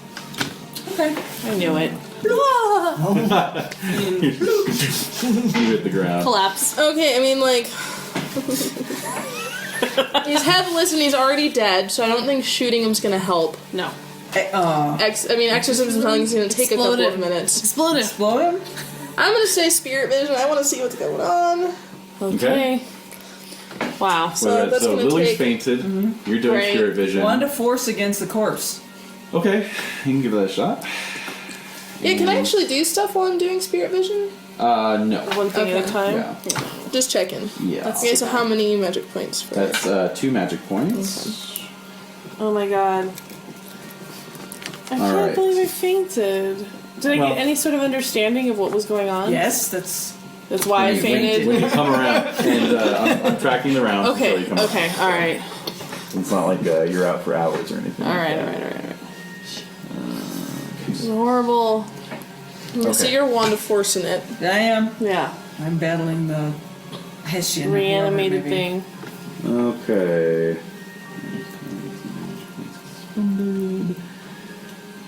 Okay. I knew it. You hit the ground. Collapse. Okay, I mean, like. He's headless and he's already dead, so I don't think shooting him's gonna help. No. Exorcism is gonna take a Explode couple it. of minutes. Explode it. Explode him? I'm gonna say spirit vision. I want to see what's going on. Okay. Wow. So that's so gonna Lily's take. fainted. You're doing Right. spirit vision. 1 to force against the corpse. Okay, you can give that a shot. Yeah, can I actually do stuff while I'm doing spirit vision? No. One thing at a Okay. time. Yeah. Just checking. Yeah. Okay, so how many magic points for That's 2 magic points. Oh my god. I can't Alright. believe I fainted. Did I Well- get any sort of understanding of what was going on? Yes, that's. That's why I fainted. When you come around, and I'm tracking the rounds until Okay, you come okay, around. alright. It's not like you're out for hours or anything. Alright. This is horrible. So Okay. you're one to forcing it. I am. Yeah. I'm battling the Hessian. Reanimated whoever it may be. thing. Okay.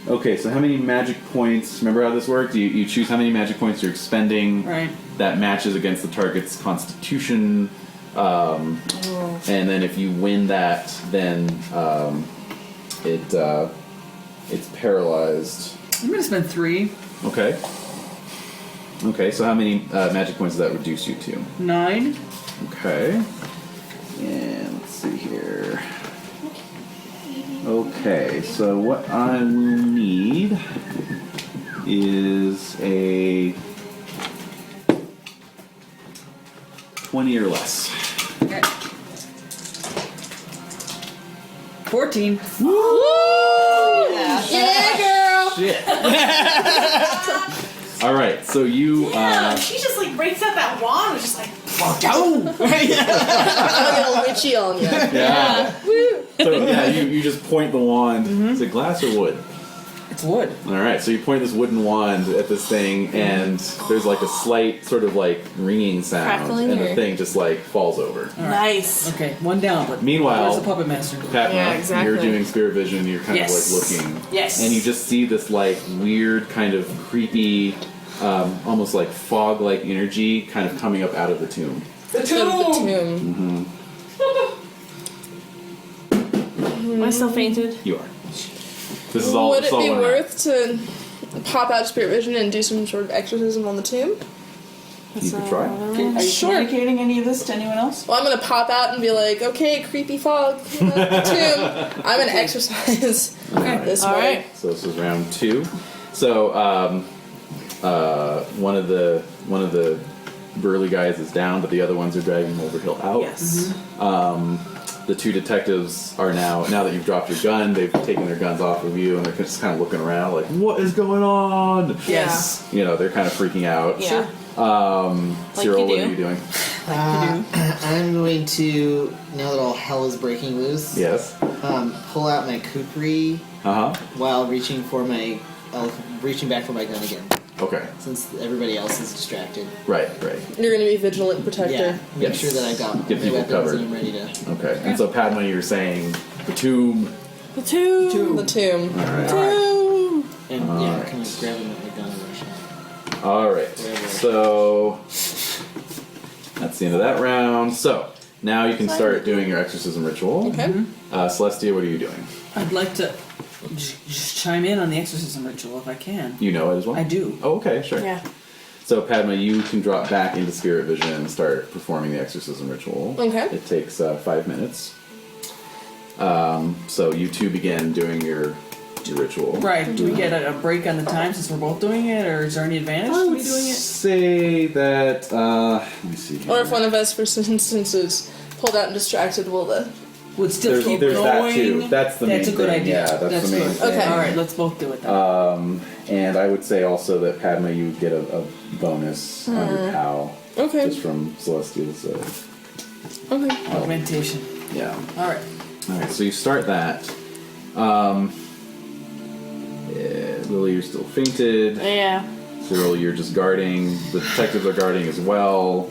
Okay, so how many magic points? Remember how this worked? You choose how many magic points you're expending. Right. That matches against the target's constitution. And then if you win that, then it's paralyzed. I'm gonna spend 3. Okay. Okay, so how many magic points does that reduce you to? 9. Okay. And let's see here. Okay, so what I will need is a 20 or less. Okay. 14. Yeah, girl. Shit. All right, so you. she just like breaks out that wand and just like. I'll get witchy on you. Yeah. So yeah, you just point the wand. Is it glass or wood? It's wood. All right, so you point this wooden wand at this thing, and there's like a slight sort of like ringing sound, Crackling and the or- thing just like falls over. Nice. Okay, 1 down, but Meanwhile- where's the puppet master? Padma, Yeah, exactly. you're doing spirit vision. You're kind Yes. of like looking, Yes. and you just see this like weird kind of creepy, almost like fog-like energy kind of coming up out of the tomb. The The tomb! tomb. Am I still fainted? You are. This is all. Would this it all be went out. worth to pop out spirit vision and do some sort of exorcism on the tomb? You could try. Are you Sure. communicating any of this to anyone else? Well, I'm gonna pop out and be like, okay, creepy fog, tomb. I'm gonna exercise this All way. right. So this is round 2. So one of the burly guys is down, but the other ones are dragging Overhill out. Yes. The 2 detectives are now that you've dropped your gun, they've taken their guns off of you, and they're just kind of looking around like, what is going on? Yes. You know, they're kind of freaking out. Yeah. Cyril, you what do. are you doing? I'm going to, now that all hell is breaking loose, Yes. pull out my kukri Uh-huh. while reaching back for my gun again, Okay. since everybody else is distracted. Right. You're gonna be vigilant protector. Yeah, make Yes. sure that I've got Get my people weapons covered. and I'm ready to. Okay. And so Padma, you're saying the tomb. The tomb. The tomb. Alright. Tomb. And Alright. kind of grabbing my gun and rushing. Alright. So that's the end of that round. So now you can start doing your exorcism ritual. Okay. Celestia, what are you doing? I'd like to just chime in on the exorcism ritual if I can. You know it as well? I do. Oh, okay, sure. Yeah. So, Padma, you can drop back into spirit vision and start performing the exorcism ritual. Okay. It takes 5 minutes. So, you two begin doing your ritual. Right. Do we get a break on the time since we're both doing it, or is there any advantage I to would me doing it? say that, let me see. Or if one of us, for instance, is pulled out and distracted, will the... Would still There's keep that going. too. That's the main That's a good thing. idea. Yeah, that's the main good. thing. Okay. All right, let's both do it then. And I would say also that Padma, you would get a bonus on your POW. Okay. Just from Celestia's. Okay. Augmentation. Yeah. All right. Alright, so you start that. Lily, you're still fainted. Yeah. Cyril, you're just guarding. The detectives are guarding as well.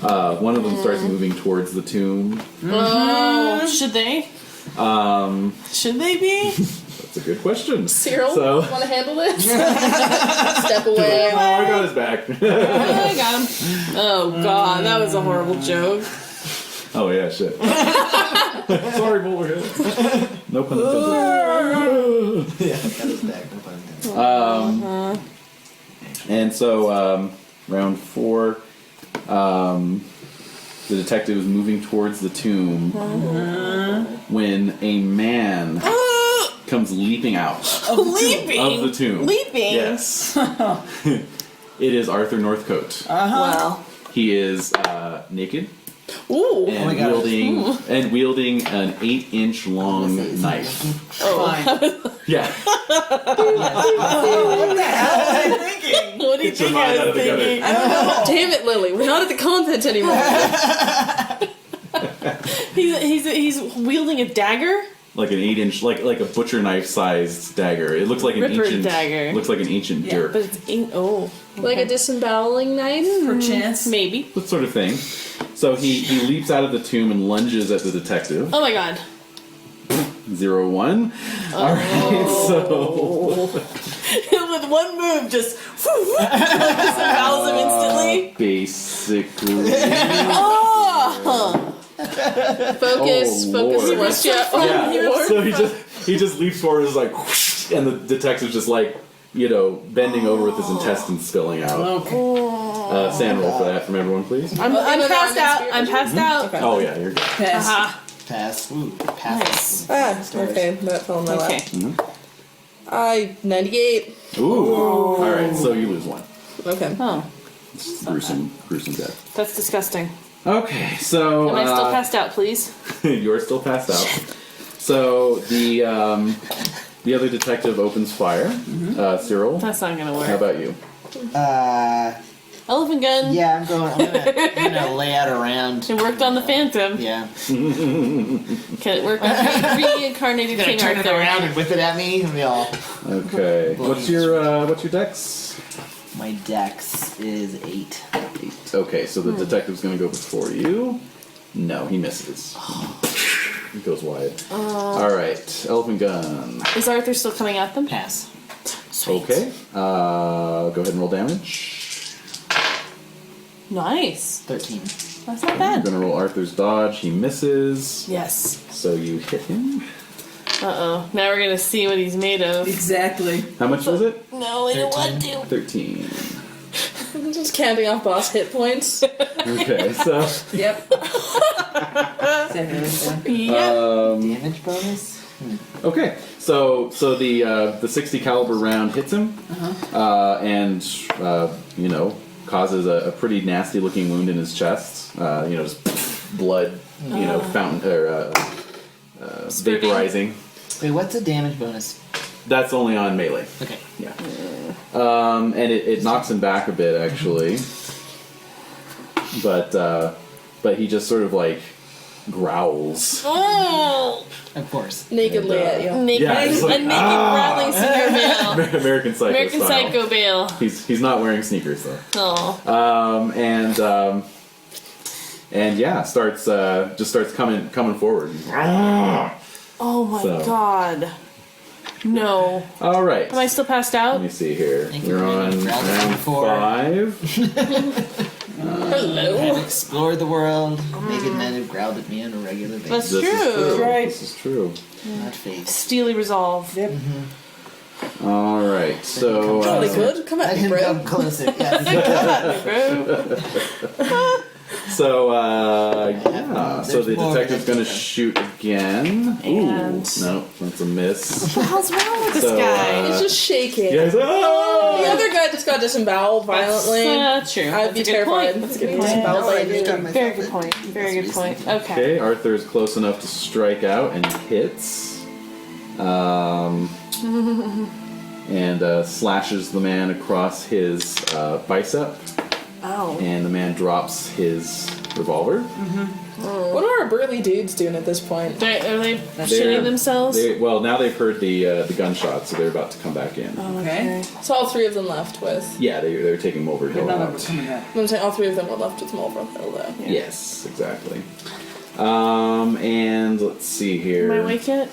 One of them starts moving towards the tomb. Oh, should they? Should they be? That's a good question. Cyril, So- want to handle this? Step away. Oh, I got his back. I got him. Oh god, that was a horrible joke. Oh yeah, shit. Sorry, Bullhead. No pun intended. Yeah, got his back. No pun intended. And so, round 4, the detective is moving towards the tomb when a man comes leaping out Leaping. of the tomb. Leaping. Yes. It is Arthur Northcote. Wow. He is naked Ooh. and my God. wielding an 8-inch long knife. Fine. Yeah. What the hell was I thinking? What do you think I was thinking? Damn it, Lily. We're not at the convent anymore. He's wielding a dagger? Like an 8-inch, like a butcher knife sized dagger. It looks like an Ripper ancient dagger. Looks like an ancient dirk. But it's oh. Like a disemboweling knife? Perchance. Maybe. That sort of thing. So he leaps out of the tomb and lunges at the detective. Oh my god. 0-1. Alright, so With one move, just like disembowels him instantly. basically. Oh! Focus, Oh, focus, Lord. Celestia. Yeah. So he just leaps forward and is like whoosh, and the detective's just like, bending over with his intestines spilling out. Okay. Sand roll for that from everyone, please. I'm passed out. I'm passed out. Oh yeah, you're good. Pass. Aha. Pass. Ooh, pass. Ah, okay. That fell in my lap. Okay. 98. Ooh. Alright, so you lose 1. Oh, Okay. Gruesome death. that's disgusting. Okay, so Am I still passed out, please? you're still passed out. So the other detective opens fire. Cyril, That's not gonna how work. about you? Elephant gun. Yeah, I'm gonna lay out around. It worked on the Phantom. Yeah. Can it work on reincarnated King Turn it Arthur? around and whip it at me, and we all. Okay. What's your dex? My dex is 8. 8. Okay, so the detective's gonna go before you. No, he misses. He goes wide. Alright, elephant gun. Is Arthur still coming at them? Pass. Sweet. Okay. Go ahead and roll damage. Nice. 13. That's not I'm bad. gonna roll Arthur's dodge. He misses. Yes. So you hit him. Uh-oh. Now we're gonna see what he's made of. Exactly. How much was it? No, I don't want to. 13. I'm just counting off boss hit points. Okay, so Yep. Yep. Damage bonus? okay, so the 60 caliber round hits him, and causes a pretty nasty looking wound in his chest. Just blood, fountain or vaporizing. Wait, what's the damage bonus? That's only on melee. Okay. Yeah. And it knocks him back a bit actually, but he just sort of like growls. Oh! Of course. Nakedly at you. Naked, Yeah, it's like, a naked rattling singer Bale. American Psycho American style. Psycho Bale. He's not wearing sneakers though. Oh. And yeah, starts coming forward. Oh my So. God. No. All right. Am I still passed Let out? me see here. Thank you We're for on making growls round before. 5. I've explored the world. Naked men have growled at me on a regular That's basis. This is true. true. Right. This is true. Not face. Steely resolve. Yep. All right. So Jolly good. Come Let at me, him bro. come closer. Yes. Bro. So, yeah. So the There's more detective's than going to shoot again. And- Ooh, no, that's a miss. What the hell's wrong with this So, guy? He's just shaking. You guys, The oh! other guy just got disemboweled violently. True. I'd be That's a good terrified. point. That's a good Yeah. point. Disemboweled by a I just got dude. myself Very good in. point. Very good point. Okay. Okay, Arthur's close enough to strike out and hits. And slashes the man across his bicep. Oh. And the man drops his revolver. What are our burly dudes doing at this point? Are they They're- shitting themselves? Well, now they've heard the gunshot, so they're about to come back in. Okay. So all three of them left with. Yeah, they're taking Mulver Hill None of out. us coming back. I'm saying all three of them were left with Mulver Hill though. Yes, exactly. And let's see here. Am I awake yet?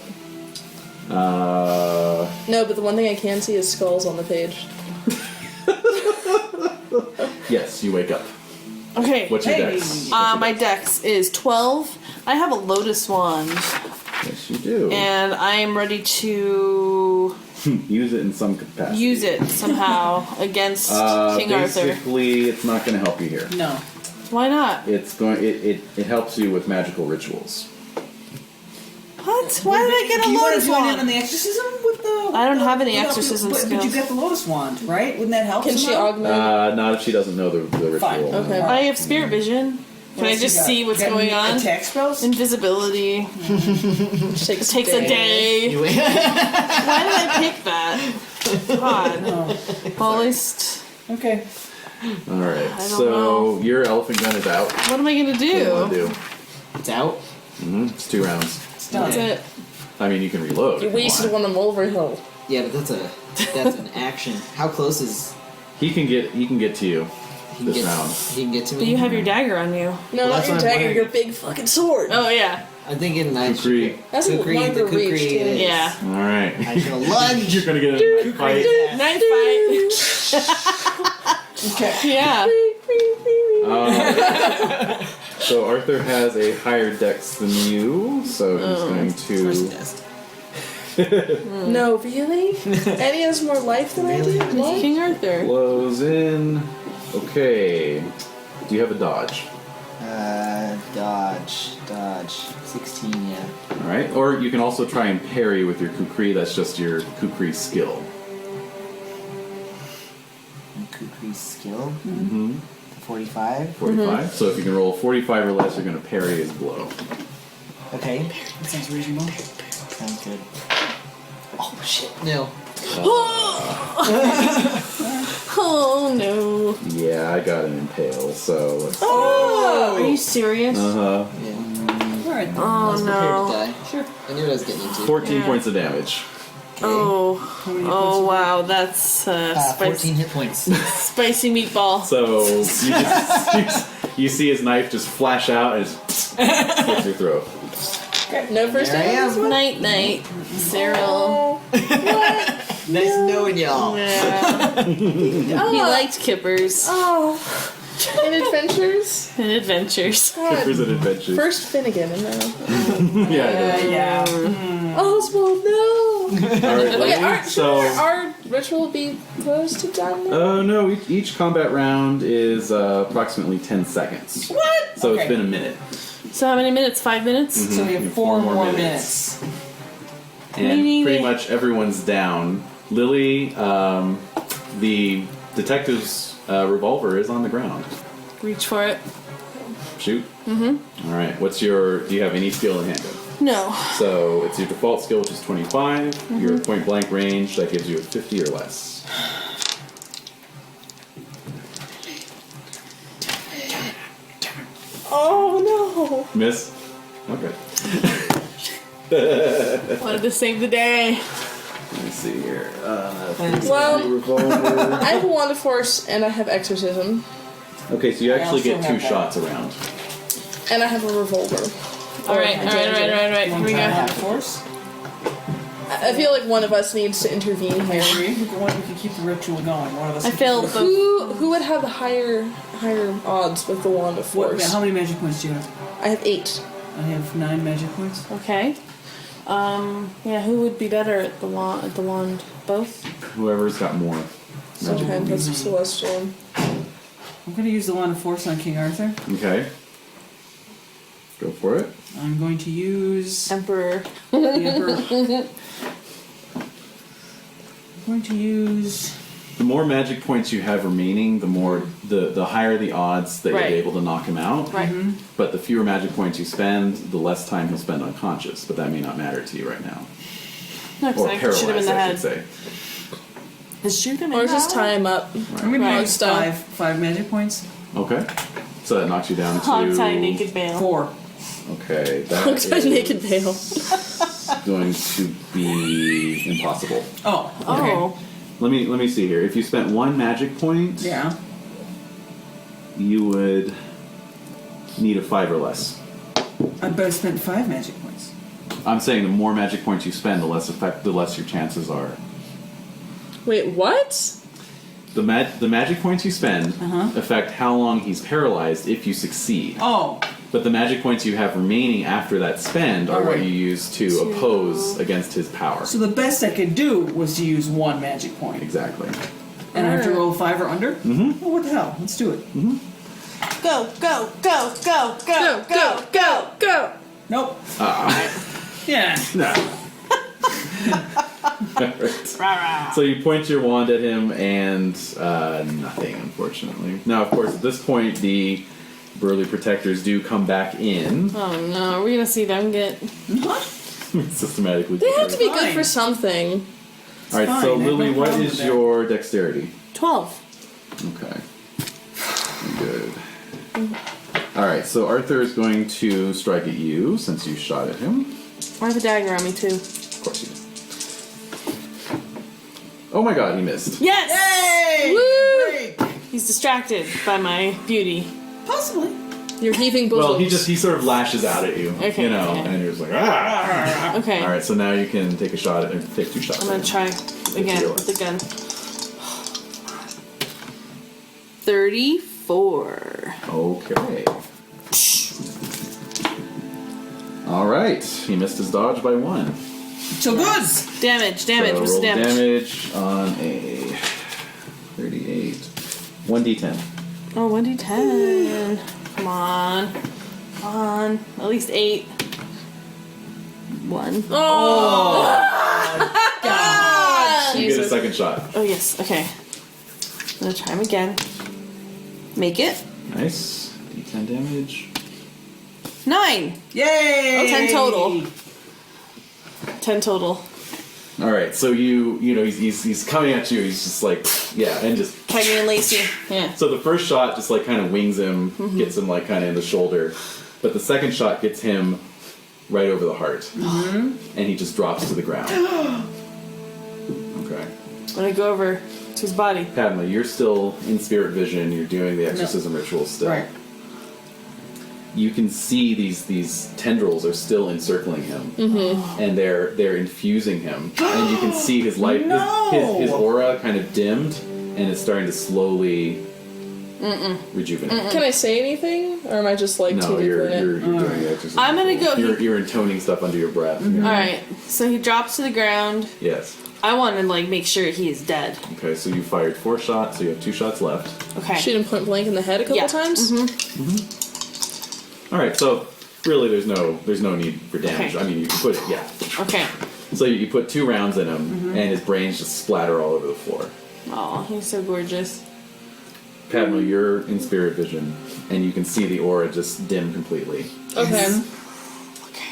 No, but the one thing I can see is skulls on the page. Yes, you wake up. Okay. What's your dex? My dex is 12. I have a lotus wand, Yes, you do. and I am ready to Use it in some capacity. use it somehow against King Arthur. Basically, it's not going to help you here. No. Why not? It's going. It helps you with magical rituals. What? Why did I get a You want lotus to join in on wand? the exorcism with the? I don't have any without exorcism but you skills. get the lotus wand, right? Wouldn't that help? Can she somehow? augment? Not if she doesn't know the ritual. Fine, okay. I have spirit vision. Can I What just else you see got? what's Got going any on? Attack spells? Invisibility. It It takes a day. You wait. Why did I pick that? God. Well, at least. Okay. All right. don't So know. your elephant gun is out. What am I gonna What do you want do? to do? It's out. It's 2 rounds. It's done. That's it. I mean, you can reload. You if you wasted want. one on Mulver Hill. Yeah, but that's an action. How close is He can get to you he can this get? round. He can get to me. But you have your dagger on you. No, Well, not that's your what I'm dagger, wearing. your big fucking sword. Oh yeah. I'm thinking I Kukri. should. That's a Kukri, longer the reach, Kukri too. is- Yeah. All right. I shall lunge. You're gonna get a fight. Night fight. Okay. Yeah. So Arthur has a higher dex than you, so he's going First to. test. No, really? Eddie has more life than Really? I do? What? King Arthur. Close in. Okay. Do you have a dodge? Dodge. 16, yeah. All right. Or you can also try and parry with your kukri. That's just your kukri skill. Kukri's skill. Mm-hmm. 45. 45. So if you can roll 45 or less, you're going to parry his blow. Okay. That sounds reasonable. Sounds good. Oh shit. No. Oh no. Yeah, I got an impale. So. Let's... Oh. Are you serious? Uh huh. Yeah. All right. I Oh was prepared no. to die. Sure. I knew what I was getting into. 14 Yeah. points of damage. Oh. Oh wow. That's 14 hit points. spicy meatball. So you see his knife just flash out and just slits your throat. No first There I aid? am. Night night, Cyril. Nice knowing y'all. Yeah. He liked kippers Oh. In adventures? and adventures. Kippers and adventures. First Finnegan and now. Yeah. Yeah. Oswald, no! All right. Okay, so. our ritual be close to done now? Oh no! Each combat round is approximately 10 seconds. What? So Okay. it's been a minute. So how many minutes? 5 minutes? So we have 4 more minutes. And Meaning pretty we- much everyone's down. Lily, the detective's revolver is on the ground. Reach for it. Shoot. Mm-hmm. All right. Do you have any skill in handgun? No. So it's your default skill, which is 25. Your point blank range, that gives you a 50 or less. Oh Miss? Okay. Wanted to save the day. Let me see here. no! Well, Revolver. I have a wand of force and I have exorcism. Okay, so you actually also get 2 have that. shots around. And I have a revolver. Alright, alright. One Here we time on go. the force. I feel like one of us needs to intervene I here. agree. We can keep the ritual going. One of us. I can failed keep the- Who would have the higher odds with the wand of What, force? how many magic points do you have? I have 8. I have 9 magic points. Okay. Yeah, who would be better at the wand? Both? Whoever's got more. Okay, that's Celestial. I'm going to use the wand of force on King Arthur. Okay. Go for it. I'm going to use Emperor. the Emperor. I'm going to use. The more magic points you have remaining, the higher the odds that Right. you're able to knock him out. Right. But the fewer magic points you spend, the less time he'll spend unconscious. But that may not matter to you right now. No, 'cause Or I paralyzed, shoot him in the I head. should say. Is shoot him in Or the just head? tie him up. I'm going to Right. use Stone. five magic points. Okay. So that knocks you down to... Hog tie naked bale. 4. Okay, that Looks like is naked veil. going to be impossible. Oh. Okay. Oh. Let me see here. If you spent 1 magic point, Yeah. you would need a 5 or less. I bet I spent 5 magic points. I'm saying the more magic points you spend, the less your chances are. Wait, what? The magic points you spend affect how long he's paralyzed if you succeed. Oh. But the magic points you have remaining after that spend are what Alright. you use to oppose against his power. So the best I could do was to use 1 magic point. Exactly. And I have to roll 5 or under? Mm-hmm. Well, what the hell? Let's do it. Go, go, go, go, go, go, go, go. Nope. Ah. Yeah. Nah. Alright. So you point your wand at him and nothing, unfortunately. Now, of course, at this point, the burly protectors do come back in. Oh no, are we gonna see them get... Systematically. They have to be good Fine. for something. Alright, fine, so I have Lily, no what problem is with that. your dexterity? 12. Okay. Good. Alright, so Arthur is going to strike at you since you shot at him. I have a dagger on me too. Of course he does. Oh my god, he missed. Yes! Hey! Woo! Break! He's distracted by my beauty. Possibly. You're heaving bosoms. Well, he sort of lashes out at you, Okay, you know, okay. and you're just like, ah! Okay. Alright, so now you can take a shot at take 2 shots. I'm gonna at him. try again you with the gun. 34. Okay. Alright, he missed his dodge by 1. So good. Damage. So What's roll the damage? damage on a 38. 1d10. Oh, 1d10. Come on. At least 8. 1. You get a second shot. Oh, yes. Okay. I'm gonna try him again. Make it. Nice. D10 damage. 9. Yay! Oh, 10 total. 10 total. Alright, so you know, he's coming at you, he's just like, yeah, and just... Peggy and Lacey. Yeah. So the first shot just like kind of wings him, gets him like kind of in the shoulder, but the second shot gets him right over the heart, and he just drops to the ground. Okay. I'm gonna go over to his body. Padma, you're still in spirit vision, you're doing the exorcism ritual still. Right. You can see these tendrils are still encircling him, and they're infusing him, and you can see his light, his aura kind of dimmed, and it's starting to slowly rejuvenate. Can I say anything? Or am I just like No, too you're deep in it? doing the exorcism. I'm gonna ritual. go- You're intoning stuff under your breath. Yeah. Alright. So he drops to the ground. Yes. I want to, like, make sure he is dead. Okay, so you fired 4 shots, so you have 2 shots left. Okay. Shoot him point blank in the head a couple Yeah. times? All right, so really, there's no need for damage. Okay. I mean, you can put it, yeah. Okay. So you put 2 rounds in him, and his brains just splatter all over the floor. Oh, he's so gorgeous. Padma, you're in spirit vision, and you can see the aura just dim completely. Okay.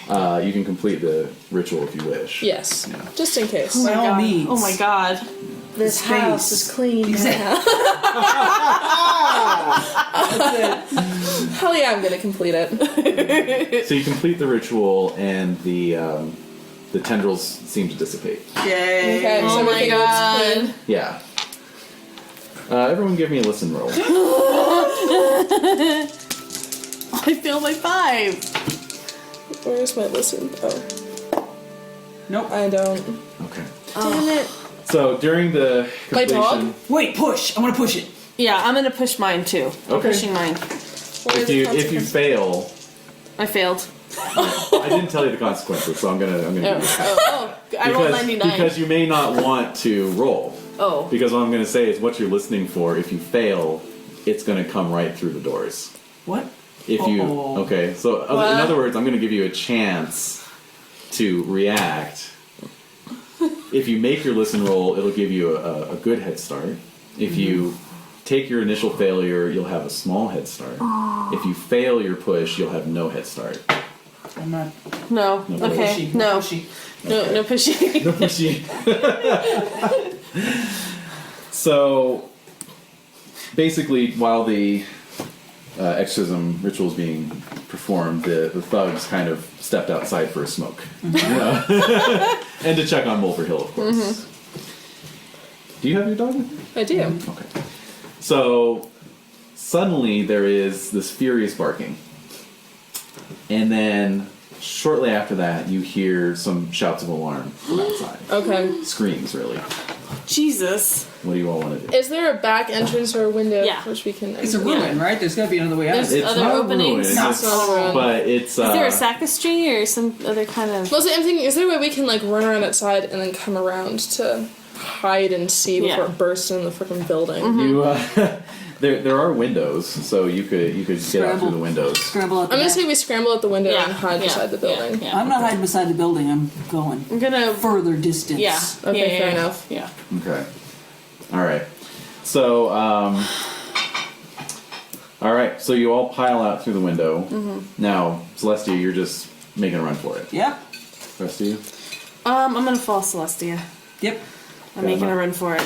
You can complete the ritual if you wish. Yes. Yeah. Just in case. By all means. Oh my god. This Space. house is clean now. Hell yeah, I'm gonna complete it. So you complete the ritual, and the tendrils seem to dissipate. Yay! Okay, so Oh my everything looks god. clean. Yeah. Everyone give me a listen roll. I failed by 5. Where's my listen? Oh, Nope. I don't. Okay. Damn it. So during the My completion... dog? Wait, push. I want to push it. Yeah, I'm gonna push mine too. I'm Okay. pushing mine. What are If the you consequences? fail... I failed. I didn't tell you the consequences, so I'm gonna do that. I rolled 99. Because you may not want to roll. Oh. Because what I'm gonna say is what you're listening for, if you fail, it's gonna come right through the doors. What? If you okay, so in other words, I'm going to give you a chance to react. If you make your listen roll, it'll give you a good head start. If you take your initial failure, you'll have a small head start. If you fail your push, you'll have no head start. I'm not. No. No Okay. pushy, No. pushy. No pushy. No pushy. So, basically, while the exorcism ritual is being performed, the thugs kind of stepped outside for a smoke. And to check on Mulver Hill, of course. Do you have your dog with you? I do. Okay. So, suddenly there is this furious barking. And then, shortly after that, you hear some shouts of alarm from outside. Okay. Screams, really. Jesus. What do you all want to do? Is there a back entrance or a window Yeah. which we can? It's a ruin, right? There's got to be another way out. There's- It's other not openings? a ruin, No, it's- it's not a ruin. but it's... Is there a sacristy or some other kind of? Mostly, I'm thinking, is there a way we can like run around outside and then come around to hide and see before it bursts in the freaking building? You, there are windows, so you could get out Scramble. through the windows. Scramble out the I'm gonna back. say we scramble out the window Yeah, and hide yeah, beside the building. Yeah. I'm not hiding beside the building. I'm going I'm gonna. further distance. Yeah. Okay, yeah, fair yeah, enough. Yeah. Okay. All right. So, all right. So you all pile out through the window. Now, Celestia, you're just making a run for it. Yep. Rest of you? I'm gonna follow Celestia. Yep. I'm making a run for it.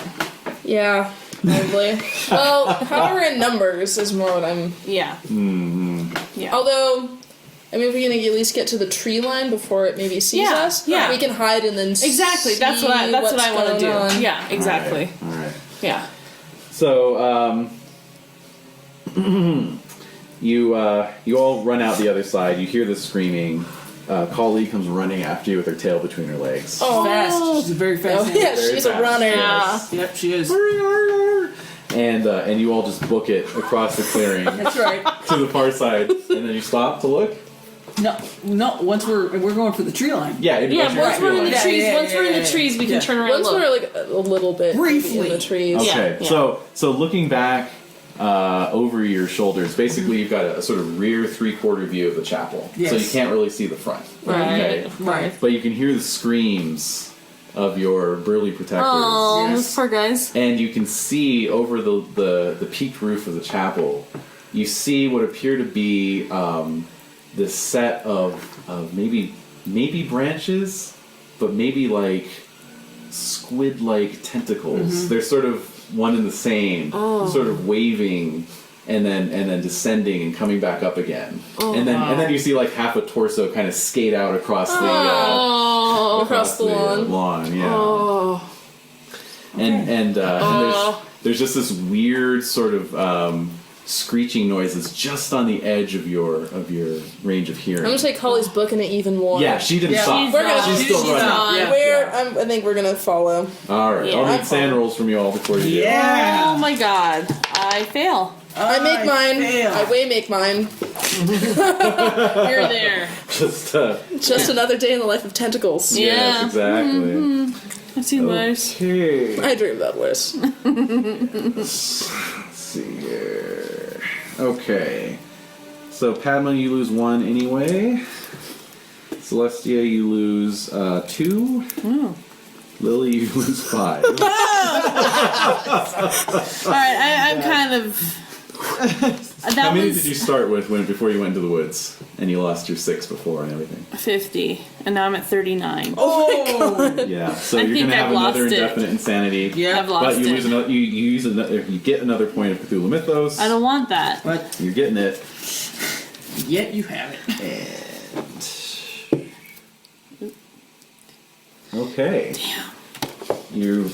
Yeah, probably. Well, however in numbers is more what I'm. Yeah. Yeah. Although, I mean, if we can at least get to the tree line before it maybe sees Yeah, us, yeah. we can hide and then Exactly. That's see what I what's want to do. going on. Yeah. Exactly. All right. Yeah. So, you all run out the other side. You hear the screaming. Kali comes running after you with her tail between her legs. Oh, Fast. She's a very fast. Oh, animal. yeah, Very she's a fast. runner. Yeah. Yep, she is. And you all just book it across the clearing That's right. to the far side, and then you stop to look. No. Once we're going for the tree line. Yeah, Yeah. Once we're in the Yeah, trees, yeah, once we're in yeah, the trees, we can yeah. turn around. Once and we're look. like a little bit Briefly. in the trees. Okay, Yeah. so looking back over your shoulders, basically you've got a sort of rear 3/4 view of the chapel, Yes. so you can't really see the front. Okay? Right. But you can hear the screams of your burly protectors, Oh, Yes. those poor guys. and you can see over the peaked roof of the chapel. You see what appear to be this set of maybe branches, but maybe like squid-like tentacles. They're sort of one and the same, sort of waving and then descending and coming back up again. And then you see like half a torso kind of skate out across the Across the lawn. Yeah. Oh. And there's just this weird sort of screeching noise that's just on the edge of your range of hearing. I'm gonna say Kali's booking it even more. Yeah, she didn't stop. We're gonna. She's still running. Yeah. I think we're gonna follow. All right, Yeah. I'll need sand rolls from you all before you do. Yeah. Oh my God! I fail. I make mine. fail. I way make mine. You're there. Just another day in the life of tentacles. Yeah. Yes, exactly. I've seen worse. Okay. I dream about worse. Let's see here. Okay. So Padma, you lose 1 anyway. Celestia, you lose 2. Lily, you lose 5. All right, I'm kind of. How many did you start with before you went into the woods? And you lost your 6 before and everything. 50, and now I'm at 39. Yeah, so I you're think gonna have I've lost another it. indefinite insanity. Yeah. I've lost But you it. lose another. You use another. You get another point of Cthulhu Mythos. I don't want that. But You're getting it. yet you have it. Okay. Damn. You're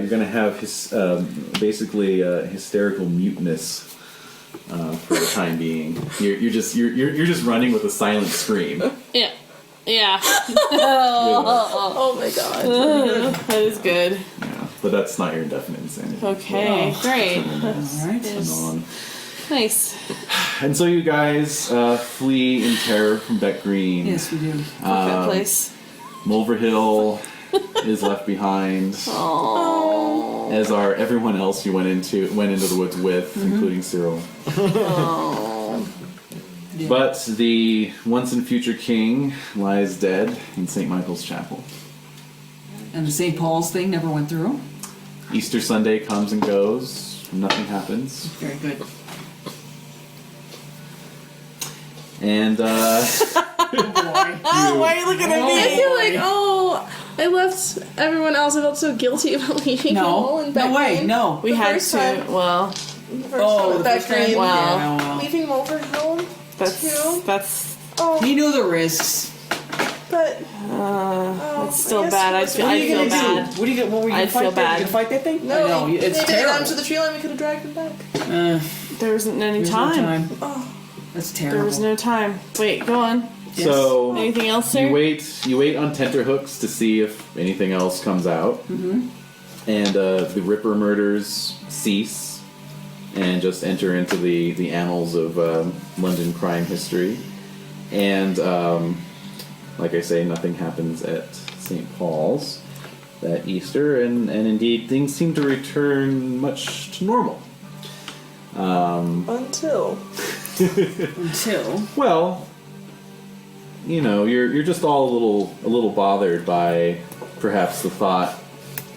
gonna have basically hysterical muteness for the time being. You're just running with a silent scream. Yeah. Yeah. Oh my god. That is good. Yeah, but that's not your indefinite insanity. Okay, great. All right. And on. Nice. And so you guys flee in terror from Beck Green. Yes, we do. Good place. Mulver Hill is left behind. Oh. As are everyone else you went into the woods with, including Cyril. Oh. But the once and future king lies dead in St. Michael's Chapel. And the St. Paul's thing never went through? Easter Sunday comes and goes. Nothing happens. Very good. And, Boy. Why are you looking at me? I feel like, I left everyone else. I felt so guilty about leaving them all in No way, Beckgreen. no. We The had first to. time. Well, The first Oh, time the at first time? Beckgreen. Wow. Yeah, well. Leaving them over home. that's Oh, He knew the risks. but that's still I guess bad. it I wasn't- feel, What are I you feel gonna bad. do? What were you gonna I'd fight feel that? bad. You gonna fight that thing? no, I know, they it's made it terrible. down to the tree line. We could have dragged them back. There isn't any There's time. no time. That's There terrible. was no time. Wait, go on. so Anything else, sir? you wait on tenterhooks to see if anything else comes out. Mm-hmm. And the Ripper murders cease and just enter into the annals of London crime history. And, like I say, nothing happens at St. Paul's that Easter, and indeed things seem to return much to normal. Until. Well, you know, you're just all a little bothered by perhaps the thought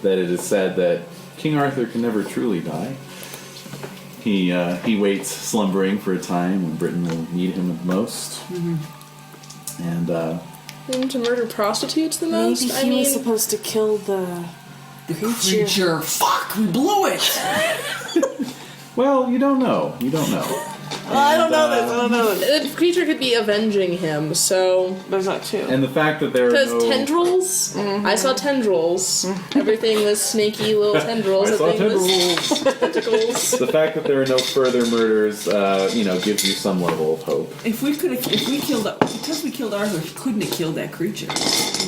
that it is said that King Arthur can never truly die. He waits slumbering for a time when Britain will need him the most. Mm-hmm. And Him to murder prostitutes the most? Maybe I he mean, was supposed to kill the Creature. Fuck, we blew it! well, you don't know. You don't know. I don't know this. I don't know this. The creature could be avenging him, so. There's that too. And the fact that there are Because no tendrils, I saw tendrils. Everything was snaky little tendrils. I saw Everything tendrils. was tentacles. The fact that there are no further murders, gives you some level of hope. If we killed because we killed Arthur, he couldn't have killed that creature.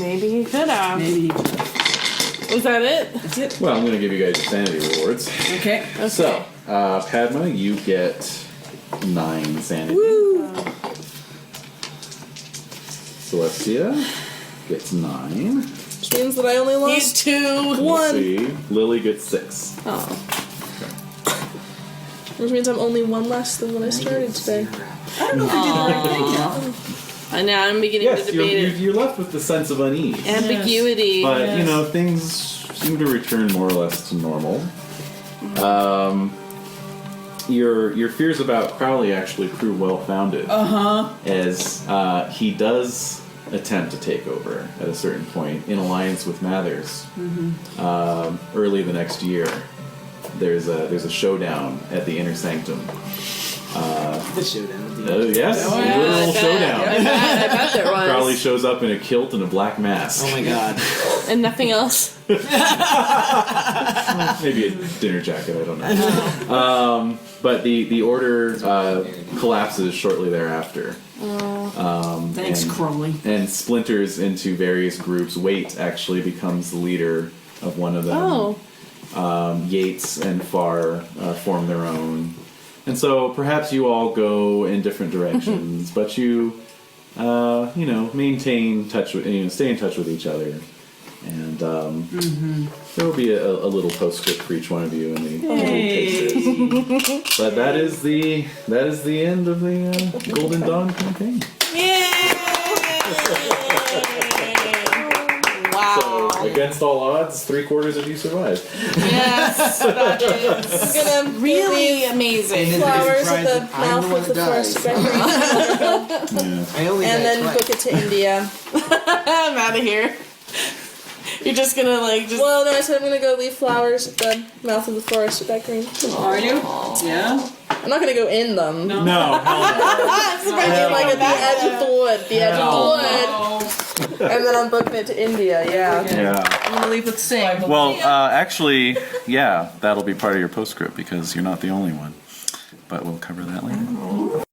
Maybe he could have. Maybe he could have. Was that it? That's it. Well, I'm going to give you guys your sanity rewards. Okay. So, Padma, you get 9 sanity. Woo! Celestia gets 9. Which means that I only lost 2. Let's 1. see. Lily gets 6. Oh. Which means I'm only 1 less than when I started today. I don't know if we did the right thing now. I know, I'm beginning Yes, to debate it. you're left with the sense of unease. Ambiguity. But, things seem to return more or less to normal. Your fears about Crowley actually prove well-founded. As he does attempt to take over at a certain point in alliance with Mathers. Early the next year, there's a showdown at the Inner Sanctum. The showdown. Yes, literal showdown. I bet there was. Crowley shows up in a kilt and a black mask. Oh my god. And nothing else. Maybe a dinner jacket, I don't know. But the order collapses shortly thereafter. Thanks, Crowley. And splinters into various groups. Waite actually becomes the leader of one of them. Oh. Yates and Farr form their own. And so perhaps you all go in different directions, but you, maintain touch with, stay in touch with each other. And there will be a little postscript for each one of you in the cases. But that is the end of the Golden Dawn campaign. Wow. So against all odds, 3/4 of you survived. Yes, that is I'm gonna really amazing. flowers at the I'm the mouth one of the that dies. forest back Yeah. I only and died then twice. book it to India. I'm out of here. You're just gonna Well, no, I said I'm gonna go leave flowers at the mouth of the forest at Beckgreen. Are you? Yeah. I'm not gonna go in them. No, hell I mean, like at the edge of the wood, and then I'm booking it to India. Yeah. no. Yeah. I'm gonna leave with Sing. Well, actually, yeah, that'll be part of your postscript because you're not the only one. But we'll cover that later.